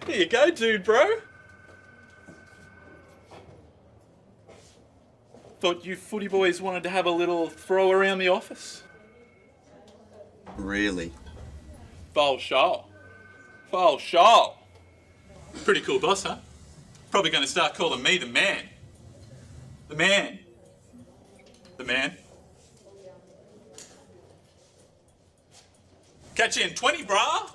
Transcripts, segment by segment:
Here you go, dude, bro. Thought you footy boys wanted to have a little throw around the office. Really? Foul show. Foul show. Pretty cool boss, huh? Probably going to start calling me the man. The man. The man. Catch you in 20, brah.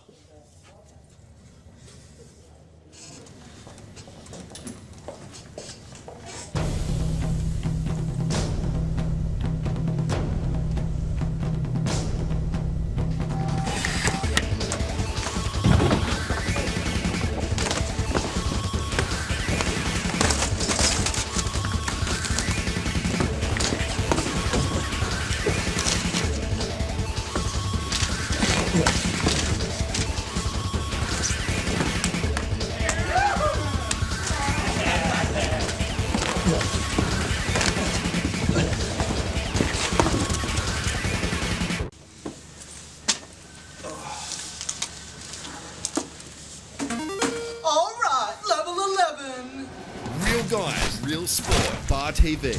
Guys, Real Sport, Bar TV.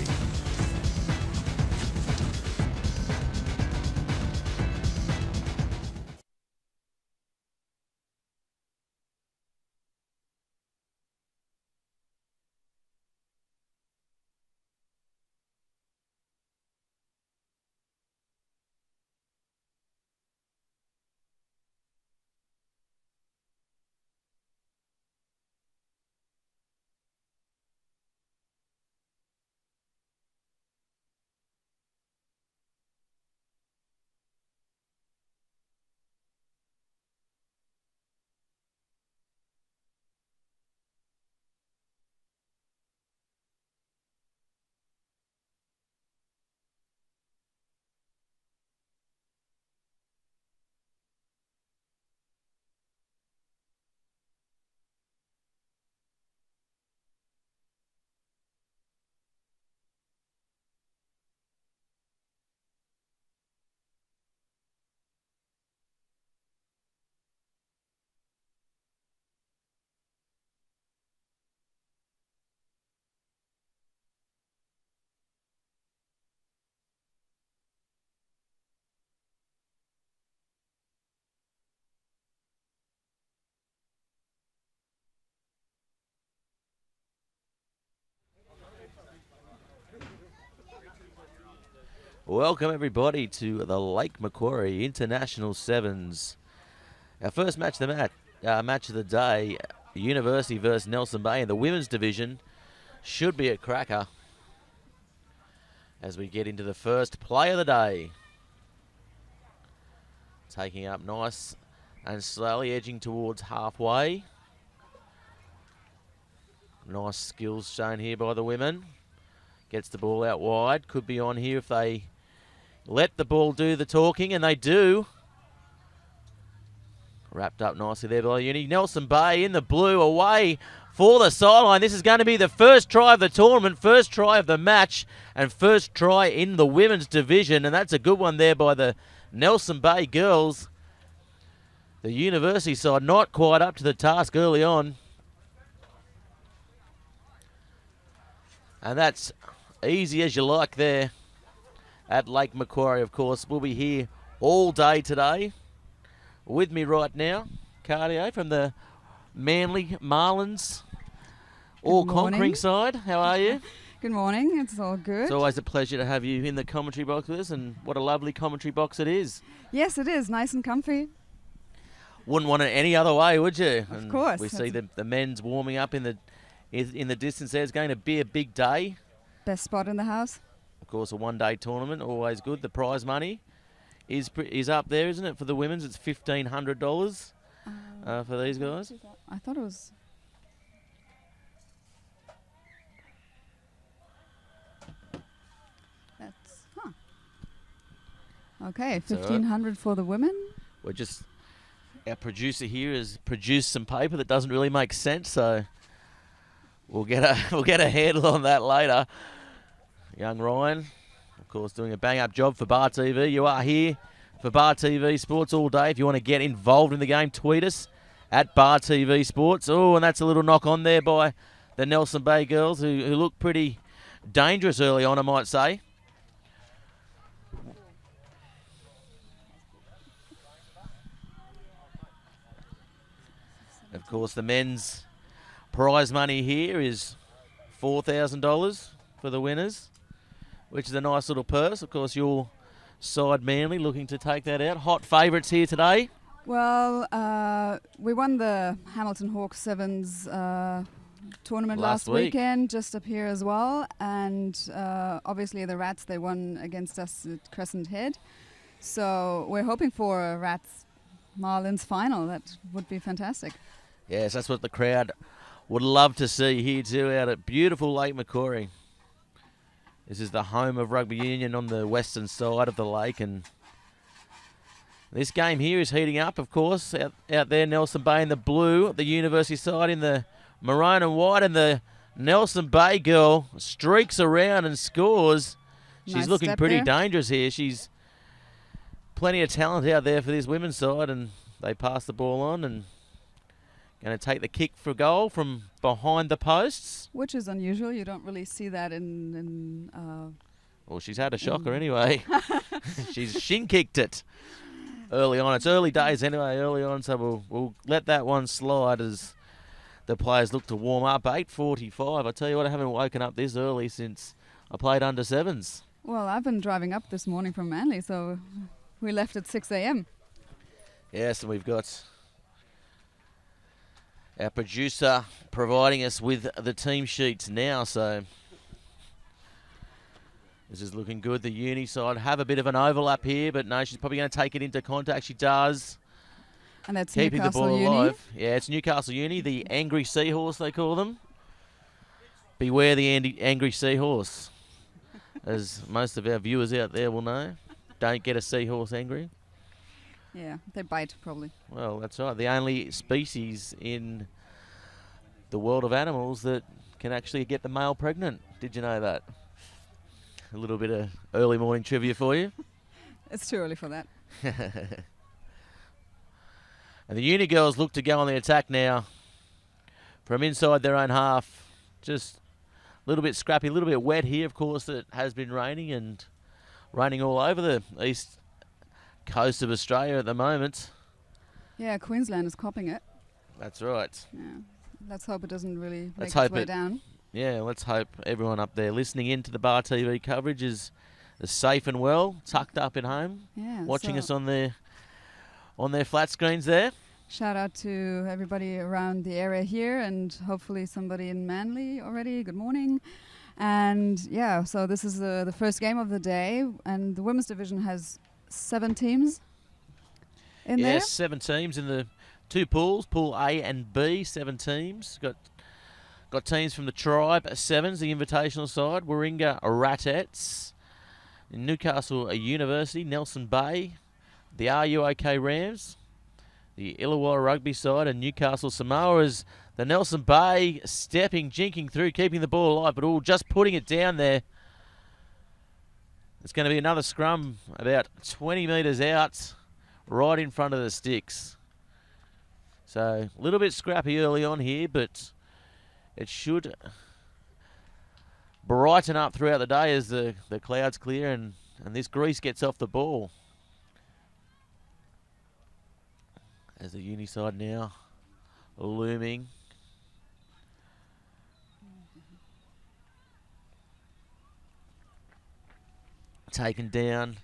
Welcome everybody to the Lake Macquarie International 7's. Our first match of the day, University versus Nelson Bay in the women's division, should be a cracker as we get into the first play of the day. Taking up nice and slowly edging towards halfway. Nice skills shown here by the women. Gets the ball out wide. Could be on here if they let the ball do the talking, and they do. Wrapped up nicely there by Uni. Nelson Bay in the blue away for the sideline. This is going to be the first try of the tournament, first try of the match, and first try in the women's division. And that's a good one there by the Nelson Bay girls. The University side not quite up to the task early on. And that's easy as you like there at Lake Macquarie, of course. We'll be here all day today. With me right now, Cardio from the Manly Marlins, all conquering side. How are you? Good morning. It's all good. It's always a pleasure to have you in the commentary box with us, and what a lovely commentary box it is. Yes, it is. Nice and comfy. Wouldn't want it any other way, would you? Of course. We see the men's warming up in the distance there. It's going to be a big day. Best spot in the house. Of course, a one-day tournament, always good. The prize money is up there, isn't it? For the women's, it's $1,500 for these guys. I thought it was... Okay, $1,500 for the women. We're just... Our producer here has produced some paper that doesn't really make sense, so we'll get a handle on that later. Young Ryan, of course, doing a bang-up job for Bar TV. You are here for Bar TV Sports all day. If you want to get involved in the game, tweet us at Bar TV Sports. Oh, and that's a little knock on there by the Nelson Bay girls who look pretty dangerous early on, I might say. Of course, the men's prize money here is $4,000 for the winners, which is a nice little purse. Of course, your side Manly looking to take that out. Hot favourites here today. Well, we won the Hamilton Hawks 7's tournament last weekend, just up here as well. And obviously the Rats, they won against us at Crescent Head. So we're hoping for a Rats Marlins final. That would be fantastic. Yes, that's what the crowd would love to see here too, out at beautiful Lake Macquarie. This is the home of rugby union on the western side of the lake, and this game here is heating up, of course. Out there, Nelson Bay in the blue, the University side in the maroon and white, and the Nelson Bay girl streaks around and scores. She's Nice looking step pretty there. dangerous here. She's plenty of talent out there for this women's side, and they pass the ball on and going to take the kick for goal from behind the posts. Which is unusual. You don't really see that in Well, she's had a shocker anyway. She's shin kicked it early on. It's early days anyway, early on, so we'll let that one slide as the players look to warm up. 8:45. I tell you what, I haven't woken up this early since I played under 7's. well, I've been driving up this morning from Manly, so we left at 6 a.m. Yes, and we've got our producer providing us with the team sheets now, so this is looking good. The uni side have a bit of an overlap here, but no, she's probably going to take it into contact. She does. And that's Keeping Newcastle the ball Uni. alive. Yeah, it's Newcastle Uni, the angry seahorse, they call them. Beware the angry seahorse, as most of our viewers out there will know. Don't get a seahorse angry. Yeah, they bite probably. Well, that's right. The only species in the world of animals that can actually get the male pregnant. Did you know that? A little bit of early morning trivia for you. It's too early for that. And the uni girls look to go on the attack now from inside their own half. Just a little bit scrappy, a little bit wet here. Of course, it has been raining and raining all over the east coast of Australia at the moment. Yeah, Queensland is copping it. That's right. Yeah. Let's hope it doesn't really make Let's its hope way it- down. Yeah, let's hope everyone up there listening in to the Bar TV coverage is safe and well, tucked up at home, Yeah. watching so us on their flat screens there. shout out to everybody around the area here, and hopefully somebody in Manly already. Good morning. And yeah, so this is the first game of the day, and the women's division has 7 teams in there. Yes, 7 teams in the 2 pools, Pool A and B, 7 teams. Got teams from the Tribe 7's, the invitational side, Warringah Ratettes, Newcastle University, Nelson Bay, the RUOK Rams, the Illawarra Rugby side, and Newcastle Samoas. The Nelson Bay stepping, jinking through, keeping the ball alive, but all just putting it down there. It's going to be another scrum about 20 metres out, right in front of the sticks. So a little bit scrappy early on here, but it should brighten up throughout the day as the clouds clear and this grease gets off the ball. As the uni side now looming. Taken down.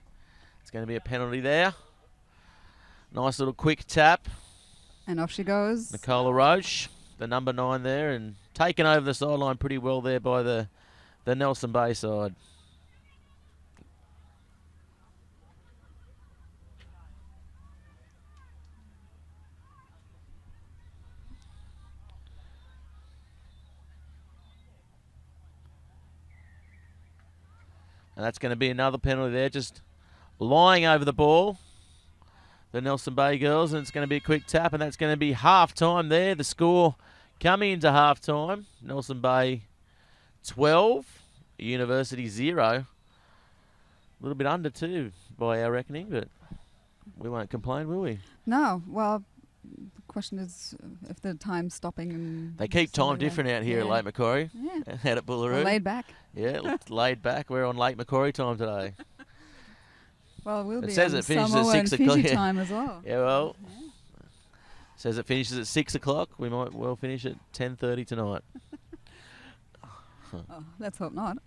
It's going to be a penalty there. Nice little quick tap. And off she goes. Nicola Roche, the number 9 there, and taken over the sideline pretty well there by the Nelson Bay side. And that's going to be another penalty there, just lying over the ball. The Nelson Bay girls, and it's going to be a quick tap, and that's going to be half-time there. The score coming into half-time, Nelson Bay 12, University 0. A little bit under too, by our reckoning, but we won't complain, will we? No, well, question is if the time's stopping. And They keep stuff time like that. different out here at Lake Macquarie. Yeah. Out at Bullaroo. Well, laid back. Yeah, laid back. We're on Lake Macquarie time today. Well, we'll It be says on it finishes Samoa at and 6 o'clock. Fiji Yeah. time as well. Yeah, well, says it finishes at 6 o'clock. We might well finish at 10:30 tonight. Oh, let's hope not.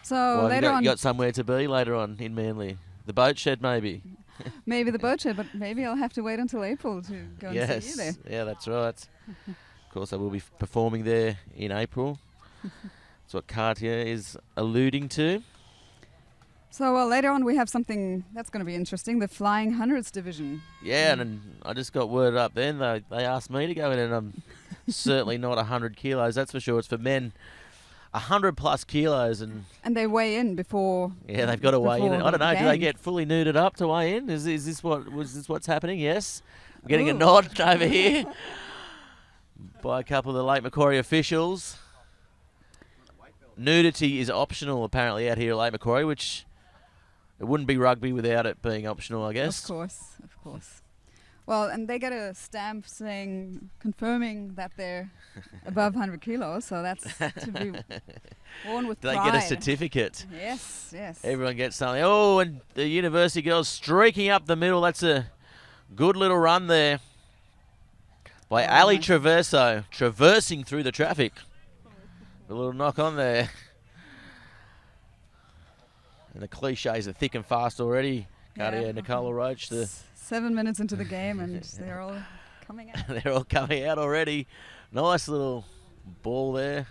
So Well, later you on, got somewhere to be later on in Manly. The boat shed, maybe. maybe the boat shed, but maybe I'll have to wait until April to go and see you there. Yeah, that's right. Of course, I will be performing there in April. That's what Cartier is alluding to. So later on we have something that's going to be interesting, the Flying Hundreds division. Yeah, and I just got word up then. They asked me to go in, and I'm certainly not 100 kilos, that's for sure. It's for men 100 plus kilos. And they weigh in before. yeah, they've got to weigh in. before I don't know, the do they game. get fully nuded up to weigh in? Is this what's happening? Yes. I'm getting a Ooh. nod over here by a couple of the Lake Macquarie officials. Nudity is optional apparently out here at Lake Macquarie, which it wouldn't be rugby without it being optional, I guess. Of course. Well, and they get a stamp confirming that they're above 100 kilos, so that's to be worn with Do they pride. get a certificate? Yes. Everyone gets something. Oh, and the university girls streaking up the middle. That's a good little run there by Ali nice. Traverso, traversing through the traffic. A little knock on there. And the cliches are thick and fast already. Cartier, Nicola Roach, 7 minutes into the game, and they're all coming out. they're all coming out already. Nice little ball there.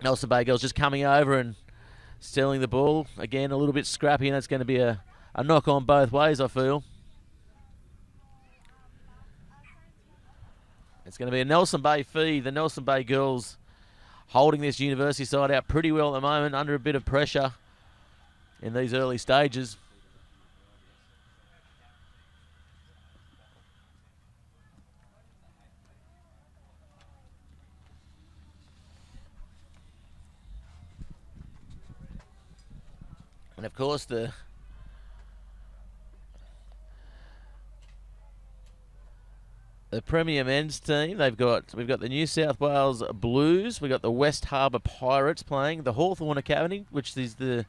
Nelson Bay girls just coming over and stealing the ball. Again, a little bit scrappy, and that's going to be a knock on both ways, I feel. It's going to be a Nelson Bay feed. The Nelson Bay girls holding this university side out pretty well at the moment, under a bit of pressure in these early stages. And of course the Premier men's team, we've got the New South Wales Blues, we've got the West Harbour Pirates playing, the Hawthorn Academy, which is the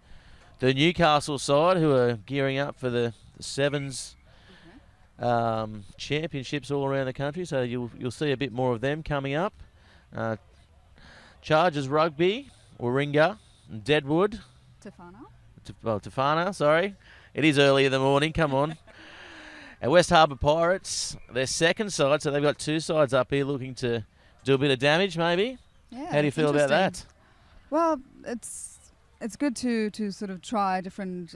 Newcastle side, who are gearing up for the 7's championships all around the country. So you'll see a bit more of them coming up. Chargers Rugby, Warringah, Deadwood. Tafana, sorry. It is early in the morning, come on. And West Harbour Pirates, their second side, so they've got two sides up here looking to do a bit of damage maybe. Yeah, How do you feel about that? Well, it's good to sort of try different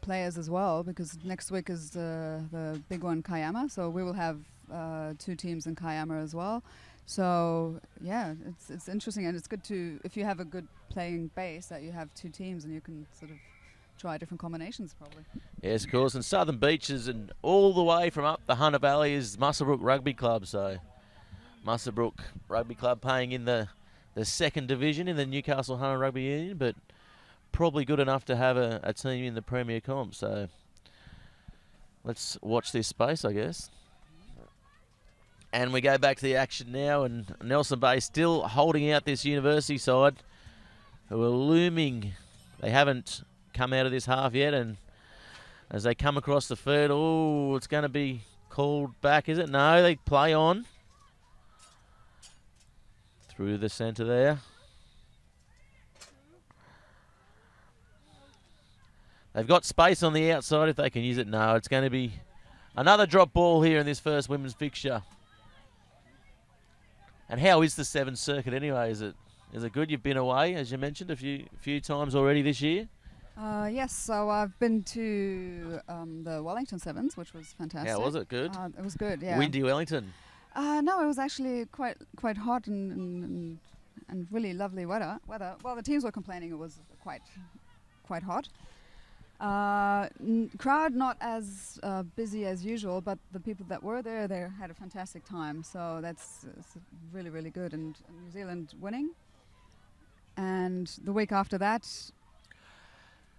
players as well, because next week is the big one, Kiama, so we will have two teams in Kiama as well. So yeah, it's interesting, and it's good to, if you have a good playing base, that you have two teams and you can sort of try different combinations probably. Yes, of course. And Southern Beaches and all the way from up the Hunter Valley is Muswellbrook Rugby Club. So Muswellbrook Rugby Club playing in the second division in the Newcastle Hunter Rugby Union, but probably good enough to have a team in the Premier Comp. So let's watch this space, I guess. And we go back to the action now, and Nelson Bay still holding out this university side, who are looming. They haven't come out of this half yet, and as they come across the field, oh, it's going to be called back, is it? No, they play on through the centre there. They've got space on the outside if they can use it. No, it's going to be another drop ball here in this first women's fixture. And how is the 7's circuit anyway? Is it good? You've been away, as you mentioned, a few times already this year. Yes, so I've been to the Wellington 7's, which was fantastic. How was it? Good? It was good, yeah. Windy Wellington. No, it was actually quite hot and really lovely weather. Well, the teams were complaining it was quite hot. Crowd not as busy as usual, but the people that were there, they had a fantastic time. So it's really, really good. And New Zealand winning. And the week after that,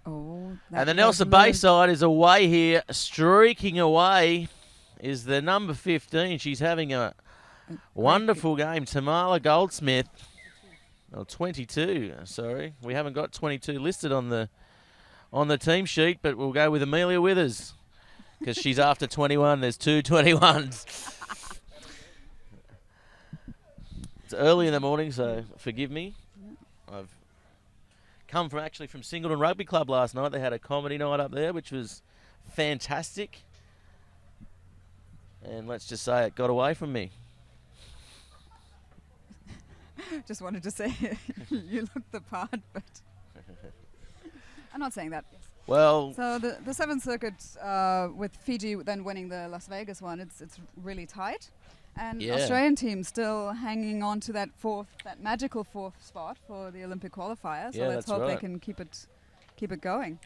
Oh, And the Nelson Bay side is away here, streaking away, is the number 15. She's having a wonderful game. Tamala Goldsmith. Oh, 22, sorry. We haven't got 22 listed on the team sheet, but we'll go with Amelia Withers because she's after 21. There's two 21s. It's early in the morning, so forgive me. I've come from Singleton Rugby Club last night. They had a comedy night up there, which was fantastic. And let's just say it got away from me. Just wanted to say you look the part, but I'm not saying that. Well, so the Seventh Circuit with Fiji then winning the Las Vegas one, it's really tight, and Australian team still hanging on to that magical fourth spot for the Olympic qualifier. So let's hope they can keep it going.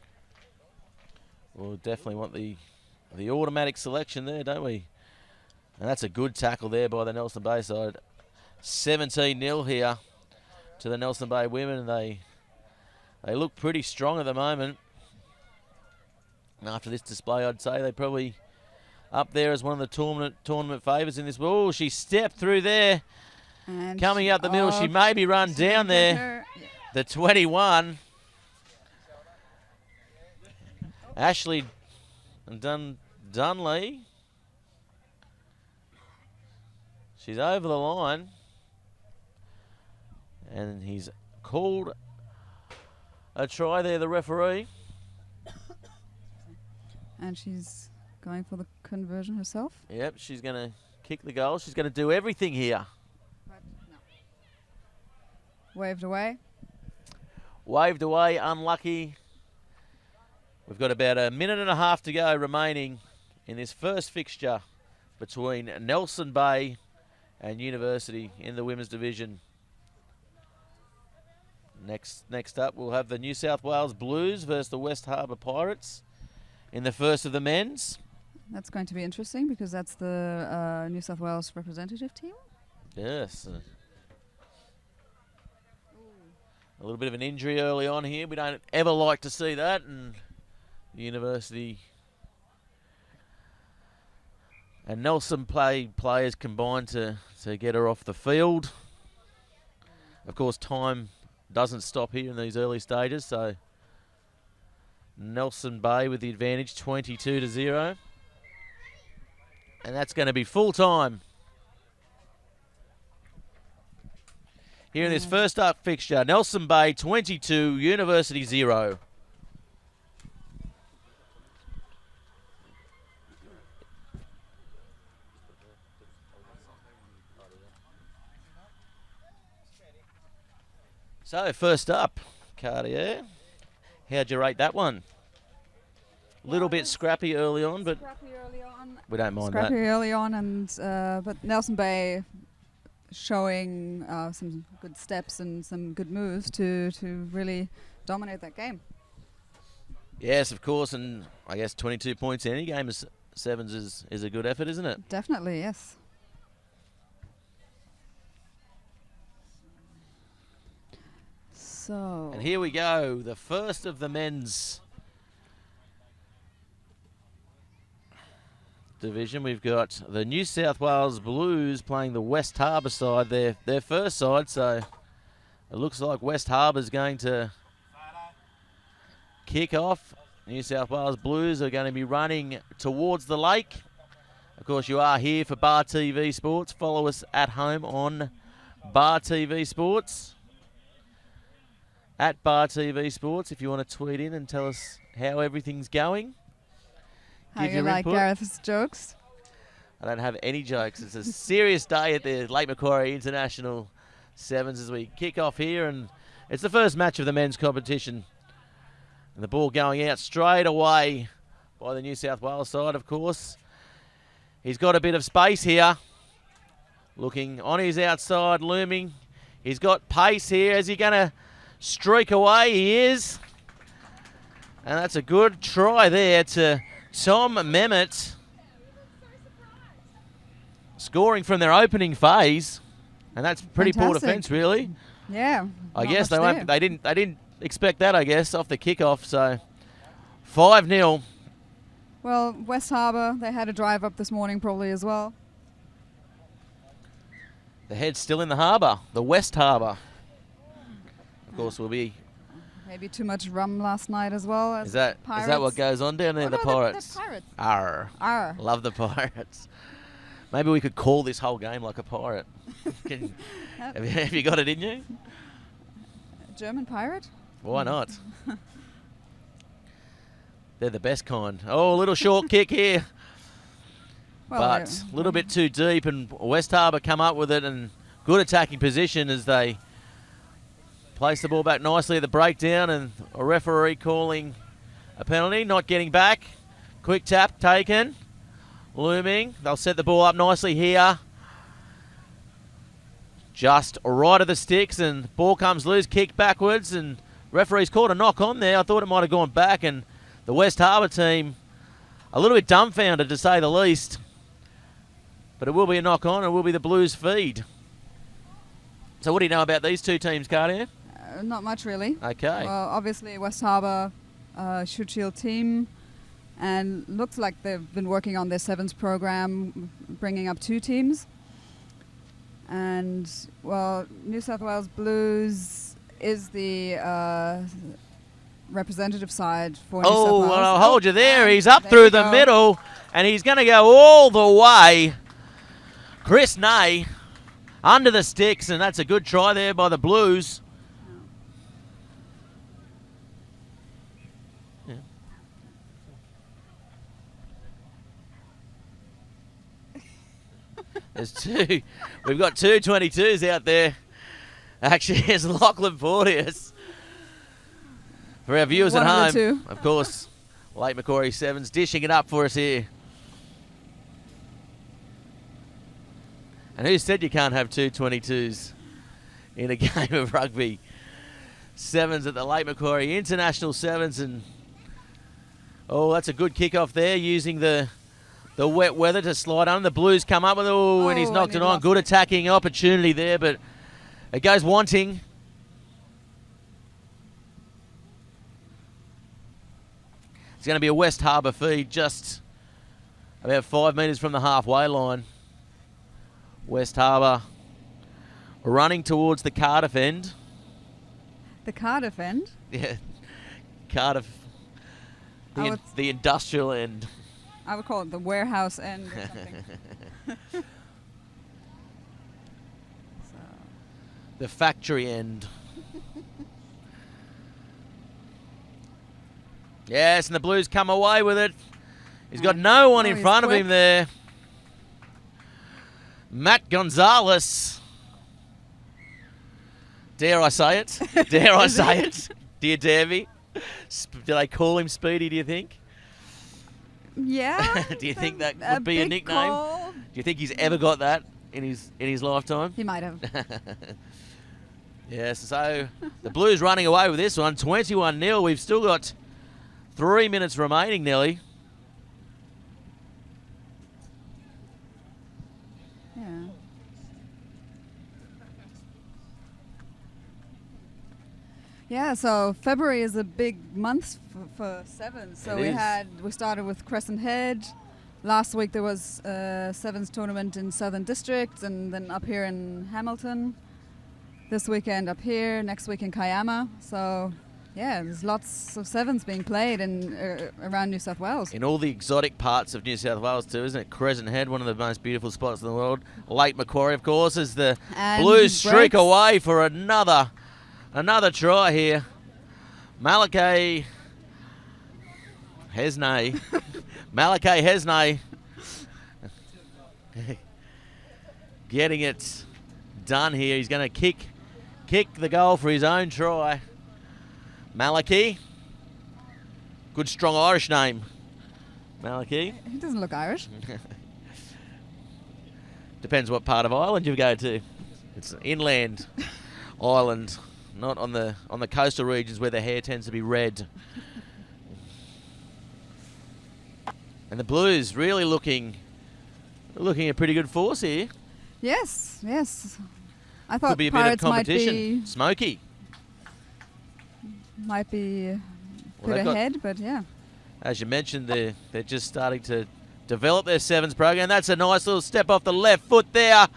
We'll definitely want the automatic selection there, don't we? And that's a good tackle there by the Nelson Bay side. 17-0 here to the Nelson Bay women. They look pretty strong at the moment. And after this display, I'd say they're probably up there as one of the tournament favours in this. Oh, she stepped through there. And coming up the middle, she maybe run down there. Yeah. The 21. Ashley Dunley. She's over the line. And he's called a try there, the referee. And she's going for the conversion herself? Yep, she's going to kick the goal. She's going to do everything here. But no. Waved away. Waved away, unlucky. We've got about a minute and a half to go remaining in this first fixture between Nelson Bay and University in the women's division. Next up, we'll have the New South Wales Blues versus the West Harbour Pirates in the first of the men's. That's going to be interesting because that's the New South Wales representative team. Yes. A little bit of an injury early on here. We don't ever like to see that. And the University and Nelson players combined to get her off the field. Of course, time doesn't stop here in these early stages, so Nelson Bay with the advantage, 22-0. And that's going to be full time here in this first up fixture. Nelson Bay 22, University 0. So first up, Cartier, how'd you rate that one? A little bit scrappy early on, but we don't mind that. Scrappy early on, and but Nelson Bay showing some good steps and some good moves to really dominate that game. Yes, of course, and I guess 22 points in any game of sevens is a good effort, isn't it? Definitely, yes. So. And here we go, the first of the men's division. We've got the New South Wales Blues playing the West Harbour side, their first side, so it looks like West Harbour's going to kick off. New South Wales Blues are going to be running towards the lake. Of course, you are here for Bar TV Sports. Follow us at home on Bar TV Sports. At Bar TV Sports, if you want to tweet in and tell us how everything's going. How you like Gareth's jokes? I don't have any jokes. It's a serious day at the Lake Macquarie International Sevens as we kick off here, and it's the first match of the men's competition. And the ball going out straight away by the New South Wales side, of course. He's got a bit of space here. Looking on his outside, looming. He's got pace here. Is he going to streak away? He is. And that's a good try there to Tom Mehmet. Scoring from their opening phase. And that's pretty poor defence, really. Yeah. I guess they didn't expect that, I guess, off the kickoff. So 5-0. Well, West Harbour, they had a drive up this morning probably as well. The head's still in the harbour, the West Harbour. Of course, will be. Maybe too much rum last night as well. As Is that what goes on down there? Oh, The no, Pirates. The Pirates. Arr. Arr. Love the Pirates. Maybe we could call this whole game like a pirate. Have you got it in you? German pirate? Why not? They're the best kind. Oh, a little short kick here. Well, But a little bit too deep, and West Harbour come up with it, and good attacking position as they place the ball back nicely at the breakdown, and a referee calling a penalty, not getting back. Quick tap taken. Looming. They'll set the ball up nicely here. Just right of the sticks, and ball comes loose, kick backwards, and referee's called a knock on there. I thought it might have gone back, and the West Harbour team a little bit dumbfounded, to say the least. But it will be a knock on, it will be the Blues feed. So what do you know about these two teams, Cartier? not much really. Okay. Well, obviously West Harbour shoot shield team, and looks like they've been working on their 7's program, bringing up 2 teams. And well, New South Wales Blues is the representative side for New South Wales. Well, I'll hold you there. He's up there through you the go. middle, and he's going to go all the way. Chris Nay under the sticks, and that's a good try there by the Blues. Yeah. There's two. We've got two 22s out there. Actually, here's Lachlan Porteous. For our viewers One at of the home, two. of course, late Macquarie 7's dishing it up for us here. And who said you can't have two 22s in a game of rugby? 7's at the late Macquarie International 7's, and oh, that's a good kickoff there, using the wet weather to slide under. The Blues come up with and he's knocked and it he on. lost Good it. attacking opportunity there, but it goes wanting. It's going to be a West Harbour feed, just about 5 metres from the halfway line. West Harbour running towards the Cardiff end. The Cardiff end. Yeah, Cardiff, the industrial end. I would call it the warehouse end or something. The factory end. Yes, and the Blues come away with it. He's got no one in he's front of quick. him there. Matt Gonzalez. Dare I say it? Dare I say it? Do you dare me? Do they call him Speedy, do you think? Yeah. Do you think that would be a big nickname? call. Do you think he's ever got that in his lifetime? He might have. Yes, so the Blues running away with this one, 21-0. We've still got 3 minutes remaining, Nelly. Yeah. Yeah, so February is a big month for 7's. So It is. we started with Crescent Head. Last week there was a 7's tournament in Southern District, and then up here in Hamilton. This weekend up here, next week in Kiama. So yeah, there's lots of 7's being played in around New South Wales. In all the exotic parts of New South Wales too, isn't it? Crescent Head, one of the most beautiful spots in the world. Lake Macquarie, of course, as the And Blues streak breaks. away for another try here. Malachi Hesnay. Malachi Hesnay getting it done here. He's going to kick the goal for his own try. Malachi. Good strong Irish name. Malachi. He doesn't look Irish. Depends what part of Ireland you go to. It's inland Ireland, not on the coastal regions where the hair tends to be red. And the Blues really looking a pretty good force here. Yes, yes. I thought Could be a bit of Pirates might competition. be. Smoky. might be a Well, bit they've got- ahead, but yeah. As you mentioned, they're just starting to develop their sevens program. That's a nice little step off the left foot there.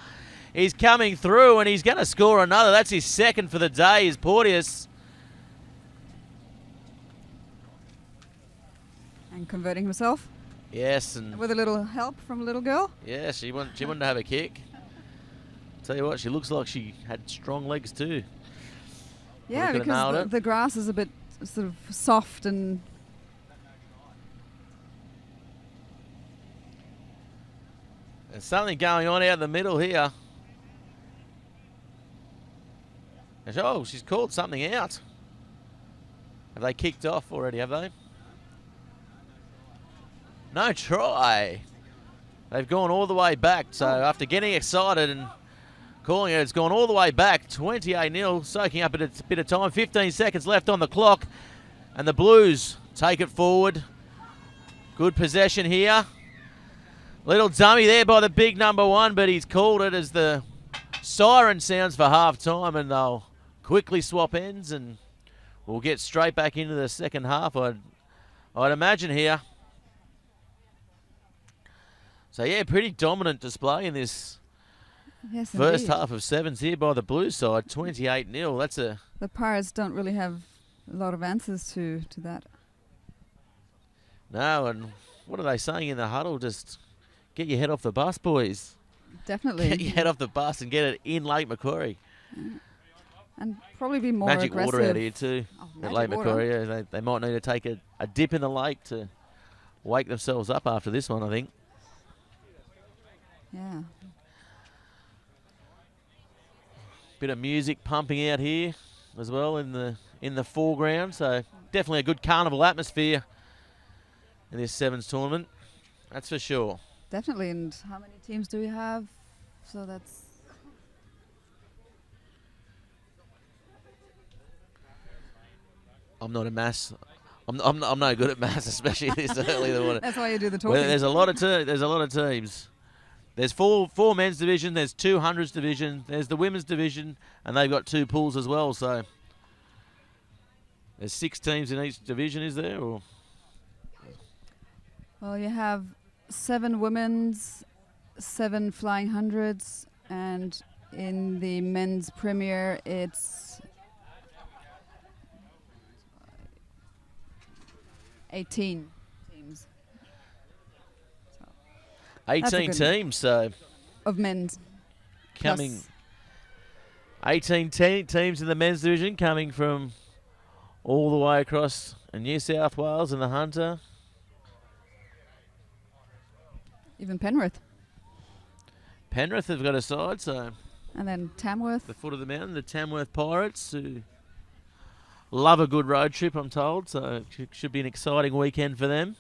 He's coming through, and he's going to score another. That's his second for the day, is Porteous. And converting himself Yes, and with a little help from a little girl. yeah, she wanted to have a kick. Tell you what, she looks like she had strong legs too. Yeah, could've nailed because it. the grass is a bit sort of soft and There's something going on out in the middle here. Oh, she's called something out. Have they kicked off already, have they? No try. They've gone all the way back. So after getting excited and calling it, it's gone all the way back. 28-0, soaking up a bit of time. 15 seconds left on the clock. And the Blues take it forward. Good possession here. Little dummy there by the big number one, but he's called it as the siren sounds for half-time, and they'll quickly swap ends, and we'll get straight back into the second half, I'd imagine here. So, yeah, pretty dominant display in this yes, first indeed. half of sevens here by the Blues side, 28-0. That's a... The Pirates don't really have a lot of answers to that. No, and what are they saying in the huddle? Just get your head off the bus, boys. Definitely. Get your head off the bus and get it in Lake Macquarie. And probably be more Magic aggressive. water out here too Oh, at magic Lake water. Macquarie. Yeah, they might need to take a dip in the lake to wake themselves up after this one, I think. Yeah. Bit of music pumping out here as well in the foreground, so definitely a good carnival atmosphere in this sevens tournament. That's for sure. Definitely. And how many teams do we have? So that's... I'm not a maths. I'm no good at maths, especially this early in the morning. That's why you do the Well, talking. there's a lot of teams. There's four men's division. There's 200s division. There's the women's division, and they've got 2 pools as well. So there's 6 teams in each division. Is there? Or Well, you have 7 women's, 7 flying hundreds, and in the men's premier, it's 18 teams 18 good- teams. So of men's. coming Plus- 18 teams in the men's division, coming from all the way across New South Wales and the Hunter. Even Penrith. Penrith have got a side, so And then Tamworth. the foot of the mountain, the Tamworth Pirates, who love a good road trip, I'm told, so it should be an exciting weekend for them.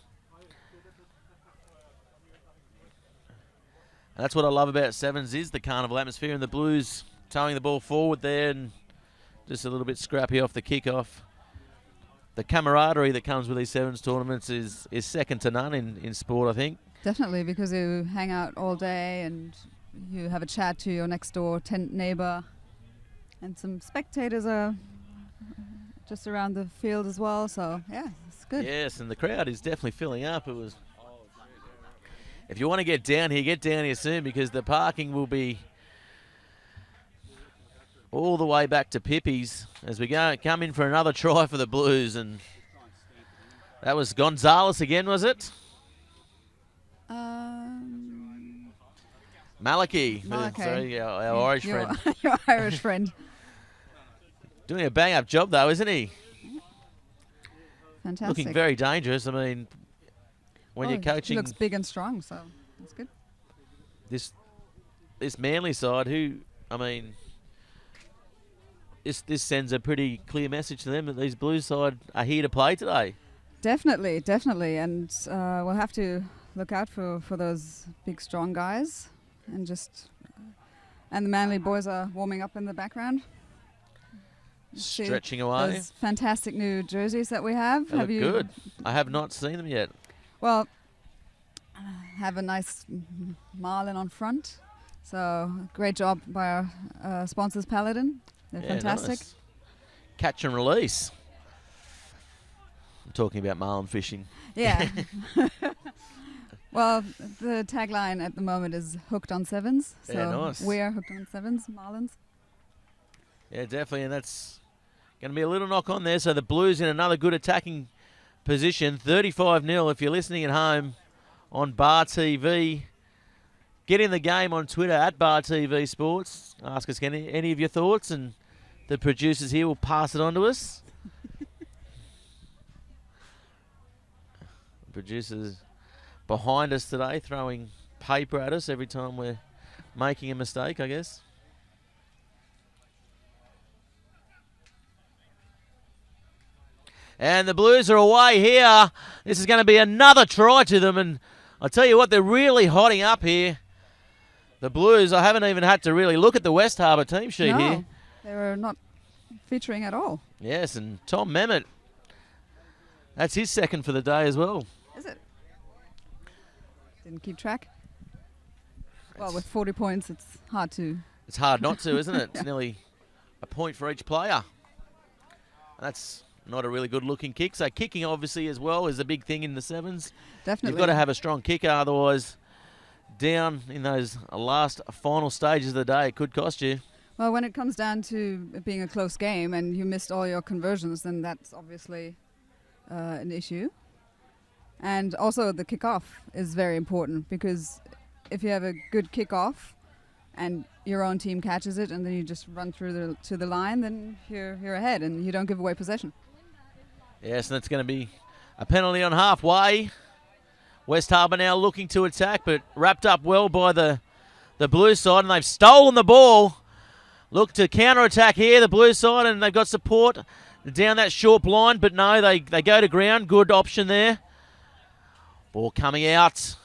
And that's what I love about sevens is the carnival atmosphere, and the Blues towing the ball forward there and just a little bit scrappy off the kickoff. The camaraderie that comes with these sevens tournaments is second to none in sport, I think. Definitely, because you hang out all day and you have a chat to your next door tent neighbor. And some spectators are just around the field as well, so yeah, it's good. Yes, and the crowd is definitely filling up. It was. If you want to get down here soon, because the parking will be all the way back to Pippi's as we come in for another try for the Blues, and that was Gonzalez again, was it? Malachy. Malachy. Sorry, our Irish friend. Your Irish friend. Doing a bang-up job, though, isn't he? Fantastic. Looking very dangerous. I mean, when you're He coaching looks big and strong, so that's good. this Manly side, who, I mean, this sends a pretty clear message to them that these Blues side are here to play today. Definitely, and we'll have to look out for those big, strong guys, and the Manly boys are warming up in the background. See Stretching away. those fantastic new jerseys that we have. They look good. I have not seen them yet. Well, have a nice marlin on front. So great job by our sponsors, Paladin. They're Yeah, fantastic. nice. Catch and release. talking about marlin fishing. Yeah. Well, the tagline at the moment is hooked on 7's. So Yeah, nice. we're hooked on 7's, marlins. Yeah, definitely, and that's going to be a little knock on there. So the Blues in another good attacking position, 35-0. If you're listening at home on Bar TV, get in the game on Twitter at Bar TV Sports. Ask us any of your thoughts, and the producers here will pass it on to us. The producers behind us today throwing paper at us every time we're making a mistake, I guess. And the Blues are away here. This is going to be another try to them. And I'll tell you what, they're really hotting up here. The Blues, I haven't even had to really look at the West Harbour team sheet here. They were not featuring at all. Yes, and Tom Memmott, that's his second for the day as well. Is it? Didn't keep track. Well, with 40 points, it's hard to. It's hard not to, isn't it? Yeah. It's nearly a point for each player. That's not a really good looking kick. So kicking obviously as well is a big thing in the 7's. Definitely. You've got to have a strong kicker, otherwise down in those last final stages of the day, it could cost you. Well, when it comes down to it being a close game and you missed all your conversions, then that's obviously an issue. And also the kickoff is very important, because if you have a good kickoff and your own team catches it and then you just run through to the line, then you're ahead and you don't give away possession. Yes, and that's going to be a penalty on halfway. West Harbour now looking to attack, but wrapped up well by the blue side, and they've stolen the ball. Look to counter-attack here, the blue side, and they've got support down that short blind, but no, they go to ground. Good option there. Ball coming out.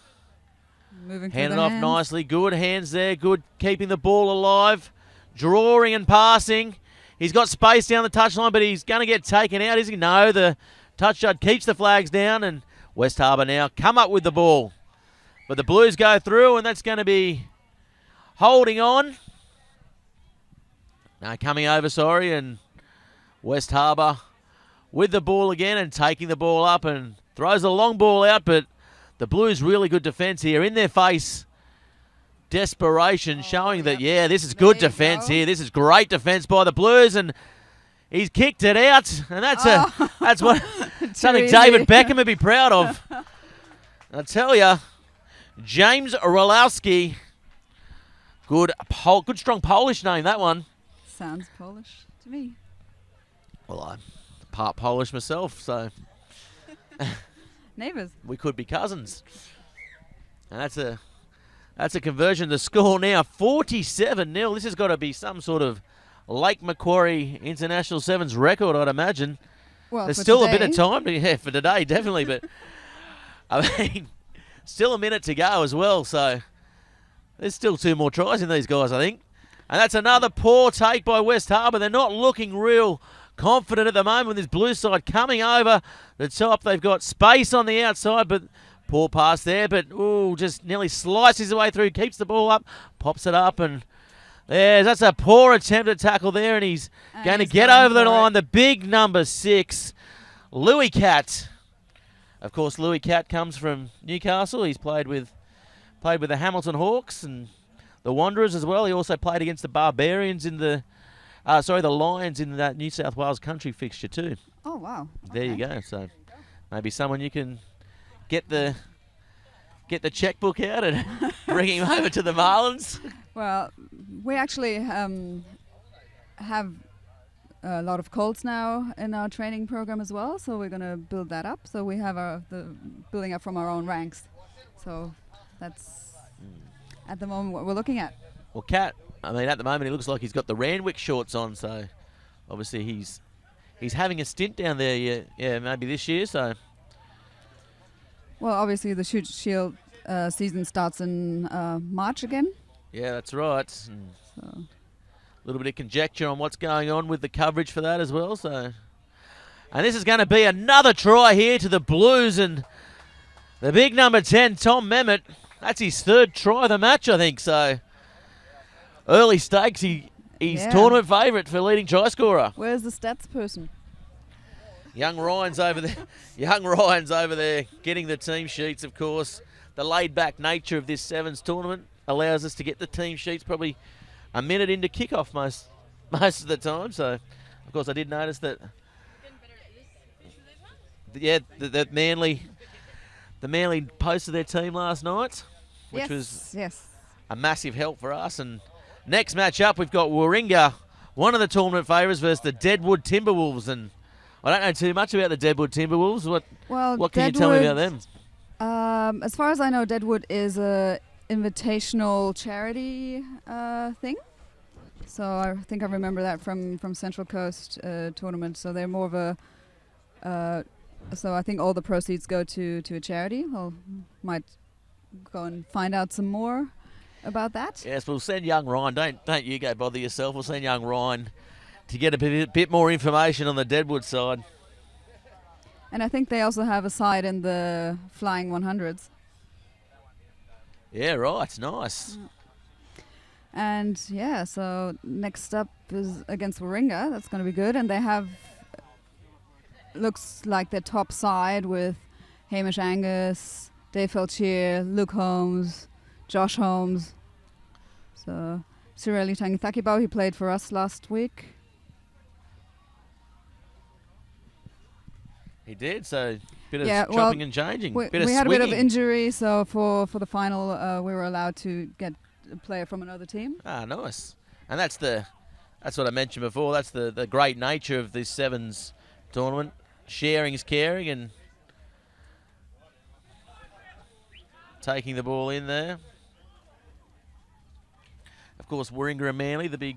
Moving Handed through off the hands. nicely. Good hands there. Good keeping the ball alive. Drawing and passing. He's got space down the touchline, but he's going to get taken out, is he? No, the touch judge keeps the flags down, and West Harbour now come up with the ball. But the Blues go through, and that's going to be holding on. No, coming over, sorry, and West Harbour with the ball again and taking the ball up and throws a long ball out, but the Blues really good defence here. In their face, desperation, showing that, yeah, this is good defence here. This is great defence by the Blues, and he's kicked it out, and that's what something easy. David Beckham would be proud of. I tell you, James Orlowski, good strong Polish name, that one. Sounds Polish to me. Well, I'm part Polish myself, so Neighbours. we could be cousins. And that's a conversion. The score now 47-0. This has got to be some sort of Lake Macquarie International 7's record, I'd imagine. Well, There's for still today, a bit of time for today, definitely, but I mean, still a minute to go as well, so there's still 2 more tries in these guys, I think. And that's another poor take by West Harbour. They're not looking real confident at the moment with this blue side coming over the top. They've got space on the outside, but poor pass there. But, just nearly slices his way through, keeps the ball up, pops it up, and that's a poor attempt at tackle there, and he's going to get over the line. The big number 6, Louis Cat. Of course, Louis Cat comes from Newcastle. He's played with the Hamilton Hawks and the Wanderers as well. He also played against the Barbarians in the Lions in that New South Wales country fixture too. Oh, wow. There you go. So maybe someone you can get the checkbook out and bring him over to the Marlins. Well, we actually have a lot of Colts now in our training program as well, so we're going to build that up. So we have the building up from our own ranks. So that's at the moment what we're looking at. Well, Cat, I mean, at the moment he looks like he's got the Randwick shorts on, so obviously he's having a stint down there, yeah, maybe this year. So, well, obviously the Shoot Shield season starts in March again. Yeah, that's right. And So a little bit of conjecture on what's going on with the coverage for that as well. So, and this is going to be another try here to the Blues, and the big number 10, Tom Memmott. That's his 3rd try of the match, I think. So, early stakes. He's tournament favourite for leading try scorer. where's the stats person? Young Ryan's over there. Young Ryan's over there getting the team sheets, of course. The laid-back nature of this Sevens tournament allows us to get the team sheets probably a minute into kickoff most of the time. So, of course, I did notice that. Yeah, the Manly posted their team last night, which was a massive help for us. And next match up, we've got Warringah, one of the tournament favourites, versus the Deadwood Timberwolves. And I don't know too much about the Deadwood Timberwolves. What can you tell me about them? As far as I know, Deadwood is a invitational charity thing. So I think I remember that from Central Coast tournament. So they're more of a. So I think all the proceeds go to a charity. Might go and find out some more about that. Yes, we'll send young Ryan. Don't you go bother yourself. We'll send young Ryan to get a bit more information on the Deadwood side. And I think they also have a side in the Flying 100s. Yeah, right. Nice. And yeah, so next up is against Warringah. That's going to be good. And they have, looks like their top side with Hamish Angus, Dave Felchier, Luke Holmes, Josh Holmes. So Sireli Tangithakibo, he played for us last week. He did, so bit of chopping and changing. We had a bit of injury, so for the final we were allowed to get a player from another team. Ah, nice. And that's what I mentioned before. That's the great nature of this Sevens tournament. Sharing is caring, and taking the ball in there. Of course, Warringah and Manly, the big,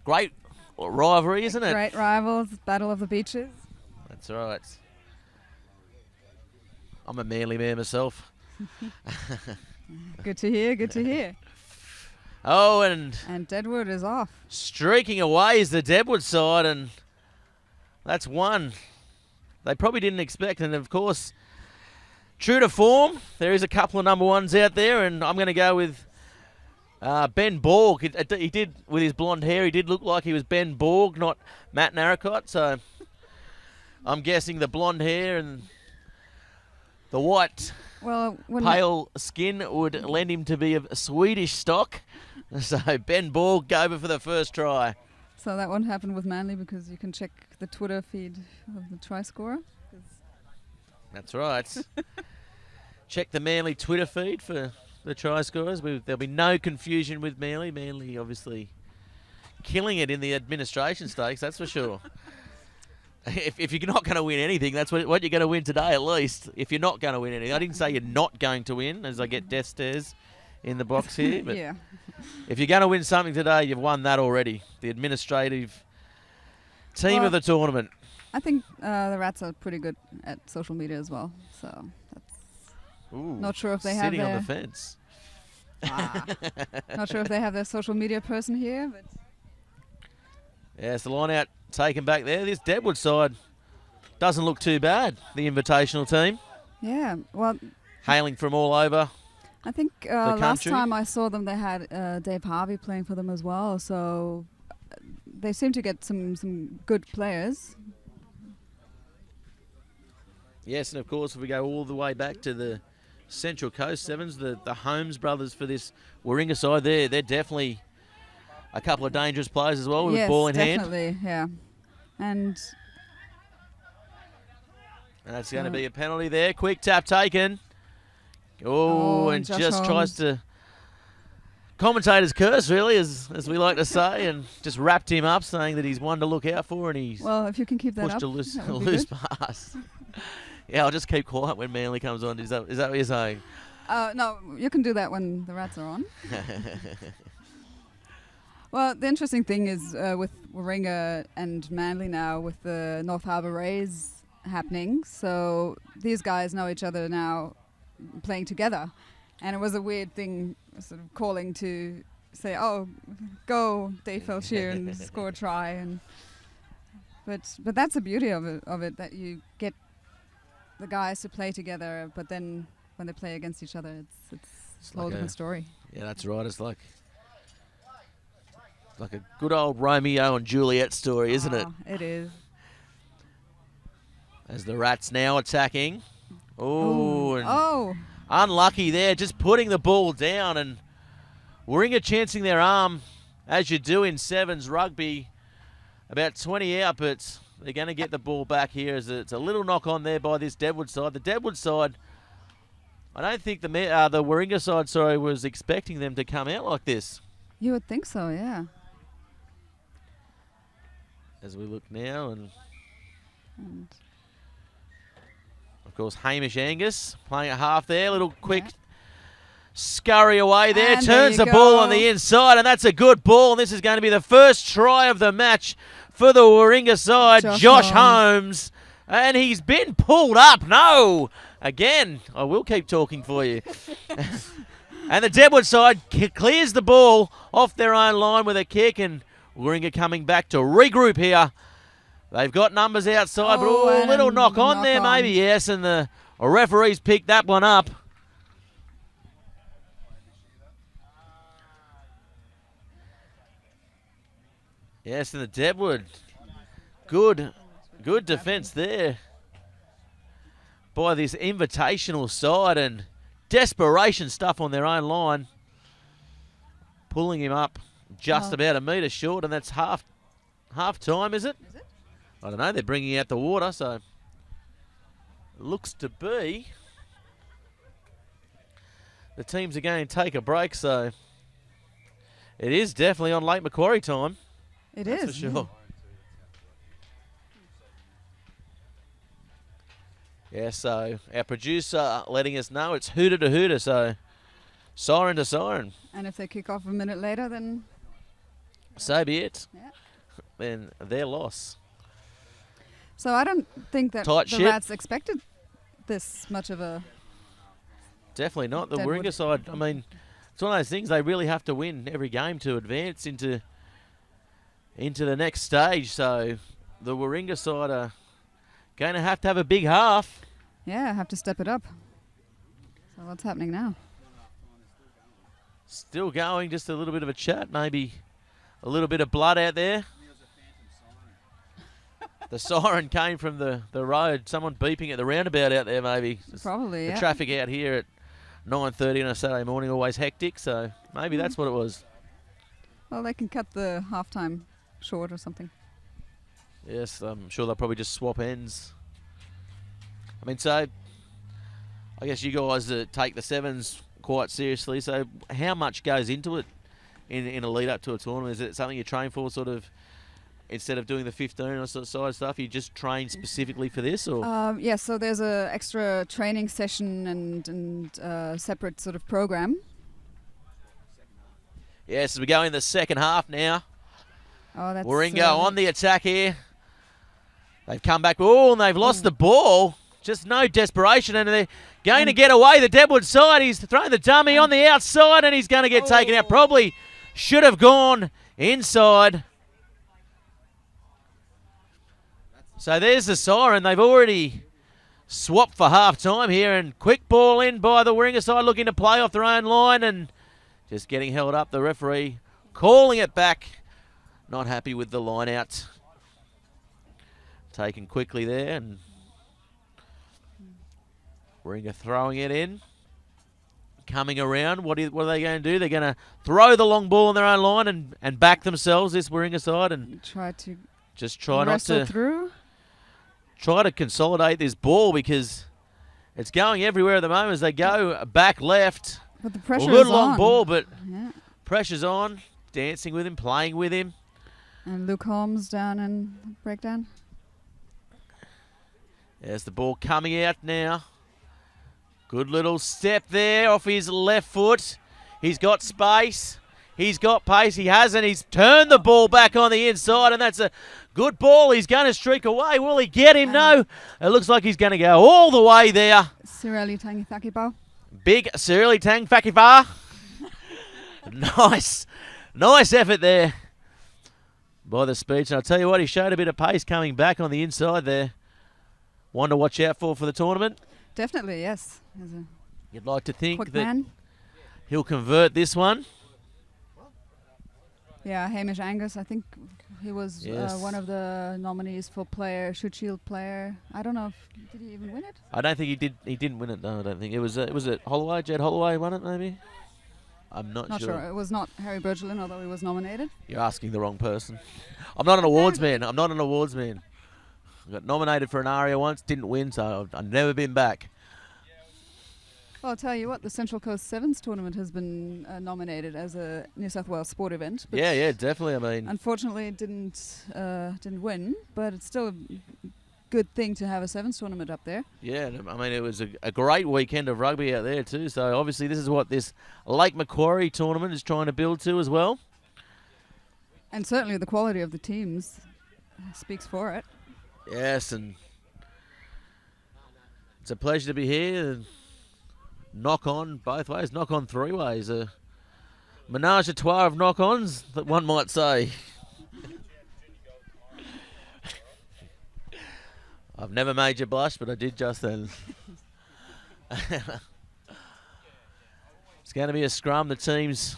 great rivalry, isn't it? Great rivals, Battle of the Beaches. That's right. I'm a Manly man myself. Good to hear, good to hear. Oh, and Deadwood is off. Streaking away is the Deadwood side, and that's one they probably didn't expect. And, of course, true to form, there is a couple of number ones out there, and I'm going to go with Ben Borg. He did, with his blonde hair, he did look like he was Ben Borg, not Matt Narracott. So I'm guessing the blonde hair and the white pale skin would lend him to be of Swedish stock. So Ben Borg over for the first try. So that won't happen with Manly because you can check the Twitter feed of the try scorer. That's right. Check the Manly Twitter feed for the try scorers. There'll be no confusion with Manly. Manly obviously killing it in the administration stakes, that's for sure. If you're not going to win anything, that's what you're going to win today, at least. If you're not going to win anything. I didn't say you're not going to win, as I get death stares in the box here. But yeah. If you're going to win something today, you've won that already. The administrative team of the tournament. I think the Rats are pretty good at social media as well. So that's not sure if they have sitting on the fence. Not sure if they have their social media person here, but yeah, it's the line out taken back there. This Deadwood side doesn't look too bad, the invitational team. Yeah, well, hailing from all over. I think last time I saw them, they had Dave Harvey playing for them as well. So they seem to get some good players. Yes, and of course, if we go all the way back to the Central Coast Sevens, the Holmes brothers for this Warringah side, they're definitely a couple of dangerous players as well with ball in hand. Yes, definitely, yeah. And that's going to be a penalty there. Quick tap taken. Oh, and just Holmes tries to commentator's curse, really, as we like to say, and just wrapped him up, saying that he's one to look out for, and he's if you can keep that pushed up, a loose pass. Yeah, I'll just keep quiet when Manly comes on. Is that what you're saying? No, you can do that when the Rats are on. Well, the interesting thing is with Warringah and Manly now, with the North Harbour Rays happening, so these guys know each other now, playing together, and it was a weird thing, sort of calling to say, "Oh, go Dave Felchier and score a try," but that's the beauty of it that you get the guys to play together, but then when they play against each other, it's a whole different story. Yeah, that's right. It's like a good old Romeo and Juliet story, isn't it? It is. As the Rats now attacking. Oh, and Oh, unlucky there, just putting the ball down, and Warringah chancing their arm, as you do in sevens rugby. About 20 out, but they're going to get the ball back here as it's a little knock on there by this Deadwood side. The Deadwood side, I don't think the Warringah side, was expecting them to come out like this. you would think so, yeah. As we look now, and And of course Hamish Angus playing at half there, little quick scurry away there, And turns there the you ball go. on the inside, and that's a good ball. And this is going to be the first try of the match for the Warringah side, Josh Holmes. And he's been pulled up. No, again, I will keep talking for you. And the Deadwood side clears the ball off their own line with a kick, and Warringah coming back to regroup here. They've got numbers outside, but a and little knock on there knock on. maybe, yes, and the referees picked that one up. Yes, and the Deadwood, good defence there by this invitational side, and desperation stuff on their own line, pulling him up just about a metre short, and that's half time, is it? I don't know. They're bringing out the water, so it looks to be the teams are going to take a break. So it is definitely on Lake Macquarie time. it That's is. for sure. Yeah, so our producer letting us know it's hooter to hooter, so siren to siren. And if they kick off a minute later, then So be it. Yeah. Then their loss. So I don't think that Tight the ship. Rats expected this much of a... Definitely not. The Deadwood. Warringah side, I mean, it's one of those things they really have to win every game to advance into the next stage. So the Warringah side are going to have a big half. Yeah, have to step it up. So what's happening now? Still going, just a little bit of a chat, maybe a little bit of blood out there. The siren came from the road. Someone beeping at the roundabout out there, maybe. Probably, The yeah. traffic out here at 9:30 on a Saturday morning, always hectic, so maybe that's what it was. Well, they can cut the halftime short or something. Yes, I'm sure they'll probably just swap ends. I mean, so I guess you guys take the sevens quite seriously, so how much goes into it in a lead up to a tournament? Is it something you train for, sort of, instead of doing the 15 or sort of side stuff, you just train specifically for this? Or Yeah, so there's a extra training session and separate sort of program. yes, as we go in the second half now. Oh, that's Warringah on the attack here. They've come back. Oh, and they've lost the ball. Just no desperation, and they're going to get away. The Deadwood side, he's throwing the dummy on the outside, and he's going to get taken out. Probably should have gone inside. So there's the siren. They've already swapped for half-time here, and quick ball in by the Warringah side, looking to play off their own line, and just getting held up. The referee calling it back. Not happy with the line out. Taken quickly there, and Warringah throwing it in. Coming around, what are they going to do? They're going to throw the long ball on their own line and back themselves, this Warringah side, and Try to just try not wrestle to through. try to consolidate this ball, because it's going everywhere at the moment as they go back left. But the pressure Good is long on. ball, but Yeah. pressure's on. Dancing with him, playing with him. And Luke Holmes down in breakdown. There's the ball coming out now. Good little step there off his left foot. He's got space. He's got pace. He hasn't. He's turned the ball back on the inside, and that's a good ball. He's going to streak away. Will he get him? No. It looks like he's going to go all the way there. Sireli Tangithakipau. Big Sirili Tang Fakifa. Nice effort there by the speech. And I'll tell you what, he showed a bit of pace coming back on the inside there. One to watch out for the tournament. Definitely, yes. He's a You'd like to think quick that man. he'll convert this one. Yeah, Hamish Angus, I think he was Yes. one of the nominees for Shoot Shield player. I don't know if did he even win it? I don't think he did. He didn't win it. No, I don't think it was. Was it Holloway? Jed Holloway won it, maybe. I'm not Not sure. It was not Harry Bergelin, although he was nominated. You're asking the wrong person. I'm not an awards man. I'm not an awards man. I got nominated for an ARIA once, didn't win, so I've never been back. Well, I'll tell you what, the Central Coast 7's tournament has been nominated as a New South Wales sport event. But Yeah, definitely. I mean, unfortunately, it didn't win, but it's still a good thing to have a 7's tournament up there. yeah, I mean, it was a great weekend of rugby out there too. So obviously, this is what this Lake Macquarie tournament is trying to build to as well. And certainly the quality of the teams speaks for it. Yes, and it's a pleasure to be here. And knock on both ways, knock on three ways. A menage a trois of knock-ons, that one might say. I've never made you blush, but I did just then. It's going to be a scrum. The team's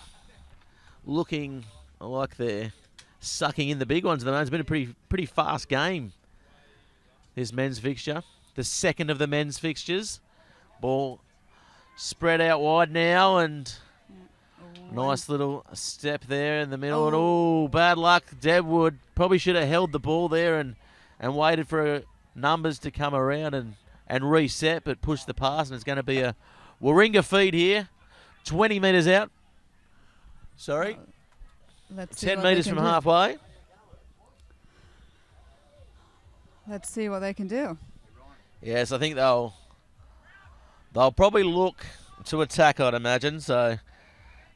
looking like they're sucking in the big ones at the moment. It's been a pretty fast game, this men's fixture. The second of the men's fixtures. Ball spread out wide now, and nice little step there in the middle. And oh, bad luck. Deadwood probably should have held the ball there and waited for numbers to come around and reset, but pushed the pass, and it's going to be a Warringah feed here. 20 metres out. Sorry. Let's see 10 what they metres can from do. halfway. Let's see what they can do. Yes, I think they'll probably look to attack, I'd imagine. So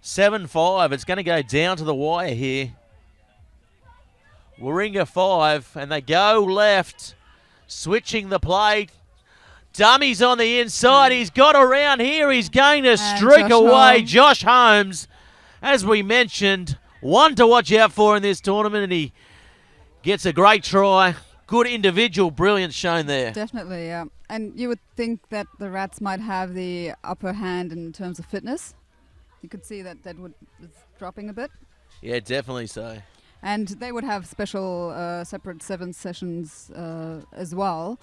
7-5. It's going to go down to the wire here. Warringah 5, and they go left, switching the play. Dummies on the inside. He's got around here. He's going to streak Josh away. Holmes. Josh Holmes, as we mentioned, one to watch out for in this tournament, and he gets a great try. Good individual brilliance shown there. Definitely, yeah. And you would think that the Rats might have the upper hand in terms of fitness. You could see that Deadwood is dropping a bit. Yeah, definitely so. And they would have special separate 7 sessions as well,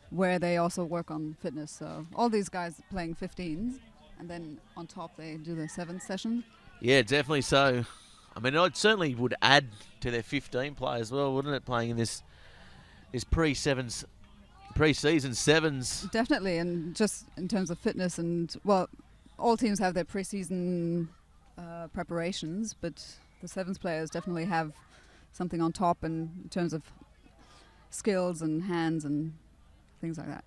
where they also work on fitness. So all these guys are playing 15s, and then on top they do the 7 session. Yeah, definitely so. I mean, it certainly would add to their 15 play as well, wouldn't it, playing in this pre-season 7s? Definitely, and just in terms of fitness and, well, all teams have their pre-season preparations, but the 7s players definitely have something on top in terms of skills and hands and things like that.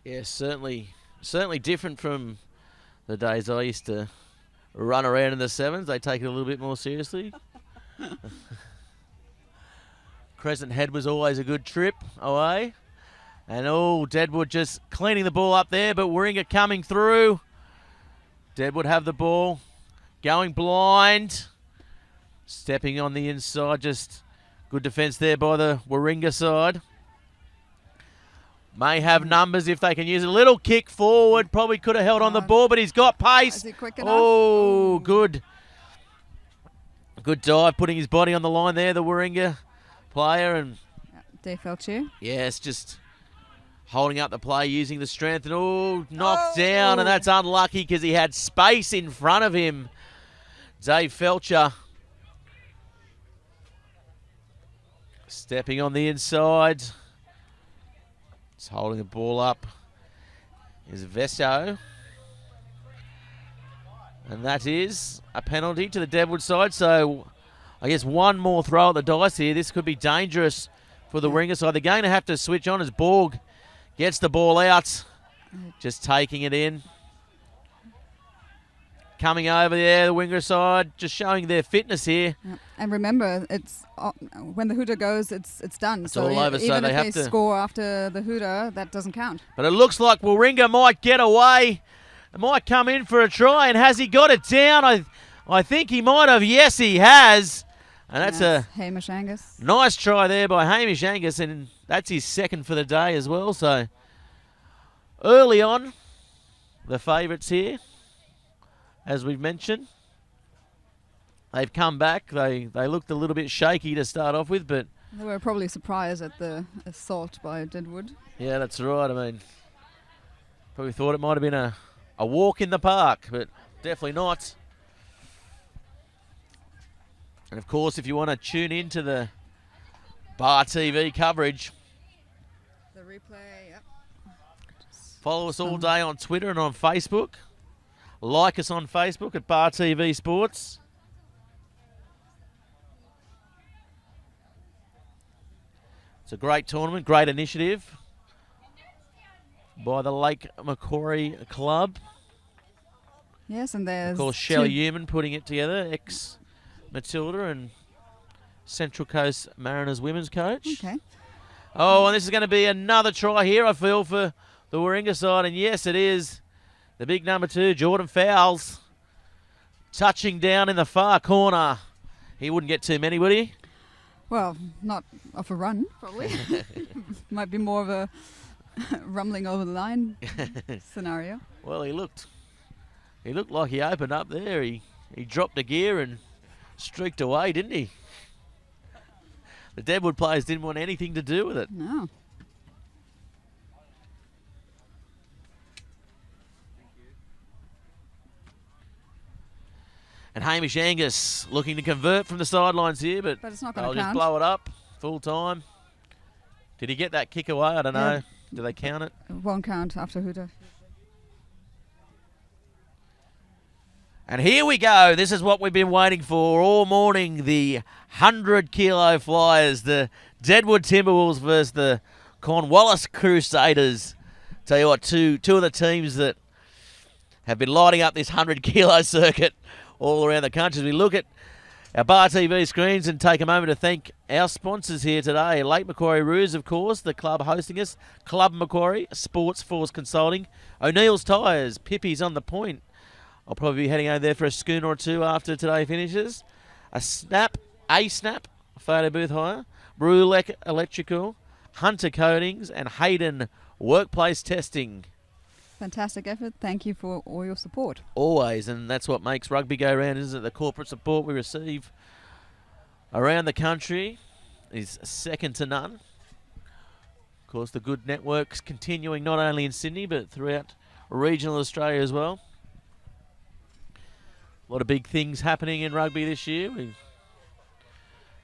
Yeah, certainly different from the days I used to run around in the 7s. They take it a little bit more seriously. Crescent Head was always a good trip away. And Deadwood just cleaning the ball up there, but Warringah coming through. Deadwood have the ball, going blind, stepping on the inside. Just good defence there by the Warringah side. May have numbers if they can use it. A little kick forward. Probably could have held on the ball, but he's got pace. Is he quick enough? Oh, good. Good dive, putting his body on the line there, the Warringah player. And Dave Felcher. yes, just holding up the play, using the strength. And knocked down, and that's unlucky because he had space in front of him. Dave Felcher stepping on the inside. Just holding the ball up is Vesso. And that is a penalty to the Deadwood side. So I guess one more throw at the dice here. This could be dangerous for the Warringah side. They're going to have to switch on as Borg gets the ball out. Just taking it in. Coming over there, the Warringah side, just showing their fitness here. Yeah. And remember, it's when the hooter goes, it's done. It's so all over, so even they if have they to score after the hooter, that doesn't count. But it looks like Warringah might get away. It might come in for a try. And has he got it down? I think he might have. Yes, he has. And that's a Hamish Angus. nice try there by Hamish Angus. And that's his second for the day as well. So early on, the favourites here, as we've mentioned. they've come back. They looked a little bit shaky to start off with, but They were probably surprised at the assault by Deadwood. yeah, that's right. I mean, probably thought it might have been a walk in the park, but definitely not. And of course, if you want to tune into the Bar TV coverage, The replay, yep. follow us all day on Twitter and on Facebook. Like us on Facebook at Bar TV Sports. It's a great tournament, great initiative by the Lake Macquarie Club. Yes, and there's Of course, Shelley Human putting it together, ex-Matilda and Central Coast Mariners women's coach. Okay. Oh, and this is going to be another try here, I feel, for the Warringah side. And yes, it is. The big number 2, Jordan Fowles, touching down in the far corner. He wouldn't get too many, would he? Well, not off a run, probably. Might be more of a rumbling over the line scenario. Well, he looked like he opened up there. He dropped a gear and streaked away, didn't he? The Deadwood players didn't want anything to do with it. No. And Hamish Angus looking to convert from the sidelines here, but But it's not going they'll to just count. blow it up full time. Did he get that kick away? I don't know. Do they count it? It won't count after Hooter. And here we go. This is what we've been waiting for all morning. The 100-kilo flyers, the Deadwood Timberwolves versus the Cornwallis Crusaders. Tell you what, two of the teams that have been lighting up this 100-kilo circuit all around the country. As we look at our Bar TV screens and take a moment to thank our sponsors here today. Lake Macquarie Roos, of course, the club hosting us. Club Macquarie, Sports Force Consulting. O'Neill's Tyres, Pippi's on the point. I'll probably be heading over there for a schooner or two after today finishes. A Snap, photo booth hire. Brulek Electrical, Hunter Coatings, and Hayden Workplace Testing. Fantastic effort. Thank you for all your support. Always, and that's what makes rugby go round, isn't it? The corporate support we receive around the country is second to none. Of course, the good networks continuing not only in Sydney, but throughout regional Australia as well. A lot of big things happening in rugby this year.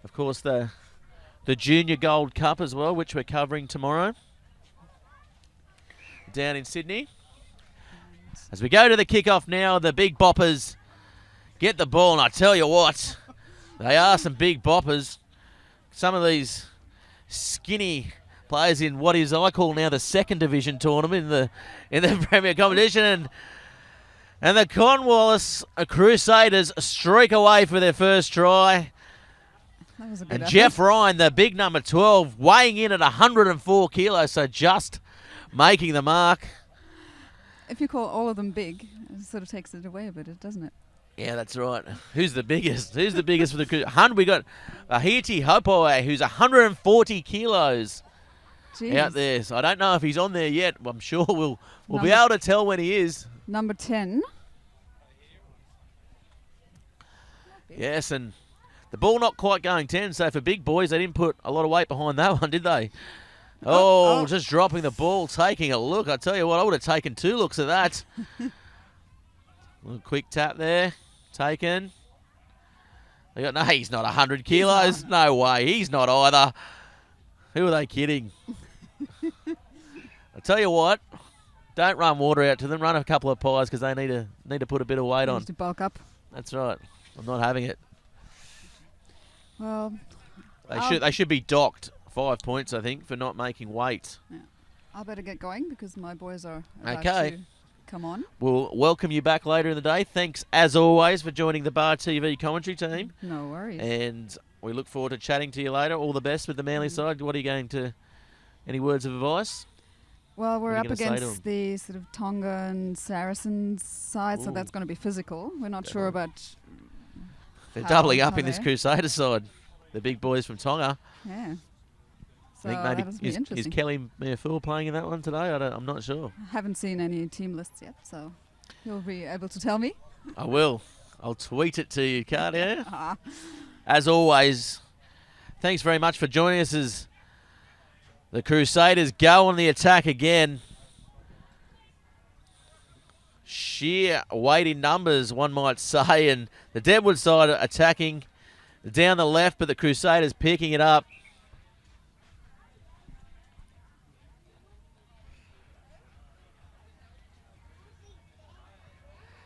Of course, the Junior Gold Cup as well, which we're covering tomorrow down in Sydney. As we go to the kickoff now, the big boppers get the ball, and I tell you what, they are some big boppers. Some of these skinny players in what is I call now the second division tournament in the Premier competition, and the Cornwallis Crusaders streak away for their first try. That was a good And effort. Jeff Ryan, the big number 12, weighing in at 104 kilos, so just making the mark. If you call all of them big, it sort of takes it away a bit, doesn't it? Yeah, that's right. Who's the biggest? Who's the biggest for the crew? We got Ahiti Hopoe, who's 140 kilos Jeez. out there. So I don't know if he's on there yet. I'm sure we'll be Number- able to tell when he is. Number 10. Yes, and the ball not quite going 10. So for big boys, they didn't put a lot of weight behind that one, did they? Oh, just dropping the ball, taking a look. I tell you what, I would have taken 2 looks at that. Little quick tap there, taken. They got, no, he's not 100 kilos. No way, he's not either. Who are they kidding? I tell you what, don't run water out to them. Run a couple of pies because they need to put a bit of weight on. Needs to bulk up. That's right. I'm not having it. Well, They should be docked 5 points, I think, for not making weight. I better get going because my boys are about Okay. to come on. We'll welcome you back later in the day. Thanks, as always, for joining the Bar TV commentary team. No worries. And we look forward to chatting to you later. All the best with the Manly side. What are you going to... Any words of advice? Well, What are we're you up gonna say to against the sort of Tonga and Saracens side, so Ooh. that's going to be physical. We're not sure about... They're How- doubling up how in this they- Crusader side. The big boys from Tonga. Yeah. So I think maybe that'll be is interesting. Kelly Meaful playing in that one today? I'm not sure. I haven't seen any team lists yet, so you'll be able to tell me. I will. I'll tweet it to you, can't you? As always, thanks very much for joining us as the Crusaders go on the attack again. Sheer weight in numbers, one might say, and the Deadwood side attacking down the left, but the Crusaders picking it up.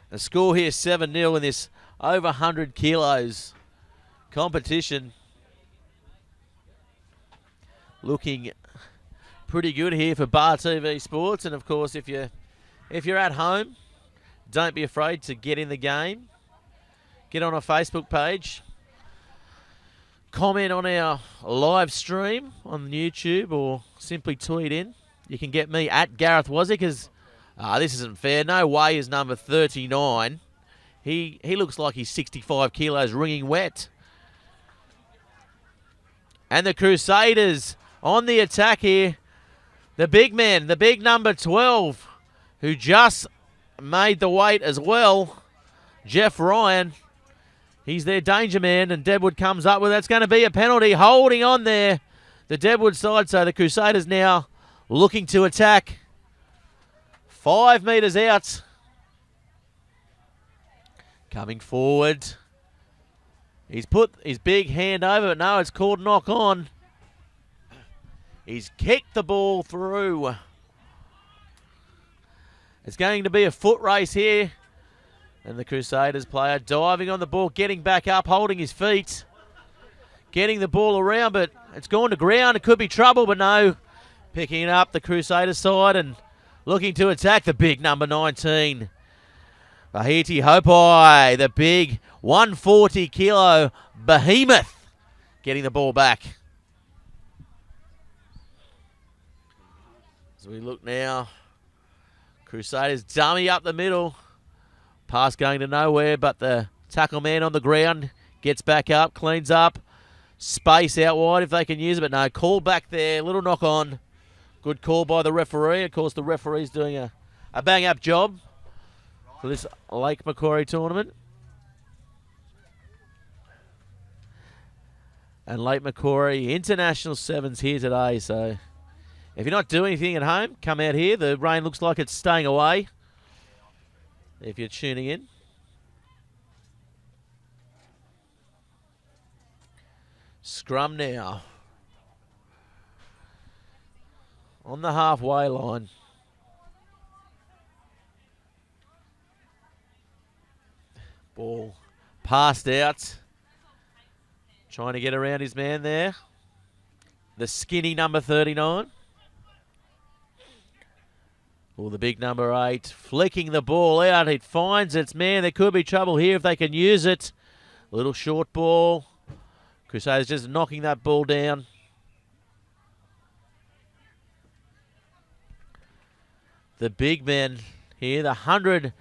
The score here 7-0 in this over 100 kilos competition. Looking pretty good here for Bar TV Sports, and of course if you're at home, don't be afraid to get in the game. Get on our Facebook page. Comment on our live stream on YouTube or simply tweet in. You can get me at Gareth Wazick as this isn't fair. No way is number 39. He looks like he's 65 kilos wringing wet. And the Crusaders on the attack here. The big man, the big number 12, who just made the weight as well. Jeff Ryan. He's their danger man, and Deadwood comes up with that's going to be a penalty. Holding on there, the Deadwood side. So the Crusaders now looking to attack. 5 metres out. Coming forward. He's put his big hand over, but no, it's called knock on. He's kicked the ball through. It's going to be a foot race here. And the Crusaders player diving on the ball, getting back up, holding his feet. Getting the ball around, but it's gone to ground. It could be trouble, but no. Picking it up, the Crusaders side, and looking to attack the big number 19. Vahiti Hopai, the big 140 kilo behemoth, getting the ball back. As we look now, Crusaders dummy up the middle. Pass going to nowhere, but the tackle man on the ground gets back up, cleans up. Space out wide if they can use it, but no, call back there. Little knock on. Good call by the referee. Of course, the referee's doing a bang-up job for this Lake Macquarie tournament. And Lake Macquarie International 7's here today, so if you're not doing anything at home, come out here. The rain looks like it's staying away if you're tuning in. Scrum now. On the halfway line. Ball passed out. Trying to get around his man there. The skinny number 39. Or the big number 8. Flicking the ball out. It finds its man. There could be trouble here if they can use it. Little short ball. Crusaders just knocking that ball down. The big men here, the 100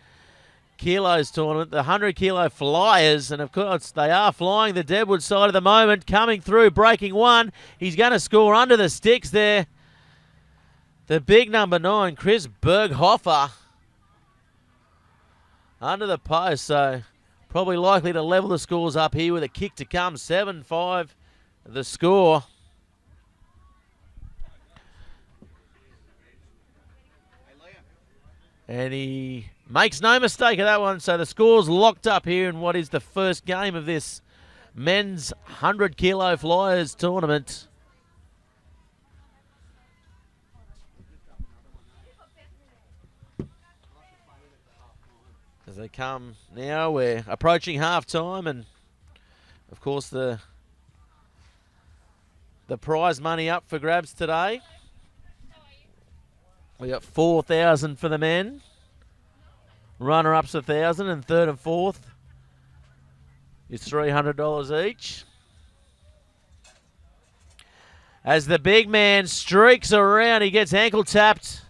kilos tournament, the 100 kilo flyers, and of course they are flying the Deadwood side at the moment, coming through, breaking one. He's going to score under the sticks there. The big number 9, Chris Berghofer, under the post, so probably likely to level the scores up here with a kick to come. 7-5 the score. And he makes no mistake of that one. So the score's locked up here in what is the first game of this men's 100 kilo flyers tournament. As they come now, we're approaching half time, and of course the prize money up for grabs today. We got 4,000 for the men. Runner-ups 1,000, and third and fourth is $300 each. As the big man streaks around, he gets ankle tapped.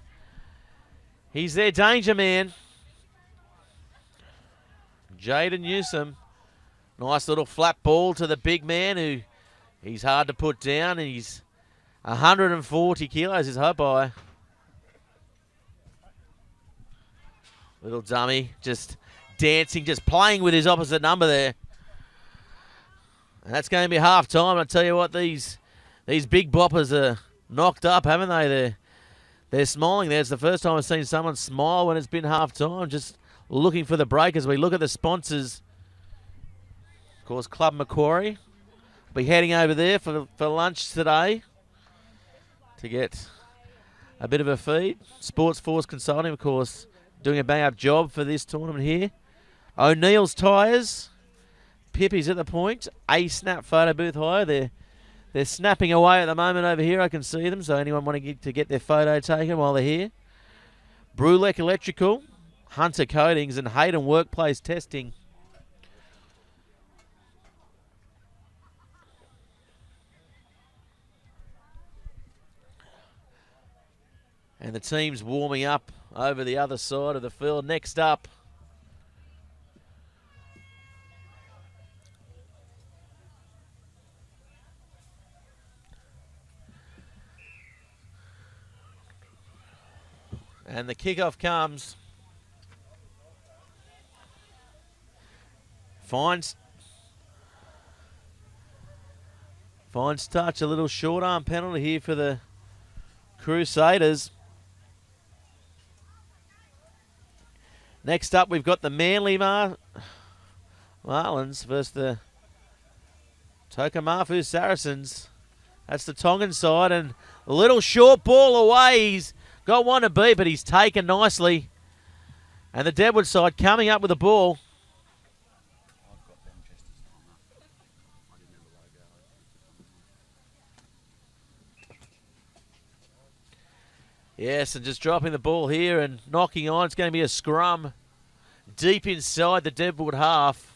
He's their danger man. Jaden Newsom. Nice little flat ball to the big man who he's hard to put down. He's 140 kilos is Hopai. Little dummy just dancing, just playing with his opposite number there. And that's going to be half time. I tell you what, these big boppers are knocked up, haven't they? They're smiling there. It's the first time I've seen someone smile when it's been half time, just looking for the break as we look at the sponsors. Of course, Club Macquarie will be heading over there for lunch today to get a bit of a feed. Sports Force Consulting, of course, doing a bang-up job for this tournament here. O'Neill's Tyres. Pippi's at the point. A snap photo booth hire. They're snapping away at the moment over here. I can see them. So anyone wanting to get their photo taken while they're here. Brulek Electrical, Hunter Coatings, and Hayden Workplace Testing. And the team's warming up over the other side of the field. Next up, and the kickoff comes. Fine touch, a little short arm penalty here for the Crusaders. Next up, we've got the Manly Marlins versus the Tokomafu Saracens. That's the Tongan side, and a little short ball away. He's got one to beat, but he's taken nicely. And the Deadwood side coming up with the ball. Yes, and just dropping the ball here and knocking on. It's going to be a scrum deep inside the Deadwood half.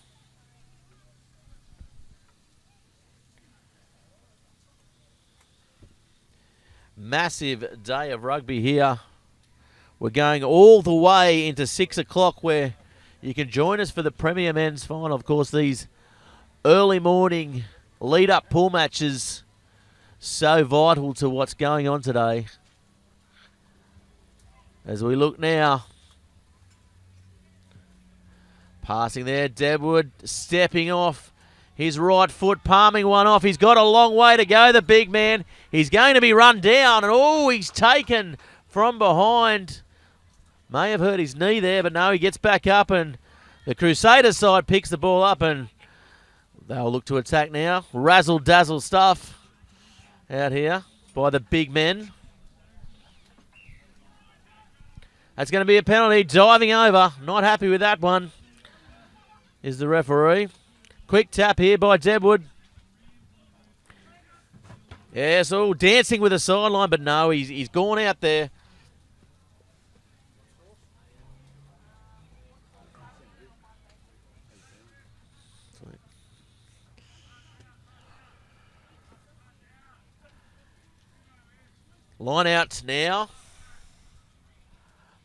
Massive day of rugby here. We're going all the way into 6 o'clock where you can join us for the Premier Men's Final. Of course, these early morning lead-up pool matches so vital to what's going on today. As we look now, passing there, Deadwood stepping off his right foot, palming one off. He's got a long way to go, the big man. He's going to be run down, and he's taken from behind. May have hurt his knee there, but no, he gets back up, and the Crusaders side picks the ball up, and they'll look to attack now. Razzle-dazzle stuff out here by the big men. That's going to be a penalty. Diving over. Not happy with that one is the referee. Quick tap here by Deadwood. Yes, dancing with the sideline, but no, he's gone out there. Line out now.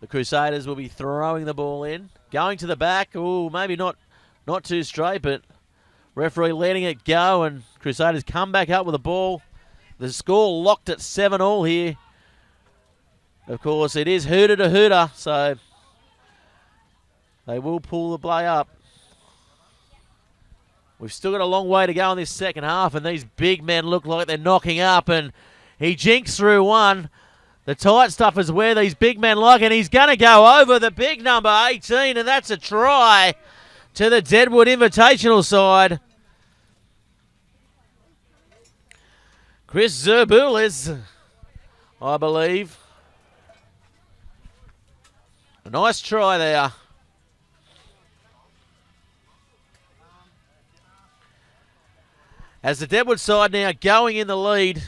The Crusaders will be throwing the ball in. Going to the back. Maybe not too straight, but referee letting it go, and Crusaders come back up with the ball. The score locked at 7-7 here. Of course, it is hooter to hooter, so they will pull the play up. We've still got a long way to go in this second half, and these big men look like they're knocking up, and he jinks through one. The tight stuff is where these big men like, and he's going to go over the big number 18, and that's a try to the Deadwood Invitational side. Chris Zerbulis, I believe. A nice try there. As the Deadwood side now going in the lead.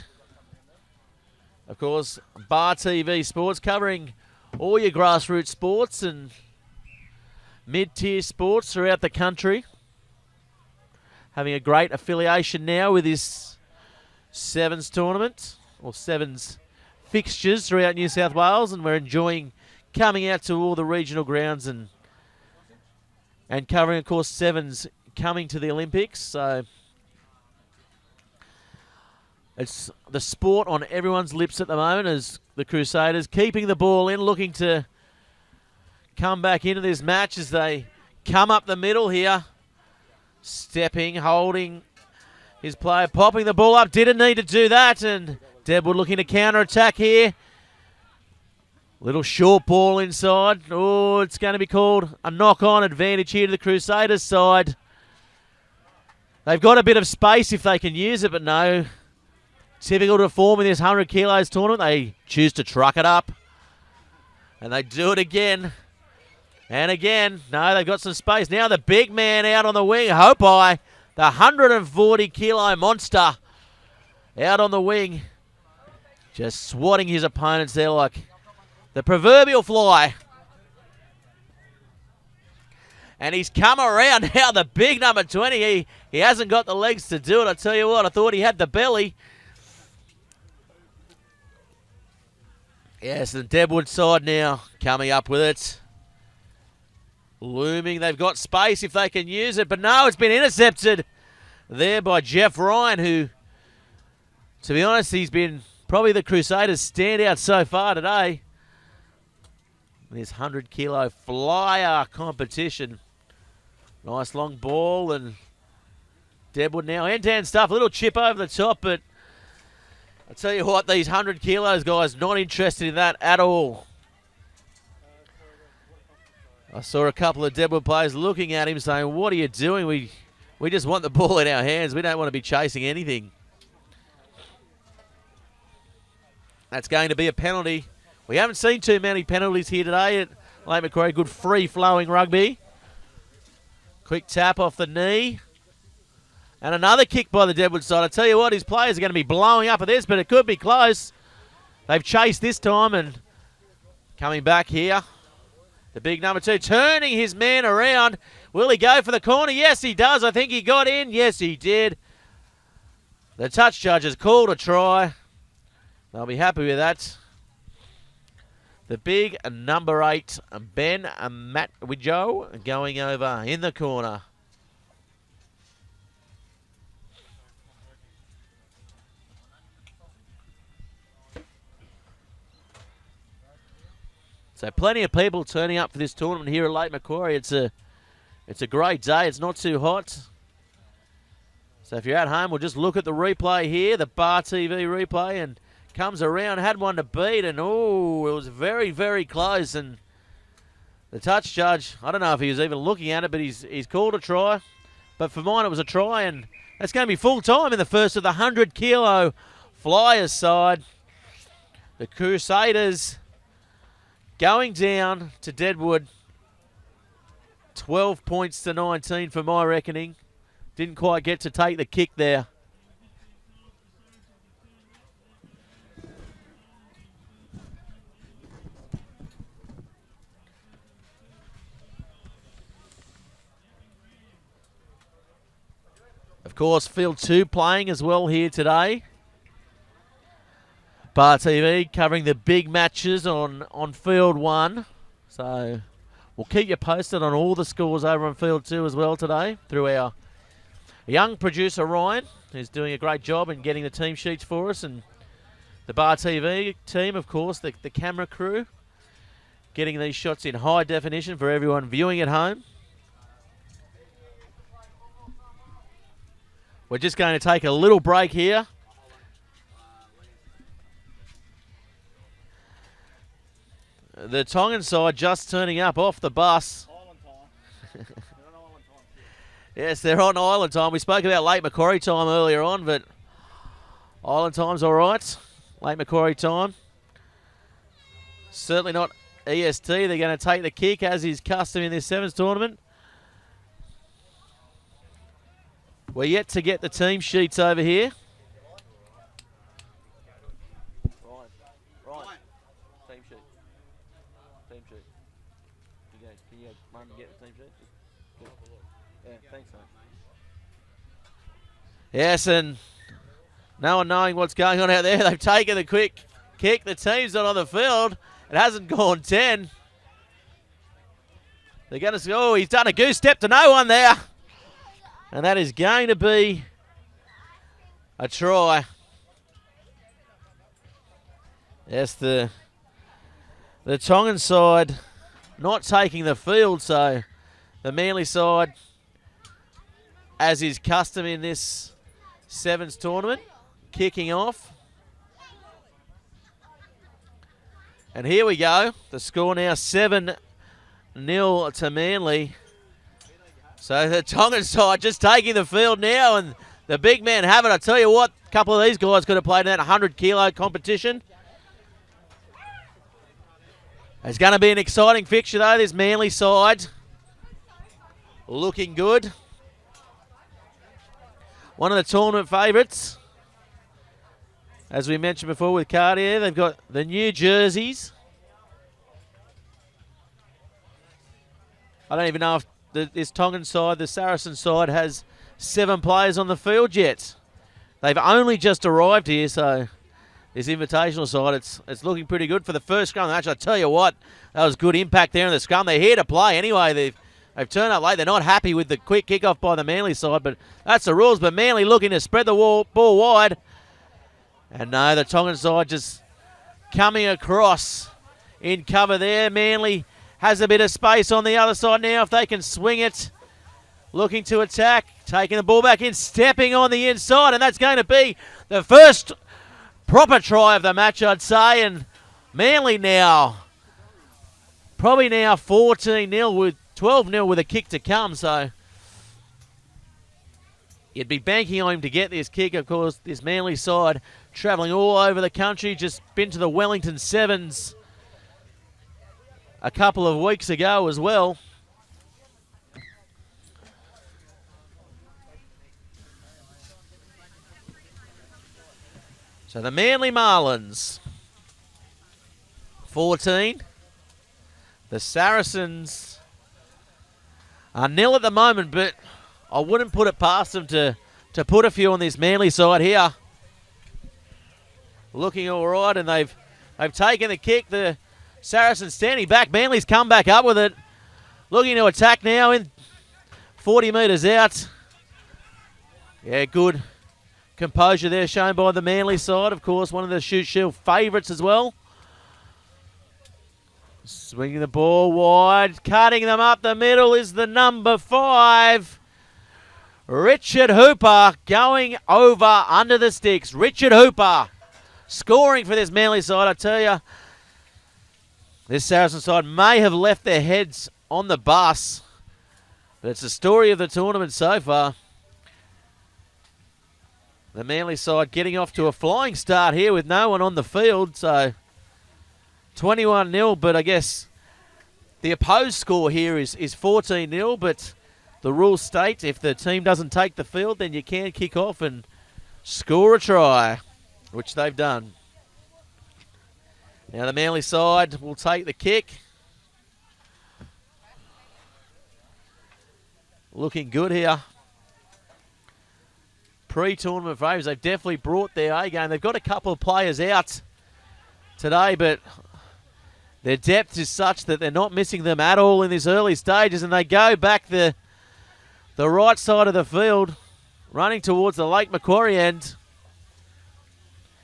Of course, Bar TV Sports covering all your grassroots sports and mid-tier sports throughout the country. Having a great affiliation now with this 7's tournament, or 7's fixtures throughout New South Wales, and we're enjoying coming out to all the regional grounds and covering, of course, 7's coming to the Olympics. So it's the sport on everyone's lips at the moment as the Crusaders keeping the ball in, looking to come back into this match as they come up the middle here. Stepping, holding his player, popping the ball up. Didn't need to do that. And Deadwood looking to counter-attack here. Little short ball inside. Oh, it's going to be called a knock-on advantage here to the Crusaders side. They've got a bit of space if they can use it, but no. Typical to form in this 100 kilos tournament. They choose to truck it up. And they do it again. And again. No, they've got some space. Now the big man out on the wing. Hopi, the 140 kilo monster, out on the wing. Just swatting his opponents there like the proverbial fly. And he's come around now, the big number 20. He hasn't got the legs to do it. I tell you what, I thought he had the belly. Yes, the Deadwood side now coming up with it. Looming. They've got space if they can use it. But no, it's been intercepted there by Jeff Ryan, who, to be honest, he's been probably the Crusaders' standout so far today. This 100 kilo flyer competition. Nice long ball, and Deadwood now end-to-end stuff. A little chip over the top, but I tell you what, these 100 kilos guys not interested in that at all. I saw a couple of Deadwood players looking at him saying, what are you doing? We just want the ball in our hands. We don't want to be chasing anything. That's going to be a penalty. We haven't seen too many penalties here today at Lake Macquarie. Good free-flowing rugby. Quick tap off the knee. And another kick by the Deadwood side. I tell you what, his players are going to be blowing up at this, but it could be close. They've chased this time and coming back here. The big number 2 turning his man around. Will he go for the corner? Yes, he does. I think he got in. Yes, he did. The touch judge has called a try. They'll be happy with that. The big number 8, Ben Matwidjo, going over in the corner. So plenty of people turning up for this tournament here at Lake Macquarie. It's a great day. It's not too hot. So if you're at home, we'll just look at the replay here, the Bar TV replay, and comes around, had one to beat, and oh, it was very, very close. And the touch judge, I don't know if he was even looking at it, but he's called a try. But for mine, it was a try, and that's going to be full time in the first of the 100 kilo Flyers side. The Crusaders going down to Deadwood. 12 points to 19 for my reckoning. Didn't quite get to take the kick there. Of course, Field 2 playing as well here today. Bar TV covering the big matches on Field 1. So we'll keep you posted on all the scores over on Field 2 as well today through our young producer Ryan, who's doing a great job in getting the team sheets for us, and the Bar TV team, of course, the camera crew, getting these shots in high definition for everyone viewing at home. We're just going to take a little break here. The Tongan side just turning up off the bus. Yes, they're on island time. We spoke about Lake Macquarie time earlier on, but island time's all right. Lake Macquarie time. Certainly not EST. They're going to take the kick, as is custom in this 7's tournament. We're yet to get the team sheets over here. Ryan. Team sheet. Team sheet. Can you go and get the team sheet? Yeah, thanks, mate. Yes, and no one knowing what's going on out there. They've taken the quick kick. The team's not on the field. It hasn't gone 10. They're going to say, oh, he's done a goose step to no one there. And that is going to be a try. Yes, the Tongan side not taking the field, so the Manly side, as is custom in this 7's tournament, kicking off. And here we go. The score now 7-0 to Manly. So the Tongan side just taking the field now, and the big man have it. I tell you what, a couple of these guys could have played in that 100-kilo competition. It's going to be an exciting fixture, though, this Manly side. Looking good. One of the tournament favourites. As we mentioned before with Cartier, they've got the new jerseys. I don't even know if this Tongan side, the Saracen side, has 7 players on the field yet. They've only just arrived here, so this invitational side, it's looking pretty good for the first scrum. Actually, I tell you what, that was good impact there in the scrum. They're here to play anyway. They've turned up late. They're not happy with the quick kickoff by the Manly side, but that's the rules. But Manly looking to spread the ball wide. And no, the Tongan side just coming across in cover there. Manly has a bit of space on the other side now if they can swing it. Looking to attack, taking the ball back in, stepping on the inside, and that's going to be the first proper try of the match, I'd say. And Manly now, probably now 14-0 with 12-0 with a kick to come, so you'd be banking on him to get this kick. Of course, this Manly side travelling all over the country, just been to the Wellington 7's a couple of weeks ago as well. So the Manly Marlins, 14. The Saracens are 0 at the moment, but I wouldn't put it past them to put a few on this Manly side here. Looking all right, and they've taken the kick. The Saracens standing back. Manly's come back up with it. Looking to attack now in 40 metres out. Yeah, good composure there shown by the Manly side. Of course, one of the Shoot Shield favourites as well. Swinging the ball wide. Cutting them up the middle is the number 5. Richard Hooper going over under the sticks. Richard Hooper scoring for this Manly side. I tell you, this Saracen side may have left their heads on the bus, but it's the story of the tournament so far. The Manly side getting off to a flying start here with no one on the field, so 21-0, but I guess the opposed score here is 14-0, but the rules state if the team doesn't take the field, then you can kick off and score a try, which they've done. Now the Manly side will take the kick. Looking good here. Pre-tournament favourites, they've definitely brought their A game. They've got a couple of players out today, but their depth is such that they're not missing them at all in these early stages, and they go back the right side of the field, running towards the Lake Macquarie end,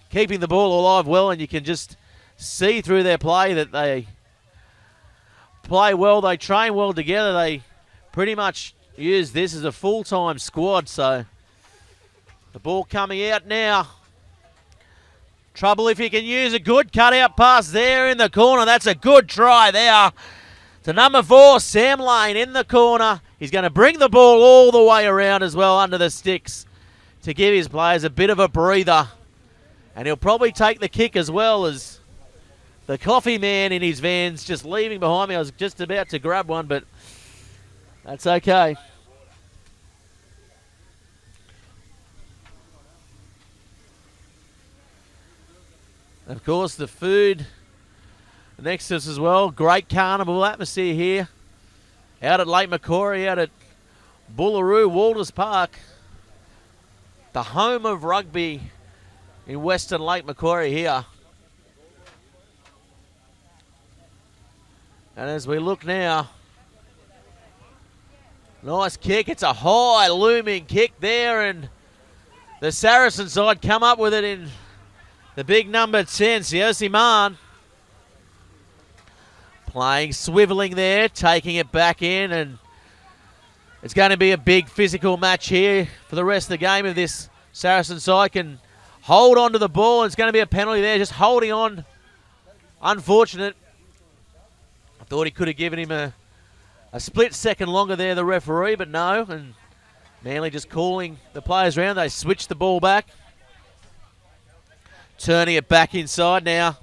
keeping the ball alive well, and you can just see through their play that they play well, they train well together. They pretty much use this as a full-time squad, so the ball coming out now. Trouble if you can use a good cut-out pass there in the corner. That's a good try there to number 4, Sam Lane in the corner. He's going to bring the ball all the way around as well under the sticks to give his players a bit of a breather. And he'll probably take the kick as well, as the coffee man in his van's just leaving behind me. I was just about to grab one, but that's okay. Of course, the food next to us as well. Great carnival atmosphere here. Out at Lake Macquarie, out at Bullaroo Walters Park. The home of rugby in Western Lake Macquarie here. And as we look now, nice kick. It's a high looming kick there, and the Saracen side come up with it in the big number 10, Siosi Man. Playing, swiveling there, taking it back in, and It's going to be a big physical match here for the rest of the game. If this Saracen side can hold on to the ball, it's going to be a penalty there, just holding on. Unfortunate. I thought he could have given him a split second longer there, the referee, but no. And Manly just calling the players around. They switch the ball back. Turning it back inside now.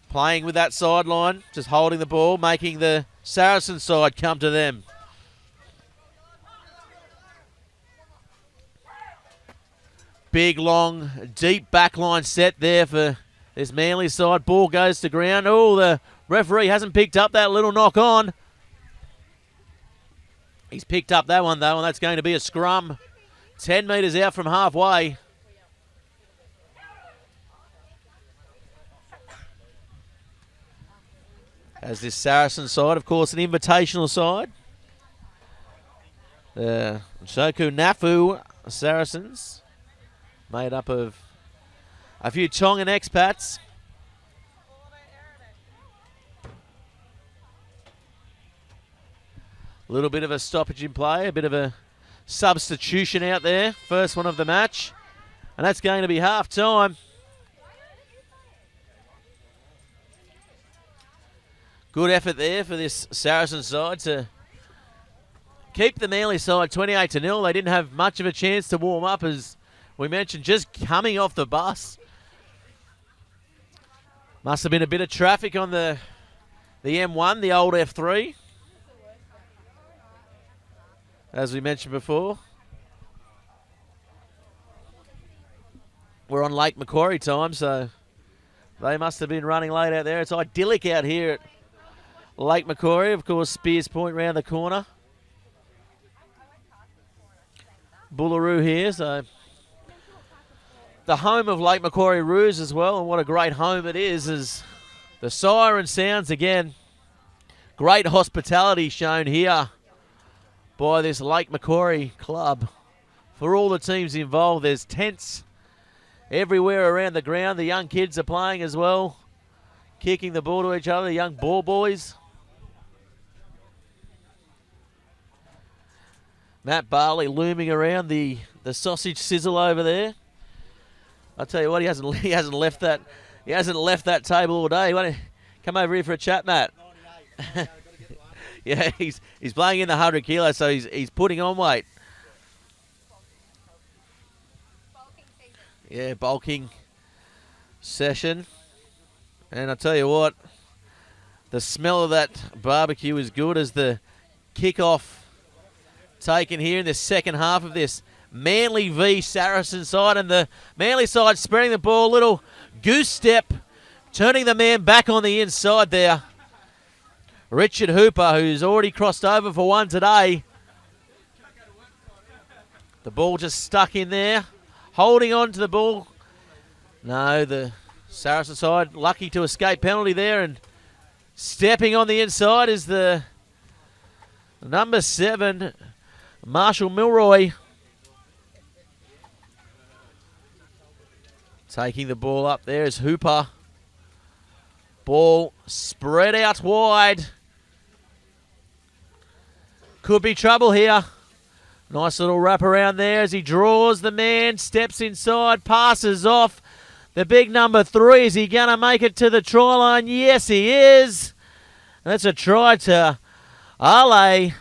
Playing with that sideline, just holding the ball, making the Saracen side come to them. Big, long, deep backline set there for this Manly side. Ball goes to ground. Oh, the referee hasn't picked up that little knock on. He's picked up that one, though, and that's going to be a scrum. 10 metres out from halfway. As this Saracen side, of course, an invitational side. The Shoku Nafu Saracens, made up of a few Tongan expats. A little bit of a stoppage in play, a bit of a substitution out there. First one of the match. And that's going to be half time. Good effort there for this Saracen side to keep the Manly side 28-0. They didn't have much of a chance to warm up, as we mentioned, just coming off the bus. Must have been a bit of traffic on the M1, the old F3. As we mentioned before. We're on Lake Macquarie time, so they must have been running late out there. It's idyllic out here at Lake Macquarie. Of course, Spears Point round the corner. Bullaroo here, so the home of Lake Macquarie Roos as well, and what a great home it is as the siren sounds again. Great hospitality shown here by this Lake Macquarie club. For all the teams involved, there's tents everywhere around the ground. The young kids are playing as well, kicking the ball to each other, the young ball boys. Matt Barley looming around the sausage sizzle over there. I tell you what, he hasn't left that table all day. You want to come over here for a chat, Matt? Yeah, he's playing in the 100 kilos, so he's putting on weight. Yeah, bulking session. And I tell you what, the smell of that barbecue is good as the kickoff taken here in the second half of this Manly v Saracen side, and the Manly side spreading the ball, little goose step, turning the man back on the inside there. Richard Hooper, who's already crossed over for one today. The ball just stuck in there, holding on to the ball. No, the Saracen side lucky to escape penalty there, and stepping on the inside is the number 7, Marshall Milroy. Taking the ball up there is Hooper. Ball spread out wide. Could be trouble here. Nice little wrap around there as he draws the man, steps inside, passes off. The big number 3, is he going to make it to the try line? Yes, he is. That's a try to Ale.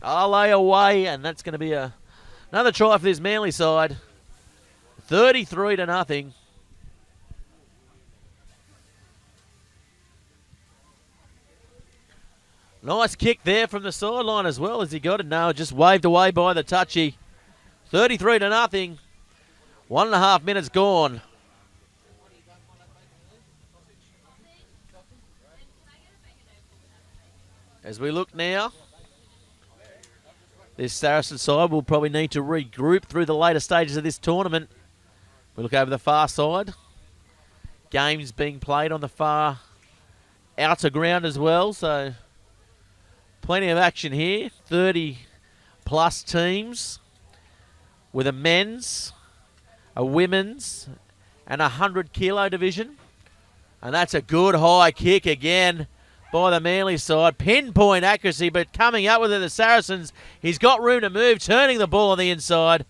Ale away, and that's going to be another try for this Manly side. 33-0. Nice kick there from the sideline as well as he got it. No, just waved away by the touchy. 33-0. 1.5 minutes gone. As we look now, this Saracen side will probably need to regroup through the later stages of this tournament. We look over the far side. Games being played on the far outer ground as well, so plenty of action here. 30-plus teams with a men's, a women's, and a 100-kilo division. And that's a good high kick again by the Manly side. Pinpoint accuracy, but coming up with it, the Saracens. He's got room to move, turning the ball on the inside.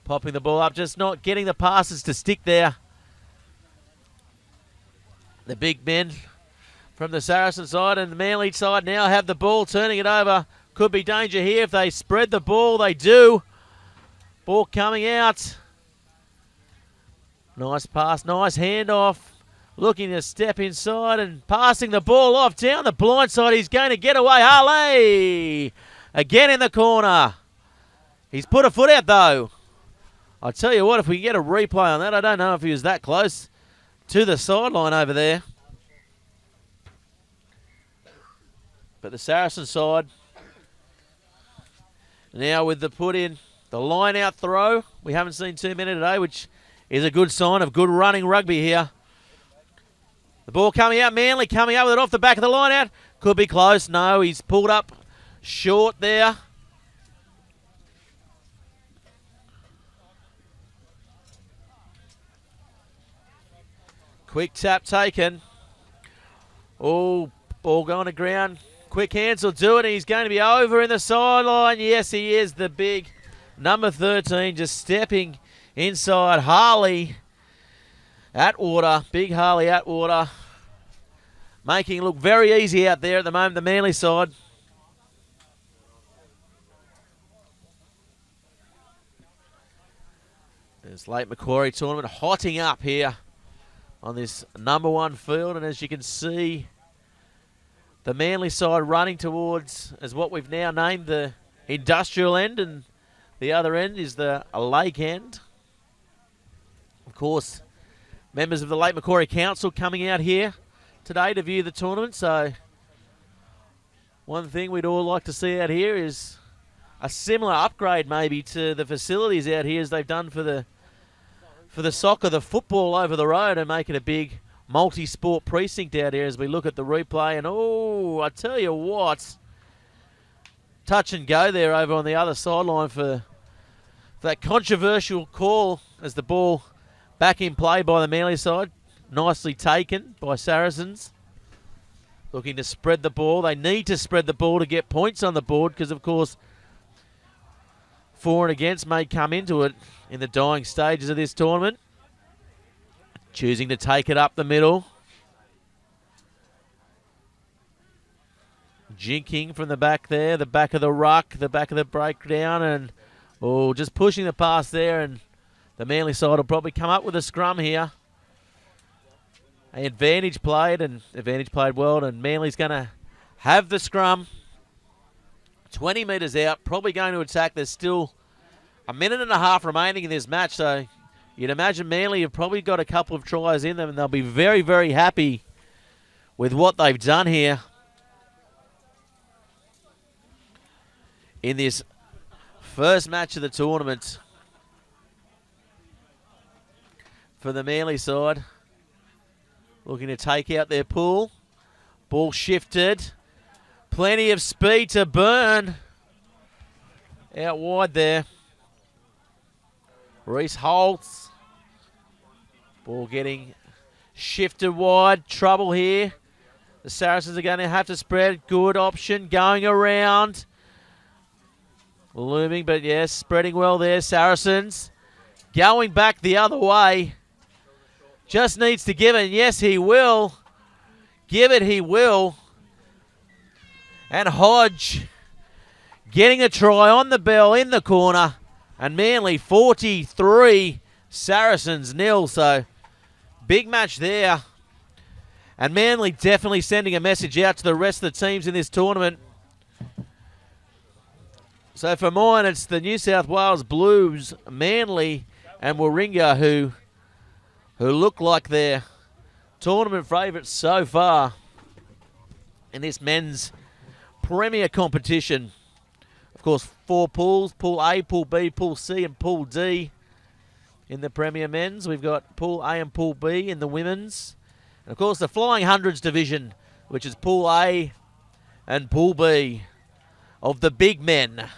Popping the ball up, just not getting the passes to stick there. The big men from the Saracen side and the Manly side now have the ball, turning it over. Could be danger here if they spread the ball. They do. Ball coming out. Nice pass, nice handoff. Looking to step inside and passing the ball off down the blind side. He's going to get away. Harley again in the corner. He's put a foot out though. I'll tell you what, if we get a replay on that, I don't know if he was that close to the sideline over there. But the Saracen side now with the put in, the line out throw. We haven't seen too many today, which is a good sign of good running rugby here. The ball coming out, Manly coming up with it off the back of the line out. Could be close. No, he's pulled up short there. Quick tap taken. Oh, ball going to ground. Quick hands will do it. He's going to be over in the sideline. Yes, he is. The big number 13 just stepping inside. Harley Atwater. Big Harley Atwater. Making it look very easy out there at the moment, the Manly side. There's late Macquarie tournament hotting up here on this number 1 field, and as you can see, the Manly side running towards as what we've now named the industrial end, and the other end is the lake end. Of course, members of the Lake Macquarie Council coming out here today to view the tournament, so one thing we'd all like to see out here is a similar upgrade maybe to the facilities out here as they've done for the soccer, the football over the road, and make it a big multi-sport precinct out here as we look at the replay. And oh, I tell you what, touch and go there over on the other sideline for that controversial call as the ball back in play by the Manly side. Nicely taken by Saracens. Looking to spread the ball. They need to spread the ball to get points on the board because, of course, for and against may come into it in the dying stages of this tournament. Choosing to take it up the middle. Jinking from the back there, the back of the ruck, the back of the breakdown, and just pushing the pass there, and the Manly side will probably come up with a scrum here. Advantage played well, and Manly's going to have the scrum. 20 metres out, probably going to attack. There's still a minute and a half remaining in this match, so you'd imagine Manly have probably got a couple of tries in them, and they'll be very, very happy with what they've done here in this first match of the tournament for the Manly side. Looking to take out their pool. Ball shifted. Plenty of speed to burn. Out wide there. Reese Holtz. Ball getting shifted wide. Trouble here. The Saracens are going to have to spread. Good option going around. Looming, but yes, spreading well there. Saracens going back the other way. Just needs to give it. Yes, he will. Give it, he will. And Hodge getting a try on the bell in the corner. And Manly 43, Saracens 0. So big match there. And Manly definitely sending a message out to the rest of the teams in this tournament. So for mine, it's the New South Wales Blues, Manly and Warringah who look like their tournament favourites so far in this men's premier competition. Of course, 4 pools, Pool A, Pool B, Pool C and Pool D in the Premier Men's. We've got Pool A and Pool B in the women's. And of course, the Flying Hundreds division, which is Pool A and Pool B of the big men.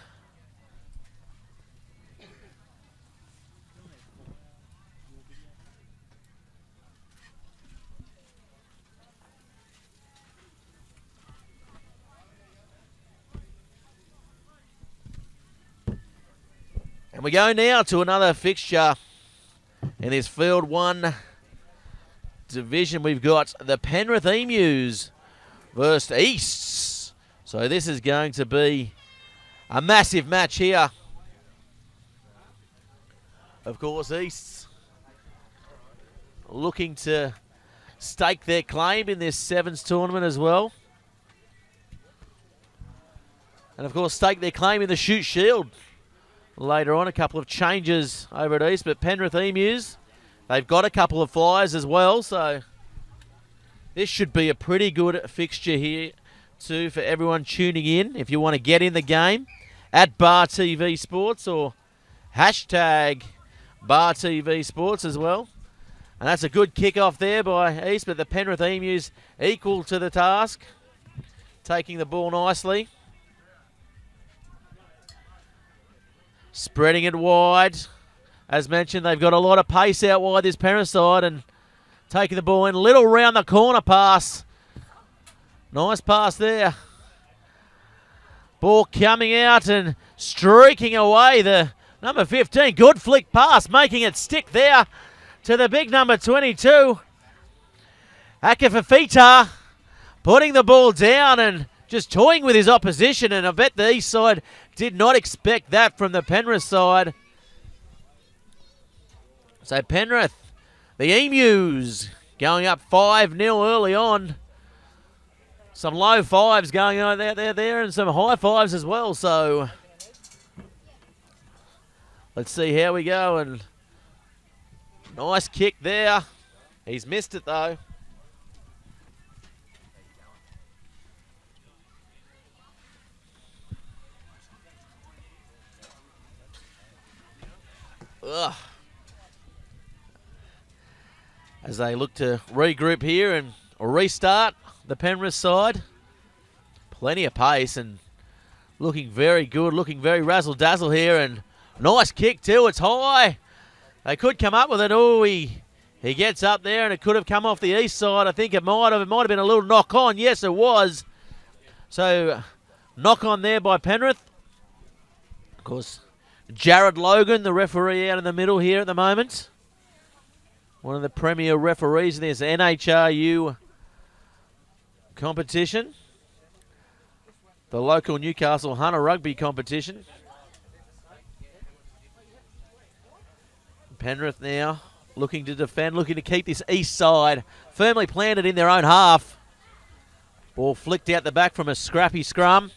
We go now to another fixture in this Field 1 division. We've got the Penrith Emus versus Easts. So this is going to be a massive match here. Of course, Easts looking to stake their claim in this 7's tournament as well. And of course, stake their claim in the Shoot Shield later on. A couple of changes over at East, but Penrith Emus, they've got a couple of flyers as well, so this should be a pretty good fixture here too for everyone tuning in. If you want to get in the game, at Bar TV Sports or hashtag Bar TV Sports as well. And that's a good kick-off there by East, but the Penrith Emus equal to the task, taking the ball nicely. Spreading it wide. As mentioned, they've got a lot of pace out wide, this Penrith side, and taking the ball in. Little round the corner pass. Nice pass there. Ball coming out and streaking away. The number 15. Good flick pass, making it stick there to the big number 22. Akafafita putting the ball down and just toying with his opposition, and I bet the East side did not expect that from the Penrith side. So Penrith, the Emus, going up 5-0 early on. Some low fives going on there, and some high fives as well. So let's see how we go. And nice kick there. He's missed it though. Ugh. As they look to regroup here and restart the Penrith side. Plenty of pace and looking very good, looking very razzle-dazzle here, and nice kick too. It's high. They could come up with it. Oh, he gets up there, and it could have come off the East side. I think it might have. It might have been a little knock on. Yes, it was. So knock on there by Penrith. Of course, Jared Logan, the referee out in the middle here at the moment. One of the premier referees in this NHRU competition. The local Newcastle Hunter rugby competition. Penrith now looking to defend, looking to keep this East side firmly planted in their own half. Ball flicked out the back from a scrappy scrum.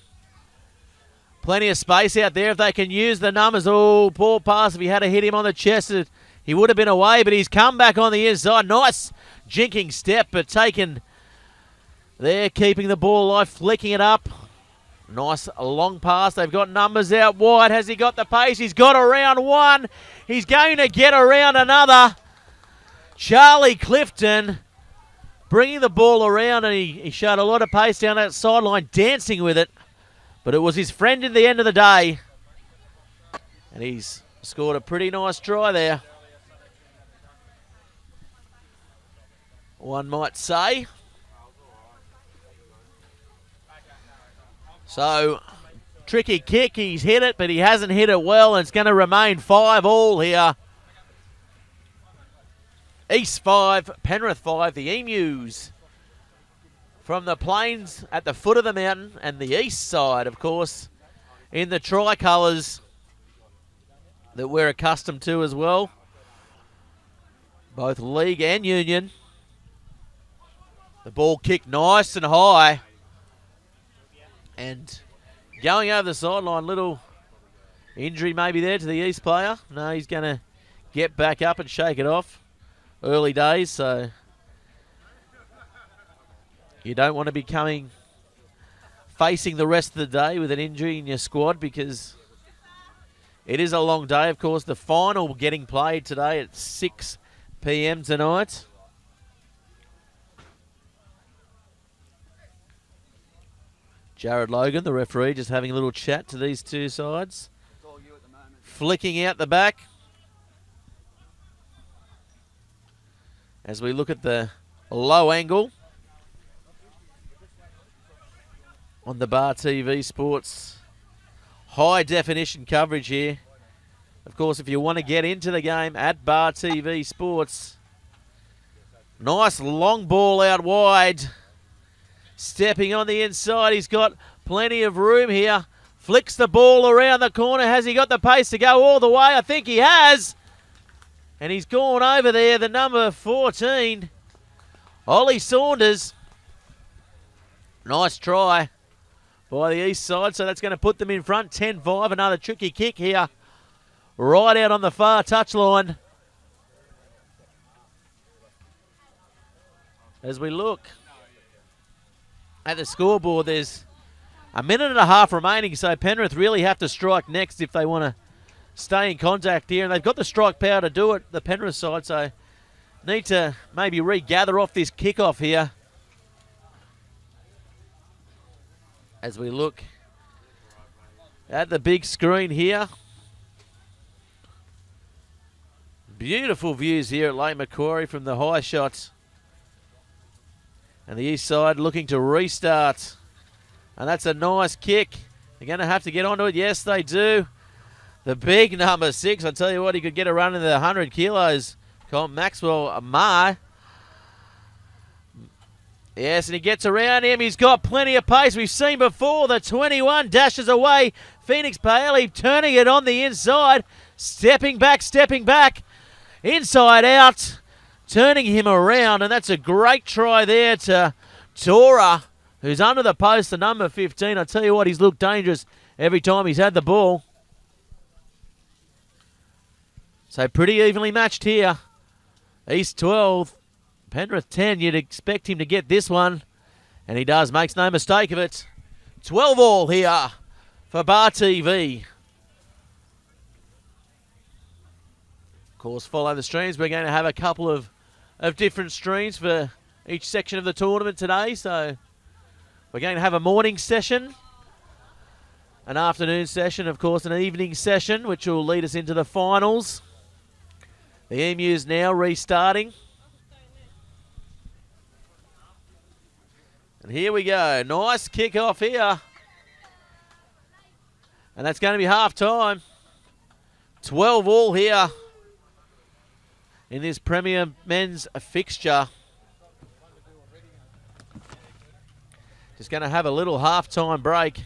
Plenty of space out there if they can use the numbers. Oh, poor pass. If he had to hit him on the chest, he would have been away, but he's come back on the inside. Nice jinking step, but taken there, keeping the ball alive, flicking it up. Nice long pass. They've got numbers out wide. Has he got the pace? He's got around one. He's going to get around another. Charlie Clifton bringing the ball around, and he showed a lot of pace down that sideline, dancing with it. But it was his friend in the end of the day. And he's scored a pretty nice try there, one might say. So, tricky kick. He's hit it, but he hasn't hit it well, and it's going to remain 5-all here. East 5, Penrith 5. The Emus from the plains at the foot of the mountain, and the East side, of course, in the tricolours that we're accustomed to as well. Both league and union. The ball kicked nice and high. And going over the sideline, little injury maybe there to the East player. No, he's going to get back up and shake it off. Early days, so you don't want to be facing the rest of the day with an injury in your squad, because it is a long day. Of course, the final getting played today at 6 p.m. tonight. Jared Logan, the referee, just having a little chat to these two sides. Flicking out the back. As we look at the low angle on the Bar TV Sports high definition coverage here Of course, if you want to get into the game at Bar TV Sports. Nice long ball out wide. Stepping on the inside. He's got plenty of room here. Flicks the ball around the corner. Has he got the pace to go all the way? I think he has. And he's gone over there, the number 14, Ollie Saunders. Nice try by the east side. So that's going to put them in front. 10-5. Another tricky kick here. Right out on the far touchline. As we look at the scoreboard, there's a minute and a half remaining, so Penrith really have to strike next if they want to stay in contact here. And they've got the strike power to do it, the Penrith side, so need to maybe regather off this kickoff here. As we look at the big screen here. Beautiful views here at Lake Macquarie from the high shots. And the east side looking to restart. And that's a nice kick. They're going to have to get onto it. Yes, they do. The big number 6. I tell you what, he could get a run in the 100 kilos. Colin Maxwell Amar. Yes, and he gets around him. He's got plenty of pace. We've seen before. The 21 dashes away. Phoenix Paley turning it on the inside. Stepping back. Inside out. Turning him around. And that's a great try there to Tora, who's under the post, the number 15. I tell you what, he's looked dangerous every time he's had the ball. So pretty evenly matched here. East 12, Penrith 10. You'd expect him to get this one. And he does, makes no mistake of it. 12 all here for Bar TV. Of course, follow the streams. We're going to have a couple of different streams for each section of the tournament today. So we're going to have a morning session, an afternoon session, of course, an evening session, which will lead us into the finals. The Emus now restarting. And here we go. Nice kick-off here. And that's going to be half-time. 12 all here in this Premier Men's fixture. Just going to have a little half-time break.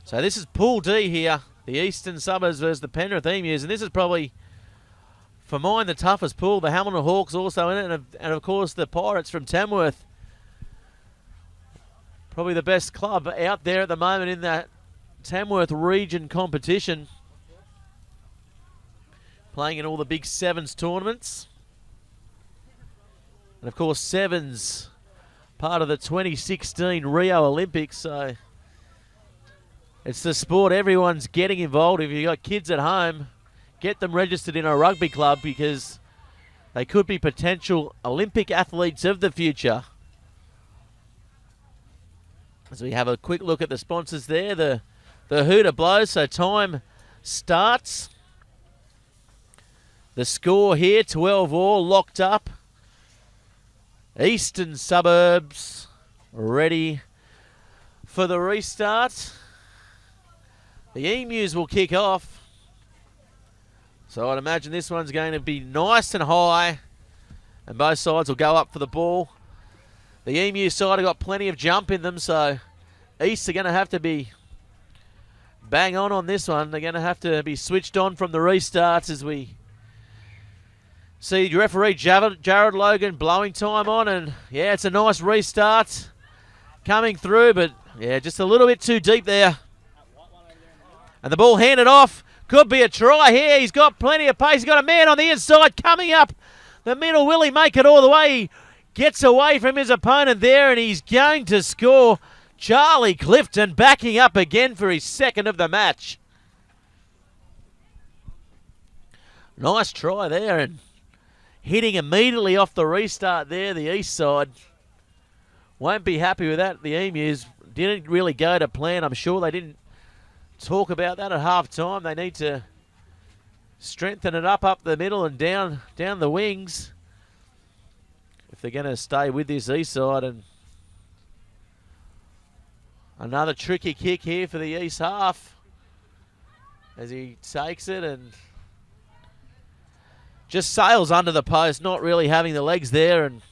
So this is Pool D here. The Eastern Suburbs versus the Penrith Emus. And this is probably, for mine, the toughest pool. The Hamilton Hawks also in it. And of course, the Pirates from Tamworth. Probably the best club out there at the moment in that Tamworth region competition. Playing in all the big 7's tournaments. And of course, 7's part of the 2016 Rio Olympics. So it's the sport everyone's getting involved. If you've got kids at home, get them registered in a rugby club because they could be potential Olympic athletes of the future. As we have a quick look at the sponsors there, the hooter blows, so time starts. The score here, 12 all, locked up. Eastern Suburbs ready for the restart. The Emus will kick off. So I'd imagine this one's going to be nice and high. And both sides will go up for the ball. The Emu side have got plenty of jump in them, so East are going to have to be bang on this one. They're going to have to be switched on from the restarts as we see referee Jared Logan blowing time on. And yeah, it's a nice restart coming through, but yeah, just a little bit too deep there. And the ball handed off. Could be a try here. He's got plenty of pace. He's got a man on the inside coming up the middle. Will he make it all the way? He gets away from his opponent there, and he's going to score. Charlie Clifton backing up again for his second of the match. Nice try there, and hitting immediately off the restart there, the east side. Won't be happy with that. The Emus didn't really go to plan. I'm sure they didn't talk about that at half-time. They need to strengthen it up the middle and down the wings if they're going to stay with this east side. And another tricky kick here for the east half. as he takes it and just sails under the post, not really having the legs there. And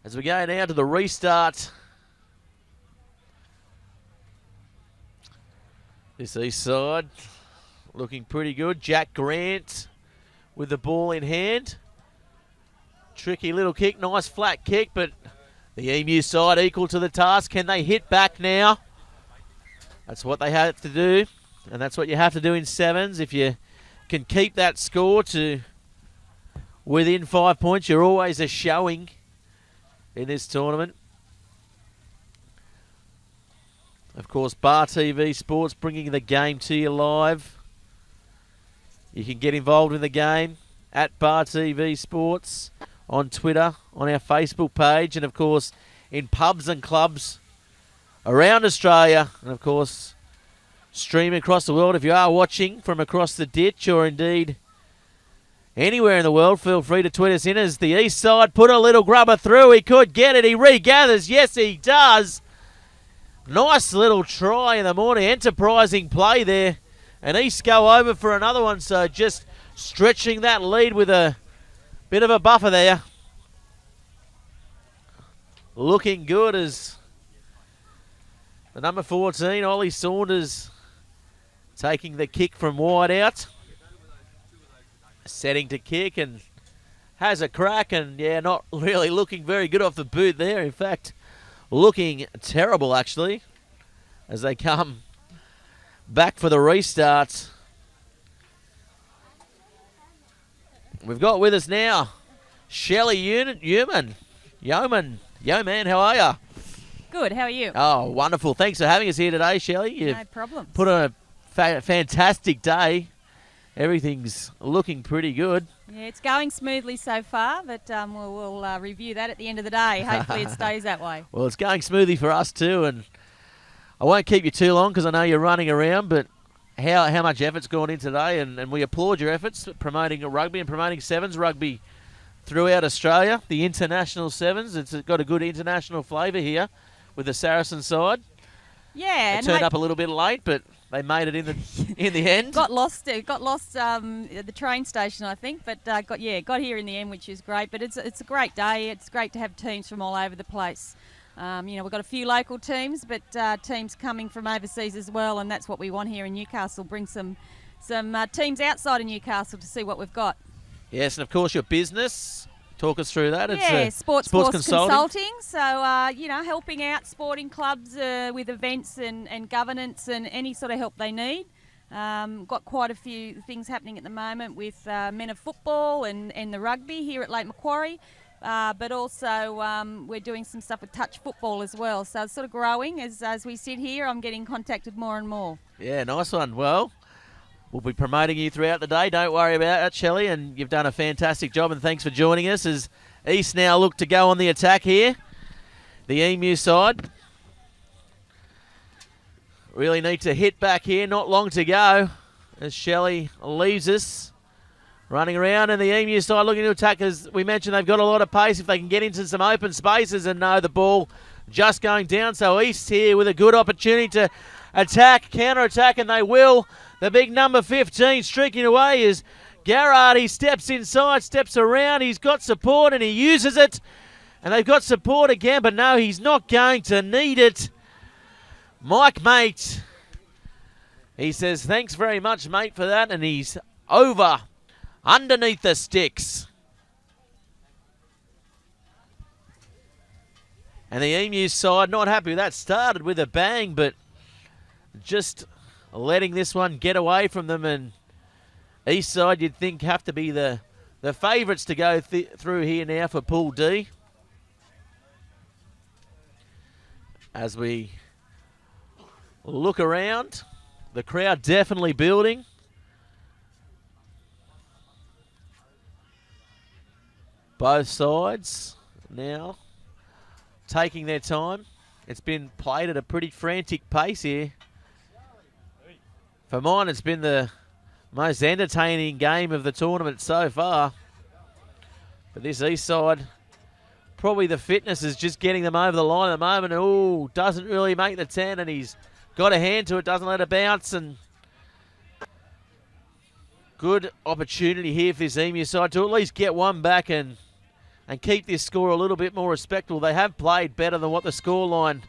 as we go now to the restart, this east side looking pretty good. Jack Grant with the ball in hand. Tricky little kick, nice flat kick, but the Emu side equal to the task. Can they hit back now? That's what they have to do, and that's what you have to do in 7's. If you can keep that score to within 5 points, you're always a showing in this tournament. Of course, Bar TV Sports bringing the game to you live. You can get involved in the game at Bar TV Sports on Twitter, on our Facebook page, and of course in pubs and clubs around Australia, and of course stream across the world. If you are watching from across the ditch or indeed anywhere in the world, feel free to tweet us in as the east side put a little grubber through. He could get it. He regathers. Yes, he does. Nice little try in the morning. Enterprising play there. And East go over for another one. So just stretching that lead with a bit of a buffer there. Looking good as the number 14, Ollie Saunders, taking the kick from wide out. Setting to kick and has a crack, and yeah, not really looking very good off the boot there. In fact, looking terrible actually as they come back for the restart. We've got with us now Shelley Yeoman. Yo man, how are you? Good, how are you? Oh, wonderful. Thanks for having us here today, Shelley. You've No problem. put on a fantastic day. Everything's looking pretty good. Yeah, it's going smoothly so far, but we'll review that at the end of the day. Hopefully it stays that way. Well, it's going smoothly for us too, and I won't keep you too long because I know you're running around, but how much effort's gone in today, and we applaud your efforts promoting rugby and promoting 7's rugby throughout Australia. The international 7's, it's got a good international flavour here with the Saracen side. Yeah, They turned up a little bit late, but they made it in the end. Got lost at the train station, I think, but got here in the end, which is great. But it's a great day. It's great to have teams from all over the place. We've got a few local teams, but teams coming from overseas as well, and that's what we want here in Newcastle. Bring some teams outside of Newcastle to see what we've got. Yes, and of course your business. Talk us through that. It's sports consulting. So, helping out sporting clubs with events and governance and any sort of help they need. Got quite a few things happening at the moment with men of football and the rugby here at Macquarie. But also we're doing some stuff with touch football as well. So it's sort of growing as we sit here. I'm getting contacted more and more. Yeah, nice one. Well, we'll be promoting you throughout the day. Don't worry about it, Shelley, and you've done a fantastic job, and thanks for joining us as East now look to go on the attack here. The Emu side really need to hit back here. Not long to go as Shelley leaves us. Running around, and the Emu side looking to attack. As we mentioned, they've got a lot of pace if they can get into some open spaces, and no, the ball just going down. So East here with a good opportunity to attack, counter-attack, and they will. The big number 15 streaking away is Garrard. He steps inside, steps around. He's got support, and he uses it. And they've got support again, but no, he's not going to need it. Mike Mate, he says, thanks very much, mate, for that, and he's over underneath the sticks. And the Emu side not happy with that. Started with a bang, but just letting this one get away from them. And East side, you'd think, have to be the favourites to go through here now for Pool D. As we look around, the crowd definitely building. Both sides now taking their time. It's been played at a pretty frantic pace here. For mine, it's been the most entertaining game of the tournament so far. But this East side, probably the fitness is just getting them over the line at the moment. Oh, doesn't really make the 10, and he's got a hand to it, doesn't let it bounce, and Good opportunity here for this Emu side to at least get one back and keep this score a little bit more respectable. They have played better than what the scoreline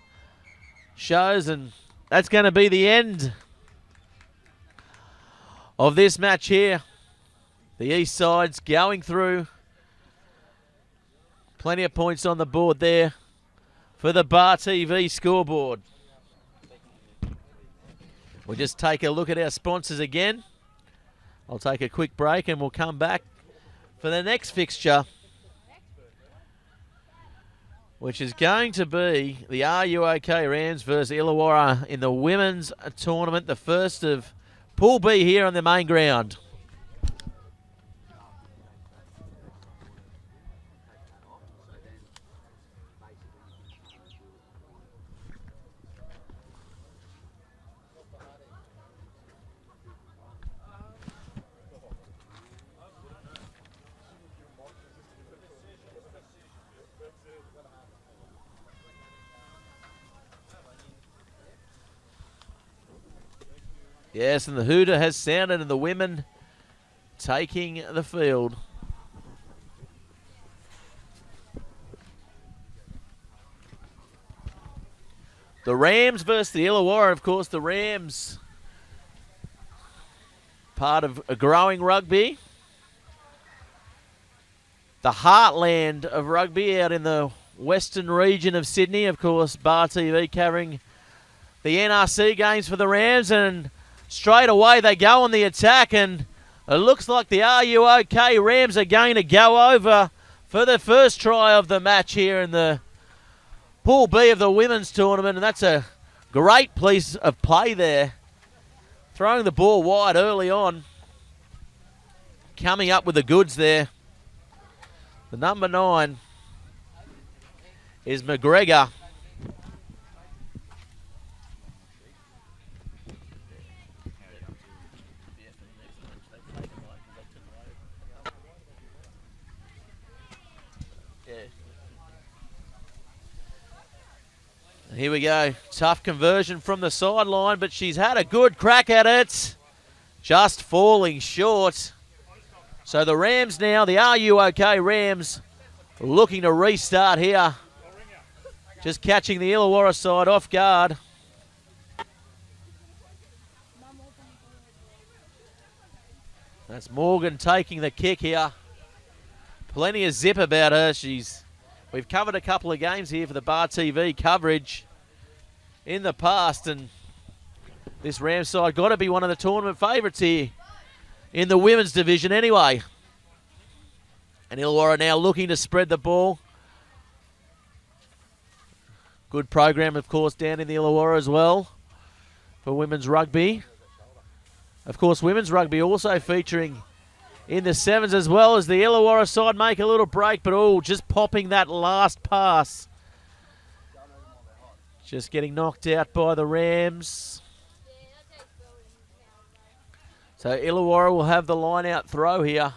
shows, and that's going to be the end of this match here. The East side's going through. Plenty of points on the board there for the Bar TV scoreboard. We'll just take a look at our sponsors again. I'll take a quick break and we'll come back for the next fixture, which is going to be the Are You OK Rams versus Illawarra in the women's tournament, the first of Pool B here on the main ground. Yes, and the hooter has sounded, and the women taking the field. The Rams versus the Illawarra. Of course, the Rams, part of a growing rugby. The heartland of rugby out in the western region of Sydney. Of course, Bar TV covering the NRC games for the Rams, and straight away they go on the attack, and it looks like the Are You OK Rams are going to go over for the first try of the match here in the Pool B of the women's tournament, and that's a great piece of play there. Throwing the ball wide early on. Coming up with the goods there. The number 9 is McGregor. Here we go. Tough conversion from the sideline, but she's had a good crack at it. Just falling short. So the Rams now, the Are You OK Rams, looking to restart here. Just catching the Illawarra side off guard. That's Morgan taking the kick here. Plenty of zip about her. We've covered a couple of games here for the Bar TV coverage in the past, and this Rams side got to be one of the tournament favourites here in the women's division anyway. And Illawarra now looking to spread the ball. Good program, of course, down in the Illawarra as well for women's rugby. Of course, women's rugby also featuring in the 7's, as well as the Illawarra side make a little break, but just popping that last pass. Just getting knocked out by the Rams. So Illawarra will have the line out throw here.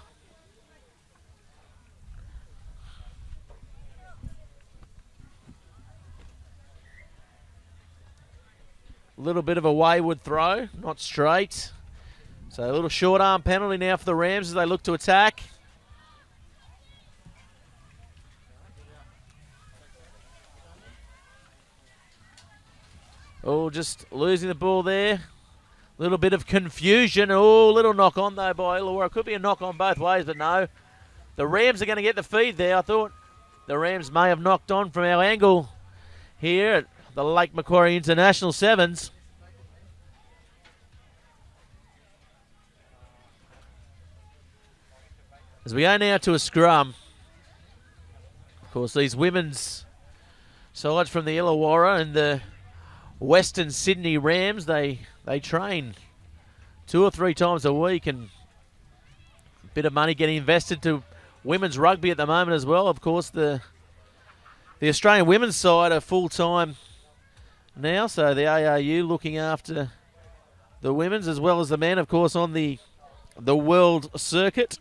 A little bit of a wayward throw, not straight. So a little short arm penalty now for the Rams as they look to attack. Just losing the ball there. A little bit of confusion. Little knock on though by Illawarra. Could be a knock on both ways, but no. The Rams are going to get the feed there. I thought the Rams may have knocked on from our angle here at the Lake Macquarie International 7's. As we go now to a scrum. Of course, these women's sides from the Illawarra and the Western Sydney Rams, they train 2 or 3 times a week, and a bit of money getting invested to women's rugby at the moment as well. Of course, the Australian women's side are full-time now, so the ARU looking after the women's as well as the men, of course, on the world circuit.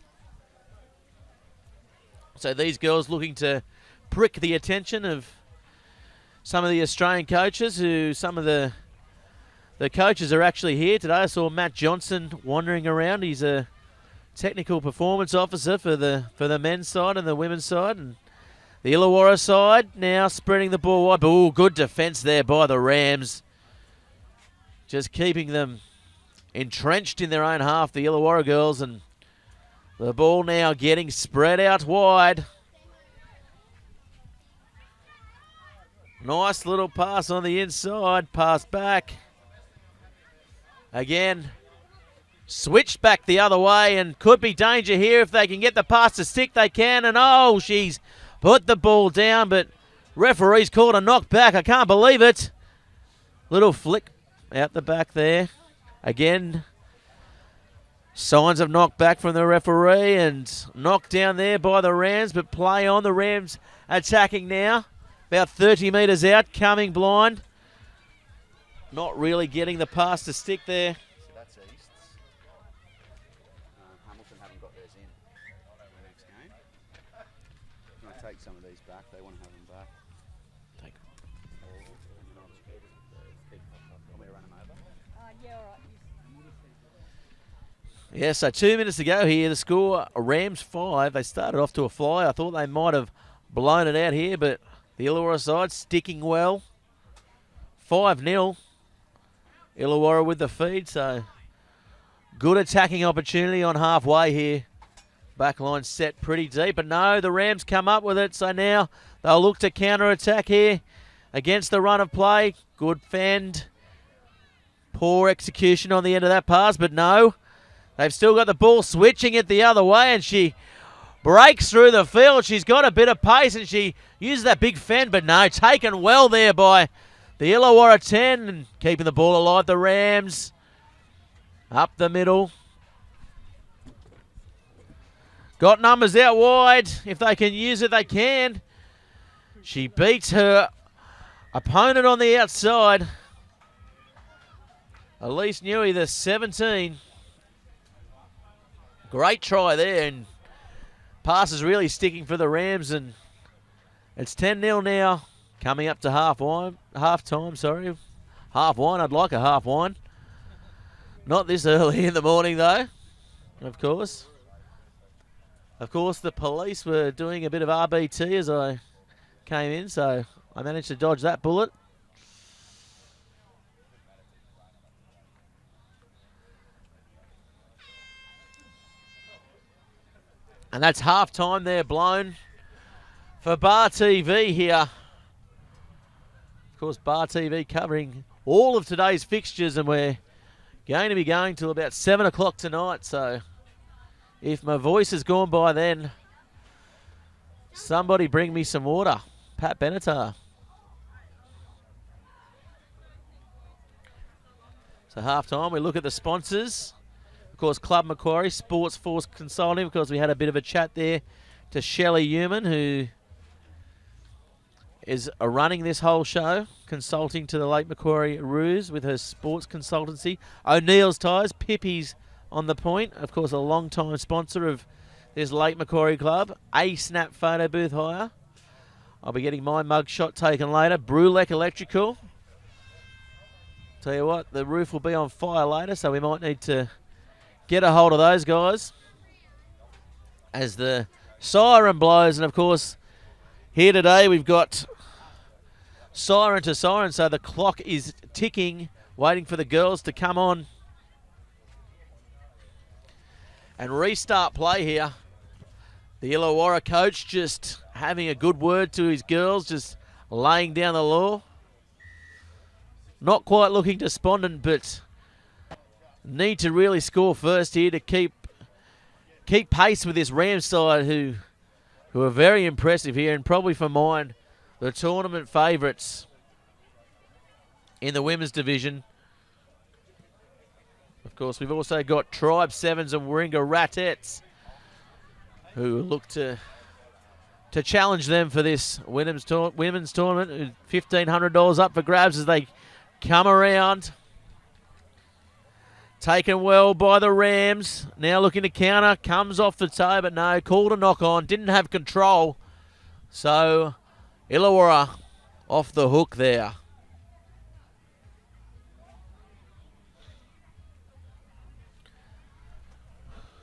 So these girls looking to prick the attention of some of the Australian coaches, who some of the coaches are actually here today. I saw Matt Johnson wandering around. He's a technical performance officer for the men's side and the women's side. And the Illawarra side now spreading the ball wide. But good defence there by the Rams. Just keeping them entrenched in their own half, the Illawarra girls. And the ball now getting spread out wide. Nice little pass on the inside. Pass back. Again, switched back the other way and could be danger here if they can get the pass to stick. They can. And oh, she's put the ball down, but referee's called a knockback. I can't believe it. Little flick out the back there. Again, signs of knockback from the referee and knocked down there by the Rams, but play on. The Rams attacking now. About 30 metres out, coming blind. Not really getting the pass to stick there. So that's East's. Hamilton haven't got theirs in the next game. Can I take some of these back? They want to have them back. Take. Want me to run them over? Yeah, all right. Yeah, so 2 minutes to go here. The score, Rams 5. They started off to a fly. I thought they might have blown it out here, but the Illawarra side sticking well. 5-0. Illawarra with the feed, so good attacking opportunity on halfway here. Backline set pretty deep, but no, the Rams come up with it, so now they'll look to counter-attack here against the run of play. Good fend. Poor execution on the end of that pass, but no. They've still got the ball switching it the other way, and she breaks through the field. She's got a bit of pace, and she uses that big fend, but no, taken well there by the Illawarra 10 and keeping the ball alive. The Rams up the middle. Got numbers out wide. If they can use it, they can. She beats her opponent on the outside. Elise Newey, the 17. Great try there, and pass is really sticking for the Rams, and it's 10-0 now. Coming up to half time. Half one. I'd like a half one. Not this early in the morning, though. Of course. The police were doing a bit of RBT as I came in, so I managed to dodge that bullet. And that's half time there blown for Bar TV here. Of course, Bar TV covering all of today's fixtures, and we're going to be going till about 7 o'clock tonight. So if my voice is gone by then, somebody bring me some water. Pat Benatar. So half time, we look at the sponsors. Of course, Club Macquarie, Sports Force Consulting, because we had a bit of a chat there to Shelley Human, who is running this whole show, consulting to the Lake Macquarie Roos with her sports consultancy. O'Neill's Tyres, Pippi's on the point. Of course, a long-time sponsor of this Lake Macquarie club. A-Snap photo booth hire. I'll be getting my mug shot taken later. Brulek Electrical. Tell you what, the roof will be on fire later, so we might need to get a hold of those guys as the siren blows. And of course, here today we've got siren to siren, so the clock is ticking, waiting for the girls to come on and restart play here. The Illawarra coach just having a good word to his girls, just laying down the law. Not quite looking despondent, but need to really score first here to keep pace with this Rams side who are very impressive here, and probably for mine, the tournament favourites in the women's division. Of course, we've also got Tribe 7's and Warringah Ratettes, who look to challenge them for this women's tournament. $1,500 up for grabs as they come around. Taken well by the Rams. Now looking to counter. Comes off the toe, but no. Called a knock on. Didn't have control. So Illawarra off the hook there.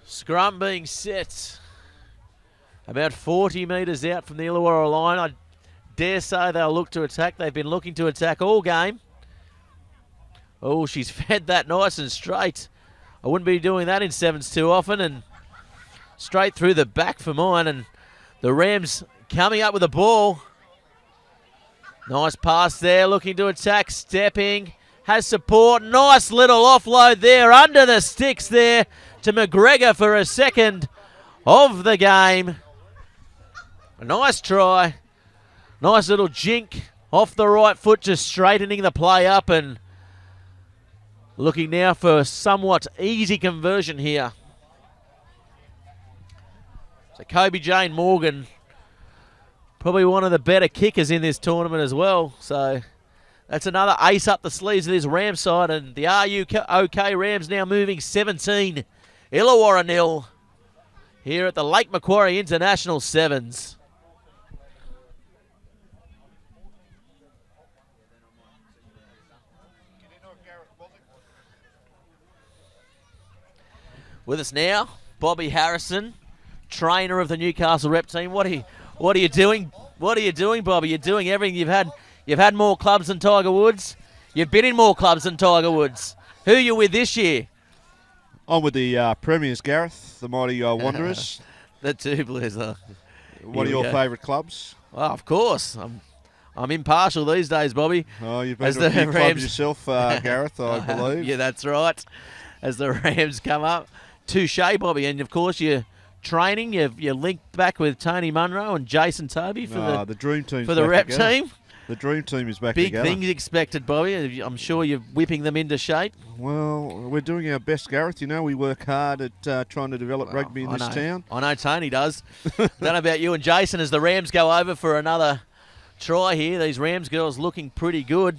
Scrum being set about 40 metres out from the Illawarra line. I dare say they'll look to attack. They've been looking to attack all game. Oh, she's fed that nice and straight. I wouldn't be doing that in 7's too often. And straight through the back for mine. And the Rams coming up with the ball. Nice pass there, looking to attack, stepping, has support. Nice little offload there, under the sticks there to McGregor for a second of the game. A nice try. Nice little jink off the right foot, just straightening the play up and looking now for a somewhat easy conversion here. So Kobe Jane Morgan, probably one of the better kickers in this tournament as well. So that's another ace up the sleeves of this Rams side. And the RUK Rams now moving 17, Illawarra 0 here at the Lake Macquarie International 7's. With us now, Bobby Harrison, trainer of the Newcastle rep team. What are you doing? What are you doing, Bobby? You're doing everything. You've had more clubs than Tiger Woods. You've been in more clubs than Tiger Woods. Who are you with this year? I'm with the Premiers, Gareth, the mighty Wanderers. The two Blues. What are your favourite clubs? Well, of course. I'm impartial these days, Bobby. Oh, you've been to a few clubs yourself, Gareth, I believe. Yeah, that's right. As the Rams come up. Touche, Bobby. And, of course, you're training. You're linked back with Tony Munro and Jason Toby for the dream team for the rep team. The dream team is back Big together. things expected, Bobby. I'm sure you're whipping them into shape. Well, we're doing our best, Gareth. You know, we work hard at trying to develop rugby in this town. I know Tony does. Don't know about you and Jason as the Rams go over for another try here. These Rams girls looking pretty good.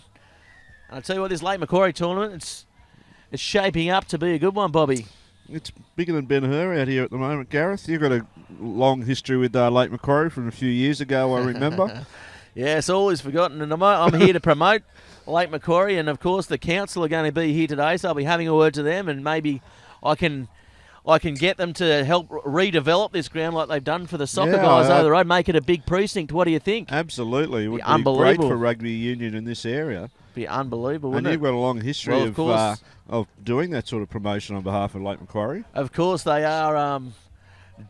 And I'll tell you what, this Lake Macquarie tournament, it's shaping up to be a good one, Bobby. It's bigger than Ben-Hur out here at the moment, Gareth. You've got a long history with Lake Macquarie from a few years ago, I remember. Yes, always forgotten. And I'm here to promote Lake Macquarie, and of course the council are going to be here today, so I'll be having a word to them, and maybe I can get them to help redevelop this ground like they've done for the soccer guys over the road, make it a big precinct. What do you think? Absolutely. It would be great for rugby union in this area. Be unbelievable, wouldn't it? And you've got a long history of doing that sort of promotion on behalf of Lake Macquarie. Of course, they are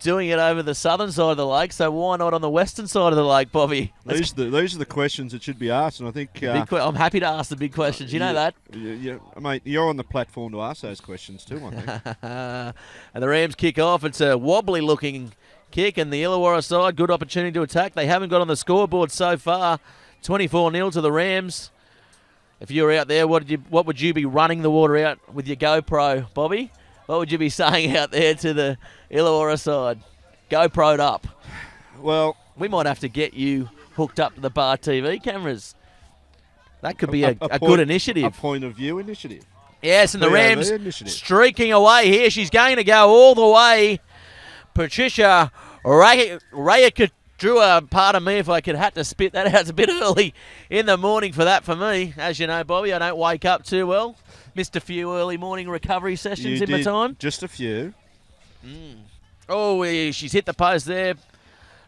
doing it over the southern side of the lake, so why not on the western side of the lake, Bobby? These are the questions that should be asked, and I think... I'm happy to ask the big questions. You know that? Yeah, mate, you're on the platform to ask those questions too, I think. And the Rams kick off. It's a wobbly-looking kick, and the Illawarra side, good opportunity to attack. They haven't got on the scoreboard so far. 24-0 to the Rams. If you're out there, what would you be running the water out with your GoPro, Bobby? What would you be saying out there to the Illawarra side? GoPro'd up. Well, we might have to get you hooked up to the bar TV cameras. That could be a good initiative. A point of view initiative. Yes, and the Rams streaking away here. She's going to go all the way. Patricia Rayaka drew a part of me if I had to spit that out. It's a bit early in the morning for that for me. As you know, Bobby, I don't wake up too well. Missed a few early morning recovery sessions in my time. Just a few. Oh, she's hit the post there.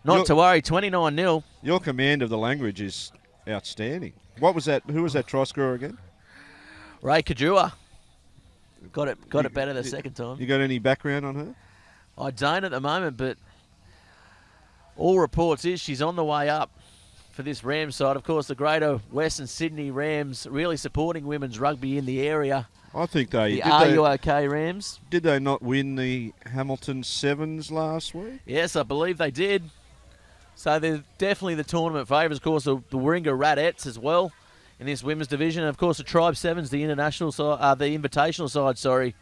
Not to worry, 29-0. Your command of the language is outstanding. What was that? Who was that try scorer again? Ray Kajua. Got it better the second time. You got any background on her? I don't at the moment, but all reports is she's on the way up for this Rams side. Of course, the Greater Western Sydney Rams really supporting women's rugby in the area. I think they did. Are you okay, Rams? Did they not win the Hamilton 7's last week? Yes, I believe they did. So they're definitely the tournament favourites. Of course, the Warringah Radettes as well in this women's division. And of course, the Tribe 7's, the international side, the invitational side,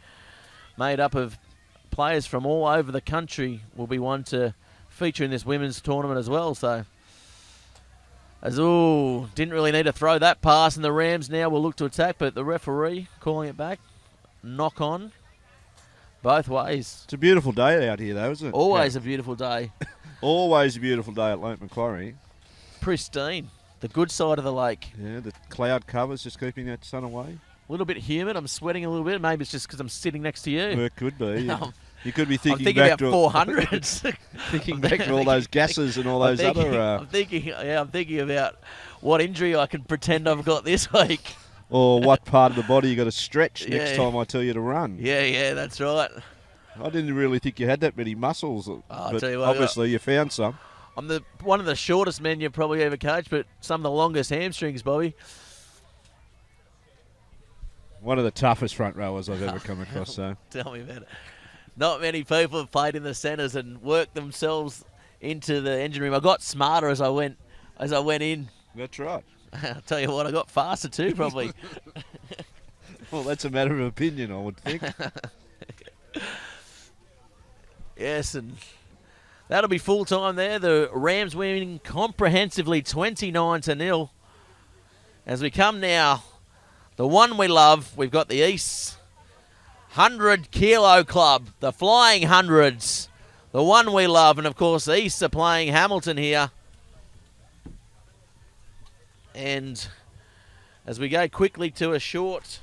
made up of players from all over the country, will be one to feature in this women's tournament as well. So, didn't really need to throw that pass, and the Rams now will look to attack, but the referee calling it back. Knock on both ways. It's a beautiful day out here, though, isn't it? Always a beautiful day. Always a beautiful day at Lake Macquarie. Pristine. The good side of the lake. Yeah, the cloud covers just keeping that sun away. A little bit humid. I'm sweating a little bit. Maybe it's just because I'm sitting next to you. Well, it could be. Yeah. You could be I'm thinking, thinking back about to 400s. thinking back to all those gases and all those other. I'm thinking about what injury I can pretend I've got this week. Or what part of the body you got to stretch next Yeah. time I tell you to run. Yeah, that's right. I didn't really think you had that many muscles, I'll but tell you what, obviously you found some. I'm one of the shortest men you've probably ever coached, but some of the longest hamstrings, Bobby. One of the toughest front rowers I've ever come across. So Tell me about it. Not many people have played in the centres and worked themselves into the engine room. I got smarter as I went in. that's right. I'll tell you what, I got faster too, probably. Well, that's a matter of opinion, I would think. Yes, and that'll be full time there. The Rams winning comprehensively 29-0. As we come now, the one we love, we've got the East 100 Kilo Club, the Flying Hundreds, the one we love, and of course the East are playing Hamilton here. And as we go quickly to a short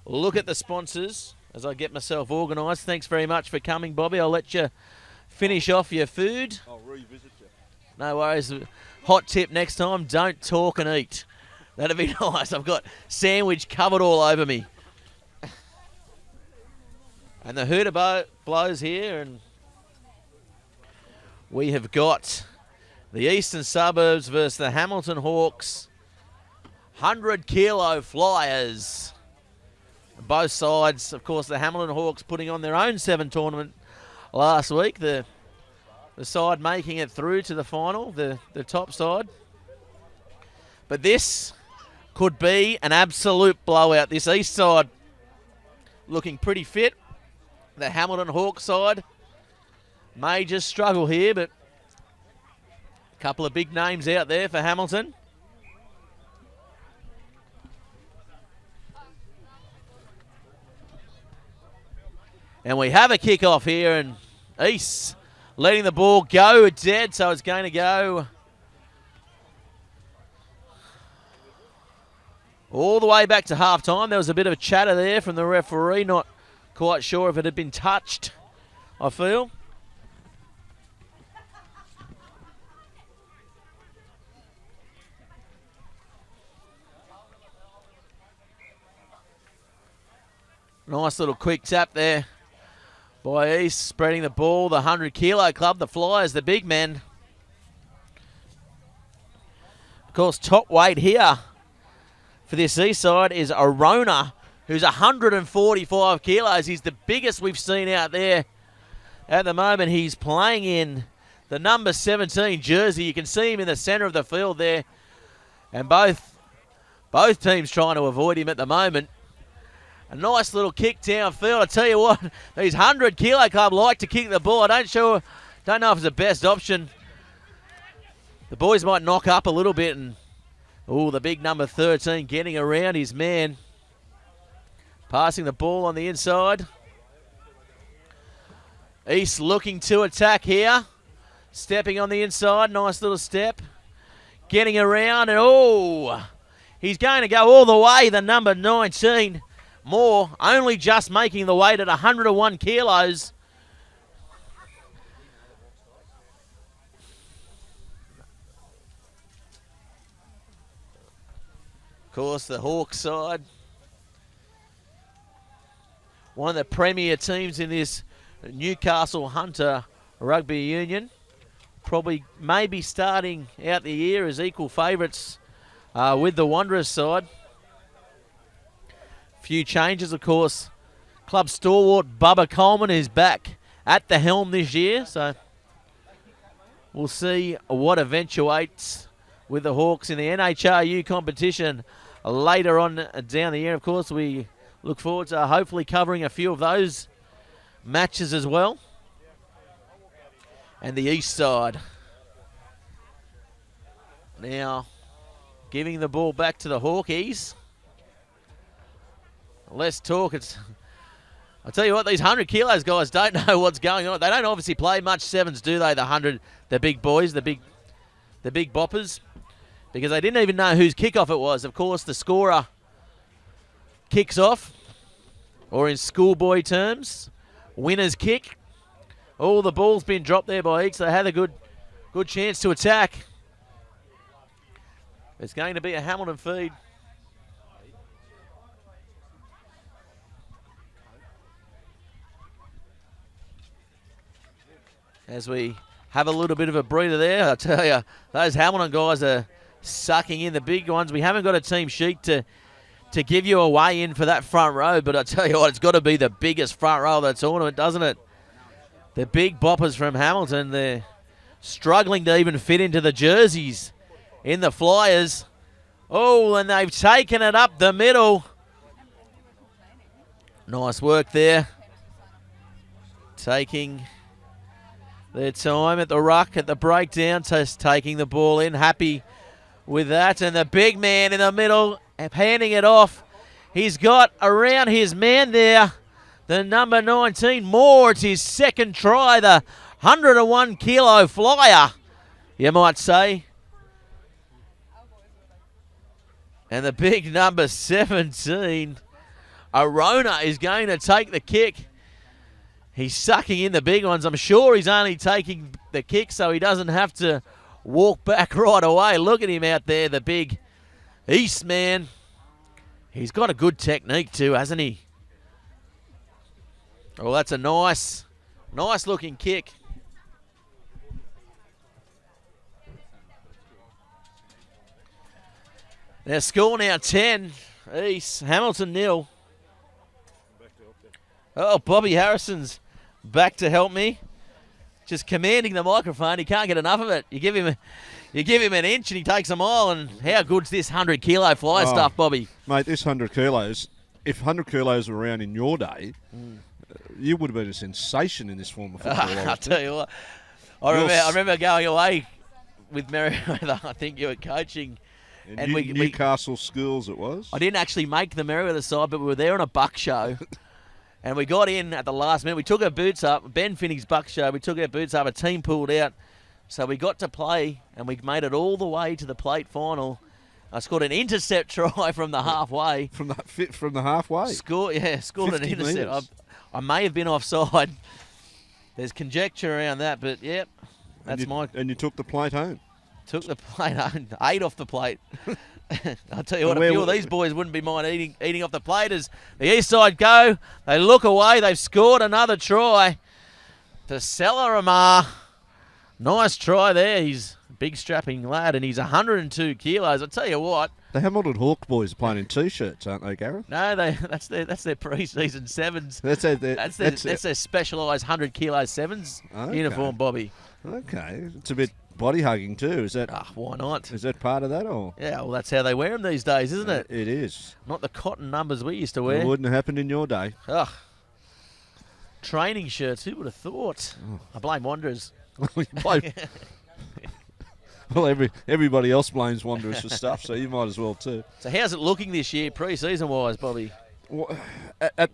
look at the sponsors, as I get myself organised, thanks very much for coming, Bobby. I'll let you finish off your food. I'll revisit you. No worries. Hot tip next time, don't talk and eat. That'd be nice. I've got sandwich covered all over me. And the hooter blows here, and we have got the Eastern Suburbs versus the Hamilton Hawks 100 Kilo Flyers. Both sides, of course, the Hamilton Hawks putting on their own 7 tournament last week. The side making it through to the final, the top side. But this could be an absolute blowout. This East side looking pretty fit. The Hamilton Hawks side may just struggle here, but a couple of big names out there for Hamilton. And we have a kick-off here, and East letting the ball go dead, so it's going to go all the way back to half-time. There was a bit of a chatter there from the referee, not quite sure if it had been touched, I feel. Nice little quick tap there by East, spreading the ball. The 100 Kilo Club, the Flyers, the big men. Of course, top weight here for this East side is Arona, who's 145 kilos. He's the biggest we've seen out there at the moment. He's playing in the number 17 jersey. You can see him in the centre of the field there. And both teams trying to avoid him at the moment. A nice little kick downfield. I tell you what, these 100 Kilo Club like to kick the ball. I don't know if it's the best option. The boys might knock up a little bit, and the big number 13 getting around his man. Passing the ball on the inside. East looking to attack here. Stepping on the inside, nice little step. Getting around, and he's going to go all the way, the number 19. Moore only just making the weight at 101 kilos. Of course, the Hawks side, one of the premier teams in this Newcastle Hunter Rugby Union. Probably maybe starting out the year as equal favourites with the Wanderers side. Few changes, of course. Club stalwart Bubba Coleman is back at the helm this year, so we'll see what eventuates with the Hawks in the NHRU competition later on down the year. Of course, we look forward to hopefully covering a few of those matches as well. And the East side now giving the ball back to the Hawkies. Let's talk. I'll tell you what, these 100 kilos guys don't know what's going on. They don't obviously play much 7's, do they? The 100, the big boys, the big boppers, because they didn't even know whose kickoff it was. Of course, the scorer kicks off, or in schoolboy terms, winner's kick. All the ball's been dropped there by Eakes. They had a good chance to attack. It's going to be a Hamilton feed. As we have a little bit of a breather there, I tell you, those Hamilton guys are sucking in the big ones. We haven't got a team sheet to give you a way in for that front row, but I tell you what, it's got to be the biggest front row of the tournament, doesn't it? The big boppers from Hamilton, they're struggling to even fit into the jerseys in the Flyers. Oh, and they've taken it up the middle. Nice work there. Taking their time at the ruck, at the breakdown, just taking the ball in, happy with that. And the big man in the middle, handing it off. He's got around his man there, the number 19, Moore. It's his second try, the 101 kilo flyer, you might say. And the big number 17, Arona, is going to take the kick. He's sucking in the big ones. I'm sure he's only taking the kick so he doesn't have to walk back right away. Look at him out there, the big East man. He's got a good technique too, hasn't he? Oh, that's a nice looking kick. Their score now 10, East, Hamilton 0. Oh, Bobby Harrison's back to help me. Just commanding the microphone. He can't get enough of it. You give him an inch and he takes a mile. And how good's this 100 kilo flyer stuff, Bobby? Mate, this 100 kilos, if 100 kilos were around in your day, you would have been a sensation in this form of football. I'll tell you what. I remember going away with Merriweather. I think you were coaching. And Newcastle schools it was. I didn't actually make the Merriweather side, but we were there on a buck show. And we got in at the last minute. We took our boots up. Ben Finney's buck show. We took our boots up. A team pulled out. So we got to play, and we made it all the way to the plate final. I scored an intercept try from the halfway. From the halfway? Scored an intercept. I may have been offside. There's conjecture around that, but, yep. And you took the plate home? Took the plate home. Ate off the plate. I'll tell you what, a few of these boys wouldn't be mind eating off the plate as the east side go. They look away. They've scored another try to Cellaramar. Nice try there. He's a big strapping lad, and he's 102 kilos. I'll tell you what. The Hamilton Hawk boys are playing in T-shirts, aren't they, Gareth? No, that's their pre-season 7's. That's their specialised 100 kilo 7's uniform, Bobby. Okay. It's a bit body hugging too. Is that? Why not? Is that part of that, or? Yeah, well, that's how they wear them these days, isn't it? It is. Not the cotton numbers we used to wear. It wouldn't have happened in your day. Training shirts. Who would have thought? I blame Wanderers. Well, everybody else blames Wanderers for stuff, so you might as well too. So how's it looking this year, pre-season wise, Bobby? Well,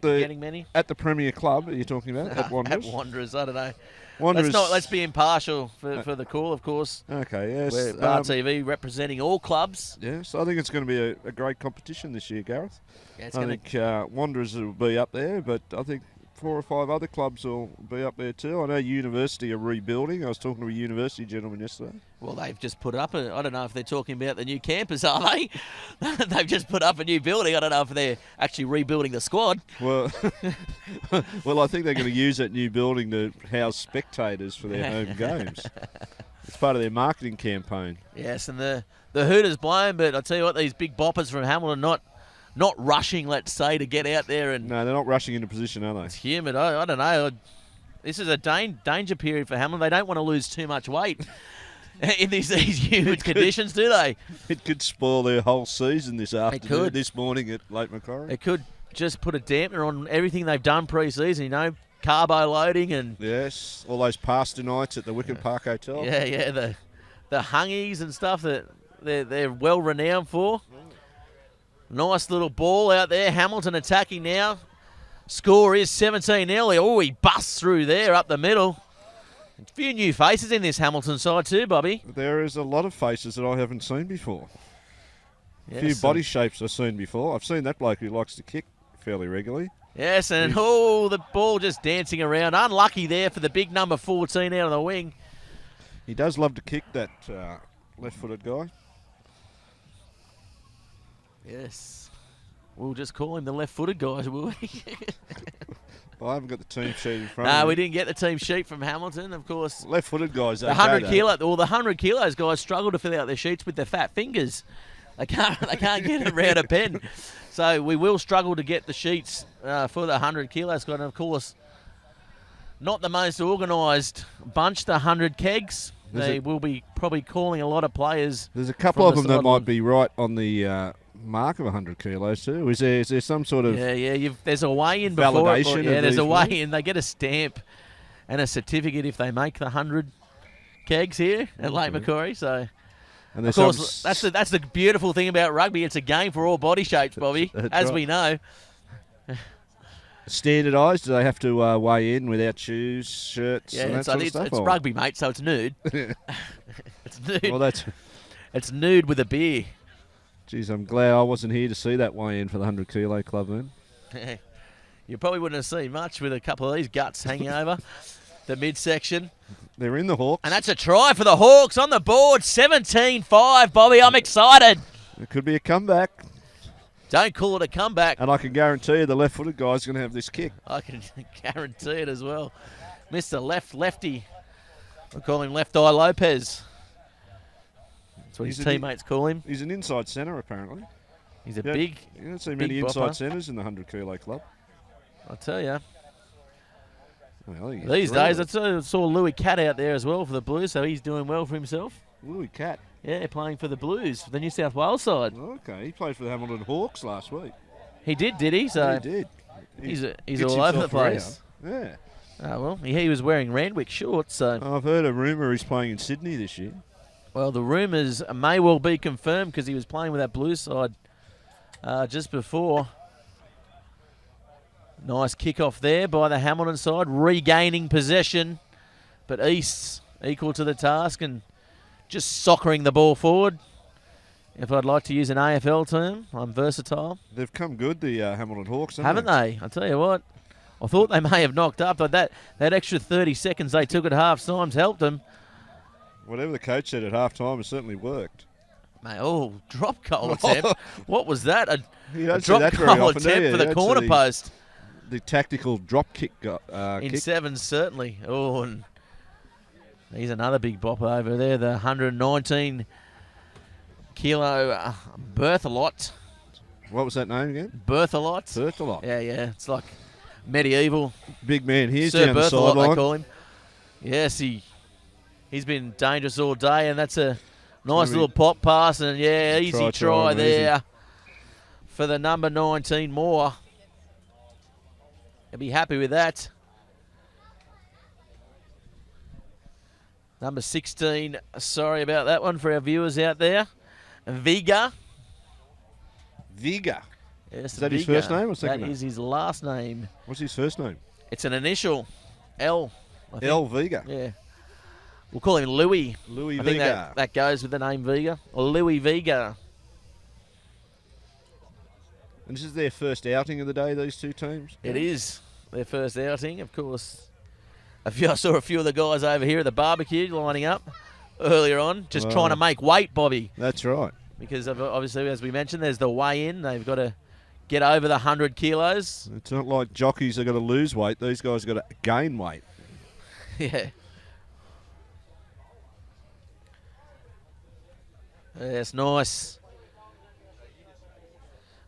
Getting many? At the Premier Club, are you talking about? At Wanderers? At Wanderers, I don't know. Wanderers, let's be impartial for the call, of course. Okay, yes. We're Bar TV representing all clubs. Yes, I think it's going to be a great competition this year, Gareth. Yeah, I think Wanderers will be up there, but I think 4 or 5 other clubs will be up there too. I know University are rebuilding. I was talking to a University gentleman yesterday. Well, they've just put up I don't know if they're talking about the new campus, are they? They've just put up a new building. I don't know if they're actually rebuilding the squad. Well, I think they're going to use that new building to house spectators for their home games. It's part of their marketing campaign. Yes, and the Hooters blown, but I tell you what, these big boppers from Hamilton not rushing, let's say, to get out there. And no, they're not rushing into position, are they? It's humid. I don't know. This is a danger period for Hamilton. They don't want to lose too much weight in these humid conditions, do they? It could spoil their whole season this afternoon, this morning at Lake Macquarie. It could just put a dampener on everything they've done pre-season, carbo loading and... Yes, all those pasta nights at the Wicken Park Hotel. Yeah, the hungies and stuff that they're well renowned for. Nice little ball out there. Hamilton attacking now. Score is 17-0. Oh, he busts through there up the middle. A few new faces in this Hamilton side too, Bobby. There is a lot of faces that I haven't seen before. Yes, a few body shapes I've seen before. I've seen that bloke who likes to kick fairly regularly. Yes, and the ball just dancing around. Unlucky there for the big number 14 out of the wing. He does love to kick, that left-footed guy. Yes. We'll just call him the left-footed guy, will we? I haven't got the team sheet in front No, of me. we didn't get the team sheet from Hamilton, of course. Left-footed guys, The 100 kilos guys struggle to fill out their sheets with their fat fingers. They can't get it around a pen. So we will struggle to get the sheets for the 100 kilos squad. And of course, not the most organised bunch, the 100 kegs. They will be probably calling a lot of players. There's a couple of them that might be right on the mark of 100 kilos too. Is there some sort of there's a weigh-in before validation? There's a weigh-in. They get a stamp and a certificate if they make the 100 kegs here at Lake Macquarie. So, and of course, that's the beautiful thing about rugby. It's a game for all body shapes, Bobby, as we know. Standardised? Do they have to weigh in without shoes, shirts, and that sort of stuff? It's rugby, mate, so it's nude. It's nude. Well, it's nude with a beer. Geez, I'm glad I wasn't here to see that weigh-in for the 100 kilo club then. You probably wouldn't have seen much with a couple of these guts hanging over the midsection. They're in the Hawks. And that's a try for the Hawks on the board. 17-5, Bobby. I'm excited. It could be a comeback. Don't call it a comeback. And I can guarantee you the left-footed guy's going to have this kick. I can guarantee it as well. Mr. Lefty. We'll call him Left Eye Lopez. That's what his teammates call him. He's an inside centre, apparently. He's a big. You don't see many inside centres in the 100 kilo club. I'll tell you. Well, these days, I saw Louis Cat out there as well for the Blues, so he's doing well for himself. Louis Cat? Yeah, playing for the Blues, for the New South Wales side. Okay, he played for the Hamilton Hawks last week. He did he? So he did. He's all over the place. Yeah. Oh, well, he was wearing Randwick shorts, so... I've heard a rumour he's playing in Sydney this year. Well, the rumours may well be confirmed because he was playing with that Blues side just before. Nice kick-off there by the Hamilton side, regaining possession. But East's equal to the task and just soccering the ball forward. If I'd like to use an AFL term, I'm versatile. They've come good, the Hamilton Hawks, haven't they? I'll tell you what. I thought they may have knocked up, but that extra 30 seconds they took at half-time's helped them. Whatever the coach said at half-time, it certainly worked. Mate, drop goal attempt. What was that? A drop goal attempt for the corner post. The tactical drop kick. In 7's, certainly. Oh, and he's another big bopper over there, the 119 kilo Berthelot. What was that name again? Berthelot. Berthelot. Yeah. It's like medieval. Big man. Here's Sir down the Berthelot, sideline. they call him. Yes, he's been dangerous all day, and that's a nice little pop pass, and easy try there for the number 19 Moore. He'll be happy with that. Number 16, sorry about that one for our viewers out there. Viga. Yes, is that Viga. his first name or second name? That is his last name. What's his first name? It's an initial. L. I think. L. Viga. Yeah. We'll call him Louis. Louis I think Viga. that goes with the name Viga. Or Louis Viga. And this is their first outing of the day, these two teams? It is their first outing, of course. I saw a few of the guys over here at the barbecue lining up earlier on, just trying to make weight, Bobby. That's right. Because obviously, as we mentioned, there's the weigh-in. They've got to get over the 100 kilos. It's not like jockeys are going to lose weight. These guys have got to gain weight. Yeah. That's nice.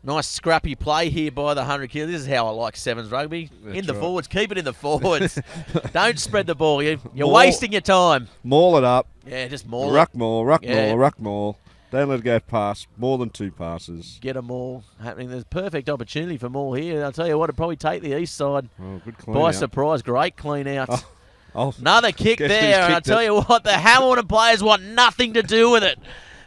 Nice scrappy play here by the 100 kilos. This is how I like 7's rugby. That's in the right. forwards. Keep it in the forwards. Don't spread the ball. You're wasting your time. Maul it up. Yeah, just maul Ruck it. maul, ruck maul, ruck maul. Don't let it go past more than 2 passes. Get a maul happening. There's perfect opportunity for maul here. I'll tell you what, it'll probably take the east side good clean by out. surprise. Great clean out. Oh, another kick guess there. who's I'll tell you what, the Hamilton players want nothing to do with it.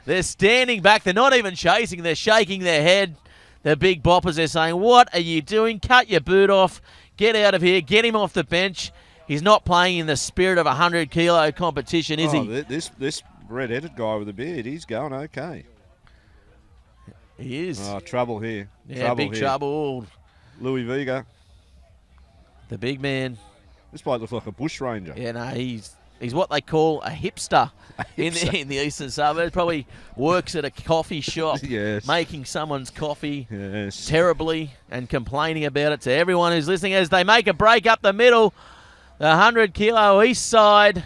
They're standing back. They're not even chasing. They're shaking their head. The big boppers, they're saying, what are you doing? Cut your boot off. Get out of here. Get him off the bench. He's not playing in the spirit of a 100-kilo competition, is he? This red-headed guy with the beard, he's going okay. He is. Oh, trouble here. Yeah, big trouble. Louis Viga. The big man. This bloke looks like a bush ranger. Yeah, no, he's what they call a hipster, in the eastern suburbs. Probably works at a coffee shop, Yes. making someone's coffee Yes. terribly and complaining about it to everyone who's listening as they make a break up the middle. The 100-kilo east side,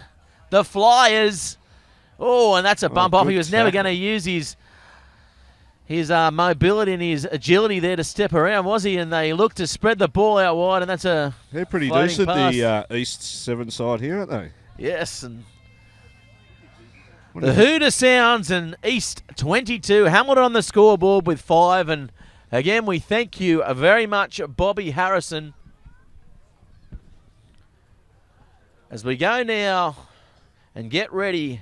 the Flyers. Oh, and that's a bump off. good He was never tackle. going to use his mobility and his agility there to step around, was he? And they look to spread the ball out wide, and that's a They're pretty floating decent, pass. the East 7 side here, aren't they? yes. And What do the you think? Hooter Sounds and East 22. Hamilton on the scoreboard with 5. And again, we thank you very much, Bobby Harrison. As we go now and get ready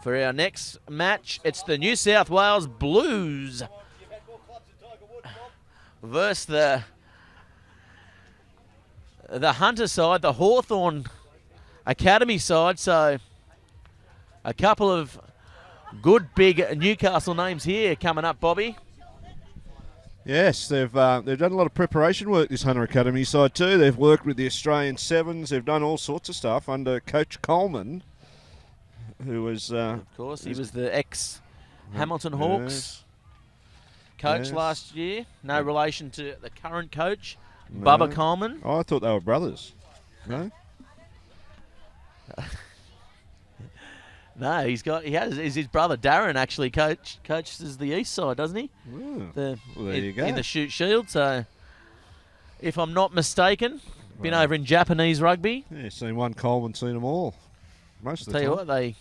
for our next match, it's the New South Wales Blues versus the Hunter side, the Hawthorn Academy side. So a couple of good big Newcastle names here coming up, Bobby. Yes, they've done a lot of preparation work, this Hunter Academy side too. They've worked with the Australian 7's. They've done all sorts of stuff under Coach Coleman, who was... Of course, he was the ex-Hamilton Hawks coach Yes. last year. No relation to the current coach, No. Bubba Coleman. I thought they were brothers. No? No, is his brother Darren actually coaches the east side, doesn't he? Oh, The, well, there you go. In the Shoot Shield. So, if I'm not mistaken, been over in Japanese rugby. Yeah, seen one Coleman, seen them all. Most of the Tell you time. what,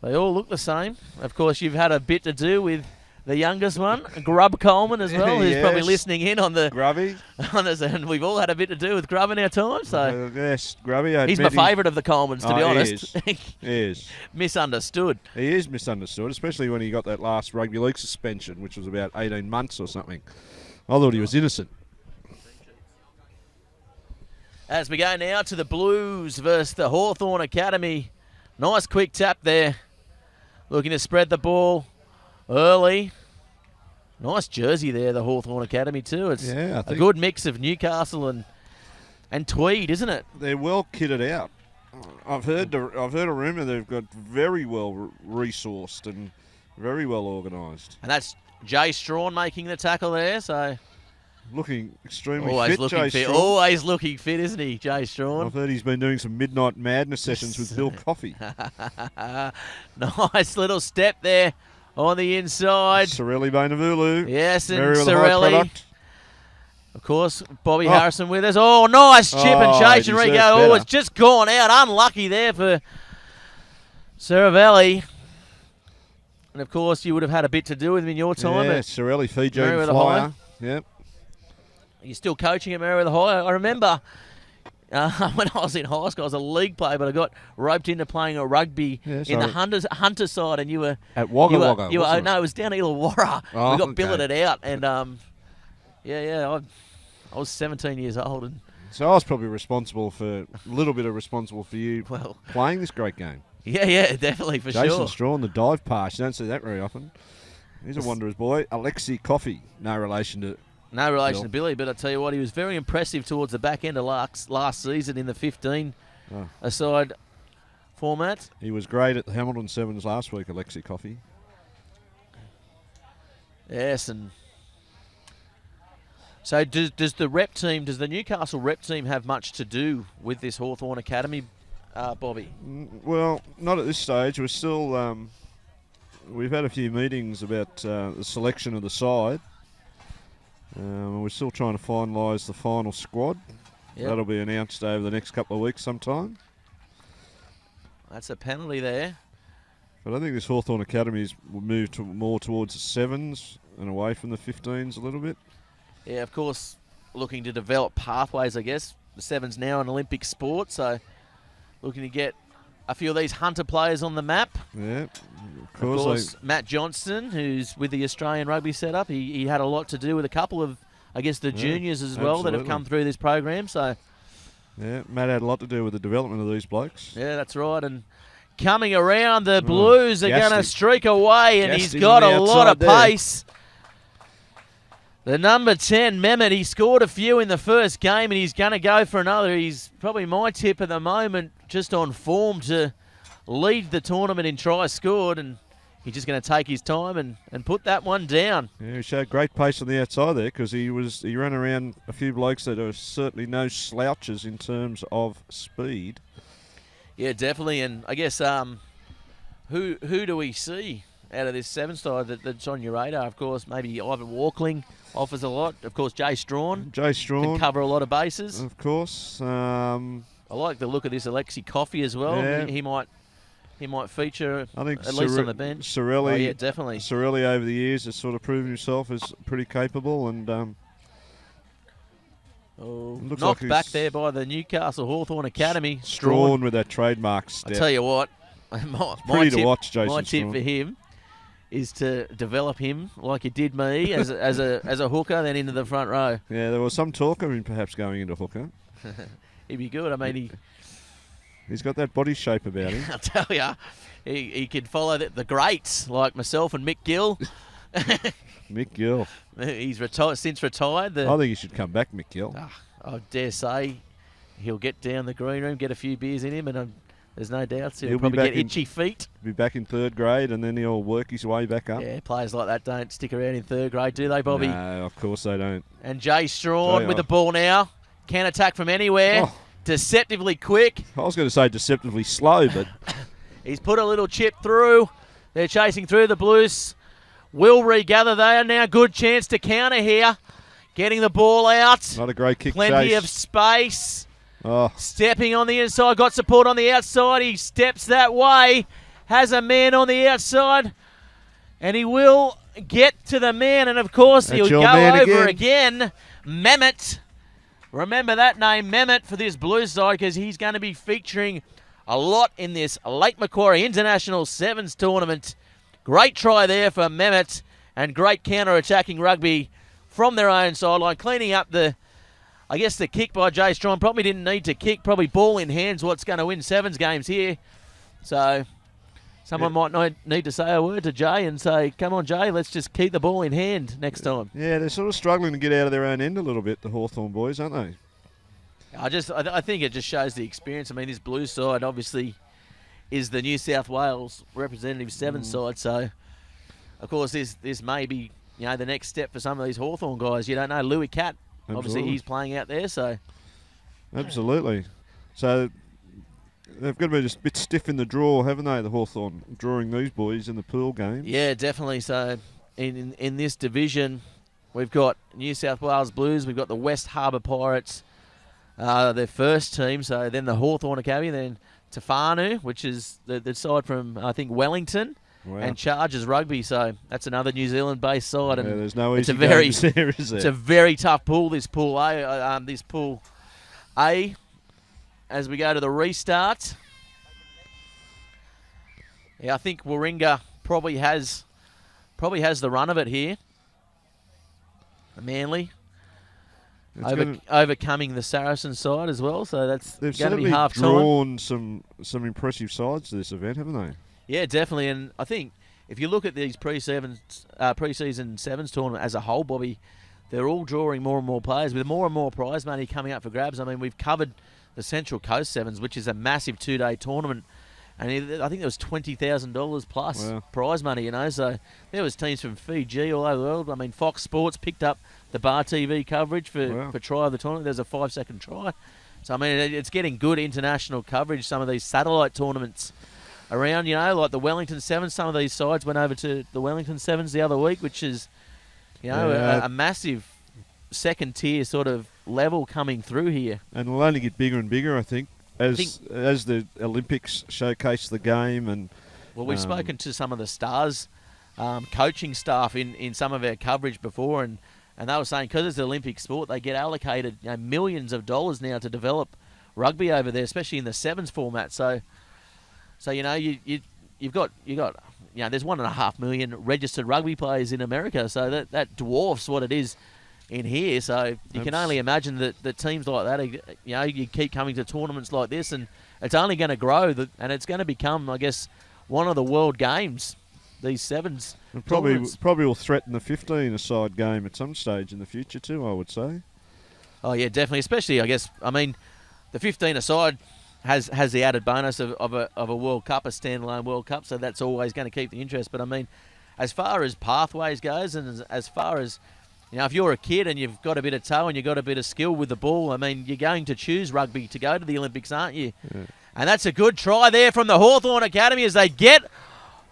they all look the same. Of course, you've had a bit to do with the youngest one, Grub Coleman as well, who's probably Yes. listening in on the Grubby. on this, and we've all had a bit to do with Grub in our time. So Yes, Grubby. I he's my met him. favourite of the Colemans, to be Oh, he honest. He is. Misunderstood. He is misunderstood, especially when he got that last rugby league suspension, which was about 18 months or something. I thought he was innocent. As we go now to the Blues versus the Hawthorn Academy. Nice quick tap there. Looking to spread the ball early. Nice jersey there, the Hawthorn Academy too. It's Yeah, I a think- good mix of Newcastle and Tweed, isn't it? They're well kitted out. I've heard a rumour they've got very well resourced and very well organised. And that's Jay Strawn making the tackle there. So Looking extremely always fit, looking Jay fit. Strawn. Always looking fit, isn't he, Jay Strawn? I've heard he's been doing some midnight madness sessions with Bill Coffey. Nice little step there on the inside. Sorelli Bainavulu. Yes, and Mary with a high Sorelli. product. Of course, Bobby Harrison with us. Oh, nice chip and Oh, chase he and deserved re-go. Oh, better. it's just gone out. Unlucky there for Saravelli. And, of course, you would have had a bit to do with him in your time. Yeah, At Sorelli, Fiji Mary with a flyer. high. Yep. You're still coaching at Mary with a High. I remember when I was in high school, I was a league player, but I got roped into playing a rugby Yes, in the I- Hunter side, and you were At Wagga you were, Wagga, you were, wasn't no, it? it was down at Illawarra. Oh, we got okay. billeted out, and I was 17 years old, and So I was probably responsible for a little bit of responsible for you well, playing this great game. yeah, definitely for Jason sure. Strawn, the dive pass. You don't see that very often. He's a wanderer's boy. Alexi Coffey, no relation to... No relation Bill. to Billy, but I tell you what, he was very impressive towards the back end of last season in the 15 Oh. aside format. He was great at the Hamilton Sevens last week, Alexi Coffey. Yes, and so does the Newcastle rep team have much to do with this Hawthorn Academy, Bobby? Well, not at this stage. We're still... we've had a few meetings about the selection of the side. We're still trying to finalise the final squad. Yep. That'll be announced over the next couple of weeks sometime. That's a penalty there. But I think this Hawthorn Academies will move more towards the 7's and away from the 15's a little bit. Yeah, of course, looking to develop pathways, I guess. The 7's now an Olympic sport, so looking to get a few of these Hunter players on the map. Yeah, Of course, Matt Johnston, who's with the Australian rugby setup, he had a lot to do with a couple of, I guess, the juniors as well that have absolutely. come through this program. So, Yeah, Matt had a lot to do with the development of these blokes. yeah, that's right. And coming around, the Blues are going to Gasty. streak away, and Gasty's he's got on a the lot of outside there. pace. The number 10, Mehmet, he scored a few in the first game and he's going to go for another. He's probably my tip at the moment, just on form to lead the tournament in tries scored, and he's just going to take his time and put that one down. Yeah, he showed great pace on the outside there because he ran around a few blokes that are certainly no slouches in terms of speed. Yeah, definitely, and I guess who do we see out of this 7's side that's on your radar? Of course, maybe Ivan Walkling offers a lot. Of course, Jay Strawn. Can cover a lot of bases. Of course. I like the look of this Alexi Coffey as well. Yeah. He might feature, I think at least on the bench. Sorelli, yeah, definitely. Sorelli over the years has sort of proven himself as pretty capable, and looks knocked like back he's there by the Newcastle Hawthorn Academy. Strawn with that trademark step. I tell you what, my pretty tip, to watch, Jason my tip Strawn. for him is to develop him like he did me as a hooker, then into the front row. Yeah, there was some talk of him perhaps going into hooker. He'd be good. I mean, He's got that body shape about him. I'll tell you, he could follow the greats like myself and Mick Gill. Mick Gill. He's since retired. I think he should come back, Mick Gill. I dare say he'll get down the green room, get a few beers in him, and there's no doubt he'll probably get itchy feet. Be back in third grade, and then he'll work his way back up. Yeah, players like that don't stick around in third grade, do they, Bobby? No, of course they don't. And Jay Strawn with the ball now. Can attack from anywhere. Oh. Deceptively quick. I was going to say deceptively slow, but He's put a little chip through. They're chasing through the Blues. Will regather. They are now good chance to counter here. Getting the ball out. not a great kick Plenty chase. of space. Oh, Stepping on the inside. Got support on the outside. He steps that way. Has a man on the outside. And he will get to the man. And, of course, That's he'll your go man over again. Mehmet. Remember that name, Mehmet, for this Blues side, because he's going to be featuring a lot in this Lake Macquarie International 7's tournament. Great try there for Mehmet, and great counter-attacking rugby from their own sideline, cleaning up the kick by Jay Strong. Probably didn't need to kick, probably ball in hands what's going to win 7's games here. So someone might need to say a word to Jay and say, come on, Jay, let's just keep the ball in hand next time. yeah, they're sort of struggling to get out of their own end a little bit, the Hawthorn boys, aren't they? I think it just shows the experience. I mean, this Blues side obviously is the New South Wales representative 7's side, so of course this may be the next step for some of these Hawthorn guys. You don't know. Louis Catt, obviously he's playing out there, so Absolutely. So they've got to be just a bit stiff in the draw, haven't they, the Hawthorn, drawing these boys in the pool games? yeah, definitely. So in this division, we've got New South Wales Blues, we've got the West Harbour Pirates, their first team. So then the Hawthorn Academy, then Tefanu, which is the side from I think Wellington. Wow. And Chargers Rugby, so that's another New Zealand-based side. And there's no it's easy games there, is there? It's a very tough pool, this pool A. This pool A, as we go to the restart. Yeah, I think Warringah probably has the run of it here. Manly overcoming the Saracen side as well, so that's They've going to be certainly half time. drawn some impressive sides to this event, haven't they? Yeah, definitely. And I think if you look at these pre-season 7's tournament as a whole, Bobby, they're all drawing more and more players with more and more prize money coming up for grabs. I mean, we've covered the Central Coast 7's, which is a massive 2-day tournament. And I think there was $20,000 plus prize money, So there was teams from Fiji all over the world. I mean, Fox Sports picked up the Bar TV coverage for try of the tournament. There's a 5-second try. So, I mean, it's getting good international coverage, some of these satellite tournaments around, like the Wellington 7's. Some of these sides went over to the Wellington 7's the other week, which is, a massive second-tier sort of level coming through here. And will only get bigger and bigger, I think, as the Olympics showcase the game. And well, we've spoken to some of the Stars coaching staff in some of our coverage before, and they were saying because it's the Olympic sport, they get allocated millions of dollars now to develop rugby over there, especially in the 7's format. So you've got there's 1.5 million registered rugby players in America, so that dwarfs what it is in here. So you can only imagine that teams like that, you keep coming to tournaments like this, and it's only going to grow, and it's going to become, I guess, one of the world games these sevens. And tournaments. probably will threaten the 15-a-side game at some stage in the future too, I would say. Oh yeah, definitely. Especially, I guess. I mean, the 15-a-side has the added bonus of a World Cup, a standalone World Cup. So that's always going to keep the interest. But I mean, as far as pathways goes, and as far as if you're a kid and you've got a bit of toe and you've got a bit of skill with the ball, I mean, you're going to choose rugby to go to the Olympics, aren't you? Yeah. And that's a good try there from the Hawthorn Academy as they get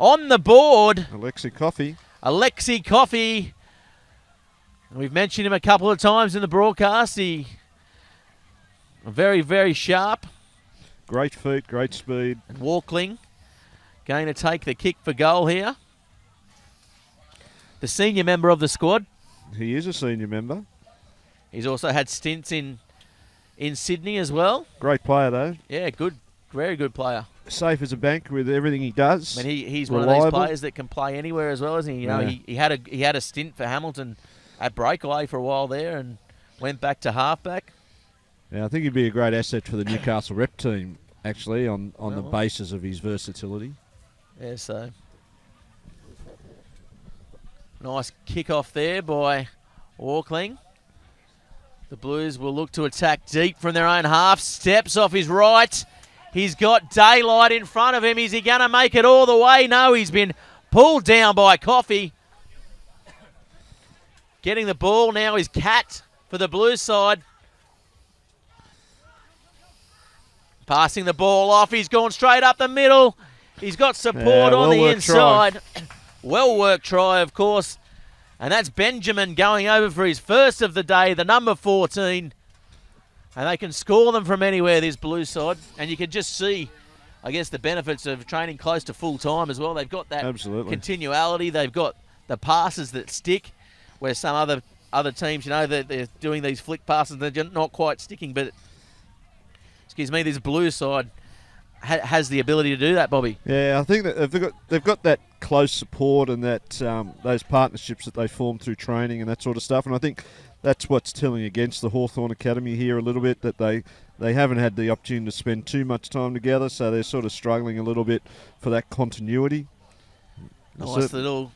on the board. Alexi Coffey. We've mentioned him a couple of times in the broadcast. He very, very sharp. Great feet, great speed. And Walkling going to take the kick for goal here. The senior member of the squad. He is a senior member. He's also had stints in Sydney as well. Great player though. Yeah, good, very good player. Safe as a bank with everything he does. I mean, he's Reliable. one of these players that can play anywhere as well, isn't he? You know, he had a stint for Hamilton at breakaway for a while there and went back to halfback. Yeah, I think he'd be a great asset for the Newcastle rep team, actually, on the basis of his versatility. Yeah, so nice kick off there by Walkling. The Blues will look to attack deep from their own half. Steps off his right. He's got daylight in front of him. Is he going to make it all the way? No, he's been pulled down by Coffey. Getting the ball now is Cat for the Blues side. Passing the ball off. He's gone straight up the middle. He's got support on the inside. Well worked try, of course. And that's Benjamin going over for his first of the day, the number 14. And they can score them from anywhere, this Blues side. And you can just see, I guess, the benefits of training close to full time as well. They've got that continuality. They've got the passes that stick, where some other teams, they're doing these flick passes. They're not quite sticking, but this Blues side has the ability to do that, Bobby. Yeah, I think that they've got that close support and that those partnerships that they form through training and that sort of stuff. And I think that's what's telling against the Hawthorn Academy here a little bit, that they haven't had the opportunity to spend too much time together, so they're sort of struggling a little bit for that continuity. Nice little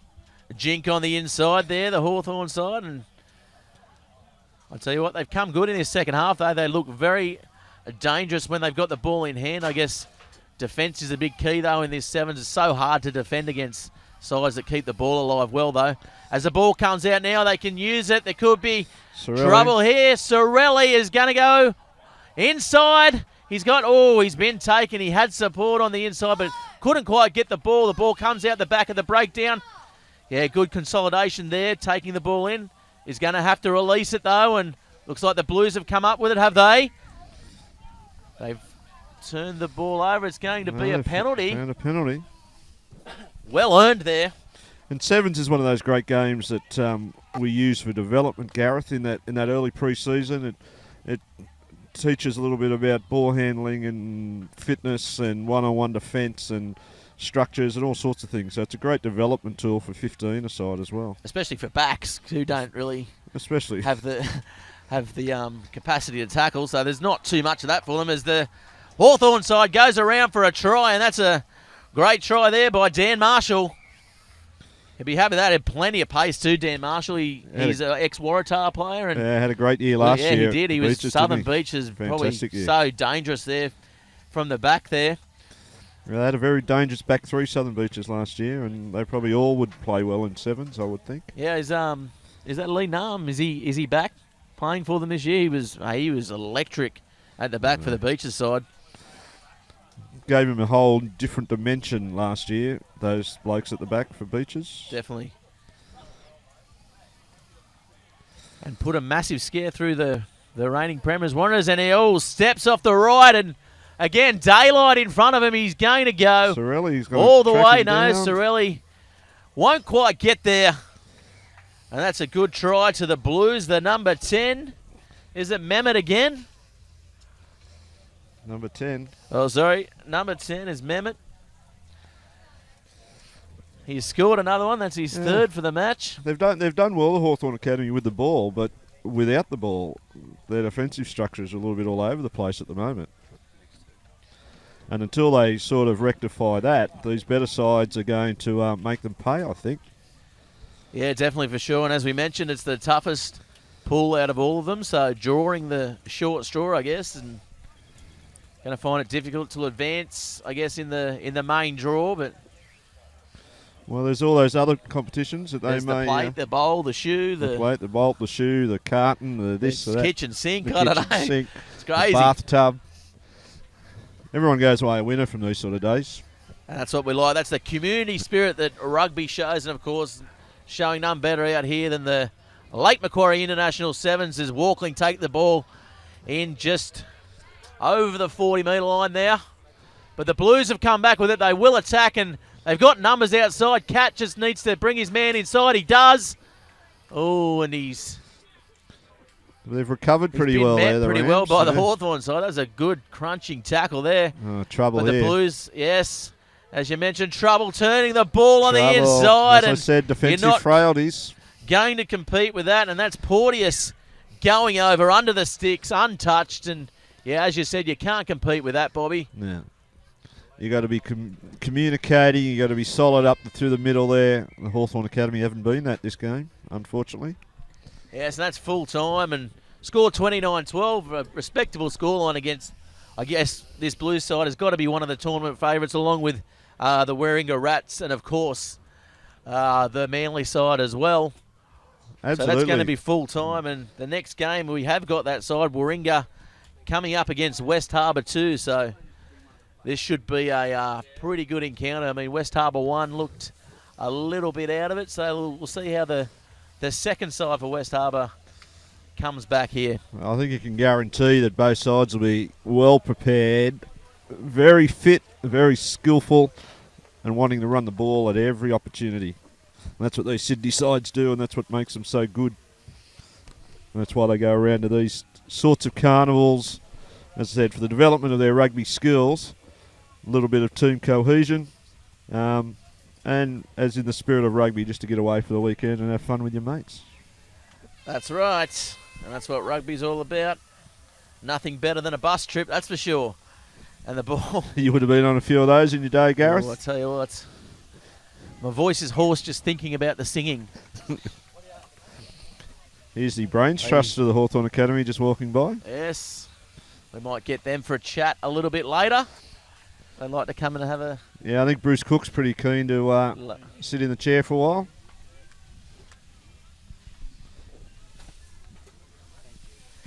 jink on the inside there, the Hawthorn side. And I'll tell you what, they've come good in this second half, though. They look very dangerous when they've got the ball in hand. I guess defence is a big key, though, in this sevens. It's so hard to defend against sides that keep the ball alive well, though. As the ball comes out now, they can use it. There could be trouble here. Sorelli is going to go inside. He's been taken. He had support on the inside, but couldn't quite get the ball. The ball comes out the back of the breakdown. Yeah, good consolidation there, taking the ball in. He's going to have to release it, though, and looks like the Blues have come up with it, have they? They've turned the ball over. It's going to be a penalty. And a penalty. Well earned there. And sevens is one of those great games that we use for development, Gareth, in that early pre-season. It teaches a little bit about ball handling and fitness and one-on-one defence and structures and all sorts of things. So it's a great development tool for 15-a-side as well. Especially for backs who don't really have the capacity to tackle. So there's not too much of that for them as the Hawthorn side goes around for a try, and that's a great try there by Dan Marshall. He'll be happy with that. Had plenty of pace too, Dan Marshall. He's an ex-Waratah player. And had a great year last year. Yeah, he did. He was Southern Beaches, probably so dangerous there from the back there. Yeah, they had a very dangerous back three, Southern Beaches, last year, and they probably all would play well in sevens, I would think. Yeah, is that Lee Nam? Is he back playing for them this year? He was electric at the back for the Beaches side. Gave him a whole different dimension last year, those blokes at the back for Beaches. Definitely. And put a massive scare through the reigning Premiers Wanderers, and he all steps off the right, and again, daylight in front of him. He's going to go all the way. No, Sorelli won't quite get there. And that's a good try to the Blues. The number 10. Is it Mehmet again? Number 10. Oh, sorry. Number 10 is Mehmet. He's scored another one. That's his third for the match. They've done well, the Hawthorn Academy, with the ball, but without the ball, their defensive structure is a little bit all over the place at the moment. And until they sort of rectify that, these better sides are going to make them pay, I think. Yeah, definitely for sure. And as we mentioned, it's the toughest pool out of all of them. So drawing the short straw, I guess, and going to find it difficult to advance, I guess, in the main draw. But well, there's all those other competitions that they there's may. The plate, the bowl, the shoe, the plate, the bolt, the shoe, the carton, the this, the that, kitchen sink. the I don't kitchen know. sink, It's crazy. the bathtub. Everyone goes away a winner from these sort of days. And that's what we like. That's the community spirit that rugby shows, and of course, showing none better out here than the late Macquarie International Sevens as Walkling take the ball in just over the 40-metre line there. But the Blues have come back with it. They will attack, and they've got numbers outside. Cat just needs to bring his man inside. He does. Oh, and they've recovered pretty been well met there. The pretty Rams, well by the yeah. Hawthorn side. That was a good crunching tackle there. Oh, trouble But here. the Blues, yes, as you mentioned, trouble turning the ball on the Trouble. inside. As I and said, you're defensive not frailties. going to compete with that, and that's Porteous going over under the sticks, untouched. And, yeah, as you said, you can't compete with that, Bobby. Yeah. You got to be communicating. You got to be solid up through the middle there. The Hawthorn Academy haven't been that this game, unfortunately. Yes, and that's full time, and scored 29-12, a respectable scoreline against, I guess, this Blues side has got to be one of the tournament favourites, along with the Warringah Rats and, of course, the Manly side as well. Absolutely. So that's going to be full time, and the next game we have got that side, Warringah, coming up against West Harbour too, so this should be a pretty good encounter. I mean, West Harbour 1 looked a little bit out of it, so we'll see how the second side for West Harbour comes back here. I think you can guarantee that both sides will be well prepared, very fit, very skillful, and wanting to run the ball at every opportunity. And that's what these Sydney sides do, and that's what makes them so good. And that's why they go around to these sorts of carnivals, as I said, for the development of their rugby skills, a little bit of team cohesion, and as in the spirit of rugby, just to get away for the weekend and have fun with your mates. That's right, and that's what rugby's all about. Nothing better than a bus trip, that's for sure. And the ball. You would have been on a few of those in your day, Gareth. Oh, I tell you what, my voice is hoarse just thinking about the singing. Here's the Brains Trust of the Hawthorn Academy just walking by. Yes, we might get them for a chat a little bit later. They'd like to come and have a... Yeah, I think Bruce Cook's pretty keen to sit in the chair for a while.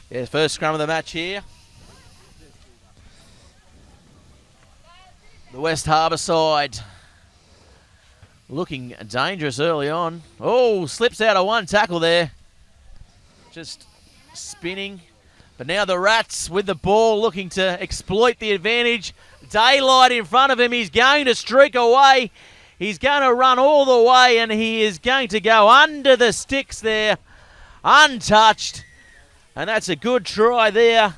Yeah, first scrum of the match here. The West Harbour side looking dangerous early on. Oh, slips out of one tackle there. Just spinning. But now the Rats with the ball looking to exploit the advantage. Daylight in front of him. He's going to streak away. He's going to run all the way, and he is going to go under the sticks there, untouched. And that's a good try there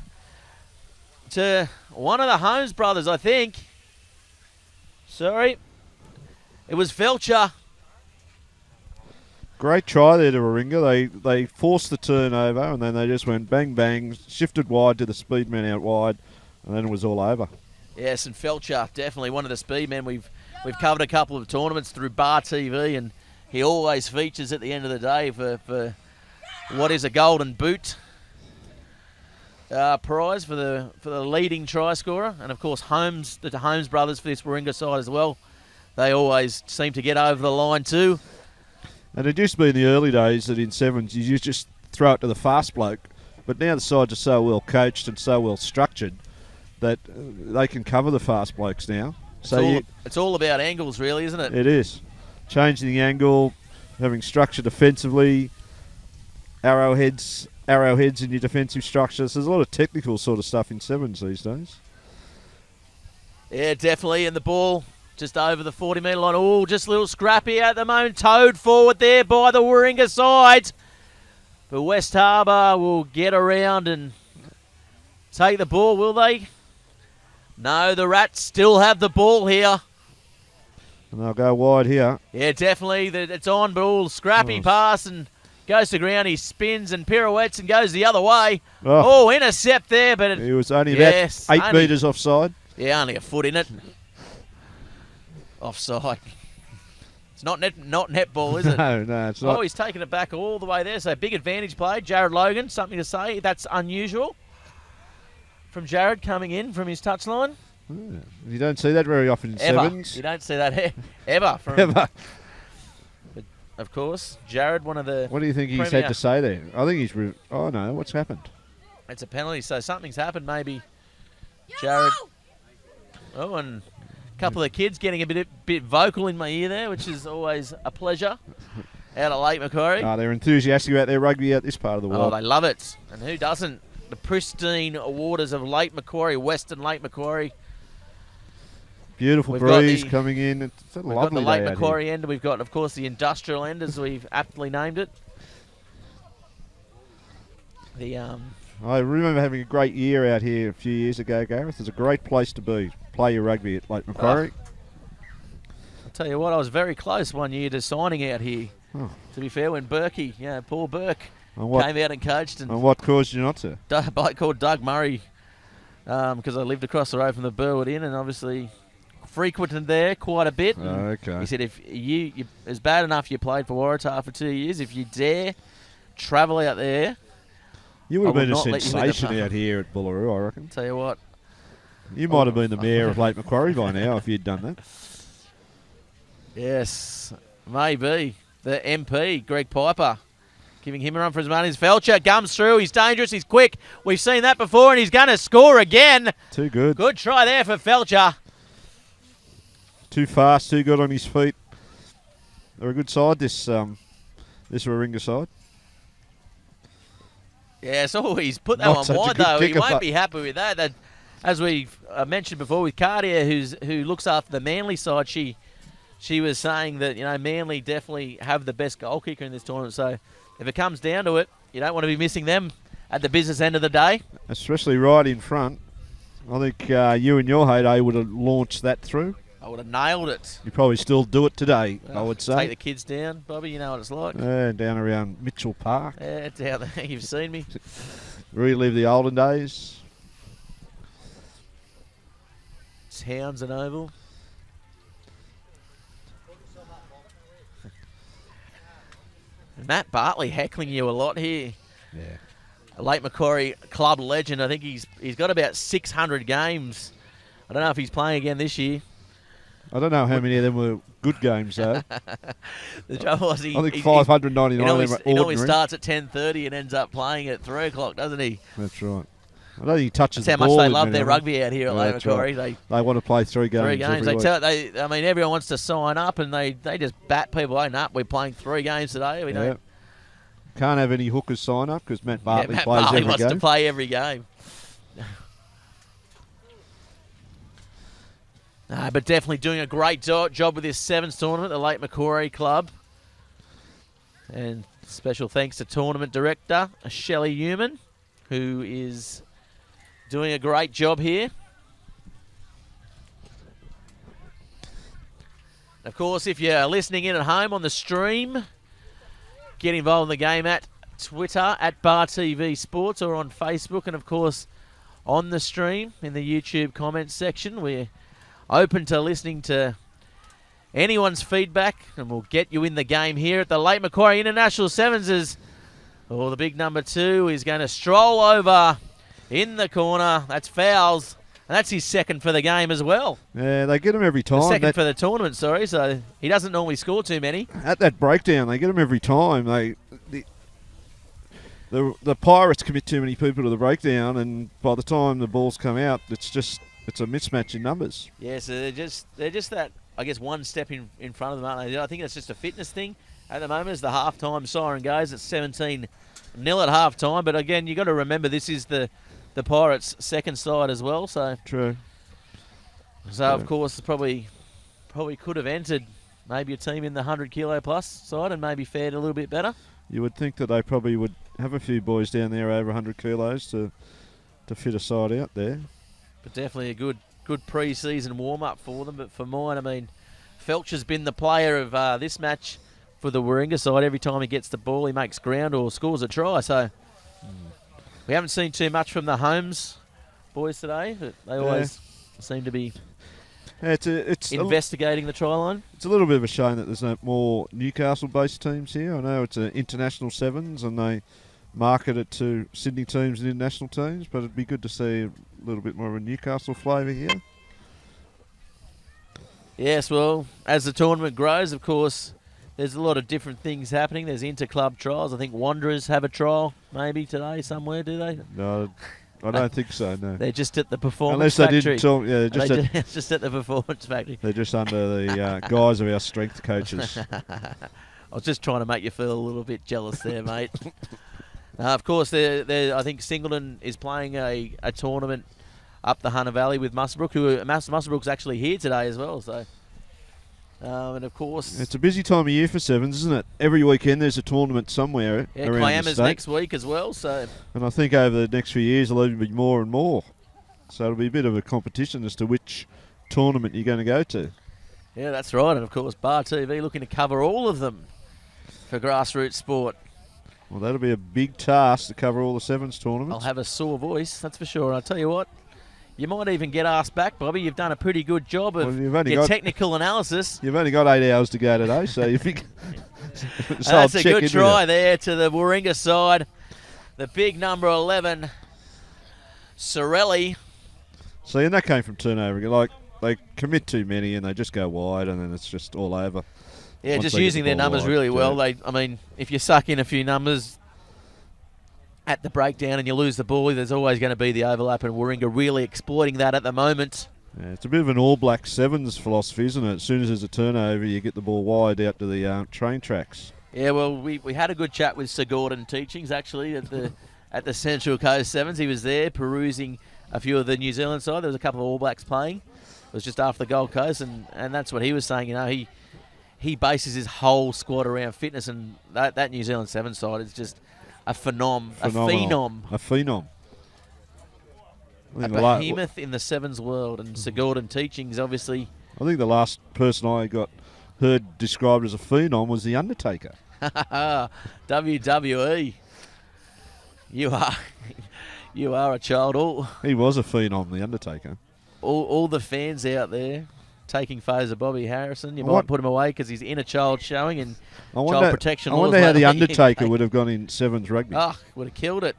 to one of the Holmes brothers, I think. Sorry. It was Felcher. Great try there to Warringah. They forced the turnover, and then they just went bang, bang, shifted wide to the speed man out wide, and then it was all over. Yes, and Felcher, definitely one of the speed men. We've covered a couple of tournaments through Bar TV, and he always features at the end of the day for what is a golden boot prize for the leading try scorer. And of course, the Holmes brothers for this Warringah side as well. They always seem to get over the line too. And it used to be in the early days that in sevens you used to just throw it to the fast bloke, but now the sides are so well coached and so well structured that they can cover the fast blokes now. So it's all about angles, really, isn't it? It is. Changing the angle, having structure defensively, arrowheads in your defensive structures. There's a lot of technical sort of stuff in sevens these days. Yeah, definitely. And the ball just over the 40-metre line. Oh, just a little scrappy at the moment. Towed forward there by the Warringah side. But West Harbour will get around and take the ball, will they? No, the Rats still have the ball here. And they'll go wide here. Yeah, definitely. It's on, but all scrappy pass and goes to ground. He spins and pirouettes and goes the other way. Oh, intercept there, but he was only about 8 metres offside. Yeah, only a foot in it. Offside. It's not netball, is it? No, it's not. Oh, he's taken it back all the way there. So big advantage play. Jared Logan, something to say. That's unusual from Jared coming in from his touchline. Yeah. You don't see that very often in Ever. sevens. You don't see that ever. From, Ever. But of course, Jared, one of the... What do you think he's premier- had to say there? I think he's... oh, no. What's happened? It's a penalty, so something's happened maybe. Jared... Oh, and a couple of kids getting a bit vocal in my ear there, which is always a pleasure. Out of Lake Macquarie. Oh, they're enthusiastic about their rugby out this part of the Oh, world. they love it. And who doesn't? The pristine waters of Lake Macquarie, Western Lake Macquarie. Beautiful We've got breeze the- coming in. It's a We've got lovely the Lake day out Macquarie end, and we've got, of course, the industrial end, as we've aptly named it. The here. I remember having a great year out here a few years ago, Gareth. It's a great place to be. Play your rugby at Lake Macquarie. I'll tell you what, I was very close one year to signing out here. Oh. To be fair, when Berkey, Paul Burke, And what, came out and coached, and and what caused you not to? a bloke called Doug Murray, because I lived across the road from the Burwood Inn and obviously frequented there quite a bit. And Okay. he said, if you it's bad enough you played for Waratah for 2 years, if you dare travel out there, You would I have been will a not let you in the sensation pub. out here at Bullaroo, I reckon. tell you what, You might have been the mayor of Lake Macquarie by now if you'd done that. yes, maybe. The MP, Greg Piper, giving him a run for his money. Felcher comes through. He's dangerous. He's quick. We've seen that before, and he's going to score again. Too good. Good try there for Felcher. Too fast, too good on his feet. They're a good side, this Warringah side. Yes, he's put that Not one such a wide, good though. He kicker, won't but- be happy with that. That, as we mentioned before with Cardia, who looks after the Manly side, she was saying that, Manly definitely have the best goal kicker in this tournament. So if it comes down to it, you don't want to be missing them at the business end of the day. Especially right in front. I think you in your heyday would have launched that through. I would have nailed it. You probably still do it today, I would Take say. the kids down, Bobby. You know what it's like. Down around Mitchell Park. Yeah, it's out there. You've seen me. Relive the olden days. Towns and Oval. Matt Bartley heckling you a lot here. Yeah. A Lake Macquarie club legend. I think he's got about 600 games. I don't know if he's playing again this year. I don't know how many of them were good games, though. The trouble was I think 599 he of them always, are he always ordinary. starts at 10:30 and ends up playing at 3 o'clock, doesn't he? That's right. I don't think he touches That's how the much ball they in love many their of them. rugby out here at Yeah, Lake that's Macquarie. right. They want to play 3 games. 3 games. Every week. Everyone wants to sign up, and they just bat people. Hey, nah, we're playing 3 games today. We Yeah. don't. Can't have any hookers sign up because Matt Yeah, Bartley Matt plays Bartley every wants game. to play every game. But definitely doing a great job with this 7's tournament, the Lake Macquarie Club. And special thanks to tournament director Shelley Newman, who is doing a great job here. Of course, if you're listening in at home on the stream, get involved in the game at Twitter, at Bar TV Sports, or on Facebook, and of course on the stream in the YouTube comments section. We're open to listening to anyone's feedback, and we'll get you in the game here at the Lake Macquarie International 7's. As the big number 2 is going to stroll over in the corner. That's fouls. And that's his second for the game as well. Yeah, they get him every time. Second for the tournament, sorry. So he doesn't normally score too many. At that breakdown, they get him every time. The Pirates commit too many people to the breakdown, and by the time the balls come out, it's a mismatch in numbers. Yeah, so they're just that, I guess, one step in front of them, aren't they? I think it's just a fitness thing at the moment as the halftime siren goes. It's 17-0 at halftime, but again, you've got to remember this is the Pirates' second side as well. So True. Of course, probably could have entered maybe a team in the 100-kilo plus side and maybe fared a little bit better. You would think that they probably would have a few boys down there over 100 kilos to fit a side out there. But definitely a good pre-season warm-up for them. But for mine, I mean, Felcher's been the player of this match for the Warringah side. Every time he gets the ball, he makes ground or scores a try. So we haven't seen too much from the Holmes boys today, but they always seem to be It's investigating the try line. It's a little bit of a shame that there's no more Newcastle-based teams here. I know it's an international sevens and they market it to Sydney teams and international teams, but it'd be good to see a little bit more of a Newcastle flavour here. Yes, well, as the tournament grows, of course, there's a lot of different things happening. There's inter-club trials. I think Wanderers have a trial maybe today somewhere, do they? No, I don't think so, no. They're just at the performance factory. factory. Unless they didn't talk, yeah, just at the performance factory. They're just under the guise of our strength coaches. I was just trying to make you feel a little bit jealous there, mate. Of course, I think Singleton is playing a tournament up the Hunter Valley with Musselbrook, who Musselbrook's actually here today as well. So, and of course, it's a busy time of year for sevens, isn't it? Every weekend there's a tournament somewhere around Kiama's the state. next week as well. So, and I think over the next few years there'll even be more and more. So it'll be a bit of a competition as to which tournament you're going to go to. Yeah, that's right. And of course, Bar TV looking to cover all of them for grassroots sport. Well, that'll be a big task to cover all the sevens tournaments. I'll have a sore voice, that's for sure. And I'll tell you what, you might even get asked back, Bobby. You've done a pretty good job of your technical analysis. You've only got 8 hours to go today, so you think... That's a good try there to the Warringah side. The big number 11, Sorelli. See, and that came from turnover. Like, they commit too many and they just go wide and then it's just all over. Yeah, just using their numbers really well. I mean, if you suck in a few numbers at the breakdown and you lose the ball, there's always going to be the overlap, and Warringah really exploiting that at the moment. Yeah, it's a bit of an All Black Sevens philosophy, isn't it? As soon as there's a turnover, you get the ball wide out to the train tracks. Yeah, well, we had a good chat with Sir Gordon Teachings, actually, at the Central Coast Sevens. He was there perusing a few of the New Zealand side. There was a couple of All Blacks playing. It was just after the Gold Coast, and that's what he was saying. You know, he bases his whole squad around fitness, and that New Zealand Sevens side is just a phenom. A phenom. A behemoth in the sevens world, and Sir Gordon Teachings, obviously. I think the last person I heard described as a phenom was The Undertaker. WWE. You are a child. He was a phenom, The Undertaker. All the fans out there taking photos of Bobby Harrison. You might put him away because he's in a child showing and child protection. I wonder how The Undertaker would have gone in sevens rugby. Oh, would have killed it.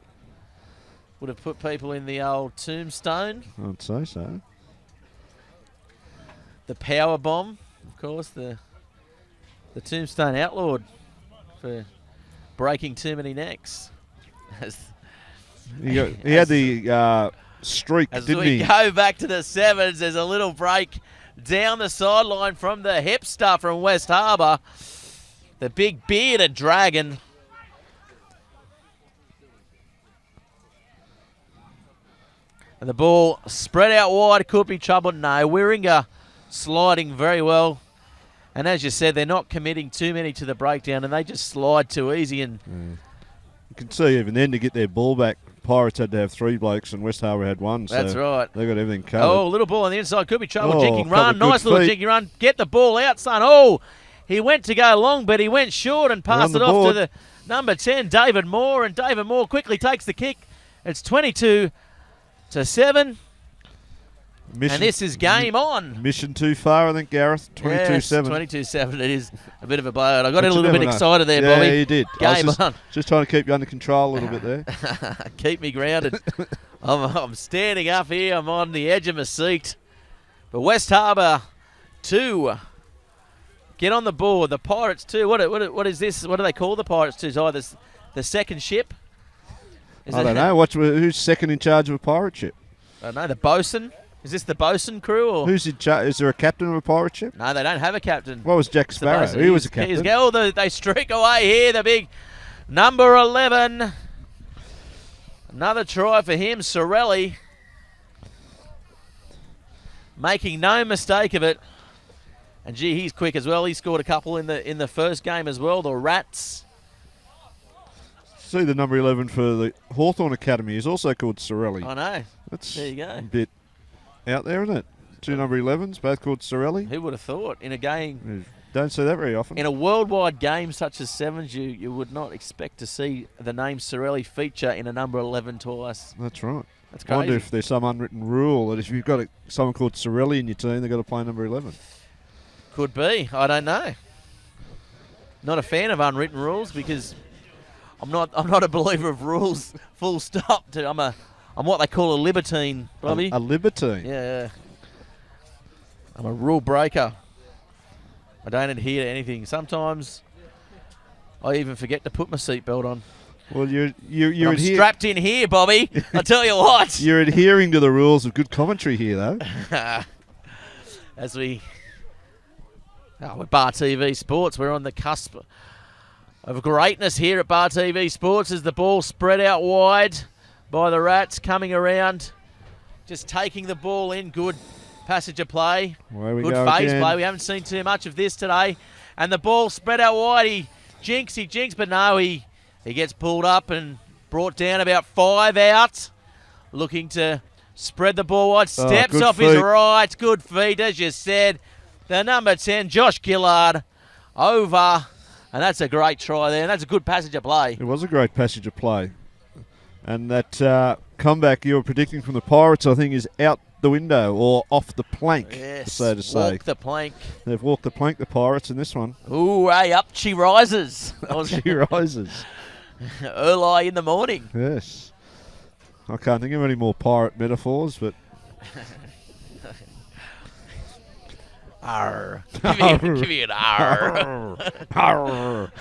Would have put people in the old tombstone. I'd say so. The power bomb, of course, the tombstone outlawed for breaking too many necks. He had the streak, didn't he? As we go back to the sevens, there's a little break down the sideline from the hipster from West Harbour. The big bearded dragon. And the ball spread out wide, could be trouble. No, Warringah sliding very well. And as you said, they're not committing too many to the breakdown, and they just slide too easy. And you can see even then to get their ball back, Pirates had to have 3 blokes and West Harbour had 1. That's right. They got everything covered. Oh, little ball on the inside. Could be trouble. Jinking run. Nice little jinking run. Get the ball out, son. Oh, he went to go long, but he went short and passed it off to the number 10, David Moore. And David Moore quickly takes the kick. It's 22-7. And this is game on. Mission too far, I think, Gareth. 22-7. Yes, 22-7. It is a bit of a blowout. I got a little bit excited there, Bobby. Yeah, you did. Game on. Just trying to keep you under control a little bit there. Keep me grounded. I'm standing up here. I'm on the edge of my seat. But West Harbour 2. Get on the board. The Pirates 2. What is this? What do they call the Pirates 2? Oh, the second ship? I don't know. Who's second in charge of a pirate ship? I don't know. The bosun? Is this the bosun crew? Or? Who's in charge? Is there a captain of a pirate ship? No, they don't have a captain. What was Jack Sparrow? He was a captain. They streak away here. The big number 11. Another try for him, Sorelli. Making no mistake of it. And gee, he's quick as well. He scored a couple in the first game as well. The Rats. See the number 11 for the Hawthorn Academy is also called Sorelli. I know. There you go. A bit out there, isn't it? 2 number 11s, both called Sorelli. Who would have thought in a game? Don't see that very often. In a worldwide game such as Sevens, you would not expect to see the name Sorelli feature in a number 11 twice. That's right. That's I wonder crazy. if there's some unwritten rule that if you've got someone called Sorelli in your team, they've got to play number 11. Could be. I don't know. Not a fan of unwritten rules because I'm not a believer of rules. Full stop. I'm what they call a libertine, Bobby. A libertine. Yeah. I'm a rule breaker. I don't adhere to anything. Sometimes I even forget to put my seatbelt on. Well, you're I'm strapped in here, Bobby. I tell you what. You're adhering to the rules of good commentary here, though. As we're Bar TV Sports, we're on the cusp of greatness here at Bar TV Sports as the ball spread out wide by the Rats, coming around, just taking the ball in. Good passage of play. Good phase play. We haven't seen too much of this today. And the ball spread out wide. He jinks, but no, he gets pulled up and brought down about 5 out. Looking to spread the ball wide. Steps off his right. Good feet, as you said. The number 10, Josh Gillard, over. And that's a great try there. And that's a good passage of play. It was a great passage of play. And that comeback you were predicting from the Pirates, I think, is out the window or off the plank, so to say. Walk the plank. They've walked the plank, the Pirates, in this one. Ooh, hey, up she rises. Up she rises. Early in the morning. Yes. I can't think of any more pirate metaphors, but... Arr. Give me an arr. Arr.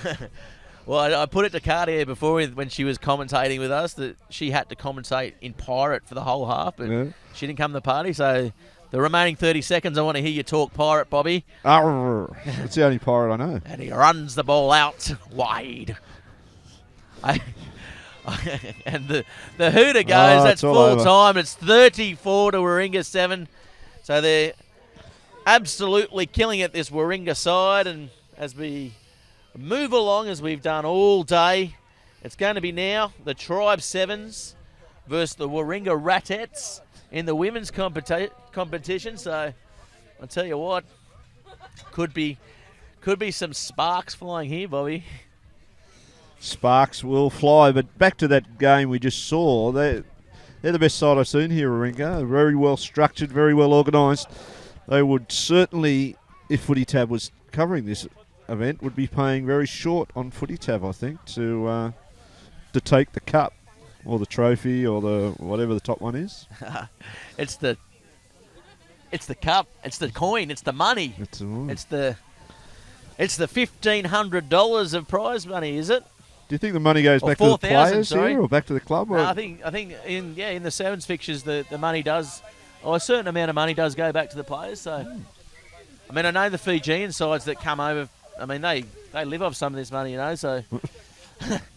Well, I put it to Cartier before when she was commentating with us that she had to commentate in pirate for the whole half, but she didn't come to the party, so the remaining 30 seconds I want to hear you talk pirate, Bobby. Arr. That's the only pirate I know. And he runs the ball out wide. And the hooter goes, that's full time. It's 34 to Warringah 7. So they're absolutely killing it, this Warringah side. And as we move along, as we've done all day, it's going to be now the Tribe 7's versus the Warringah Ratettes in the women's competition. So I'll tell you what, could be some sparks flying here, Bobby. Sparks will fly, but back to that game we just saw. They're the best side I've seen here, Warringah. Very well structured, very well organised. They would certainly, if Footy Tab was covering this event, would be paying very short on Footy Tab, I think, to take the cup or the trophy or the whatever the top one is. It's the cup, it's the coin, it's the money. It's the $1,500 of prize money, is it? Do you think the money goes back to the players here or back to the club? No, I think in the 7's fixtures the money does, or a certain amount of money does go back to the players. So, I mean, I know the Fijian sides that come over. I mean, they live off some of this money, you know. So,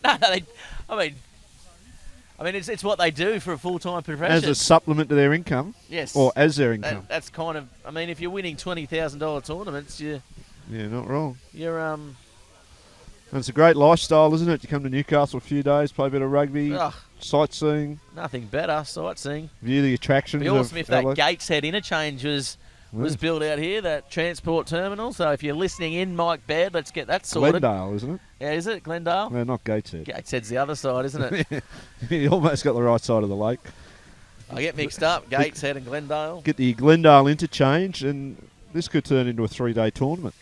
I mean, it's what they do for a full-time profession. As a supplement to their income. Yes. Or as their income. That's kind of. I mean, if you're winning $20,000 tournaments, yeah, not wrong. You're And it's a great lifestyle, isn't it? You come to Newcastle a few days, play a bit of rugby, sightseeing. Nothing better, sightseeing. View the attractions. It'd be awesome if that Gateshead interchange was built out here, that transport terminal. So if you're listening in, Mike Baird, let's get that sorted. Glendale, isn't it? Yeah, is it? Glendale? No, not Gateshead. Gateshead's the other side, isn't it? You almost got the right side of the lake. I get mixed up, Gateshead and Glendale. Get the Glendale interchange, and this could turn into a 3-day tournament.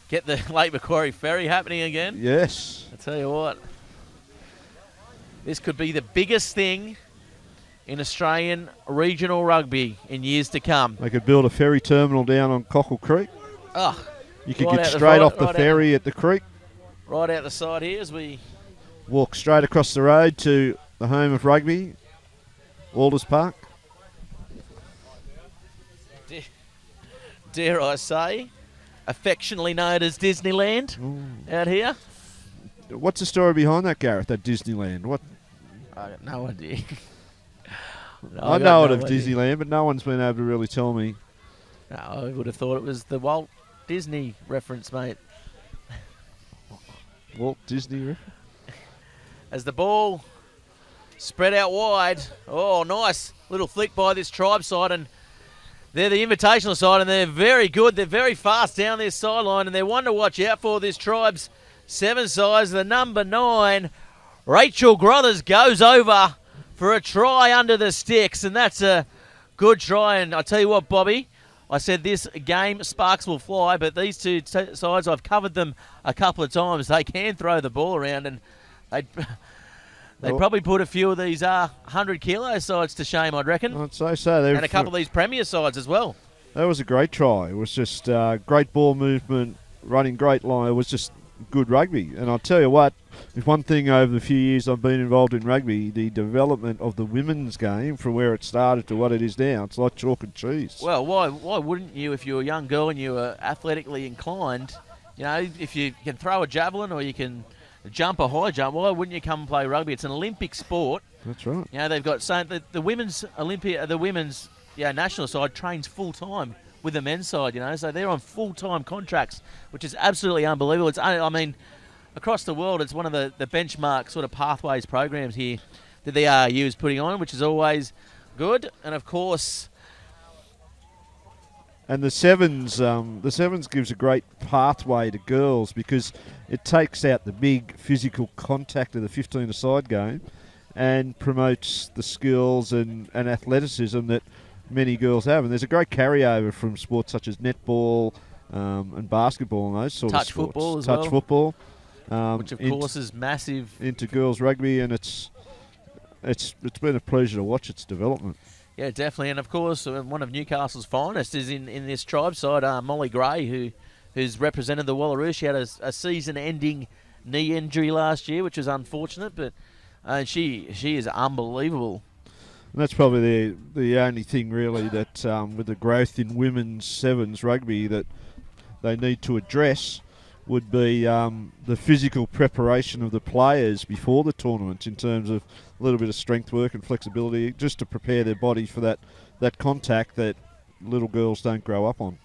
Get the Lake Macquarie ferry happening again. Yes. I tell you what, this could be the biggest thing in Australian regional rugby in years to come. They could build a ferry terminal down on Cockle Creek. You could get straight off the ferry at the creek. Right out the side here as we walk straight across the road to the home of rugby, Alders Park. Dare I say, affectionately known as Disneyland out here. What's the story behind that, Gareth, that Disneyland? What? I got no idea. I know it of Disneyland, but no one's been able to really tell me. No, I would have thought it was the Walt Disney reference, mate. Walt Disney reference? As the ball spread out wide. Oh, nice little flick by this Tribe side, and they're the invitational side, and they're very good. They're very fast down this sideline, and they're one to watch out for, this Tribe's 7 size, the number 9, Rachel Grothers goes over for a try under the sticks, and that's a good try. And I tell you what, Bobby, I said this game, sparks will fly, but these two sides, I've covered them a couple of times. They can throw the ball around, and they'd probably put a few of these 100-kilo sides to shame, I'd reckon. I'd say so. And a couple of these Premier sides as well. That was a great try. It was just great ball movement, running great line. It was just good rugby. And I'll tell you what, if one thing over the few years I've been involved in rugby, the development of the women's game from where it started to what it is now, it's like chalk and cheese. Well, why wouldn't you, if you're a young girl and you were athletically inclined, you know, if you can throw a javelin or you can jump a high jump, why wouldn't you come and play rugby? It's an Olympic sport. That's right. You know, they've got the women's national side trains full time with the men's side. You know, so they're on full time contracts, which is absolutely unbelievable. I mean, across the world, it's one of the benchmark sort of pathways programs here that the RU is putting on, which is always good. And of course, and the sevens gives a great pathway to girls because it takes out the big physical contact of the 15-a-side game and promotes the skills and athleticism that many girls have. And there's a great carryover from sports such as netball and basketball and those sort of sports. Football as well. Touch football. Which, of course, is massive. Into girls' rugby, and it's been a pleasure to watch its development. Yeah, definitely. And, of course, one of Newcastle's finest is in this tribe side, Molly Gray, who's represented the Wallaroos. She had a season-ending knee injury last year, which was unfortunate, but she is unbelievable. And that's probably the only thing, really, that with the growth in women's sevens rugby that they need to address would be the physical preparation of the players before the tournament in terms of a little bit of strength work and flexibility just to prepare their body for that contact that little girls don't grow up on.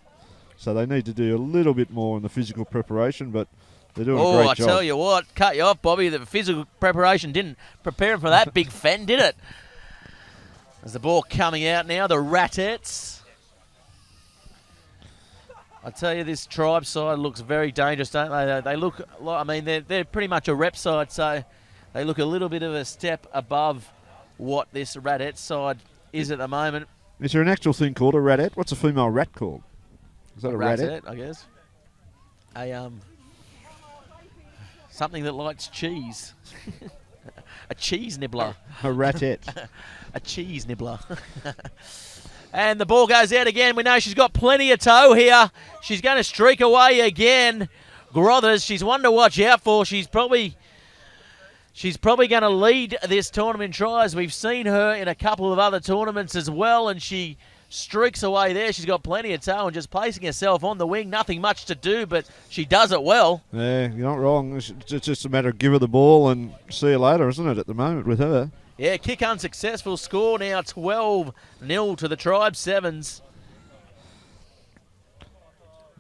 So they need to do a little bit more in the physical preparation, but they're doing a great job. I tell you what, cut you off, Bobby, the physical preparation didn't prepare him for that big fen, did it? As the ball coming out now, the Ratettes. I tell you, this tribe side looks very dangerous, don't they? They look, I mean, they're pretty much a rep side, so they look a little bit of a step above what this Ratette side is at the moment. Is there an actual thing called a Ratette? What's a female rat called? Is that a Ratette, I guess. Something that likes cheese. A cheese nibbler. A Ratette. A cheese nibbler. And the ball goes out again. We know she's got plenty of toe here. She's going to streak away again. Grothers, she's one to watch out for. She's probably going to lead this tournament tries. We've seen her in a couple of other tournaments as well, and she streaks away there. She's got plenty of toe and just placing herself on the wing. Nothing much to do, but she does it well. Yeah, you're not wrong. It's just a matter of give her the ball and see you later, isn't it, at the moment with her? Yeah, kick unsuccessful. Score now 12-0 to the Tribe Sevens.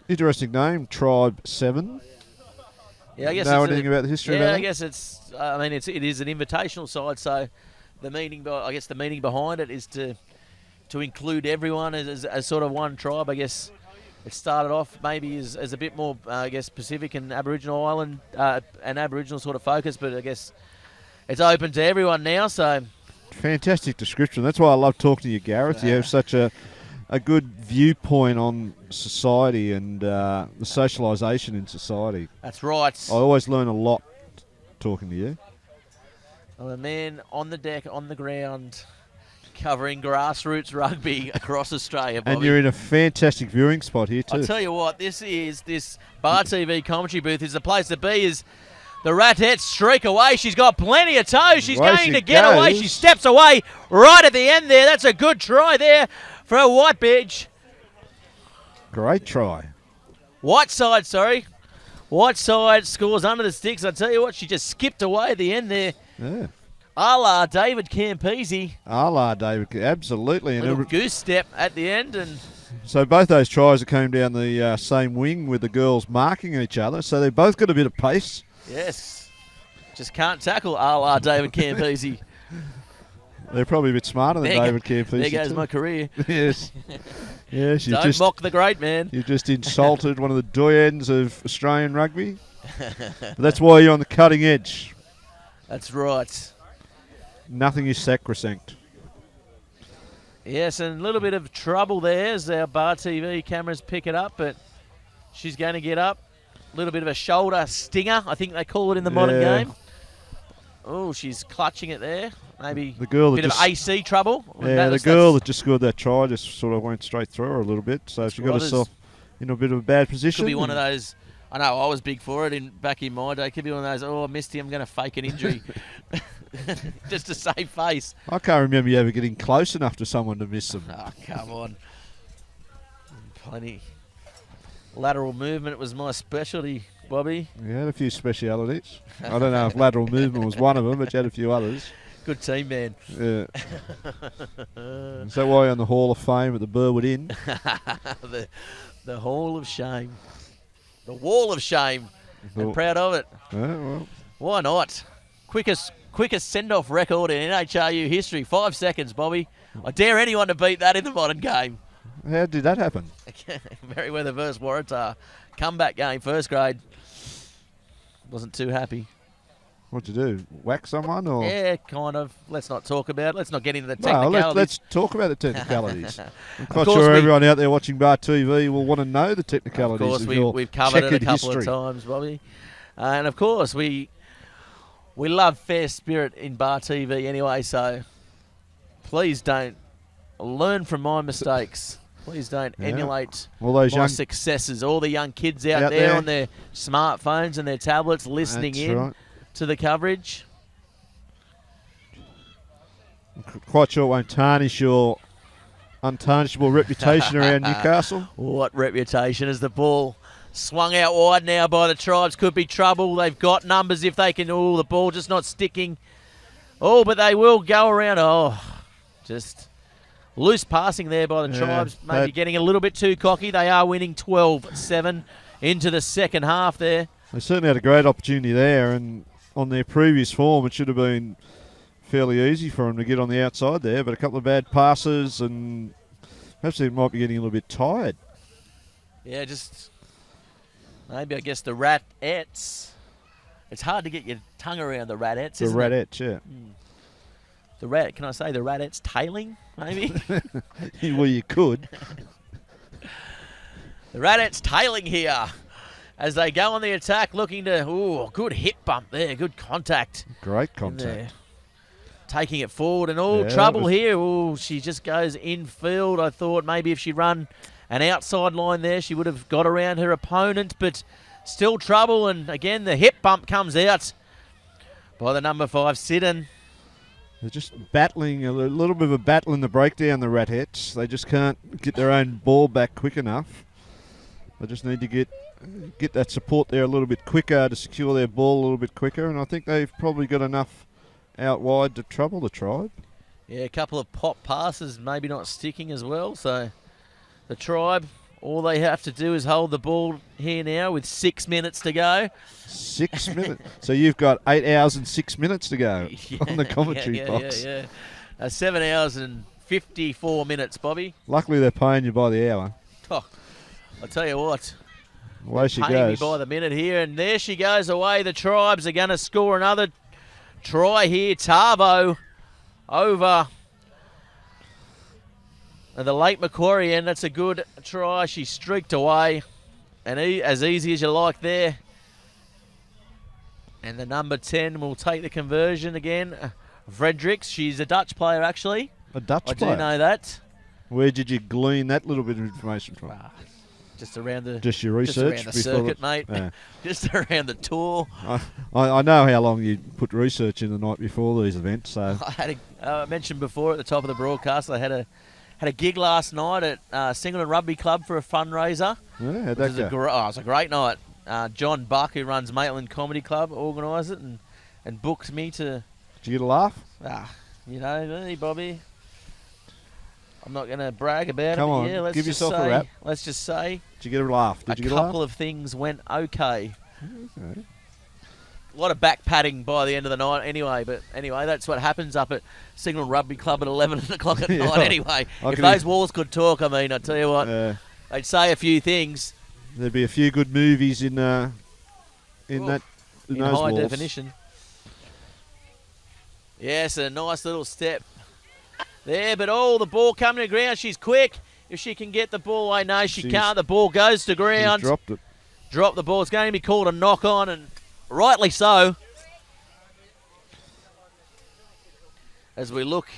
Interesting name, Tribe 7. Yeah, I guess know anything about the history of that? Yeah, I guess it is an invitational side, so the meaning behind it is to include everyone as sort of one tribe. I guess it started off maybe as a bit more, Pacific and Aboriginal Island and Aboriginal sort of focus, but I guess it's open to everyone now, so... Fantastic description. That's why I love talking to you, Gareth. You have such a good viewpoint on society and the socialisation in society. That's right. I always learn a lot talking to you. I'm a man on the deck, on the ground, covering grassroots rugby across Australia, Bobby. And you're in a fantastic viewing spot here too. I'll tell you what, this Bar TV commentary booth is the place to be. Is the Ratettes streak away. She's got plenty of toe. She's going to get away. She steps away right at the end there. That's a good try there for a Whitebridge. Great try. Whiteside scores under the sticks. I tell you what, she just skipped away at the end there. Yeah. A la David Campese. Absolutely. A little goose step at the end. And so both those tries that came down the same wing with the girls marking each other. So they've both got a bit of pace. Yes. Just can't tackle a la David Campese. They're probably a bit smarter than David Campese. There goes my career. Yes. Yes. Don't mock the great man. You just insulted one of the doyens of Australian rugby. But that's why you're on the cutting edge. That's right. Nothing is sacrosanct. Yes, and a little bit of trouble there as our Bar TV cameras pick it up, but she's going to get up. A little bit of a shoulder stinger, I think they call it in the modern game. Oh, she's clutching it there. Maybe the girl a bit of AC trouble. Yeah, the girl that just scored that try just sort of went straight through her a little bit, so she got herself in a bit of a bad position. Could be one of those. I know I was big for it back in my day. Could be one of those. Oh, I missed him. I'm going to fake an injury just to save face. I can't remember you ever getting close enough to someone to miss them. Oh, come on. Plenty. Lateral movement was my specialty, Bobby. You had a few specialities. I don't know if lateral movement was one of them, but you had a few others. Good team, man. Yeah. Is that why you're on the Hall of Fame at the Burwood Inn? the Hall of Shame. The Wall of Shame. I'm proud of it. Yeah, well. Why not? Quickest send-off record in NHRU history. 5 seconds, Bobby. I dare anyone to beat that in the modern game. How did that happen? Merriweather versus Waratah. Comeback game, first grade. Wasn't too happy. What'd you do? Whack someone? Or? Yeah, kind of. Let's not talk about it. Let's not get into the technicalities. No, let's talk about the technicalities. I'm quite sure everyone out there watching Bar TV will want to know the technicalities. Of course, we've covered it a couple of times, Bobby. And of course, we love fair spirit in Bar TV anyway, so please don't learn from my mistakes. Please don't emulate all those my successes. All the young kids out there on their smartphones and their tablets listening to the coverage. I'm quite sure it won't tarnish your untarnishable reputation around Newcastle. What reputation? As the ball swung out wide now by the Tribes. Could be trouble. They've got numbers if they can. Oh, the ball just not sticking. Oh, but they will go around. Oh, just loose passing there by the Tribes. Maybe getting a little bit too cocky. They are winning 12-7 into the second half there. They certainly had a great opportunity there, and on their previous form, it should have been fairly easy for them to get on the outside there, but a couple of bad passes, and perhaps they might be getting a little bit tired. Yeah, just maybe, I guess, the Ratettes. It's hard to get your tongue around the Ratettes, isn't it? The Ratettes, yeah. Can I say the Ratettes tailing, maybe? Well, you could. The Ratettes tailing here as they go on the attack, looking to, good hip bump there, good contact. Great contact. Taking it forward and trouble here. Oh, she just goes infield. I thought maybe if she'd run an outside line there, she would have got around her opponent, but still trouble. And again, the hip bump comes out by the number 5, Sidden. They're just battling, a little bit of a battle in the breakdown, the Rathettes. They just can't get their own ball back quick enough. They just need to get that support there a little bit quicker to secure their ball a little bit quicker, and I think they've probably got enough out wide to trouble the Tribe. Yeah, a couple of pop passes maybe not sticking as well, so the Tribe, all they have to do is hold the ball here now with 6 minutes to go. 6 minutes? So you've got 8 hours and 6 minutes to go on the commentary box. Yeah. 7 hours and 54 minutes, Bobby. Luckily they're paying you by the hour. Oh, I'll tell you what. Away she paying goes. Me by the minute here, and there she goes away. The Tribes are going to score another try here. Tavo over the late Macquarie, and that's a good try. She streaked away, and as easy as you like there. And the number 10 will take the conversion again. Fredericks, she's a Dutch player actually. A Dutch player? I do know that. Where did you glean that little bit of information from? Just around the your research, just around the circuit, mate. Yeah. Just around the tour. I know how long you put research in the night before these events. So I mentioned before at the top of the broadcast, I had a gig last night at Singleton Rugby Club for a fundraiser. Yeah, how'd that go? It was a great night. John Buck, who runs Maitland Comedy Club, organised it and booked me to. Did you get a laugh? You know me, Bobby. I'm not going to brag about Come it. on, Yeah, let's give just yourself say, a rap. Let's just say. Did you get a laugh? A couple of things went okay. A lot of back patting by the end of the night anyway, but anyway, that's what happens up at Signal Rugby Club at 11 o'clock at night anyway. If those walls could talk, I mean, I tell you what, they'd say a few things. There'd be a few good movies in those high walls. definition. Yes, a nice little step there, but the ball coming to ground. She's quick. If she can get the ball, I know she can't. The ball goes to ground. She's dropped it. Dropped the ball. It's going to be called a knock on, and rightly so. As we look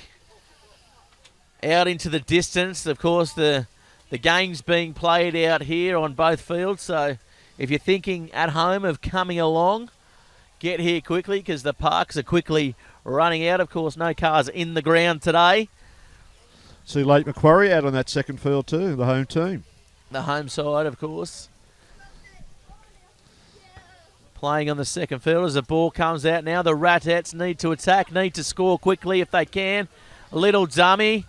out into the distance, of course, the game's being played out here on both fields. So if you're thinking at home of coming along, get here quickly because the parks are quickly running out. Of course, no cars in the ground today. See Lake Macquarie out on that second field too, the home team. The home side, of course. Playing on the second field as the ball comes out now. The Ratettes need to attack, need to score quickly if they can. A little dummy.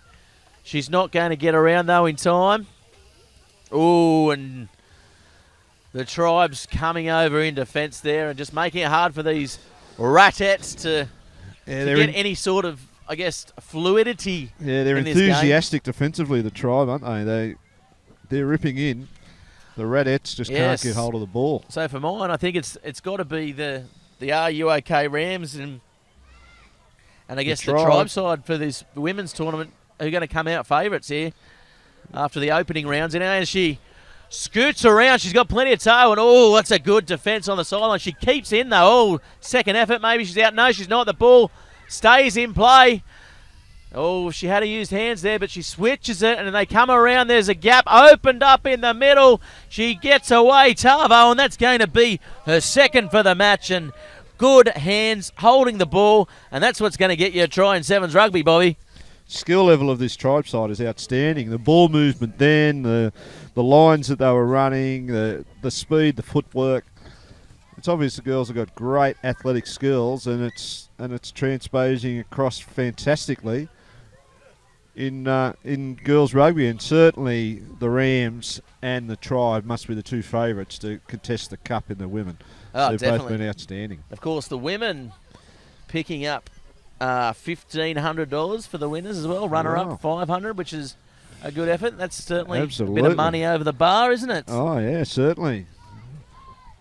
She's not going to get around, though, in time. Ooh, and the Tribe's coming over in defence there and just making it hard for these Ratettes to get any sort of, I guess, fluidity. Yeah, they're enthusiastic defensively, the Tribe, aren't they? They're ripping in. The Radettes just can't get hold of the ball. So for mine, I think it's got to be the RUOK Rams and I guess the Tribe side for this women's tournament who are going to come out favourites here after the opening rounds. And as she scoots around, she's got plenty of toe, and that's a good defence on the sideline. She keeps in though. Second effort, maybe she's out. No, she's not. The ball stays in play. She had to use hands there, but she switches it, and then they come around. There's a gap opened up in the middle. She gets away, Tavo, and that's going to be her second for the match. And good hands holding the ball, and that's what's going to get you a try in Sevens rugby, Bobby. Skill level of this Tribe side is outstanding. The ball movement then, the lines that they were running, the speed, the footwork. It's obvious the girls have got great athletic skills, and it's transposing across fantastically in girls rugby, and certainly the Rams and the Tribe must be the two favourites to contest the cup in the women. They've both been outstanding. Of course, the women picking up $1,500 for the winners as well. Runner-up $500, which is a good effort. That's certainly a bit of money over the bar, isn't it? Oh yeah, certainly.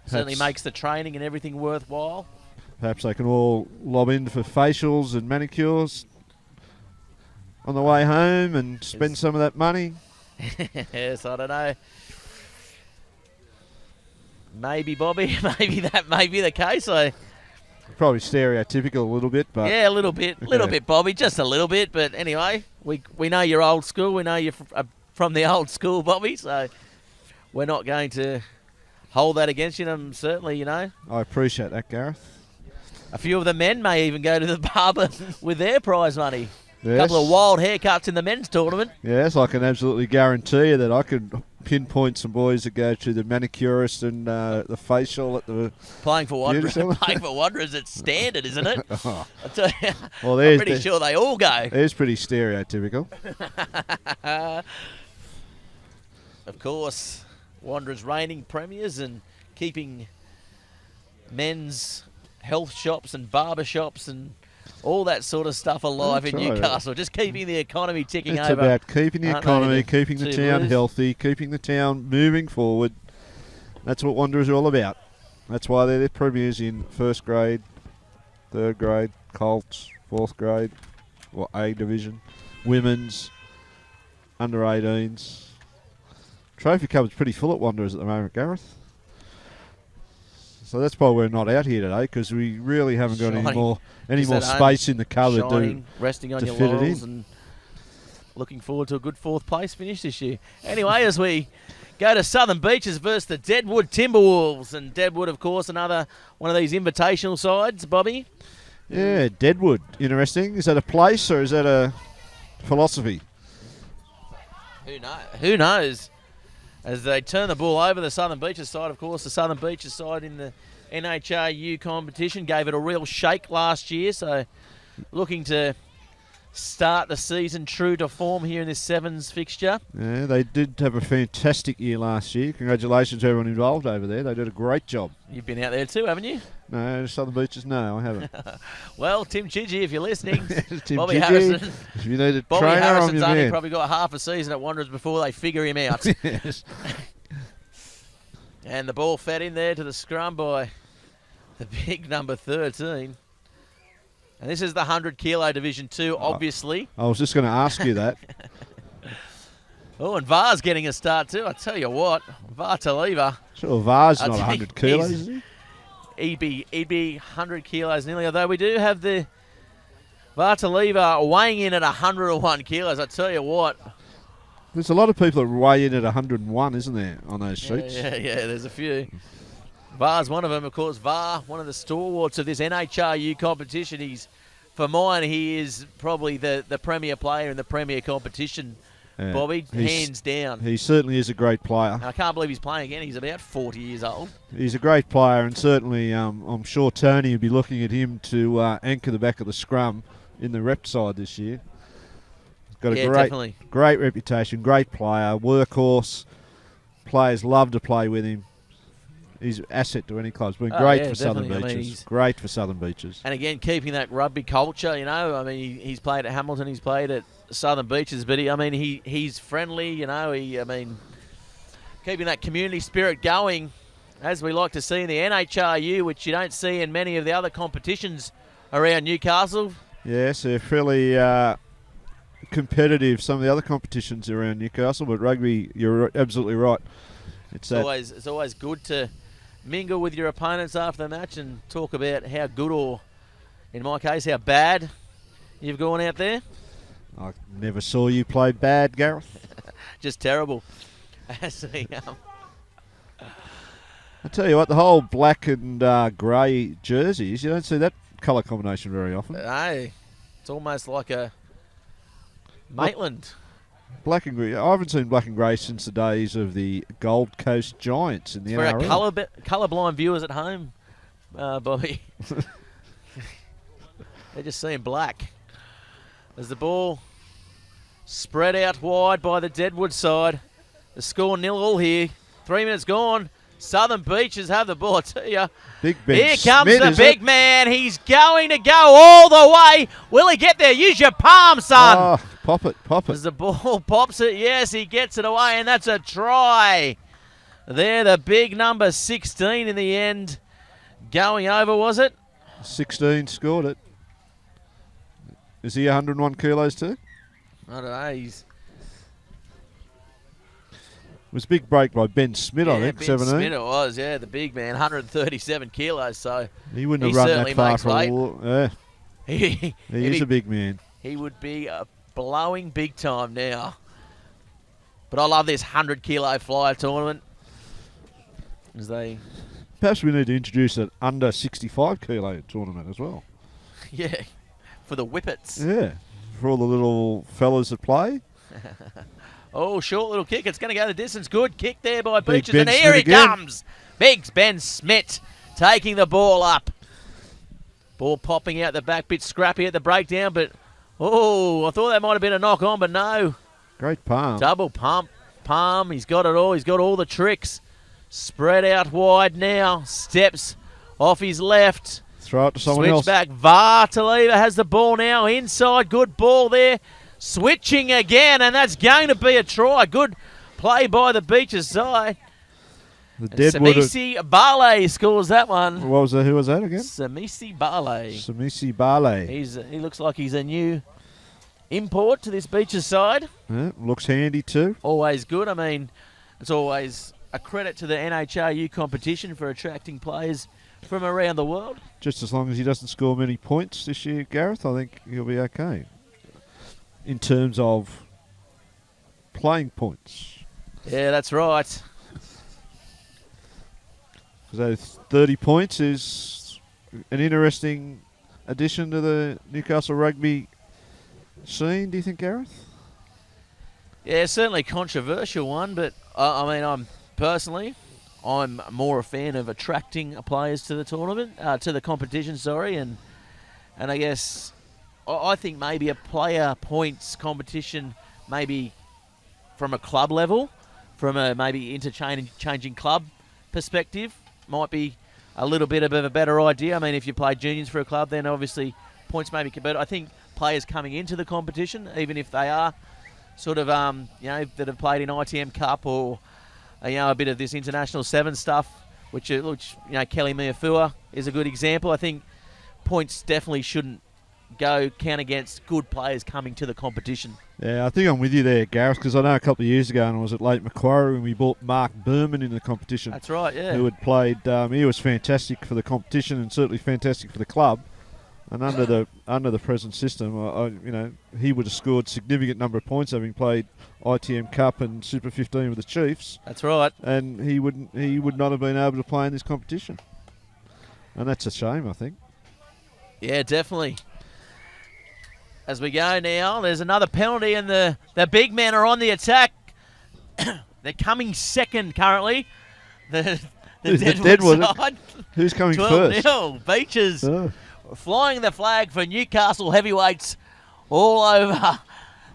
Certainly makes the training and everything worthwhile. Perhaps they can all lob in for facials and manicures on the way home and spend some of that money. Yes, I don't know. Maybe, Bobby. Maybe that may be the case. Probably stereotypical a little bit, but yeah, a little bit, Bobby, just a little bit. But anyway, we know you're old school. We know you're from the old school, Bobby. So we're not going to hold that against you. And certainly, I appreciate that, Gareth. A few of the men may even go to the barber with their prize money. Yes. A couple of wild haircuts in the men's tournament. Yes, I can absolutely guarantee you that I could pinpoint some boys that go to the manicurist and the facial at the playing for Wanderers. It's standard, isn't it? Oh. I tell you, Well, I'm pretty sure they all go. It's pretty stereotypical. Of course, Wanderers reigning premiers and keeping men's health shops and barber shops and all that sort of stuff alive in Newcastle. Just keeping the economy ticking over. It's about keeping the economy, keeping the town healthy, keeping the town moving forward. That's what Wanderers are all about. That's why they're the premiers in first grade, third grade, Colts, fourth grade, or A division, women's, under 18s. Trophy cupboard's pretty full at Wanderers at the moment, Gareth. So that's why we're not out here today, because we really haven't got any more space in the cupboard resting on to your fit it laurels in. And looking forward to a good fourth place finish this year. Anyway, as we go to Southern Beaches versus the Deadwood Timberwolves, and Deadwood, of course, another one of these invitational sides, Bobby. Yeah, Deadwood, interesting. Is that a place or is that a philosophy? Who knows? As they turn the ball over, the Southern Beaches side, of course, the Southern Beaches side in the NHRU competition gave it a real shake last year, so looking to start the season true to form here in this Sevens fixture. Yeah, they did have a fantastic year last year. Congratulations to everyone involved over there. They did a great job. You've been out there too, haven't you? No, Southern Beaches, no, I haven't. Well, Tim Chidgey, if you're listening, Tim Bobby Chidgey, Harrison. If you need a Bobby trainer, Harrison's I'm your only man. probably got half a season at Wanderers before they figure him out. Yes. And the ball fed in there to the scrum by the big number 13. And this is the 100 kilo division 2, obviously. I was just going to ask you that. Oh, and Var's getting a start too. I tell you what, Vartaliva. Sure, Var's not 100 kilos, is he? He'd be 100 kilos nearly. Although we do have the Vartaliva weighing in at 101 kilos. I tell you what. There's a lot of people that weigh in at 101, isn't there, on those sheets? Yeah, there's a few. Var's one of them, of course. Var, one of the stalwarts of this NHRU competition. For mine, he is probably the premier player in the premier competition, Bobby, hands down. He certainly is a great player. And I can't believe he's playing again. He's about 40 years old. He's a great player, and certainly I'm sure Tony will be looking at him to anchor the back of the scrum in the rep side this year. He's got a great reputation, great player, workhorse. Players love to play with him. He's an asset to any club. He's been great for Southern Beaches. Great for Southern Beaches. And again, keeping that rugby culture, he's played at Hamilton, he's played at Southern Beaches, but he's friendly, keeping that community spirit going, as we like to see in the NHRU, which you don't see in many of the other competitions around Newcastle. Yes, they're fairly competitive, some of the other competitions around Newcastle, but rugby, you're absolutely right. It's always good to mingle with your opponents after the match and talk about how good, or in my case, how bad you've gone out there. I never saw you play bad, Gareth. Just terrible. I tell you what, the whole black and grey jerseys, you don't see that colour combination very often. Hey, it's almost like a Maitland. Black and grey. I haven't seen black and grey since the days of the Gold Coast Giants in the NRL. For our colourblind viewers at home, Bobby, they're just seeing black. As the ball spread out wide by the Deadwood side. The score 0-0 here. 3 minutes gone. Southern Beaches have the ball, I tell you. Big Ben Here comes Smith, the big man. He's going to go all the way. Will he get there? Use your palm, son. Oh, pop it. As the ball pops it, yes, he gets it away, and that's a try. There, the big number 16 in the end. Going over, was it? 16 scored it. Is he 101 kilos too? I don't know. It was a big break by Ben Smith, I think, Ben 17. Smith it was, the big man, 137 kilos, so he wouldn't have run that far for a walk. Yeah. He is a big man. He would be blowing big time now. But I love this 100 kilo flyer tournament. Perhaps we need to introduce an under 65 kilo tournament as well. Yeah, for the whippets. Yeah, for all the little fellas that play. Oh, short little kick. It's going to go the distance. Good kick there by Beaches. Ben and here Smith he comes. Big Ben Smith taking the ball up. Ball popping out the back. Bit scrappy at the breakdown, but I thought that might have been a knock on, but no. Great palm. Double palm. He's got it all. He's got all the tricks. Spread out wide now. Steps off his left. Throw it to someone else. Switch back. Vartaliva has the ball now. Inside. Good ball there. Switching again, and that's going to be a try. Good play by the Beaches side. Samisi Bale scores that one. What was that? Who was that again? Samisi Bale. Samisi Bale. He looks like he's a new import to this Beaches side. Yeah, looks handy too. Always good. I mean, it's always a credit to the NHRU competition for attracting players from around the world. Just as long as he doesn't score many points this year, Gareth, I think he'll be okay. In terms of playing points. Yeah, that's right. So 30 points is an interesting addition to the Newcastle rugby scene, do you think, Gareth? Yeah, certainly controversial one, but I'm more a fan of attracting players to the tournament, to the competition, and I guess I think maybe a player points competition, maybe from a club level, from a maybe interchanging club perspective, might be a little bit of a better idea. I mean, if you play juniors for a club, then obviously points maybe can. But I think players coming into the competition, even if they are sort of that have played in ITM Cup or a bit of this international 7's stuff, which Kelly Miafua is a good example. I think points definitely shouldn't go count against good players coming to the competition. Yeah, I think I'm with you there, Gareth, because I know a couple of years ago, and I was at Lake Macquarie when we bought Mark Berman in the competition. That's right, yeah. Who had played, he was fantastic for the competition and certainly fantastic for the club. And under the present system, he would have scored significant number of points, having played ITM Cup and Super 15 with the Chiefs. That's right. And he would not have been able to play in this competition. And that's a shame, I think. Yeah, definitely. As we go now, there's another penalty, and the big men are on the attack. They're coming second currently. The Deadwood side. Who's coming first? 12-0. Beaches flying the flag for Newcastle heavyweights all over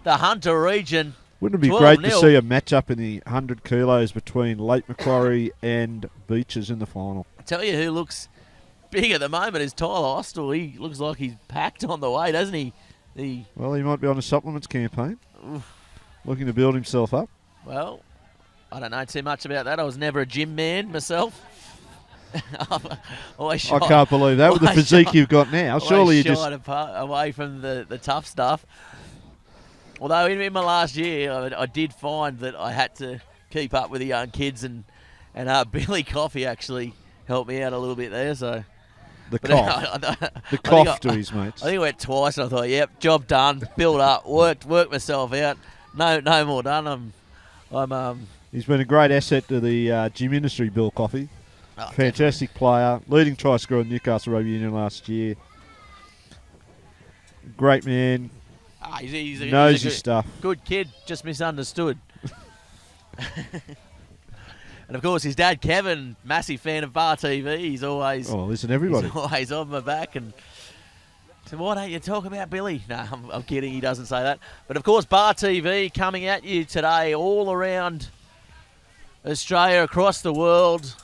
the Hunter region. Wouldn't it be great to see a match-up in the 100 kilos between Lake Macquarie and Beaches in the final? I tell you who looks big at the moment is Tyler Austell. He looks like he's packed on the way, doesn't he? Well, he might be on a supplements campaign, looking to build himself up. Well, I don't know too much about that. I was never a gym man myself. I can't believe that with the physique you've got now. Surely you just away from the tough stuff. Although in my last year, I did find that I had to keep up with the young kids, and Billy Coffey actually helped me out a little bit there. So. The cough to his mates. I think I went twice, and I thought, yep, job done, build up, worked myself out. No more done. He's been a great asset to the gym industry, Bill Coffey. Fantastic player, leading try scorer in Newcastle Rugby Union last year. Great man. Knows his stuff. Good kid, just misunderstood. And, of course, his dad, Kevin, massive fan of Bar TV. He's always... Oh, listen, everybody. He's always on my back. And so why don't you talk about Billy? No, I'm kidding. He doesn't say that. But, of course, Bar TV coming at you today all around Australia, across the world.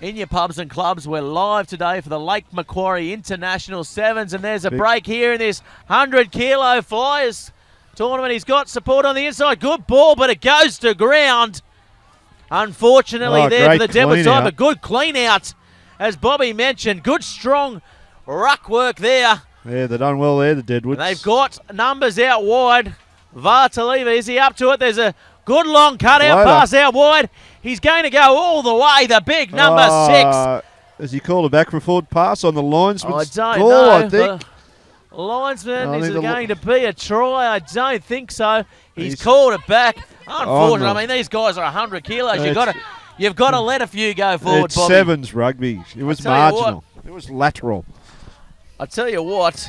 In your pubs and clubs, we're live today for the Lake Macquarie International 7's. And there's a break here in this 100-kilo flyers tournament. He's got support on the inside. Good ball, but it goes to ground. Unfortunately, there for the Deadwood side, but good clean out, as Bobby mentioned. Good, strong ruck work there. Yeah, they've done well there, the Deadwoods. They've got numbers out wide. Vartaliva, is he up to it? There's a good long cutout pass out wide. He's going to go all the way, the big number 6. Has he called a back-and-forward pass on the linesman's I don't goal, know. I think? The linesman, is it going to be a try? I don't think so. He's called it back. Unfortunately, I mean, these guys are 100 kilos. You've got to let a few go forward, it's Bobby. 7's rugby. It was marginal. It was lateral. I tell you what,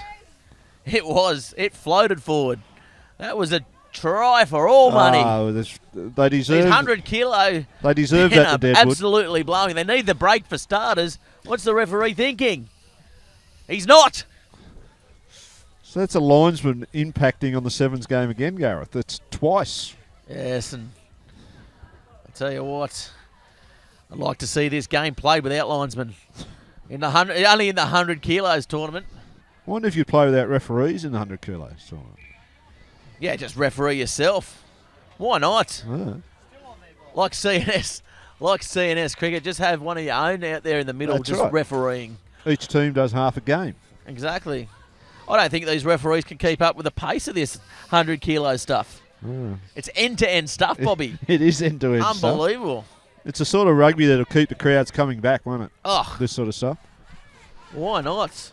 it was. It floated forward. That was a try for all money. They deserve 100 kilo. They deserve that, the Deadwood. Absolutely blowing. They need the break for starters. What's the referee thinking? He's not. So that's a linesman impacting on the 7's game again, Gareth. That's twice. Yes, and I tell you what, I'd like to see this game played without linesmen. Only in the 100 kilos tournament. I wonder if you'd play without referees in the 100 kilos tournament. Yeah, just referee yourself. Why not? Like CNS cricket, just have one of your own out there in the middle, refereeing. Each team does half a game. Exactly. I don't think these referees can keep up with the pace of this 100 kilo stuff. It's end-to-end stuff, Bobby. It is end-to-end stuff. Unbelievable. It's a sort of rugby that'll keep the crowds coming back, won't it? Oh, this sort of stuff. Why not?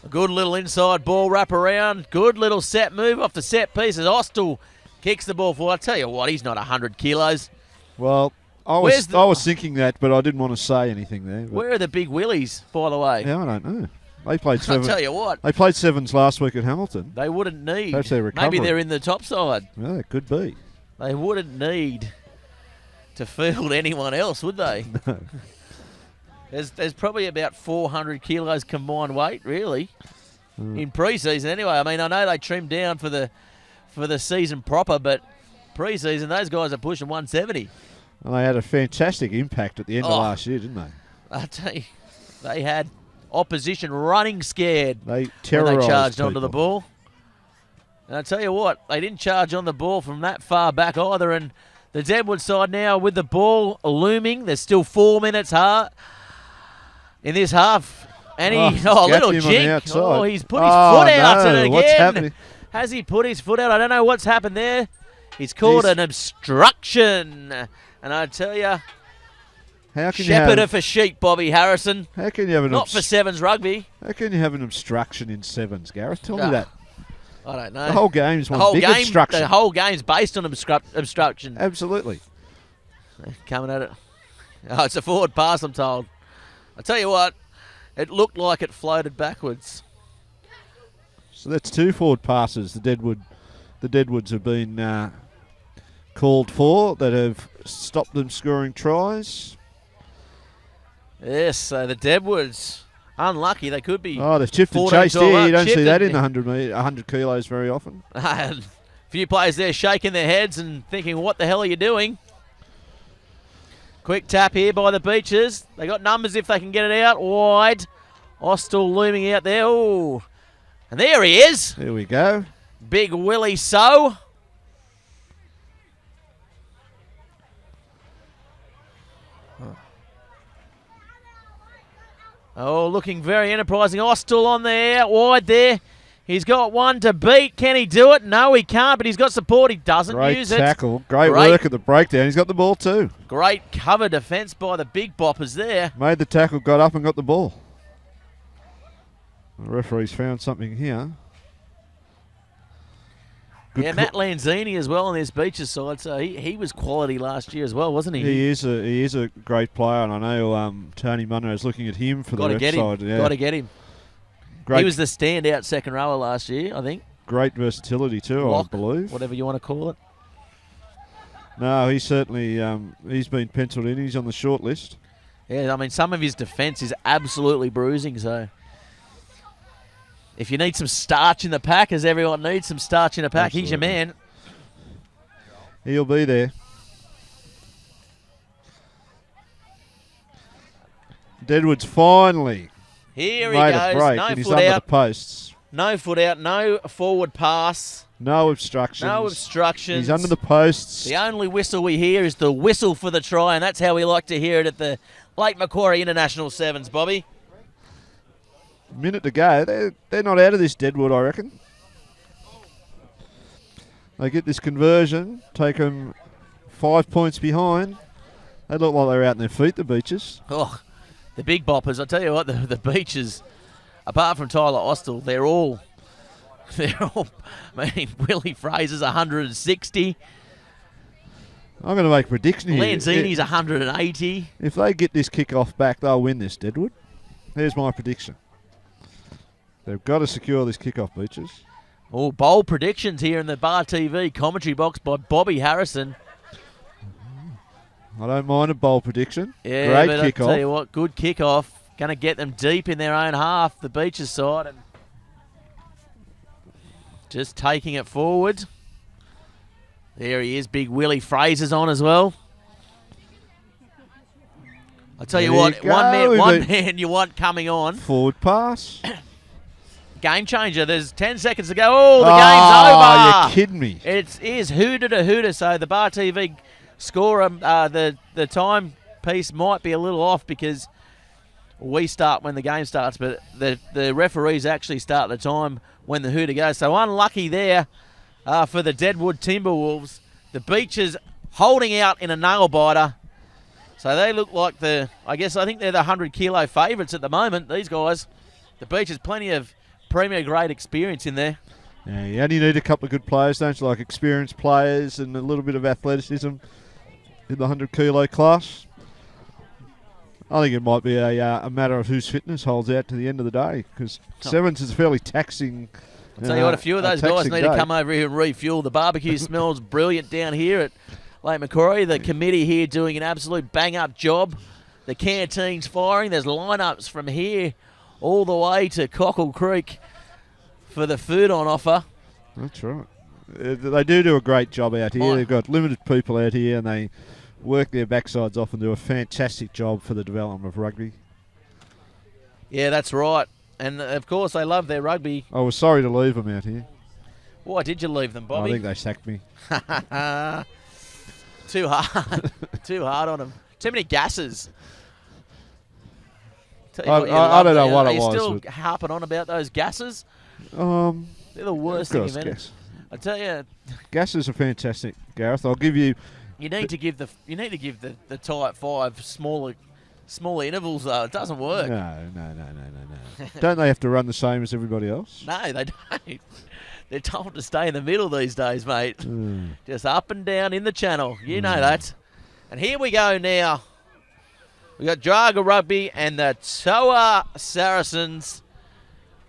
A good little inside ball wrap around. Good little set move off the set pieces. Austell kicks the ball forward. I tell you what, he's not 100 kilos. Well, I was thinking that, but I didn't want to say anything there. Where are the big willies, by the way? Yeah, I don't know. They played 7. I'll tell you what. They played 7's last week at Hamilton. They wouldn't need. That's their recovery. Maybe they're in the top side. Yeah, it could be. They wouldn't need to field anyone else, would they? No. There's probably about 400 kilos combined weight, really, in pre-season. Anyway, I mean, I know they trimmed down for the season proper, but pre-season those guys are pushing 170. And they had a fantastic impact at the end of last year, didn't they? I tell you, they had opposition running scared. They terrorised when they charged people onto the ball. And I tell you what, they didn't charge on the ball from that far back either. And the Deadwood side now with the ball looming. There's still 4 minutes in this half. And he, a scaffed little him on the jink. outside. Oh, he's put his foot out no, and again. what's happening? Has he put his foot out? I don't know what's happened there. He's called an obstruction. And I tell you, How can shepherder you have, for sheep, Bobby Harrison. How can you have an Not for 7's rugby. How can you have an obstruction in 7's, Gareth? Tell me Ah, that. I don't know. The whole game's The one whole big game, obstruction. the whole game's based on obstruction. Absolutely. Coming at it. Oh, it's a forward pass, I'm told. I tell you what, it looked like it floated backwards. So that's 2 forward passes the Deadwoods have been called for that have stopped them scoring tries. Yes, so the Deadwoods, unlucky. They could be. Oh, they've chipped and 14 chased to all here. up. You don't see Chipped that and- in the 100 kilos very often. A few players there shaking their heads and thinking, what the hell are you doing? Quick tap here by the Beaches. They got numbers if they can get it out wide. Austell looming out there. Oh, and there he is. There we go. Big Willie So. Oh, looking very enterprising. Austell on there, out wide there. He's got one to beat. Can he do it? No, he can't, but he's got support. He doesn't Great use tackle. it. Great work at the breakdown. He's got the ball too. Great cover defence by the big boppers there. Made the tackle, got up and got the ball. The referee's found something here. Good Yeah, Matt Lanzini as well on this Beaches side, so he was quality last year as well, wasn't he? He is a great player, and I know Tony Munro is looking at him for the ref side. Yeah. Got to get him. Great, He was the standout second rower last year, I think. great versatility too, Lock, I believe. whatever you want to call it. No, he's certainly he's been penciled in. He's on the short list. Yeah, I mean, some of his defence is absolutely bruising, so if you need some starch in the pack, as everyone needs some starch in the pack, he's your man. He'll be there. Deadwood's finally Here he made goes. a break, No and he's foot under the out. posts. No foot out. No forward pass. No obstructions. No obstructions. He's under the posts. The only whistle we hear is the whistle for the try, and that's how we like to hear it at the Lake Macquarie International 7's, Bobby. Minute to go. They're not out of this, Deadwood, I reckon. They get this conversion, take them 5 points behind. They look like they're out on their feet, the Beaches. Oh, the big boppers. I tell you what, the Beaches, apart from Tyler Austell, they're all, I mean, Willie Fraser's 160. I'm going to make a prediction here. Lanzini's 180. If they get this kick-off back, they'll win this, Deadwood. There's my prediction. They've got to secure this kick-off, Beaches. Oh, bold predictions here in the Bar TV commentary box by Bobby Harrison. I don't mind a bold prediction. Yeah, Great but I tell kick-off. you what, good kick-off. Going to get them deep in their own half, the Beaches side. And just taking it forward. There he is, big Willie Fraser's on as well. I tell you There what, you go. one man you want coming on. Forward pass. Game changer. There's 10 seconds to go. Oh, the game's Oh, over. you're kidding me. It is hooter to hooter. So the Bar TV score, the time piece might be a little off because we start when the game starts, but the referees actually start the time when the hooter goes. So unlucky there for the Deadwood Timberwolves. The Beaches holding out in a nail biter. So they look like I think they're the 100-kilo favourites at the moment, these guys. The Beaches, plenty of premier grade experience in there. Yeah, you only need a couple of good players, don't you? Like experienced players and a little bit of athleticism in the 100-kilo class. I think it might be a matter of whose fitness holds out to the end of the day, because 7's is a fairly taxing. I'll tell you what, a few of those guys need to come over here and refuel. The barbecue smells brilliant down here at Lake Macquarie. The committee here doing an absolute bang-up job. The canteen's firing. There's lineups from here all the way to Cockle Creek for the food on offer. That's right. They do a great job out here. They've got limited people out here, and they work their backsides off and do a fantastic job for the development of rugby. Yeah, that's right. And, of course, they love their rugby. I was sorry to leave them out here. Why did you leave them, Bobby? I think they sacked me. Too hard. Too hard on them. Too many gases. Tell you what you I love don't know there. what Are it you was. still harping on about those gases? They're the worst of thing course, invented. gas. I tell you, Gases are fantastic, Gareth. I'll give you. you need to give the Type 5 smaller intervals though. It doesn't work. No. Don't they have to run the same as everybody else? No, they don't. They're told to stay in the middle these days, mate. Just up and down in the channel. You know that. And here we go now. We got Draga Rugby and the Toa Saracens.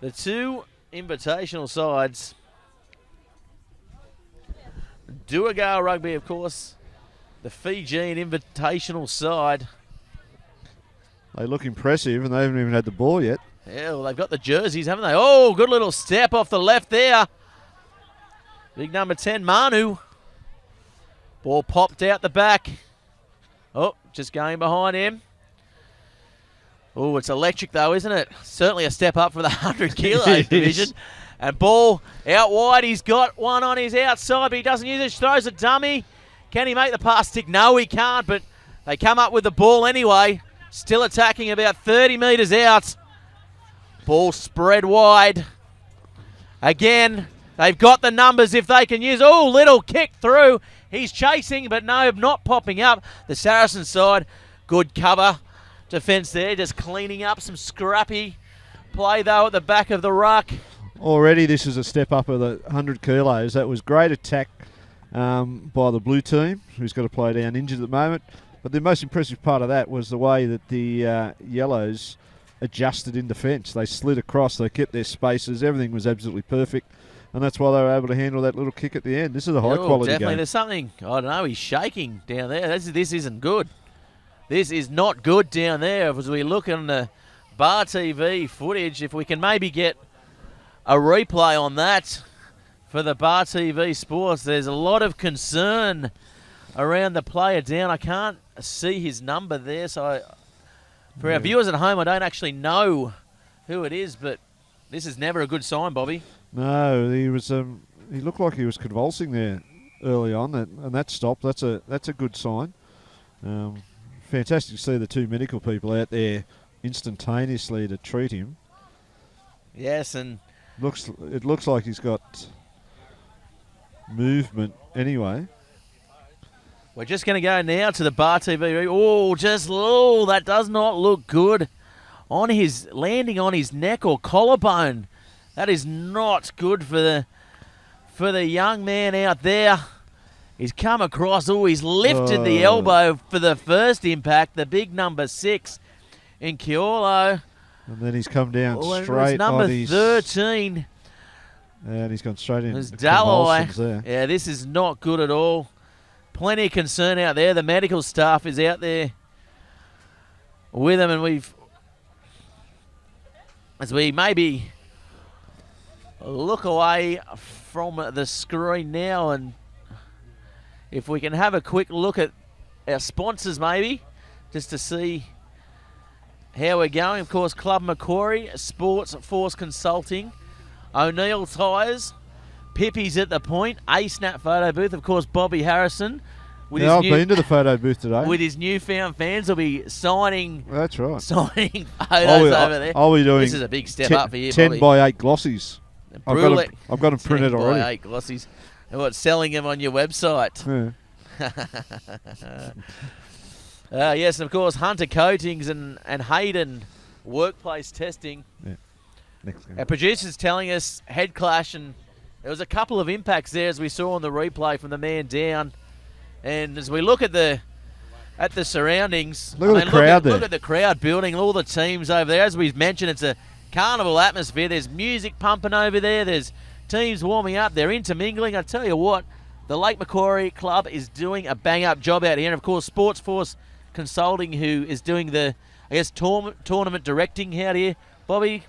The two invitational sides. Duagar Rugby, of course. The Fijian invitational side. They look impressive, and they haven't even had the ball yet. Yeah, well, they've got the jerseys, haven't they? Oh, good little step off the left there. Big number 10, Manu. Ball popped out the back. Oh, just going behind him. Oh, it's electric though, isn't it? Certainly a step up for the 100 kilos division. And ball out wide. He's got one on his outside, but he doesn't use it. Throws a dummy. Can he make the pass stick? No, he can't, but they come up with the ball anyway. Still attacking about 30 metres out. Ball spread wide. Again, they've got the numbers if they can use. Oh, little kick through. He's chasing, but no, not popping up. The Saracen side, good cover. Defence there, just cleaning up some scrappy play, though, at the back of the ruck. Already this is a step up of the 100 kilos. That was great attack by the blue team, who's got to play down injured at the moment. But the most impressive part of that was the way that the Yellows adjusted in defence. They slid across, they kept their spaces, everything was absolutely perfect. And that's why they were able to handle that little kick at the end. This is a high-quality game. Definitely, there's something, I don't know, he's shaking down there. This isn't good. This is not good down there. As we look on the Bar TV footage, if we can maybe get a replay on that for the Bar TV Sports, there's a lot of concern around the player down. I can't see his number there, so for our viewers at home, I don't actually know who it is, but this is never a good sign, Bobby. No, he was. He looked like he was convulsing there early on, and that stopped. That's a good sign. Fantastic to see the two medical people out there instantaneously to treat him. Yes, and it looks like he's got movement anyway. We're just going to go now to the Bar TV. Oh, that does not look good. Landing on his neck or collarbone. That is not good for the young man out there. He's come across. Oh, he's lifted the elbow for the first impact. The big number 6 in Kiolo. And then he's come down straight it was number on his 13. And he's gone straight in. There's Dalloway. Yeah, this is not good at all. Plenty of concern out there. The medical staff is out there with him, and as we maybe look away from the screen now, and if we can have a quick look at our sponsors maybe, just to see how we're going. Of course, Club Macquarie, Sports Force Consulting, O'Neill Tyres, Pippi's at the point, A-Snap Photo Booth, of course, Bobby Harrison. I've been to the photo booth today. With his newfound fans, will be signing. That's right. Signing photos over there. I'll be doing. This is a big step up for you, 10 Bobby. by 8 glossies. I've got them printed 10 already. by 8 glossies. And what, selling them on your website? Yeah. Yes, and of course, Hunter Coatings and Hayden Workplace Testing. Yeah. Next game. Our producer's telling us head clash, and there was a couple of impacts there as we saw on the replay from the man down. And as we look at the surroundings, look at the crowd there. Look at the crowd building, all the teams over there. As we've mentioned, it's a carnival atmosphere. There's music pumping over there. There's teams warming up. They're intermingling. I tell you what, the Lake Macquarie Club is doing a bang-up job out here. And, of course, Sports Force Consulting, who is doing the, tournament directing out here. Bobby,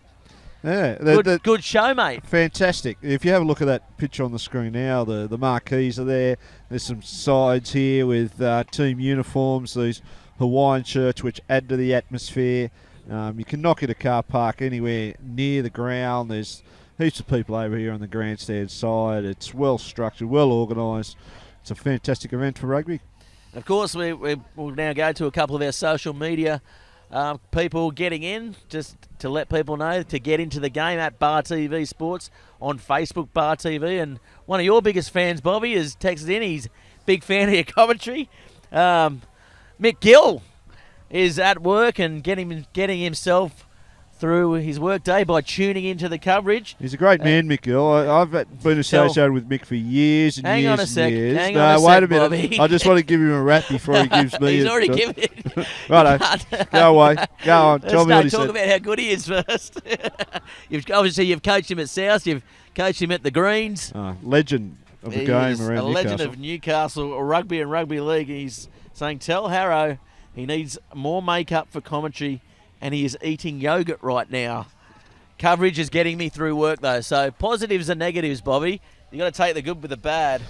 yeah, good show, mate. Fantastic. If you have a look at that picture on the screen now, the marquees are there. There's some sides here with team uniforms, these Hawaiian shirts which add to the atmosphere. You can not get a car park anywhere near the ground. There's heaps of people over here on the grandstand side. It's well structured, well organised. It's a fantastic event for rugby. Of course, we'll now go to a couple of our social media people getting in, just to let people know to get into the game at Bar TV Sports on Facebook, Bar TV. And one of your biggest fans, Bobby, has texted in. He's a big fan of your commentary. Mick Gill is at work and getting himself through his work day by tuning into the coverage. He's a great man, Mick Gill. I've been associated with Mick for years and Hang years on a sec. and years. Hang on a wait sec, a minute. Bobby. I just want to give him a rap before he gives me He's a... already given it. Righto. Go away. Go on. Tell me what he Talk said. about how good he is first. You've coached him at South. You've coached him at the Greens. Legend of the He game is around a legend Newcastle. of Newcastle rugby and rugby league. He's saying, tell Harrow he needs more makeup for commentary and he is eating yogurt right now. Coverage is getting me through work, though. So positives and negatives, Bobby. You got to take the good with the bad.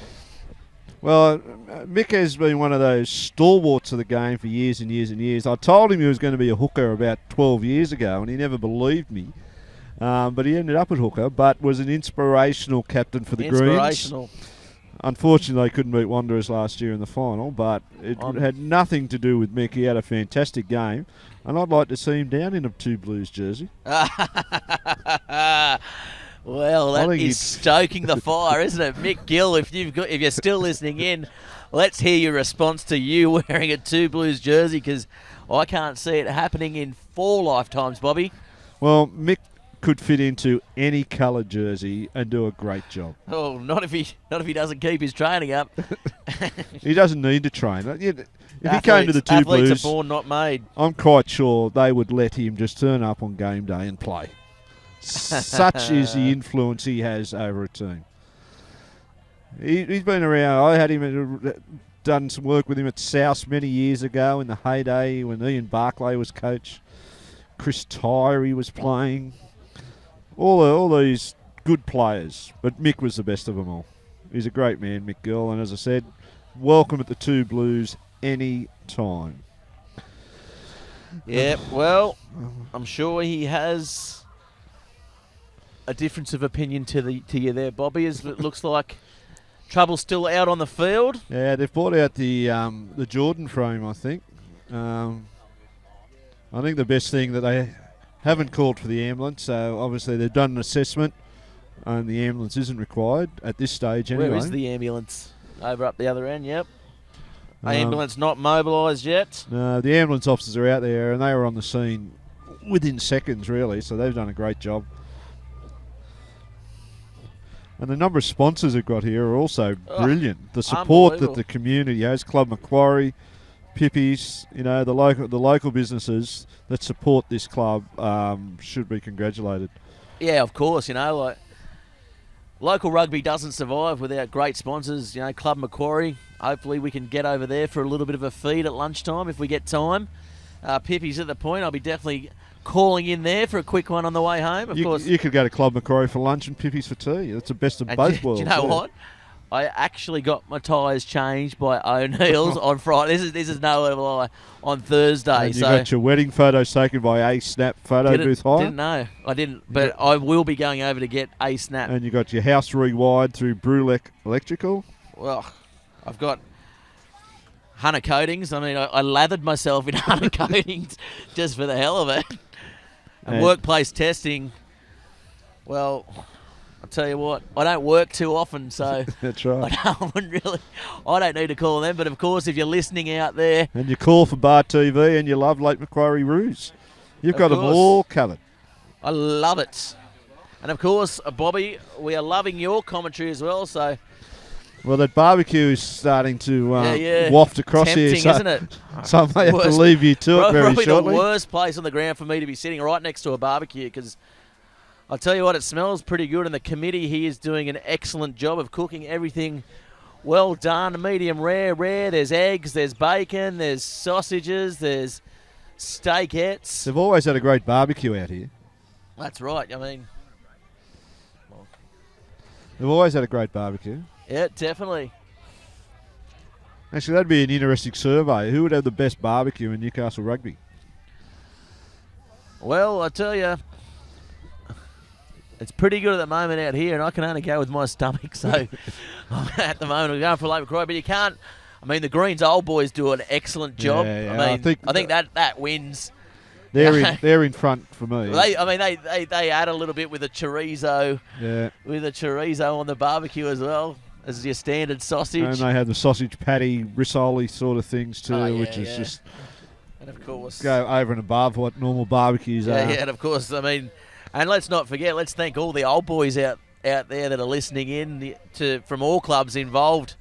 Well, Mick has been one of those stalwarts of the game for years and years and years. I told him he was going to be a hooker about 12 years ago, and he never believed me. But he ended up at hooker, but was an inspirational captain for the Greens. Inspirational. Unfortunately, they couldn't beat Wanderers last year in the final, but it had nothing to do with Mick. He had a fantastic game, and I'd like to see him down in a 2 Blues jersey. Well, that is stoking the fire, isn't it? Mick Gill, if you're still listening in, let's hear your response to you wearing a 2 Blues jersey, because I can't see it happening in 4 lifetimes, Bobby. Well, Mick could fit into any coloured jersey and do a great job. Oh, not if he doesn't keep his training up. He doesn't need to train. If he came to the 2 Blues, athletes are born, not made. I'm quite sure they would let him just turn up on game day and play. Such is the influence he has over a team. He's been around. I had him done some work with him at South many years ago in the heyday when Ian Barclay was coach. Chris Tyree was playing. All these good players, but Mick was the best of them all. He's a great man, Mick Gill, and as I said, welcome at the 2 Blues any time. Yeah, well, I'm sure he has a difference of opinion to you there, Bobby, as it looks like trouble's still out on the field. Yeah, they've brought out the Jordan frame, I think. I think the best thing that they haven't called for the ambulance, so obviously they've done an assessment and the ambulance isn't required at this stage anyway. Where is the ambulance? Over up the other end, yep. Ambulance not mobilised yet. No, the ambulance officers are out there and they were on the scene within seconds, really, so they've done a great job. And the number of sponsors they've got here are also brilliant. The support that the community has, Club Macquarie, Pippies, the local businesses that support this club should be congratulated. Yeah, of course. Local rugby doesn't survive without great sponsors. Club Macquarie. Hopefully we can get over there for a little bit of a feed at lunchtime if we get time. Pippies at the point. I'll be definitely calling in there for a quick one on the way home. Of course, you could go to Club Macquarie for lunch and Pippies for tea. That's the best of both worlds. Do you know what? I actually got my tyres changed by O'Neill's on Friday. This is no lie. On Thursday. And you got your wedding photos taken by A Snap Photo Booth Hire. Didn't know. I didn't, but I will be going over to get A Snap. And you got your house rewired through Brulec Electrical. Well, I've got Hunter coatings. I mean, I lathered myself in Hunter coatings just for the hell of it. And workplace testing. Well, I'll tell you what, I don't work too often, so that's right. I don't need to call them. But of course, if you're listening out there, and you call for Bar TV, and you love Lake Macquarie Roos, you've got them all covered. I love it. And of course, Bobby, we are loving your commentary as well. So, well, that barbecue is starting to waft across tempting, here, so, isn't it? So I may have to leave you to it very probably shortly. The worst place on the ground for me to be sitting right next to a barbecue, because I'll tell you what, it smells pretty good, and the committee here is doing an excellent job of cooking everything well done, medium rare. There's eggs, there's bacon, there's sausages, there's steakettes. They've always had a great barbecue out here. That's right. I mean, they've always had a great barbecue. Yeah, definitely. Actually, that'd be an interesting survey. Who would have the best barbecue in Newcastle rugby? Well, I tell you, it's pretty good at the moment out here, and I can only go with my stomach. So at the moment, we're going for Lake Macquarie, but you can't. I mean, the Greens old boys do an excellent job. Yeah. I think that wins. They're in front for me. They add a little bit with a chorizo. Yeah. With a chorizo on the barbecue as well as your standard sausage. And they have the sausage patty, risoli sort of things too, which is just and of course go over and above what normal barbecues are. Yeah, and of course, and let's not forget, let's thank all the old boys out there that are listening in from all clubs involved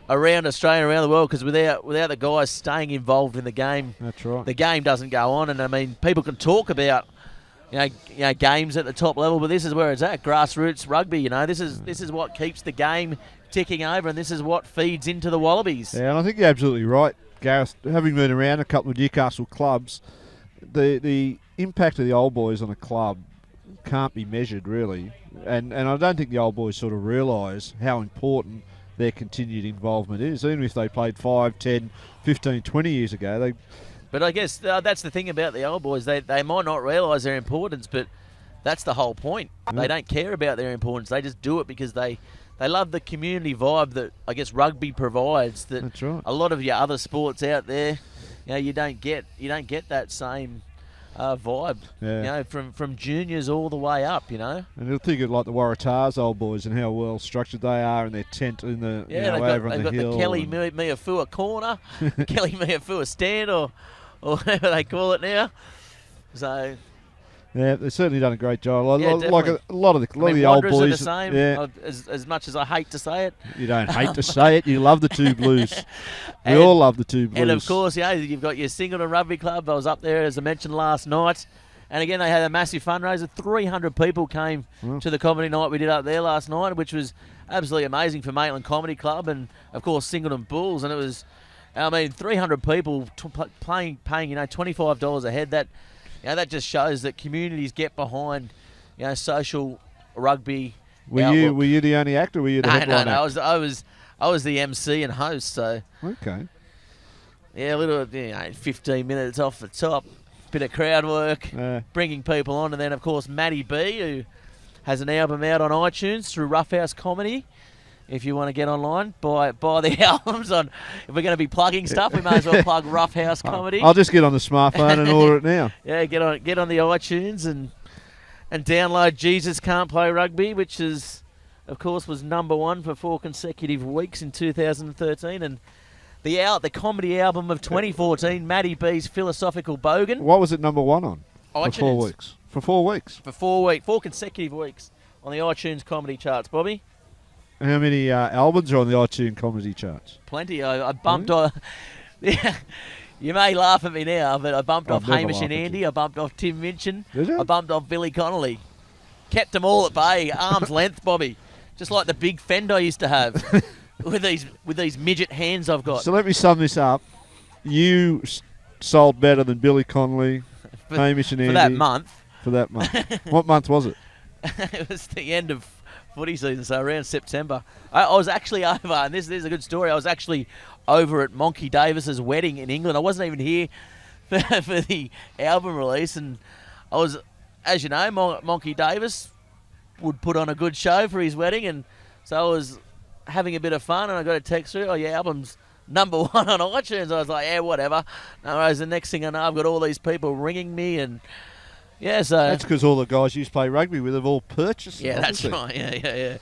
around Australia and around the world, because without the guys staying involved in the game, that's right, the game doesn't go on. And people can talk about games at the top level, but this is where it's at, grassroots rugby. This is what keeps the game ticking over, and this is what feeds into the Wallabies. Yeah, and I think you're absolutely right, Gareth. Having been around a couple of Newcastle clubs, the impact of the old boys on a club can't be measured really, and I don't think the old boys sort of realise how important their continued involvement is, even if they played 5, 10, 15, 20 years ago. But I guess that's the thing about the old boys. They might not realise their importance, but that's the whole point. Yeah. They don't care about their importance. They just do it because they love the community vibe that I guess rugby provides. That's right. A lot of your other sports out there, you don't get that same vibe. Yeah. From juniors all the way up. And you'll think of like the Waratahs old boys and how well structured they are in their tent in the over on the hill. They've got the Kelly Miafua corner, Kelly Miafua stand, or whatever they call it now. So. Yeah, they've certainly done a great job. Like a lot of the old boys. Are the same. Yeah. As much as I hate to say it. You don't hate to say it. You love the two Blues. We all love the two Blues. And of course, you've got your Singleton Rugby Club. I was up there, as I mentioned, last night. And again, they had a massive fundraiser. 300 people came to the comedy night we did up there last night, which was absolutely amazing for Maitland Comedy Club and, of course, Singleton Bulls. And it was, 300 people paying $25 a head. That just shows that communities get behind, social rugby. Were you the only actor? Or were you the headline actor? I was the MC and host. So okay. Yeah, a little 15 minutes off the top, bit of crowd work, bringing people on, and then of course Matty B, who has an album out on iTunes through Roughhouse Comedy. If you want to get online, buy the albums on. If we're going to be plugging stuff, we may as well plug Roughhouse Comedy. I'll just get on the smartphone and order it now. Yeah, get on the iTunes and download Jesus Can't Play Rugby, which is, of course, was #1 for 4 consecutive weeks in 2013, and the comedy album of 2014, Matty B's Philosophical Bogan. What was it #1 on? iTunes. For 4 weeks. For 4 weeks. For 4 consecutive weeks on the iTunes comedy charts, Bobby. How many albums are on the iTunes comedy charts? Plenty. I bumped off. Yeah, you may laugh at me now, but I bumped off Hamish and Andy. I bumped off Tim Minchin. Did you? I bumped off Billy Connolly. Kept them all at bay, arm's length, Bobby. Just like the big fend I used to have with these midget hands I've got. So let me sum this up. You sold better than Billy Connolly, Hamish and Andy. For that month. What month was it? It was the end of footy season, so around September. I was actually over, and this is a good story, I was actually over at Monkey Davis's wedding in England. I wasn't even here for the album release, and I was, as you know, Monkey Davis would put on a good show for his wedding, and so I was having a bit of fun, and I got a text through, your album's #1 on iTunes. I was like, yeah, whatever. No worries. The next thing I know, I've got all these people ringing me, and yeah, so that's because all the guys you used to play rugby with have all purchased them. Yeah, that's right. Yeah.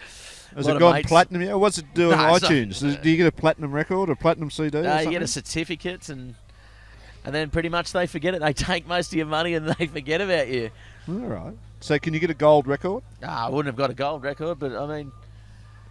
Has it gone platinum yet? What's it doing on iTunes? Do you get a platinum record or platinum CD? No, you get a certificate, and then pretty much they forget it. They take most of your money and they forget about you. All right. So can you get a gold record? I wouldn't have got a gold record, but I mean,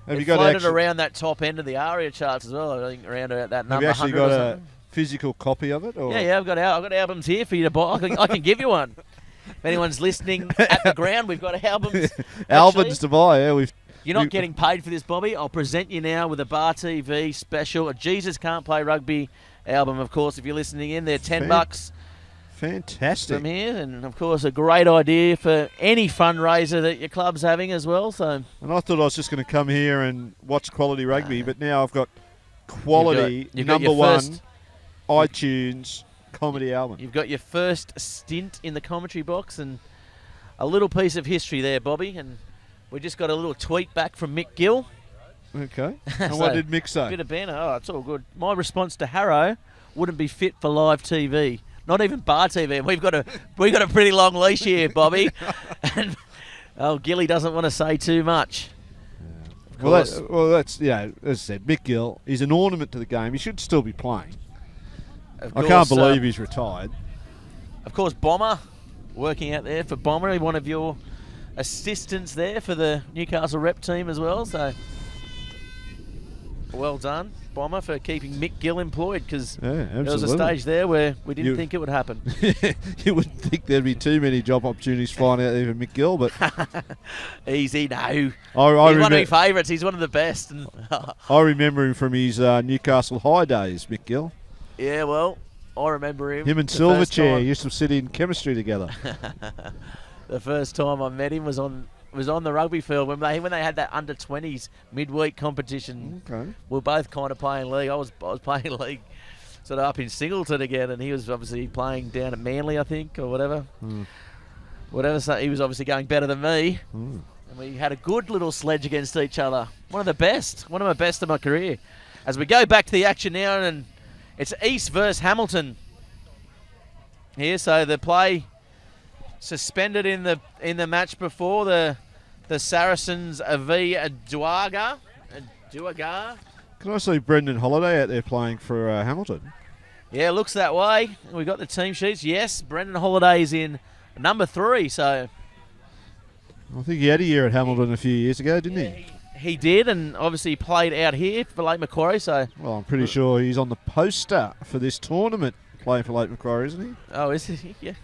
have you got floated around that top end of the ARIA charts as well. I think around that number. Have you actually got a physical copy of it? Or? Yeah, I've got albums here for you to buy. I can give you one. If anyone's listening at the ground, we've got albums. Albums to buy, yeah. You're not getting paid for this, Bobby. I'll present you now with a Bar TV special, a Jesus Can't Play Rugby album, of course. If you're listening in, they're $10. Fantastic. From here, and of course, a great idea for any fundraiser that your club's having as well. So. And I thought I was just going to come here and watch quality rugby, but now I've got quality you've got #1 iTunes comedy album. You've got your first stint in the commentary box, and a little piece of history there, Bobby. And we just got a little tweet back from Mick Gill. Okay. And what did Mick say? Bit of banner. Oh, it's all good. My response to Harrow wouldn't be fit for live TV. Not even Bar TV. We've got a pretty long leash here, Bobby. And Gilly doesn't want to say too much. Well, that's as I said, Mick Gill. He's an ornament to the game. He should still be playing. I can't believe he's retired. Of course, Bomber working out there for Bomber. One of your assistants there for the Newcastle rep team as well. So well done, Bomber, for keeping Mick Gill employed, because there was a stage there where we didn't think it would happen. You wouldn't think there'd be too many job opportunities flying out there for Mick Gill, but easy, no. He's I one of my favourites. He's one of the best. And I remember him from his Newcastle High days, Mick Gill. Yeah, well, I remember him. Him and Silverchair used to sit in chemistry together. The first time I met him was on the rugby field when they had that under-20s midweek competition. Okay. We were both kind of playing league. I was playing league sort of up in Singleton again, and he was obviously playing down at Manly, I think, or whatever. Whatever. So he was obviously going better than me. And we had a good little sledge against each other. One of my best of my career. As we go back to the action now, and it's East versus Hamilton here. So the play suspended in the match before, the Saracens v Duaga. Can I see Brendan Holiday out there playing for Hamilton? Yeah, looks that way. We got the team sheets. Yes, Brendan Holiday's in number 3. So I think he had a year at Hamilton a few years ago, didn't he? He did, and obviously played out here for Lake Macquarie. So well, I'm pretty sure he's on the poster for this tournament playing for Lake Macquarie, isn't he? Oh, is he? Yeah.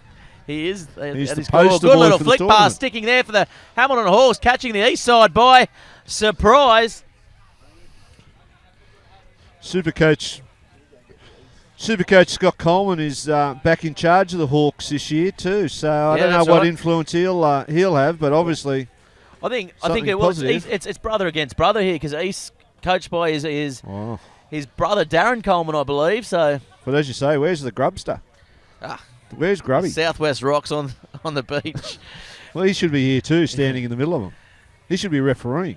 He is. He's the poster good boy little for flick the pass sticking there for the Hamilton Hawks, catching the east side by surprise. Supercoach Scott Coleman is back in charge of the Hawks this year too. So I don't know what influence he'll have, but obviously I think it was it's brother against brother here, because East coached by his brother Darren Coleman, I believe. So, but as you say, where's the grubster? Where's Grubby? Southwest Rocks on the beach. Well, he should be here too, standing in the middle of them. He should be refereeing.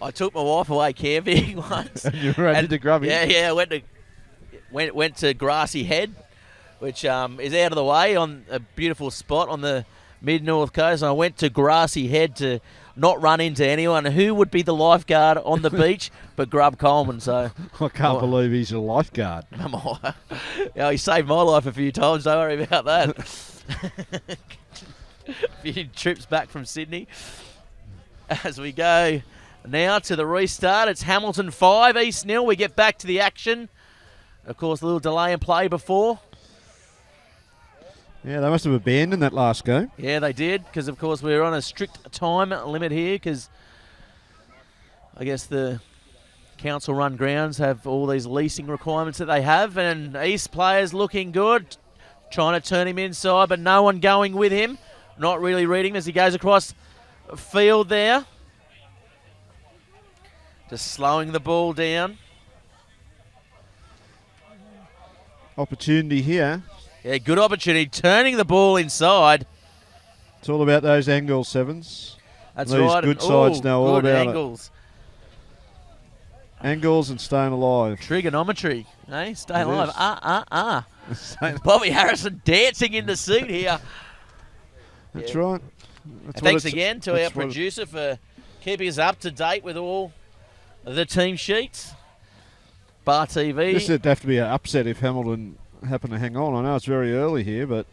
I took my wife away camping once. And you ran into Grubby? Yeah, went to Grassy Head, which is out of the way, on a beautiful spot on the mid-north coast. And I went to Grassy Head to not run into anyone. Who would be the lifeguard on the beach but Grub Coleman? So I can't believe he's a lifeguard. He saved my life a few times. Don't worry about that. A few trips back from Sydney. As we go now to the restart, it's Hamilton 5, East 0. We get back to the action. Of course, a little delay in play before. Yeah, they must have abandoned that last game. Yeah, they did, because, of course, we're on a strict time limit here, because I guess the council-run grounds have all these leasing requirements that they have, and East players looking good, trying to turn him inside, but no one going with him. Not really reading him as he goes across field there. Just slowing the ball down. Opportunity here. Yeah, good opportunity. Turning the ball inside. It's all about those angles, Sevens. That's These right. good sides know all about angles. Angles and staying alive. Trigonometry. Eh? Staying alive. Bobby Harrison dancing in the seat here. That's right. Thanks again to our producer for keeping us up to date with all the team sheets. Bar TV. This would have to be an upset if Hamilton happen to hang on. I know it's very early here, but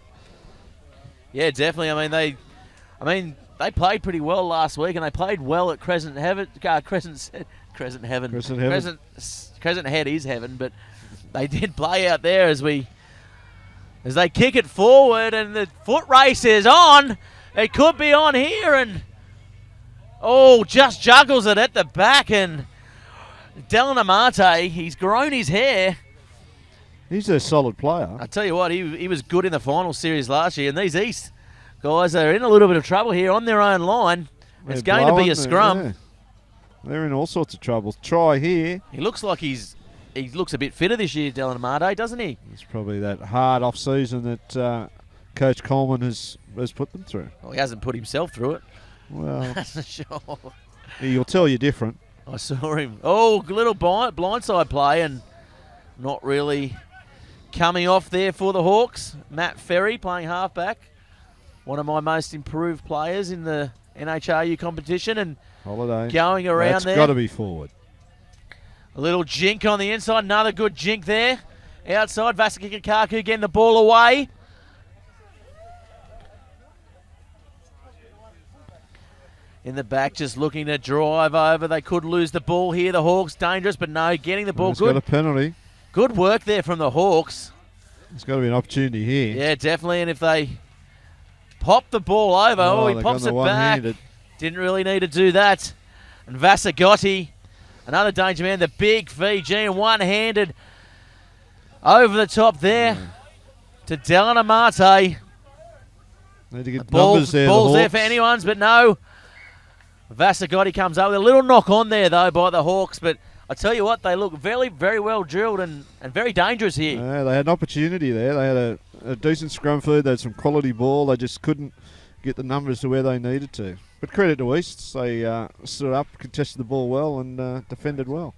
yeah, definitely. I mean, they played pretty well last week, and they played well at Crescent Heaven. Crescent Head is heaven, but they did play out there as they kick it forward, and the foot race is on. It could be on here, and just juggles it at the back, and Dylan Amate, he's grown his hair. He's a solid player. I tell you what, he was good in the final series last year, and these East guys are in a little bit of trouble here on their own line. It's going to be a scrum. Yeah. They're in all sorts of trouble. Try here. He looks like he looks a bit fitter this year, Dylan Amate, doesn't he? It's probably that hard off season that Coach Coleman has put them through. Well, he hasn't put himself through it. Well, that's for sure. He'll tell you different. I saw him. Little blindside play, and not really coming off there for the Hawks. Matt Ferry playing halfback. One of my most improved players in the NHRU competition, and Holiday going around That's there. got to be forward. A little jink on the inside. Another good jink there. Outside, Vasakikaku getting the ball away. In the back, just looking to drive over. They could lose the ball here. The Hawks dangerous, but no, getting the ball. He's Good. got a penalty. Good work there from the Hawks. There's got to be an opportunity here. Yeah, definitely. And if they pop the ball over, he pops it back. Didn't really need to do that. And Vasagotti, another danger man, the big Fijian, one-handed over the top there to Delana Mate. Need to get Balls numbers there. there for anyone's, but no. Vasagotti comes over. A little knock on there, though, by the Hawks, but I tell you what, they look very, very well drilled and very dangerous here. Yeah, they had an opportunity there. They had a decent scrum feed. They had some quality ball. They just couldn't get the numbers to where they needed to. But credit to East. They stood up, contested the ball well, and defended well.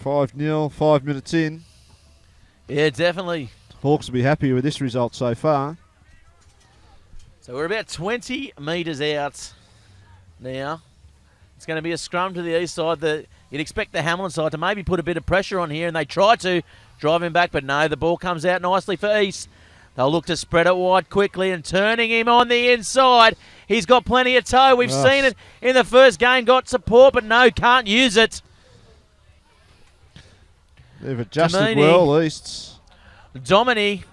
5-0, 5 minutes in. Yeah, definitely. Hawks will be happy with this result so far. So we're about 20 metres out now. It's going to be a scrum to the east side. You'd expect the Hamilton side to maybe put a bit of pressure on here, and they try to drive him back, but no, the ball comes out nicely for East. They'll look to spread it wide quickly and turning him on the inside. He's got plenty of toe. We've seen it in the first game. Got support, but no, can't use it. They've adjusted well, Easts. Domini.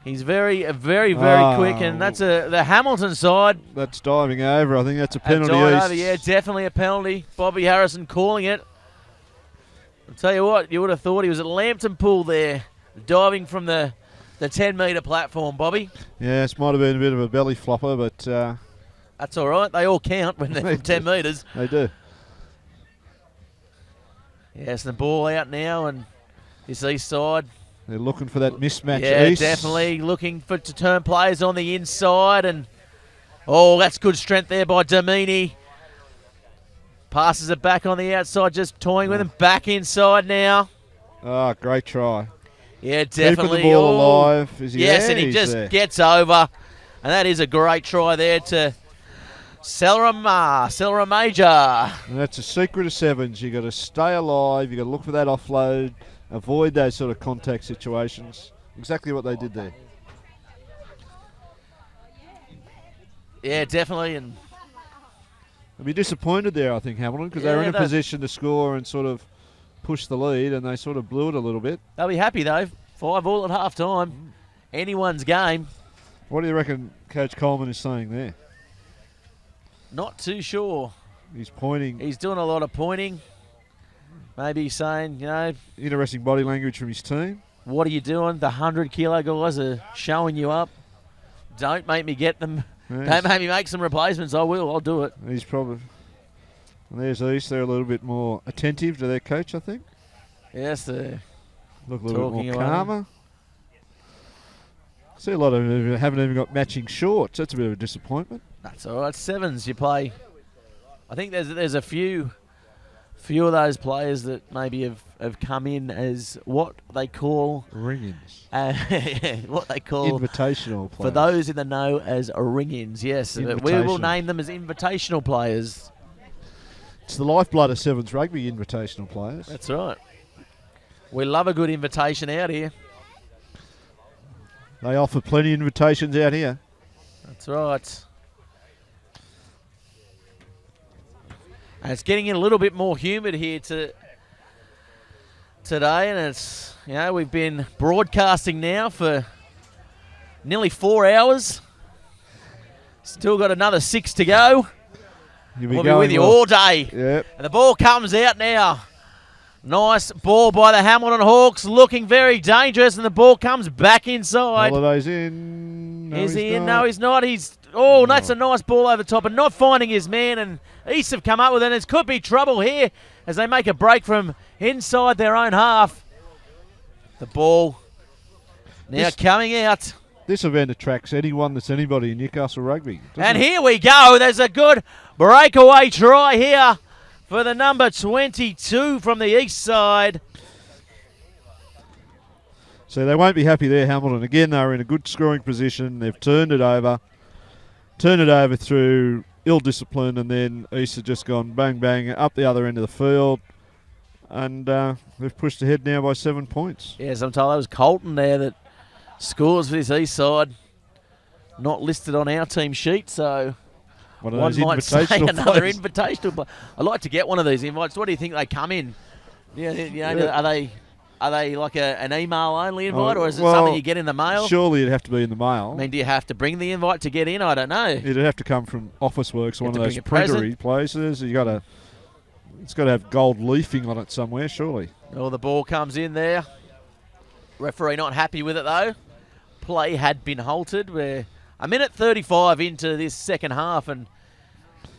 He's very, very, very quick, and that's the Hamilton side. That's diving over. I think that's a penalty. Over, yeah, definitely a penalty. Bobby Harrison calling it. I'll tell you what, you would have thought he was at Lambton Pool there, diving from the 10-metre platform, Bobby. Yeah, this might have been a bit of a belly flopper, but... that's all right. They all count when they're from 10 metres. They do. Yes, the ball out now, and this east side. They're looking for that mismatch. Yeah, East. definitely looking to turn players on the inside, and that's good strength there by Domini. Passes it back on the outside, just toying with him. Back inside now. Great try. Yeah, definitely. Keeping the ball alive. Is he yes, there? and he He's just there. gets over, and that is a great try there to Selra Major. And that's a secret of sevens. You got to stay alive. You got to look for that offload. Avoid those sort of contact situations. Exactly what they did there. Yeah, definitely. And they'll be disappointed there, I think, Hamilton, because they were in a position to score and sort of push the lead, and they sort of blew it a little bit. They'll be happy, though. 5-all at half-time. Anyone's game. What do you reckon Coach Coleman is saying there? Not too sure. He's pointing. He's doing a lot of pointing. Maybe he's saying, interesting body language from his team. What are you doing? The 100-kilo guys are showing you up. Don't make me get them. Yes. Don't make me make some replacements. I will. I'll do it. He's probably... And there's East. They're a little bit more attentive to their coach, I think. Yes, they're look a little bit more away. calmer. See a lot of them haven't even got matching shorts. That's a bit of a disappointment. That's all right. 7's you play. I think there's a few of those players that maybe have come in as what they call ring-ins. What they call invitational players. For those in the know, as ring-ins. Yes, we will name them as invitational players. It's the lifeblood of 7's rugby, invitational players. That's right. We love a good invitation out here. They offer plenty of invitations out here. That's right. And it's getting a little bit more humid here today, and it's we've been broadcasting now for nearly 4 hours. Still got another 6 to go. We'll be with you all day. Yep. And the ball comes out now. Nice ball by the Hamilton Hawks, looking very dangerous, and the ball comes back inside. Holiday's in. No, is he in? not. No, he's not. That's a nice ball over the top, and not finding his man, and East have come up with it. It could be trouble here as they make a break from inside their own half. The ball now coming out. This event attracts anyone that's anybody in Newcastle rugby. And here we go. There's a good breakaway try here for the number 22 from the east side. So they won't be happy there, Hamilton. Again, they were in a good scoring position. They've turned it over through ill discipline, and then East have just gone bang, bang up the other end of the field. And they've pushed ahead now by 7 points. Yes, I'm told that was Colton there that scores for this east side. Not listed on our team sheet, so One of one those might say invitational another players. invitational play. I'd like to get one of these invites. What do you think they come in? Are they like an email only invite, or is it something you get in the mail? Surely it'd have to be in the mail. I mean, do you have to bring the invite to get in? I don't know. It'd have to come from Officeworks, You one have of to those bring a printery places. It's got to have gold leafing on it somewhere, surely. Well, the ball comes in there. Referee not happy with it, though. Play had been halted. We're a minute 35 into this second half, and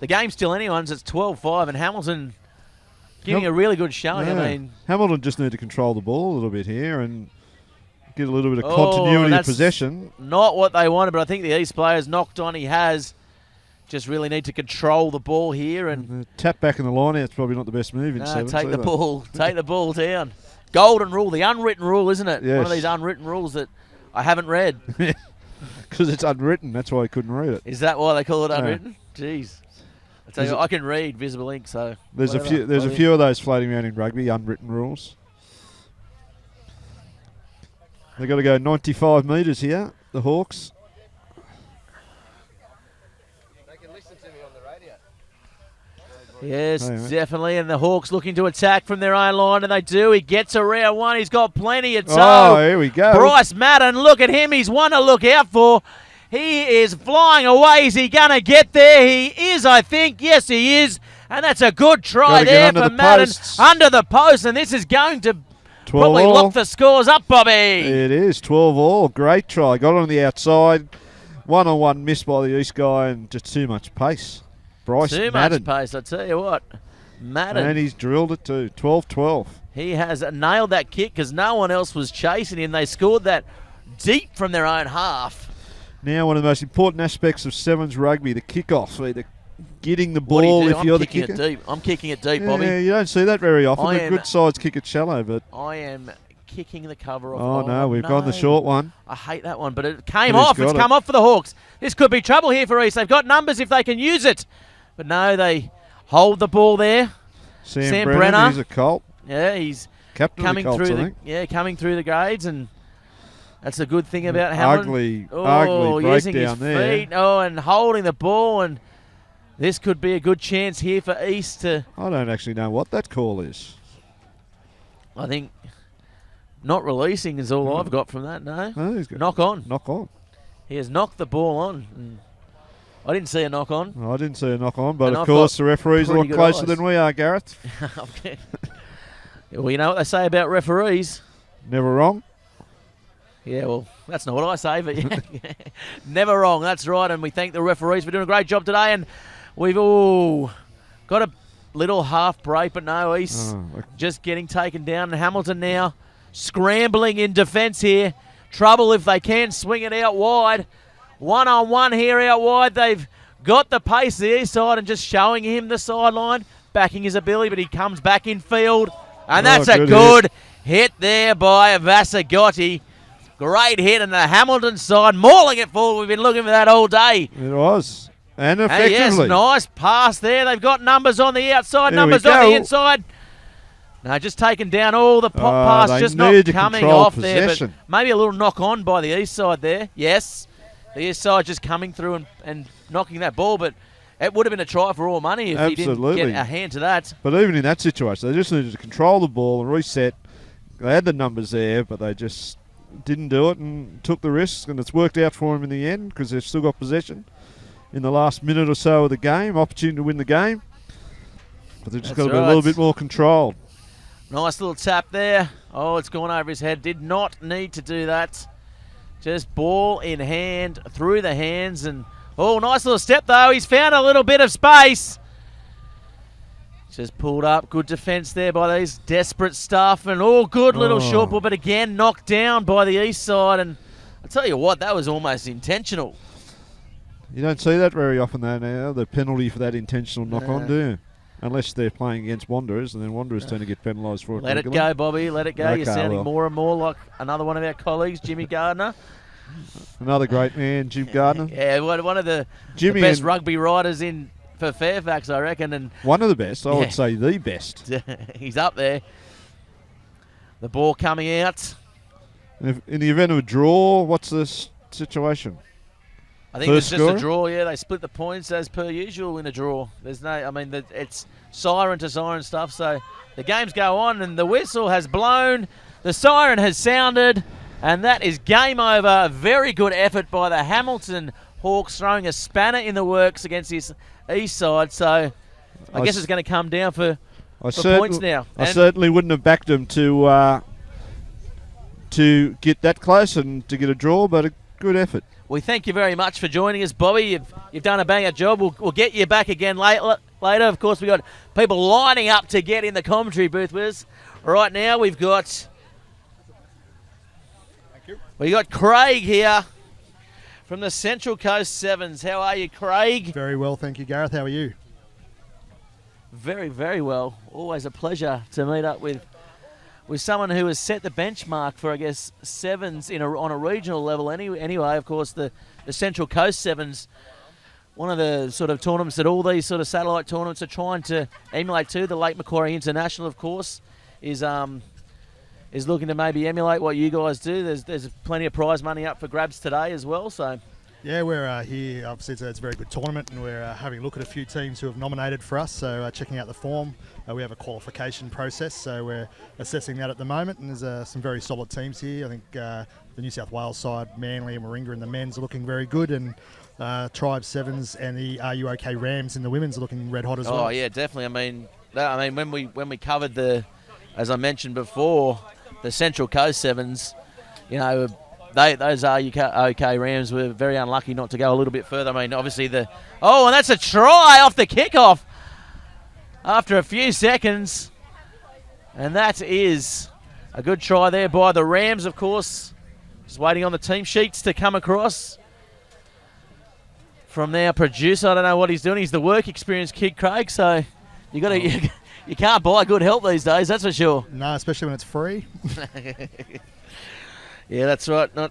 the game's still anyone's. It's 12-5, and Hamilton giving a really good showing. Yeah. I mean, Hamilton just need to control the ball a little bit here and get a little bit of continuity of that's possession. Not what they wanted, but I think the East players knocked on. He has. Just really need to control the ball here and The tap back in the line out's probably not the best move in 7's. take the either. ball. Take the ball down. Golden rule, the unwritten rule, isn't it? Yes. One of these unwritten rules that I haven't read. Because it's unwritten, that's why I couldn't read it. Is that why they call it Yeah. unwritten? Jeez. I tell you, I can read visible ink, so There's whatever. a few of those floating around in rugby, unwritten rules. They've got to go 95 metres here, the Hawks. Yes, Hey, mate. definitely. And the Hawks looking to attack from their own line, and they do. He gets around one. He's got plenty of toe. Oh, here we go. Bryce Madden, look at him. He's one to look out for. He is flying away. Is he going to get there? He is, I think. Yes, he is. And that's a good try Gotta get there under for the Madden. posts. Under the post, and this is going to 12 probably all. lock the scores up, Bobby. It is 12 all. Great try. Got on the outside. 1-on-1 miss by the East guy and just too much pace. Bryce Too Madden. much pace, I tell you what. Madden. And he's drilled it too. 12-12. He has nailed that kick because no one else was chasing him. They scored that deep from their own half. Now one of the most important aspects of 7's rugby, the kickoff. Either getting the What do ball you do? if you're the kicking kicker. it deep. I'm kicking it deep, Yeah, Bobby. you don't see that very often. I The am- good sides kick it shallow, but I am kicking the cover off. oh no, we've gone the short one. I hate that one, but it came But he's off. It's got come it. off for the Hawks. This could be trouble here for East. They've got numbers if they can use it. But no, they hold the ball there. Sam Brenner. Brenner, he's a Colt. Yeah, he's Captain coming of the Colts, through I the think. coming through the grades, and that's a good thing about Hamilton. Ugly using his breakdown there. feet. Oh, and holding the ball, and this could be a good chance here for East to. I don't actually know what that call is. I think not releasing is all I've got from that. No, Oh, he's got knock on. knock on. He has knocked the ball on. And I didn't see a knock on. Oh, I didn't see a knock on, but And of I've course got the referee's a lot pretty good closer eyes. than we are, Gareth. Okay. Well, you know what they say about referees. Never wrong. Yeah, well, that's not what I say, but yeah. Never wrong. That's right, and we thank the referees for doing a great job today. And we've all got a little half break, but no, East Oh, just getting taken down. And Hamilton now scrambling in defence here. Trouble if they can swing it out wide. 1-on-1 here out wide. They've got the pace the east side and just showing him the sideline, backing his ability, but he comes back in field. And that's a good good hit there by Vasagotti. Great hit, and the Hamilton side mauling it forward. We've been looking for that all day. It was. And And yes, effectively. nice pass there. They've got numbers on the outside, There we numbers on go. the inside. No, just taking down all the pop pass, they just not need to coming control off there. possession. But maybe a little knock on by the east side there. Yes, the east side just coming through and knocking that ball, but it would have been a try for all money if he didn't Absolutely. get a hand to that. But even in that situation, they just needed to control the ball and reset. They had the numbers there, but they just didn't do it and took the risk, and it's worked out for them in the end because they've still got possession in the last minute or so of the game, opportunity to win the game. But they've just That's got to be a little right. bit more controlled. Nice little tap there. Oh, it's gone over his head. Did not need to do that. Just ball in hand, through the hands, and oh, nice little step though. He's found a little bit of space. Just pulled up. Good defence there by these desperate stuff, and all good little Oh. short ball, but again knocked down by the east side. And I tell you what, that was almost intentional. You don't see that very often though now, the penalty for that intentional knock-on, No. do you? Unless they're playing against Wanderers, and then Wanderers tend to get penalised for it. Let it regularly. go, Bobby. Let it go. Okay, You're sounding well. more and more like another one of our colleagues, Jimmy Gardner. Another great man, Jim Gardner. Yeah, one of the Jimmy best and- rugby riders in for Fairfax, I reckon. And One of the best. I Yeah. would say the best. he's up there. The ball coming out. In the event of a draw, what's the situation? I think First it's just scorer? a draw. Yeah, they split the points as per usual in a draw. There's no, I mean, it's siren to siren stuff. So the games go on, and the whistle has blown, the siren has sounded, and that is game over. A very good effort by the Hamilton Hawks, throwing a spanner in the works against this east side. So I guess it's going to come down for points now. I And- certainly wouldn't have backed them to get that close and to get a draw, but a good effort. We thank you very much for joining us, Bobby. You've done a banger job. We'll get you back again later. Of course, we've got people lining up to get in the commentary booth with us. Right now, we've got Craig here from the Central Coast 7's. How are you, Craig? Very well, thank you, Gareth. How are you? Very, very well. Always a pleasure to meet up with someone who has set the benchmark for, I guess, 7's on a regional level. Anyway, of course, the Central Coast 7's, one of the sort of tournaments that all these sort of satellite tournaments are trying to emulate too. The Lake Macquarie International, of course, is looking to maybe emulate what you guys do. There's plenty of prize money up for grabs today as well. So. Yeah, we're here. Obviously, it's a very good tournament, and we're having a look at a few teams who have nominated for us. So, checking out the form. We have a qualification process, so we're assessing that at the moment. And there's some very solid teams here. I think the New South Wales side, Manly and Warringah in the men's, are looking very good, and Tribe 7's and the Are You OK Rams in the women's are looking red hot as well. Oh yeah, definitely. I mean, when we covered as I mentioned before, the Central Coast 7's, you know. Those OK Rams were very unlucky not to go a little bit further. I mean, obviously and that's a try off the kickoff after a few seconds. And that is a good try there by the Rams, of course. Just waiting on the team sheets to come across from our producer. I don't know what he's doing. He's the work experience kid, Craig, so you got to... You can't buy good help these days, that's for sure. No, especially when it's free. Yeah, that's right. I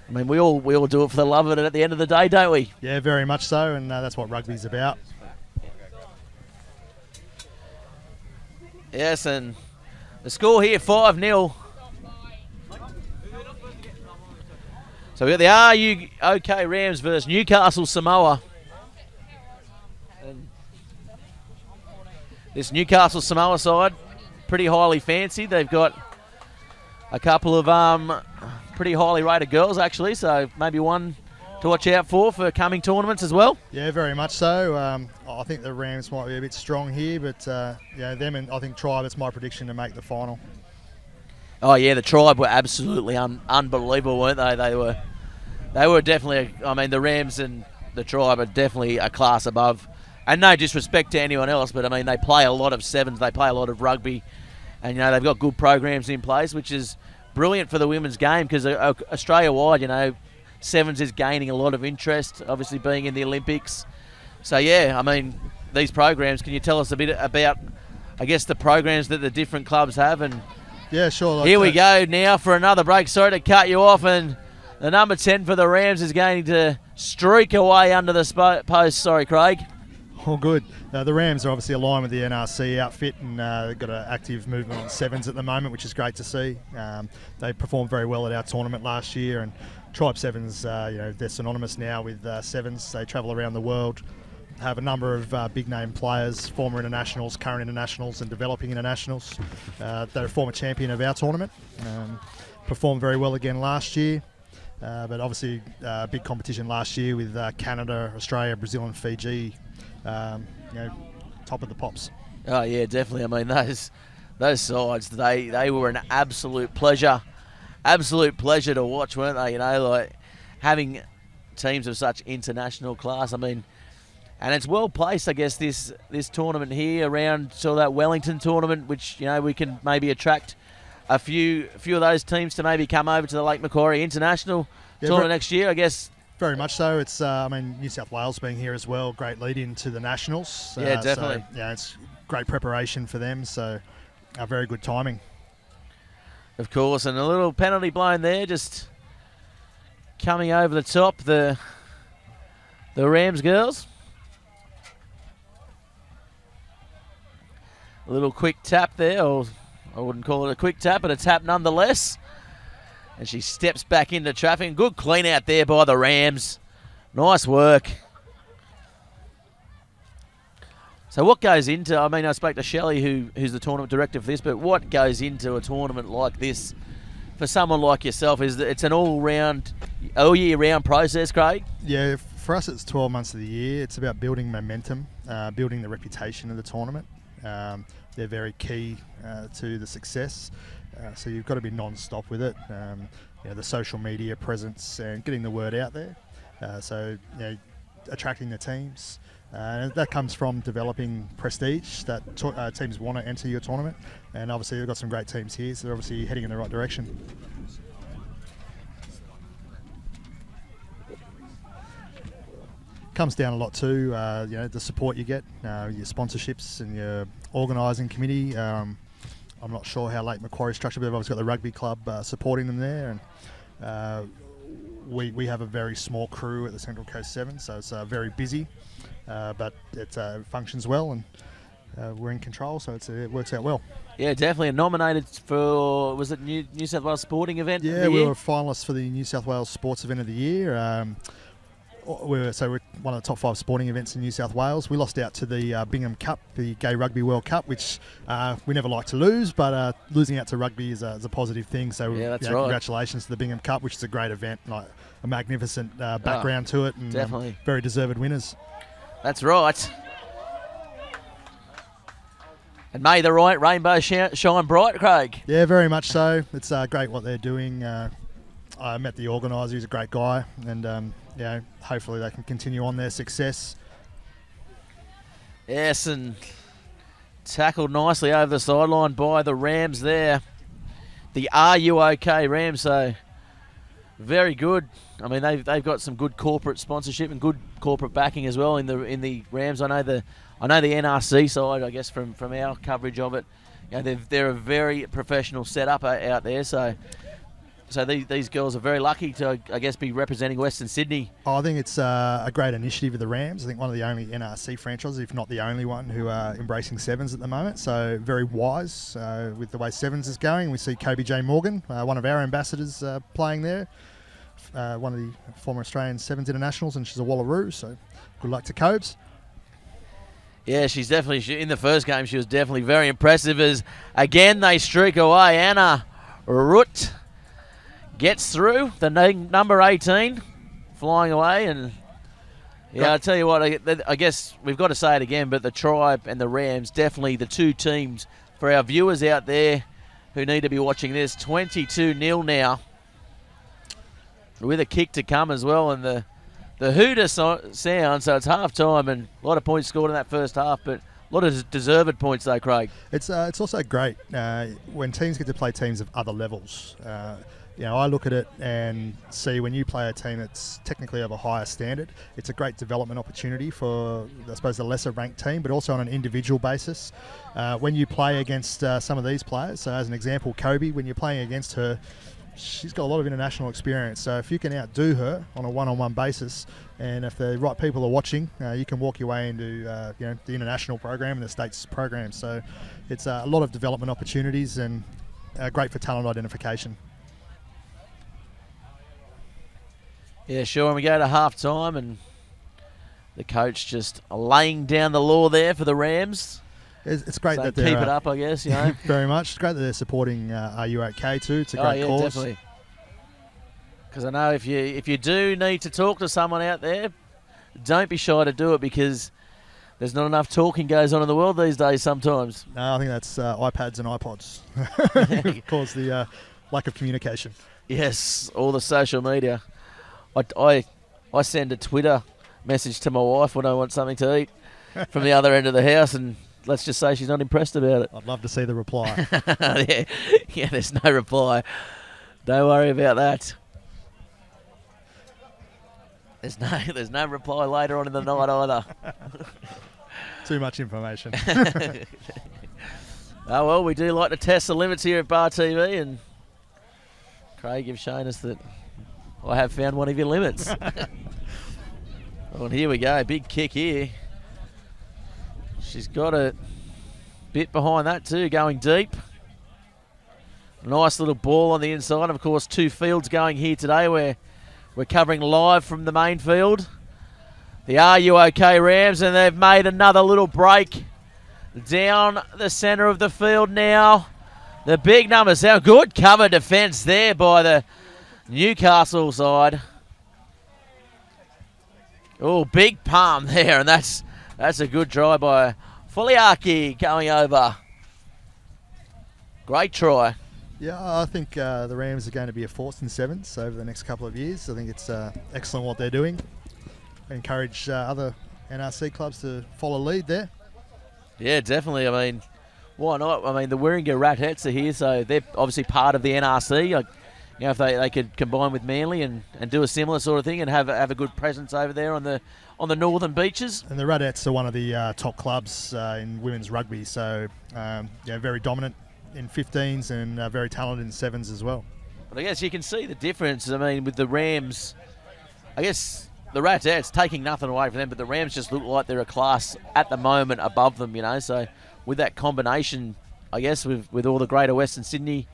mean, we all do it for the love of it at the end of the day, don't we? Yeah, very much so, and that's what rugby's about. Yes, and the score here, 5-0. So we got the Are You OK Rams versus Newcastle Samoa. And this Newcastle Samoa side, pretty highly fancied. They've got a couple of pretty highly rated girls, actually, so maybe one to watch out for coming tournaments as well. Yeah, very much so. I think the Rams might be a bit strong here, but them and I think Tribe, it's my prediction to make the final. Oh yeah, the Tribe were absolutely unbelievable, weren't they? They were definitely. I mean, the Rams and the Tribe are definitely a class above. And no disrespect to anyone else, but I mean, they play a lot of 7's, they play a lot of rugby. And, you know, they've got good programs in place, which is brilliant for the women's game because Australia-wide, you know, 7's is gaining a lot of interest, obviously being in the Olympics. So, yeah, I mean, these programs, can you tell us a bit about, I guess, the programs that the different clubs have? And yeah, sure. Here we go now for another break. Sorry to cut you off. And the number 10 for the Rams is going to streak away under the post. Sorry, Craig. All good. The Rams are obviously aligned with the NRC outfit, and they've got an active movement on 7's at the moment, which is great to see. They performed very well at our tournament last year, and Tribe 7's, they're synonymous now with 7's. They travel around the world, have a number of big-name players, former internationals, current internationals, and developing internationals. They're a former champion of our tournament, performed very well again last year. But obviously, big competition last year with Canada, Australia, Brazil, and Fiji. Top of the pops. Oh yeah, definitely. I mean, those sides, they were an absolute pleasure to watch, weren't they? You know, like having teams of such international class. I mean, and it's well placed, I guess, this tournament here around sort of that Wellington tournament, which, you know, we can maybe attract a few of those teams to maybe come over to the Lake Macquarie International tournament next year. I guess Very much so. It's, New South Wales being here as well, great lead into the Nationals. Yeah, definitely. So, it's great preparation for them, so very good timing. Of course, and a little penalty blown there, just coming over the top, the Rams girls. A little quick tap there, or I wouldn't call it a quick tap, but a tap nonetheless. And she steps back into traffic. Good clean out there by the Rams. Nice work. So what goes into, I spoke to Shelley, who's the tournament director for this, but what goes into a tournament like this for someone like yourself? Is that it's an all year round process, Craig? Yeah, for us it's 12 months of the year. It's about building momentum, building the reputation of the tournament. They're very key to the success. So you've got to be non-stop with it. The social media presence and getting the word out there. Attracting the teams. That comes from developing prestige that teams want to enter your tournament. And obviously they've got some great teams here, so they're obviously heading in the right direction. Comes down a lot too, the support you get, your sponsorships and your organising committee. I'm not sure how late Macquarie structured, but they've obviously got the rugby club supporting them there, and we have a very small crew at the Central Coast 7's, so it's very busy, but it functions well, and we're in control, so it works out well. Yeah, definitely. And nominated for, was it New South Wales Sporting Event? Yeah, we were finalists for the New South Wales Sports Event of the Year. We're one of the top 5 sporting events in New South Wales. We lost out to the Bingham Cup, the Gay Rugby World Cup, which we never like to lose, but losing out to rugby is a positive thing. So yeah, that's right. Congratulations to the Bingham Cup, which is a great event, like a magnificent background to it, and definitely very deserved winners. That's right. And may the right rainbow shine bright, Craig. Yeah, very much so. It's great what they're doing. I met the organiser; he's a great guy, and hopefully they can continue on their success. Yes, and tackled nicely over the sideline by the Rams there. The Are You OK Rams, so very good. They've got some good corporate sponsorship and good corporate backing as well in the Rams. I know the NRC side, I guess, from our coverage of it. They're a very professional setup out there, so these girls are very lucky to, I guess, be representing Western Sydney. I think it's a great initiative of the Rams. I think one of the only NRC franchises, if not the only one, who are embracing 7's at the moment. So very wise with the way 7's is going. We see Kobe J. Morgan, one of our ambassadors, playing there. One of the former Australian 7's internationals, and she's a Wallaroo. So good luck to Cobes. Yeah, she's definitely, in the first game, she was definitely very impressive as, again, they streak away. Anna Root gets through, the number 18, flying away. And yeah, I'll tell you what, I guess we've got to say it again, but the Tribe and the Rams, definitely the two teams for our viewers out there who need to be watching this. 22-0 now, with a kick to come as well, and the hooter sound, so it's half-time, and a lot of points scored in that first half, but a lot of deserved points though, Craig. It's also great when teams get to play teams of other levels. I look at it and see when you play a team that's technically of a higher standard, it's a great development opportunity for, I suppose, the lesser ranked team, but also on an individual basis. When you play against some of these players, so as an example, Kobe, when you're playing against her, she's got a lot of international experience. So if you can outdo her on a one-on-one basis, and if the right people are watching, you can walk your way into the international program and the states program. So it's a lot of development opportunities and great for talent identification. Yeah, sure. And we go to half-time, and the coach just laying down the law there for the Rams. It's great that they're... keep it up, I guess, very much. It's great that they're supporting Are You OK too. It's a great cause. Definitely. Because I know if you do need to talk to someone out there, don't be shy to do it, because there's not enough talking goes on in the world these days sometimes. No, I think that's iPads and iPods. Cause the lack of communication. Yes, all the social media. I send a Twitter message to my wife when I want something to eat from the other end of the house, and let's just say she's not impressed about it. I'd love to see the reply. Yeah, there's no reply. Don't worry about that. There's no reply later on in the night either. Too much information. Oh, well, we do like to test the limits here at Bar TV, and Craig, you've shown us that I have found one of your limits. Well, here we go. Big kick here. She's got a bit behind that too, going deep. Nice little ball on the inside. Of course, 2 fields going here today where we're covering live from the main field. The Are You OK Rams, and they've made another little break down the centre of the field now. The big numbers. How good cover defence there by the Newcastle side. Oh, big palm there, and that's a good try by Foliaki going over. Great try. Yeah, I think the Rams are going to be a force in 7's over the next couple of years. I think it's excellent what they're doing. I encourage other NRC clubs to follow lead there. Yeah, definitely. I mean, why not? I mean, the Warringah Rathettes are here, so they're obviously part of the NRC. Like, you know, if they could combine with Manly and do a similar sort of thing and have a good presence over there on the northern beaches. And the Radettes are one of the top clubs in women's rugby, so very dominant in 15s and very talented in 7's as well. But I guess you can see the difference. I mean, with the Rams, I guess the Radettes, taking nothing away from them, but the Rams just look like they're a class at the moment above them, you know. So with that combination, I guess, with all the Greater Western Sydney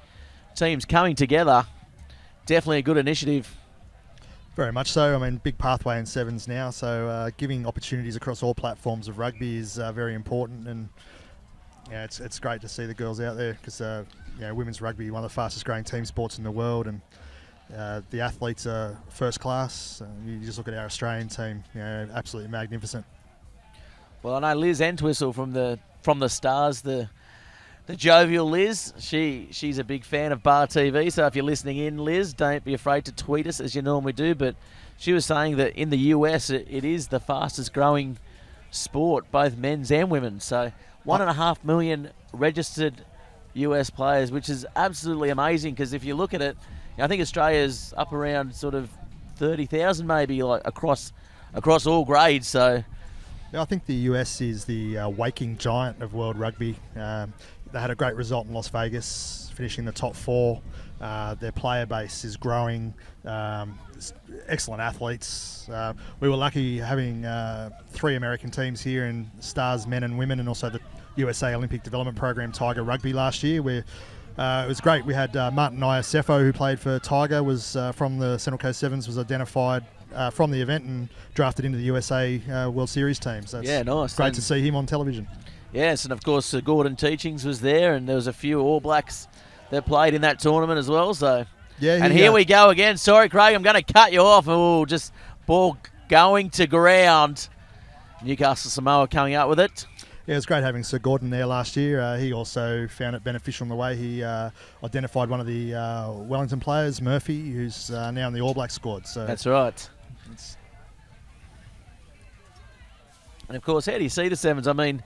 teams coming together, definitely a good initiative. Very much so. I mean, big pathway in 7's now, so giving opportunities across all platforms of rugby is very important, and yeah, it's great to see the girls out there because women's rugby, one of the fastest growing team sports in the world, and the athletes are first class. You just look at our Australian team, absolutely magnificent. Well, I know Liz Entwistle from the Stars, the jovial Liz. She's a big fan of Bar TV, so if you're listening in, Liz, don't be afraid to tweet us as you normally do. But she was saying that in the US, it is the fastest growing sport, both men's and women's. So 1.5 million registered US players, which is absolutely amazing. Because if you look at it, I think Australia's up around sort of 30,000 maybe, like across all grades. So yeah, I think the US is the waking giant of world rugby. They had a great result in Las Vegas, finishing the top 4. Their player base is growing. Excellent athletes. We were lucky having 3 American teams here in Stars men and women, and also the USA Olympic Development Program Tiger Rugby last year, where it was great. We had Martin Iosefo, who played for Tiger, was from the Central Coast 7's, was identified from the event and drafted into the USA World Series team. So it's nice. Great to see him on television. Yes, and of course Gordon Teachings was there, and there was a few All Blacks that played in that tournament as well. So here we go again. Sorry, Craig, I'm going to cut you off. Oh, just ball going to ground. Newcastle Samoa coming up with it. Yeah, it was great having Sir Gordon there last year. He also found it beneficial in the way he identified one of the Wellington players, Murphy, who's now in the All Black squad. So that's right. And of course, how do you see the 7's? I mean,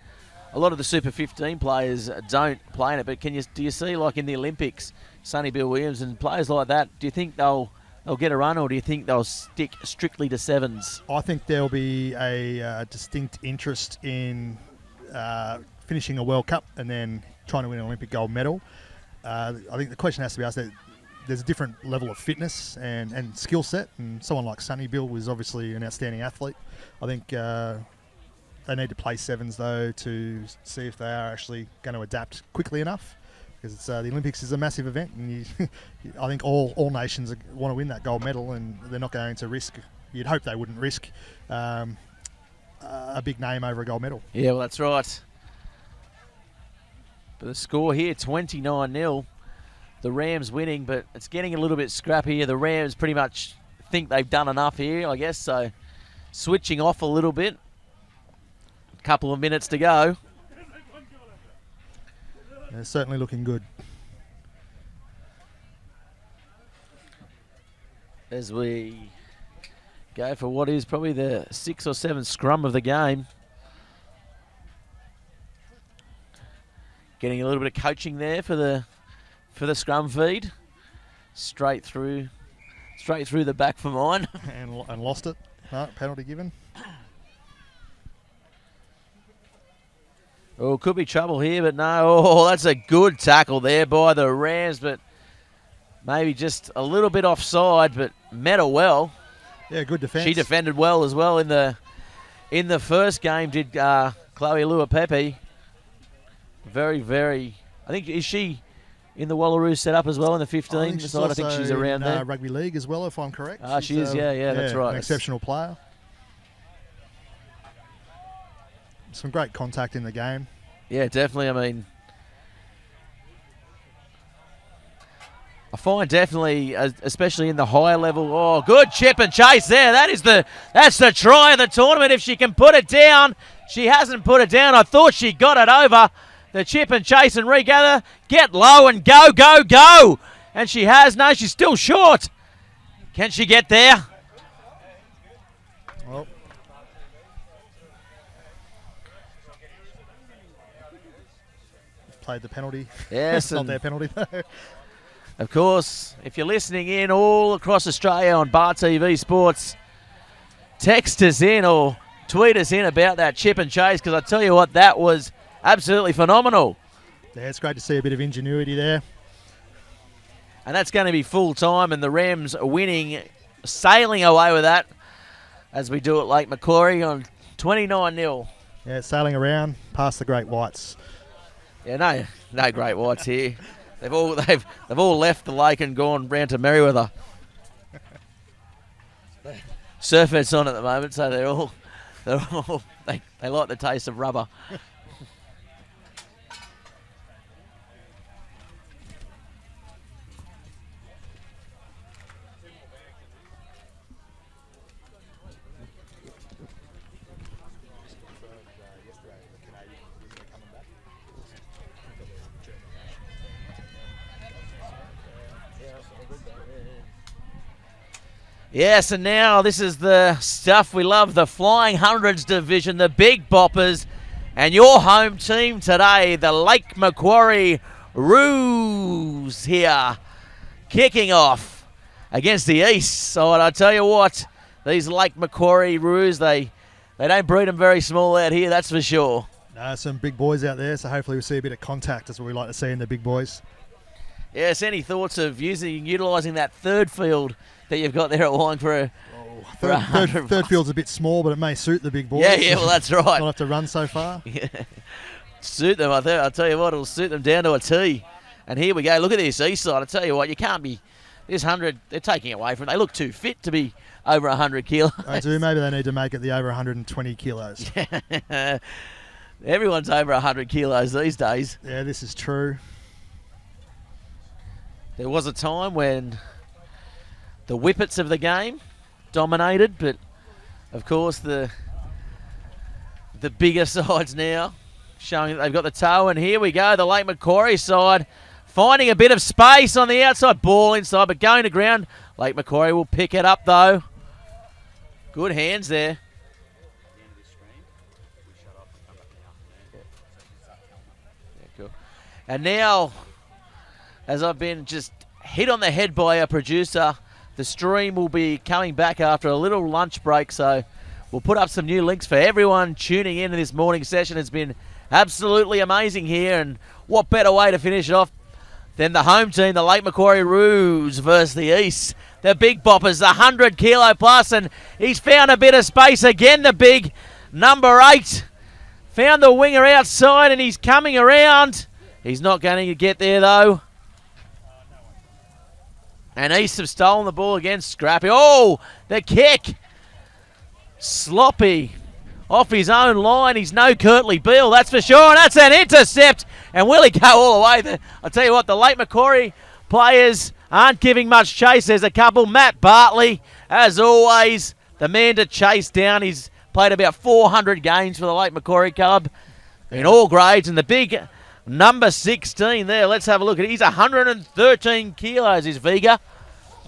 a lot of the Super 15 players don't play in it, but do you see, like in the Olympics, Sonny Bill Williams and players like that, do you think they'll get a run, or do you think they'll stick strictly to 7's? I think there'll be a distinct interest in finishing a World Cup and then trying to win an Olympic gold medal. I think the question has to be asked that there's a different level of fitness and skill set, and someone like Sonny Bill was obviously an outstanding athlete. I think they need to play 7's though to see if they are actually going to adapt quickly enough, because it's, the Olympics is a massive event, and I think all nations want to win that gold medal, and they're not going to risk. You'd hope they wouldn't risk a big name over a gold medal. Yeah, well, that's right. But the score here, 29-0. The Rams winning, but it's getting a little bit scrappy. The Rams pretty much think they've done enough here, I guess, so switching off a little bit. A couple of minutes to go. They're certainly looking good. As we go for what is probably the 6th or 7th scrum of the game. Getting a little bit of coaching there for the scrum feed. Straight through the back for mine. and lost it. No, penalty given. Oh, could be trouble here, but no. Oh, that's a good tackle there by the Rams, but maybe just a little bit offside, but met her well. Yeah, good defence. She defended well as well in the first game, did Chloe Luapepe. Very, very... I think, is she in the Wallaroos set up as well in the 15 side? I think she's around there. Rugby league as well, if I'm correct. She is, yeah, that's right. An exceptional player. Some great contact in the game. Yeah, definitely. I mean, I find definitely, especially in the higher level, oh, good chip and chase there. That's the try of the tournament. If she can put it down, she hasn't put it down. I thought she got it over. The chip and chase and regather, get low and go, go, go. And she has. No, she's still short. Can she get there? Well, played the penalty. Yes. It's not their penalty, though. Of course, if you're listening in all across Australia on Bar TV Sports, text us in or tweet us in about that chip and chase, because I tell you what, that was absolutely phenomenal. Yeah, it's great to see a bit of ingenuity there. And that's going to be full time, and the Rams are winning, sailing away with that as we do at Lake Macquarie on 29-0. Yeah, sailing around past the Great Whites. Yeah, no great whites here. They've all left the lake and gone round to Merriweather. Surfet's on at the moment, so they like the taste of rubber. Yes, and now this is the stuff we love, the Flying Hundreds division, the Big Boppers, and your home team today, the Lake Macquarie Roos here, kicking off against the East side. I tell you what, these Lake Macquarie Roos, they don't breed them very small out here, that's for sure. No, some big boys out there, so hopefully we'll see a bit of contact. That's what we like to see in the big boys. Yes, any thoughts of utilising that third field that you've got there at Wallingford? Third field's a bit small, but it may suit the big boys. Yeah, well, that's right. Not have to run so far. Yeah. Suit them, I'll tell you what, it'll suit them down to a T. And here we go, look at this east side. I tell you what, you can't be, this 100, they're taking away from it. They look too fit to be over 100 kilos. I do, maybe they need to make it the over 120 kilos. Everyone's over 100 kilos these days. Yeah, this is true. There was a time when the whippets of the game dominated, but of course the bigger sides now showing that they've got the toe. And here we go, the Lake Macquarie side finding a bit of space on the outside, ball inside, but going to ground. Lake Macquarie will pick it up though. Good hands there. Yeah, cool. And now, as I've been just hit on the head by our producer, the stream will be coming back after a little lunch break, so we'll put up some new links for everyone tuning in to this morning session. It's been absolutely amazing here, and what better way to finish it off than the home team, the Lake Macquarie Roos versus the East. The Big Boppers, the 100 kilo plus, and he's found a bit of space again, the big number 8. Found the winger outside, and he's coming around. He's not going to get there, though. And East have stolen the ball again. Scrappy. Oh, the kick. Sloppy. Off his own line. He's no Kurtley Beale, that's for sure. And that's an intercept. And will he go all the way there? I'll tell you what, the Lake Macquarie players aren't giving much chase. There's a couple. Matt Bartley, as always, the man to chase down. He's played about 400 games for the Lake Macquarie club in all grades. And the big number 16 there, let's have a look at it. He's 113 kilos, is Vega.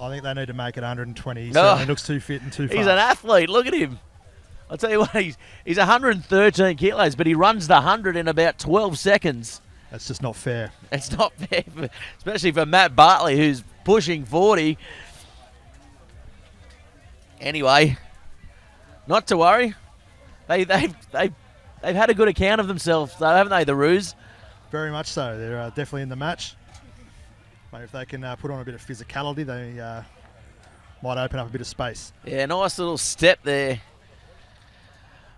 I think they need to make it 120. He certainly looks too fit and too fast. He's an athlete. Look at him. I'll tell you what, he's 113 kilos, but he runs the 100 in about 12 seconds. That's just not fair. It's not fair, especially for Matt Bartley, who's pushing 40. Anyway, Not to worry. They've had a good account of themselves, though, haven't they, the Roos? Very much so. They're definitely in the match. Maybe if they can put on a bit of physicality, they might open up a bit of space. Yeah, nice little step there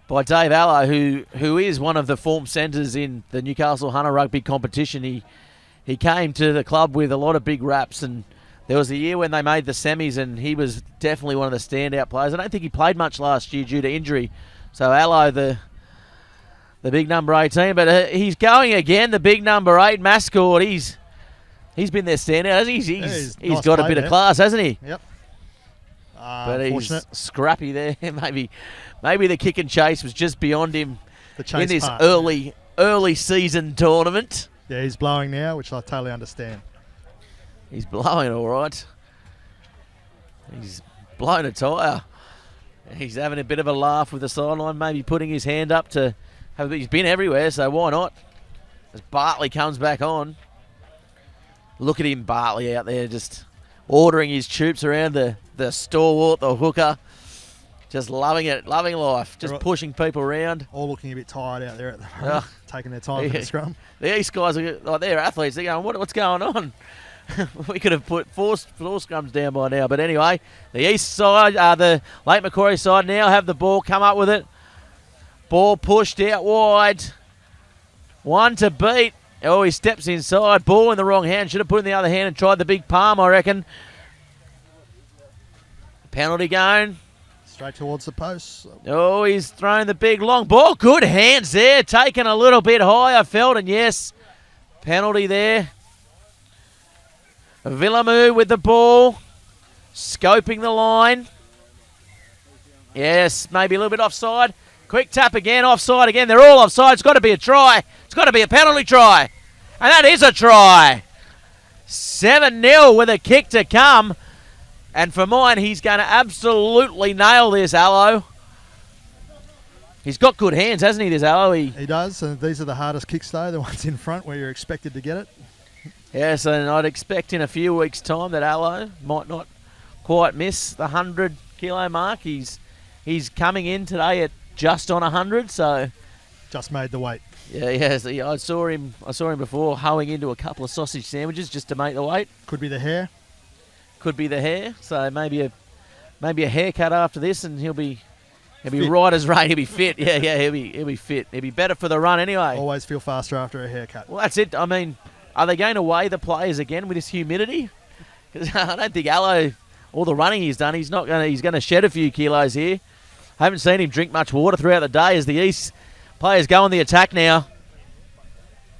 by Dave Allo, who is one of the form centres in the Newcastle Hunter Rugby competition. He came to the club with a lot of big raps, and there was a year when they made the semis, and he was definitely one of the standout players. I don't think he played much last year due to injury. So Allo, the big number 18, but he's going again, the big number 8 mascot. He's been their standout, hasn't he? He's nice got a bit of class, hasn't he? Yep. But he's scrappy there. Maybe the kick and chase was just beyond him in this part. early season tournament. Yeah, he's blowing now, which I totally understand. He's blowing all right. He's blown a tyre. He's having a bit of a laugh with the sideline, maybe putting his hand up to have. He's been everywhere, so why not? As Bartley comes back on. Look at him, Bartley, out there just ordering his troops around the stalwart, the hooker. Just loving it, loving life, just pushing people around. All looking a bit tired out there at the moment, taking their time for the scrum. The East guys, they're athletes. They're going, what's going on? We could have put four scrums down by now. But anyway, the East side, the Lake Macquarie side now have the ball, come up with it. Ball pushed out wide. One to beat. Oh, he steps inside. Ball in the wrong hand. Should have put it in the other hand and tried the big palm, I reckon. Penalty going. Straight towards the post. Oh, he's thrown the big long ball. Good hands there. Taken a little bit higher, Felton. Yes. Penalty there. Villamu with the ball. Scoping the line. Yes, maybe a little bit offside. Quick tap again. Offside again. They're all offside. It's got to be a try. It's got to be a penalty try. And that is a try. 7-0 with a kick to come. And for mine, he's going to absolutely nail this, Allo. He's got good hands, hasn't he, this Allo? He does, and these are the hardest kicks, though, the ones in front where you're expected to get it. Yes, and I'd expect in a few weeks' time that Allo might not quite miss the 100-kilo mark. He's coming in today at just on 100, so... Just made the weight. Yeah, yes. I saw him before hoeing into a couple of sausage sandwiches just to make the weight. Could be the hair. Could be the hair. So maybe a haircut after this, and he'll be right as rain. He'll be fit. Yeah, he'll be fit. He'll be better for the run anyway. Always feel faster after a haircut. Well, that's it. I mean, are they going to weigh the players again with this humidity? Because I don't think Allo, all the running he's done, he's going to shed a few kilos here. I haven't seen him drink much water throughout the day as the East players go on the attack now.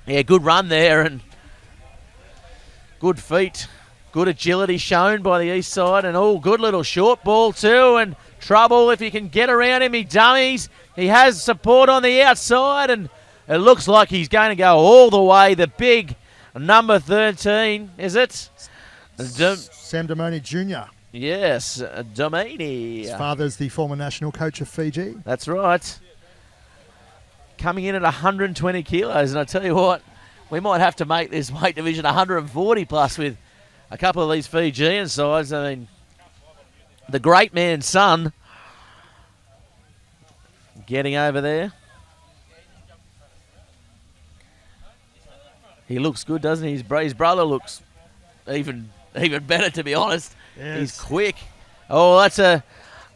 Yeah, good run there and good feet. Good agility shown by the East side, and good little short ball too, and trouble if you can get around him. He dummies. He has support on the outside, and it looks like he's going to go all the way. The big number 13, is it? Sam Domini Jr. Yes, Domini. His father's the former national coach of Fiji. That's right. Coming in at 120 kilos, and I tell you what, we might have to make this weight division 140 plus with a couple of these Fijian sides. I mean, the great man's son getting over there. He looks good, doesn't he? His brother looks even better, to be honest. Yes. He's quick. Oh, that's a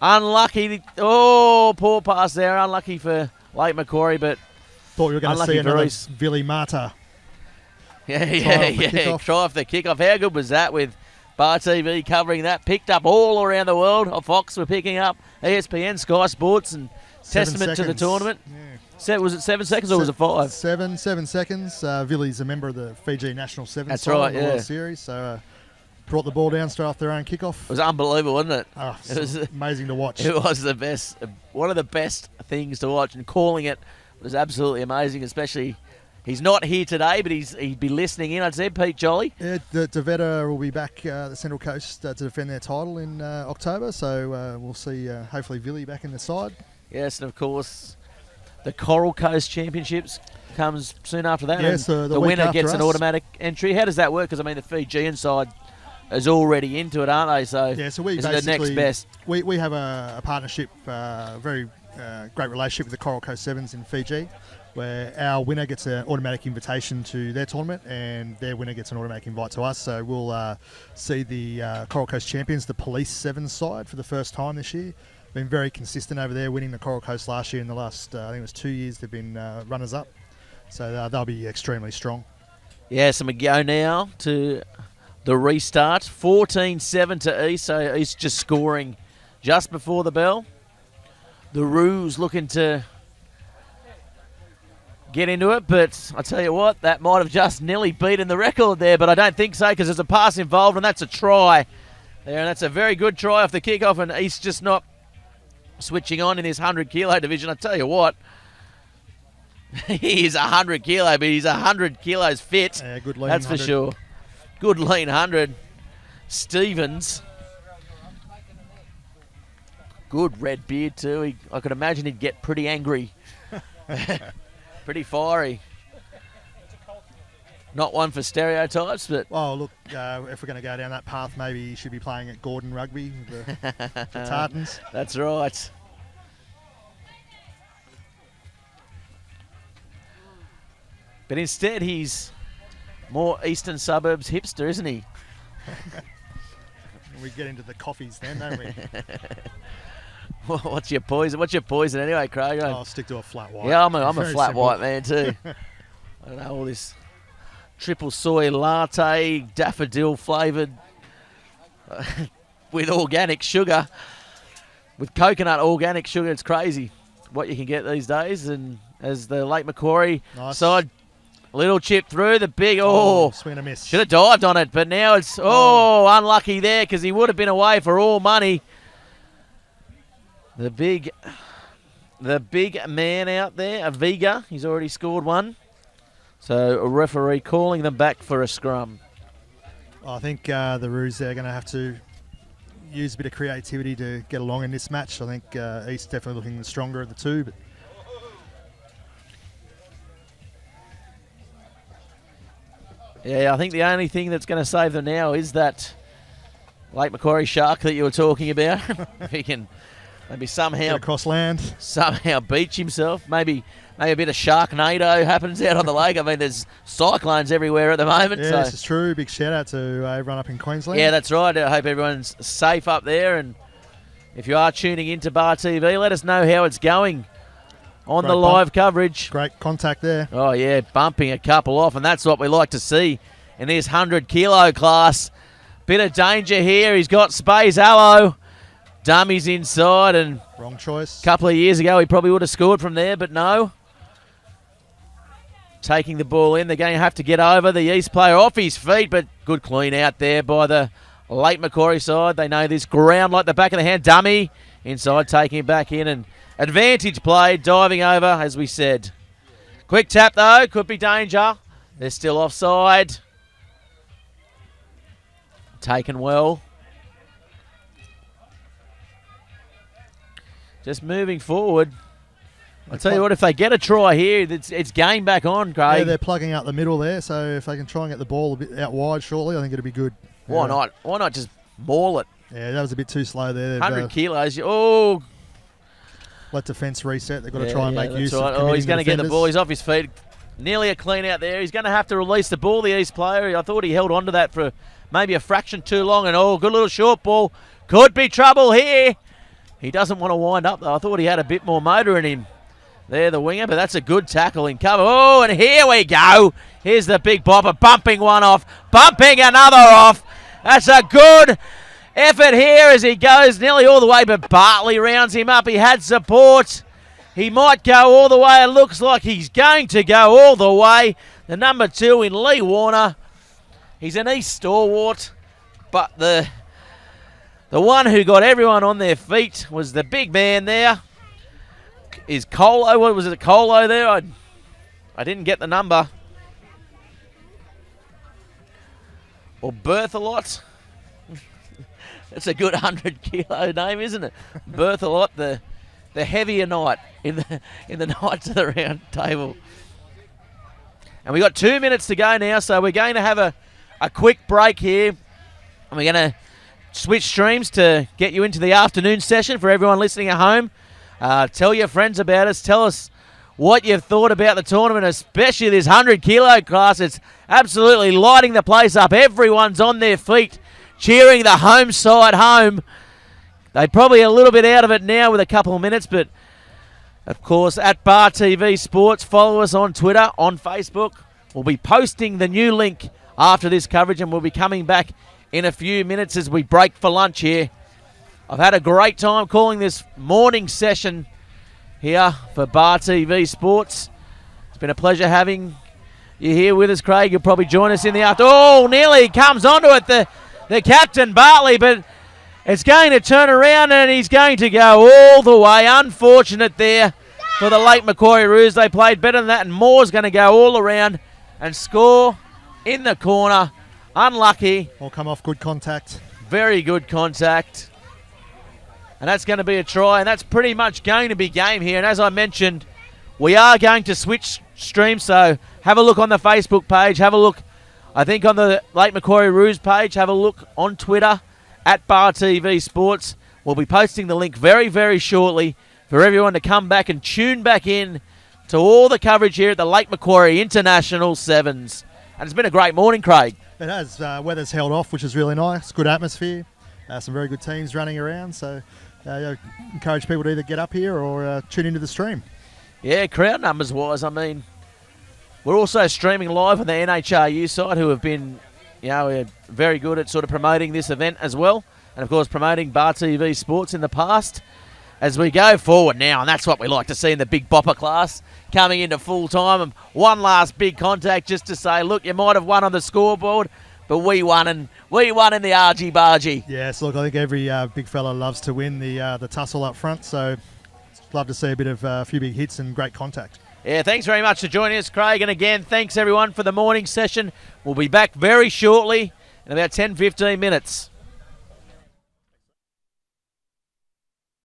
unlucky. Oh, poor pass there. Unlucky for Lake Macquarie, but thought you were going to see another Vili Mata. Yeah. Try off the kickoff. How good was that with Bar TV covering that? Picked up all around the world. Fox were picking up, ESPN, Sky Sports, and testament to the tournament. Yeah. Was it 7 seconds or was it 5? 7 seconds. Vili's a member of the Fiji National 7's That's side right, of the World Series, so brought the ball down straight off their own kickoff. It was unbelievable, wasn't it? Oh, it was amazing to watch. It was the best, one of the best things to watch, and calling it was absolutely amazing, especially... He's not here today, but he'd be listening in, I'd say, Pete Jolly. Yeah, Devetta will be back the Central Coast to defend their title in October, so we'll see, hopefully, Vili back in the side. Yes, and of course, the Coral Coast Championships comes soon after that. Yes, the winner gets an automatic entry. How does that work? Because, I mean, the Fijian side is already into it, aren't they? So yeah, so we this is basically the next best. We have a partnership, very great relationship with the Coral Coast 7's in Fiji, where our winner gets an automatic invitation to their tournament and their winner gets an automatic invite to us. So we'll see the Coral Coast champions, the Police 7's side, for the first time this year. Been very consistent over there, winning the Coral Coast last year. In the last, I think it was 2 years, they've been runners-up. So they'll be extremely strong. Yeah, so we go now to the restart. 14-7 to East, so East just scoring just before the bell. The Roos looking to get into it, but I tell you what, that might have just nearly beaten the record there, but I don't think so because there's a pass involved and that's a try there, and that's a very good try off the kickoff, and East just not switching on in this 100-kilo division. I tell you what, he is 100 kilo, but he's 100 kilos fit. Yeah, good lean that's 100. for sure. Good lean 100. Stevens. Good red beard too. I could imagine he'd get pretty angry. Pretty fiery. Not one for stereotypes, but... Well, look, if we're going to go down that path, maybe he should be playing at Gordon Rugby with the Tartans. That's right. But instead, he's more eastern suburbs hipster, isn't he? We get into the coffees then, don't we? What's your poison? What's your poison anyway, Craig? I'll stick to a flat white. Yeah, I'm a Very flat simple. white man too. I don't know, all this triple soy latte, daffodil flavoured with organic sugar, with coconut organic sugar. It's crazy what you can get these days. And as the Lake Macquarie side, little chip through the big, swing and a miss. should have dived on it, but now it's unlucky there because he would have been away for all money. The big man out there, Aviga, he's already scored one. So a referee calling them back for a scrum. I think the Roos, they're going to have to use a bit of creativity to get along in this match. I think East definitely looking the stronger of the two. But yeah, I think the only thing that's going to save them now is that Lake Macquarie shark that you were talking about. If he can maybe somehow across land, somehow beach himself. Maybe a bit of Sharknado happens out on the lake. I mean, there's cyclones everywhere at the moment. Yeah, so. This is true. Big shout out to everyone up in Queensland. Yeah, that's right. I hope everyone's safe up there. And if you are tuning into Bar TV, let us know how it's going on the live coverage. Great contact there. Oh, yeah, bumping a couple off. And that's what we like to see in this 100-kilo class. Bit of danger here. He's got Space Allo. Dummies inside, and wrong choice. A couple of years ago, he probably would have scored from there, but no. Taking the ball in, they're going to have to get over the East player off his feet, but good clean out there by the Lake Macquarie side. They know this ground like the back of the hand. Dummy inside, taking it back in, and advantage play, diving over, as we said. Quick tap, though, could be danger. They're still offside. Taken well. Just moving forward. I'll tell you what, if they get a try here, it's game back on, Craig. Yeah, they're plugging out the middle there, so if they can try and get the ball a bit out wide shortly, I think it'll be good. Why not? Why not just maul it? Yeah, that was a bit too slow there. 100 kilos. Oh. Let defence reset. They've got to try and make use right. of he's going to get the ball. He's off his feet. Nearly a clean out there. He's going to have to release the ball, the East player. I thought he held on to that for maybe a fraction too long. And, good little short ball. Could be trouble here. He doesn't want to wind up, though. I thought he had a bit more motor in him. There, the winger, but that's a good tackle in cover. Oh, and here we go. Here's the big bopper, bumping one off, bumping another off. That's a good effort here as he goes nearly all the way, but Bartley rounds him up. He had support. He might go all the way. It looks like he's going to go all the way. The number 2 in Lee Warner. He's an East stalwart, but the one who got everyone on their feet was the big man there. Is Colo? What was it, Colo there? I didn't get the number. Or Berthelot. That's a good 100-kilo name, isn't it? Berthelot, the heavier knight in the Knights of the Round Table. And we got 2 minutes to go now, so we're going to have a quick break here. And we're going to switch streams to get you into the afternoon session for everyone listening at home. Tell your friends about us. Tell us what you've thought about the tournament, especially this 100-kilo class. It's absolutely lighting the place up. Everyone's on their feet cheering the home side home. They're probably a little bit out of it now with a couple of minutes, but of course at Bar TV Sports, follow us on Twitter, on Facebook. We'll be posting the new link after this coverage, and we'll be coming back in a few minutes as we break for lunch here. I've had a great time calling this morning session here for Bar TV Sports. It's been a pleasure having you here with us, Craig. You'll probably join us in the after. Oh, nearly comes onto it, the captain, Bartley, but it's going to turn around and he's going to go all the way. Unfortunate there for the late Macquarie Roos. They played better than that, and Moore's going to go all around and score in the corner. Unlucky. All come off good contact. Very good contact. And that's going to be a try, and that's pretty much going to be game here. And as I mentioned, we are going to switch streams, so have a look on the Facebook page. Have a look, I think, on the Lake Macquarie Roos page. Have a look on Twitter at Bar TV Sports. We'll be posting the link very, very shortly for everyone to come back and tune back in to all the coverage here at the Lake Macquarie International Sevens. And it's been a great morning, Craig. It has. Weather's held off, which is really nice. Good atmosphere. Some very good teams running around. So encourage people to either get up here or tune into the stream. Yeah, crowd numbers wise, I mean, we're also streaming live on the NHRU side, who have been, very good at sort of promoting this event as well. And of course, promoting Bar TV Sports in the past. As we go forward now, and that's what we like to see in the big bopper class, coming into full time. And one last big contact just to say, look, you might have won on the scoreboard, but we won in the argy-bargy. Yes, look, I think every big fella loves to win the tussle up front, so love to see a bit of a few big hits and great contact. Yeah, thanks very much for joining us, Craig. And again, thanks everyone for the morning session. We'll be back very shortly in about 10-15 minutes.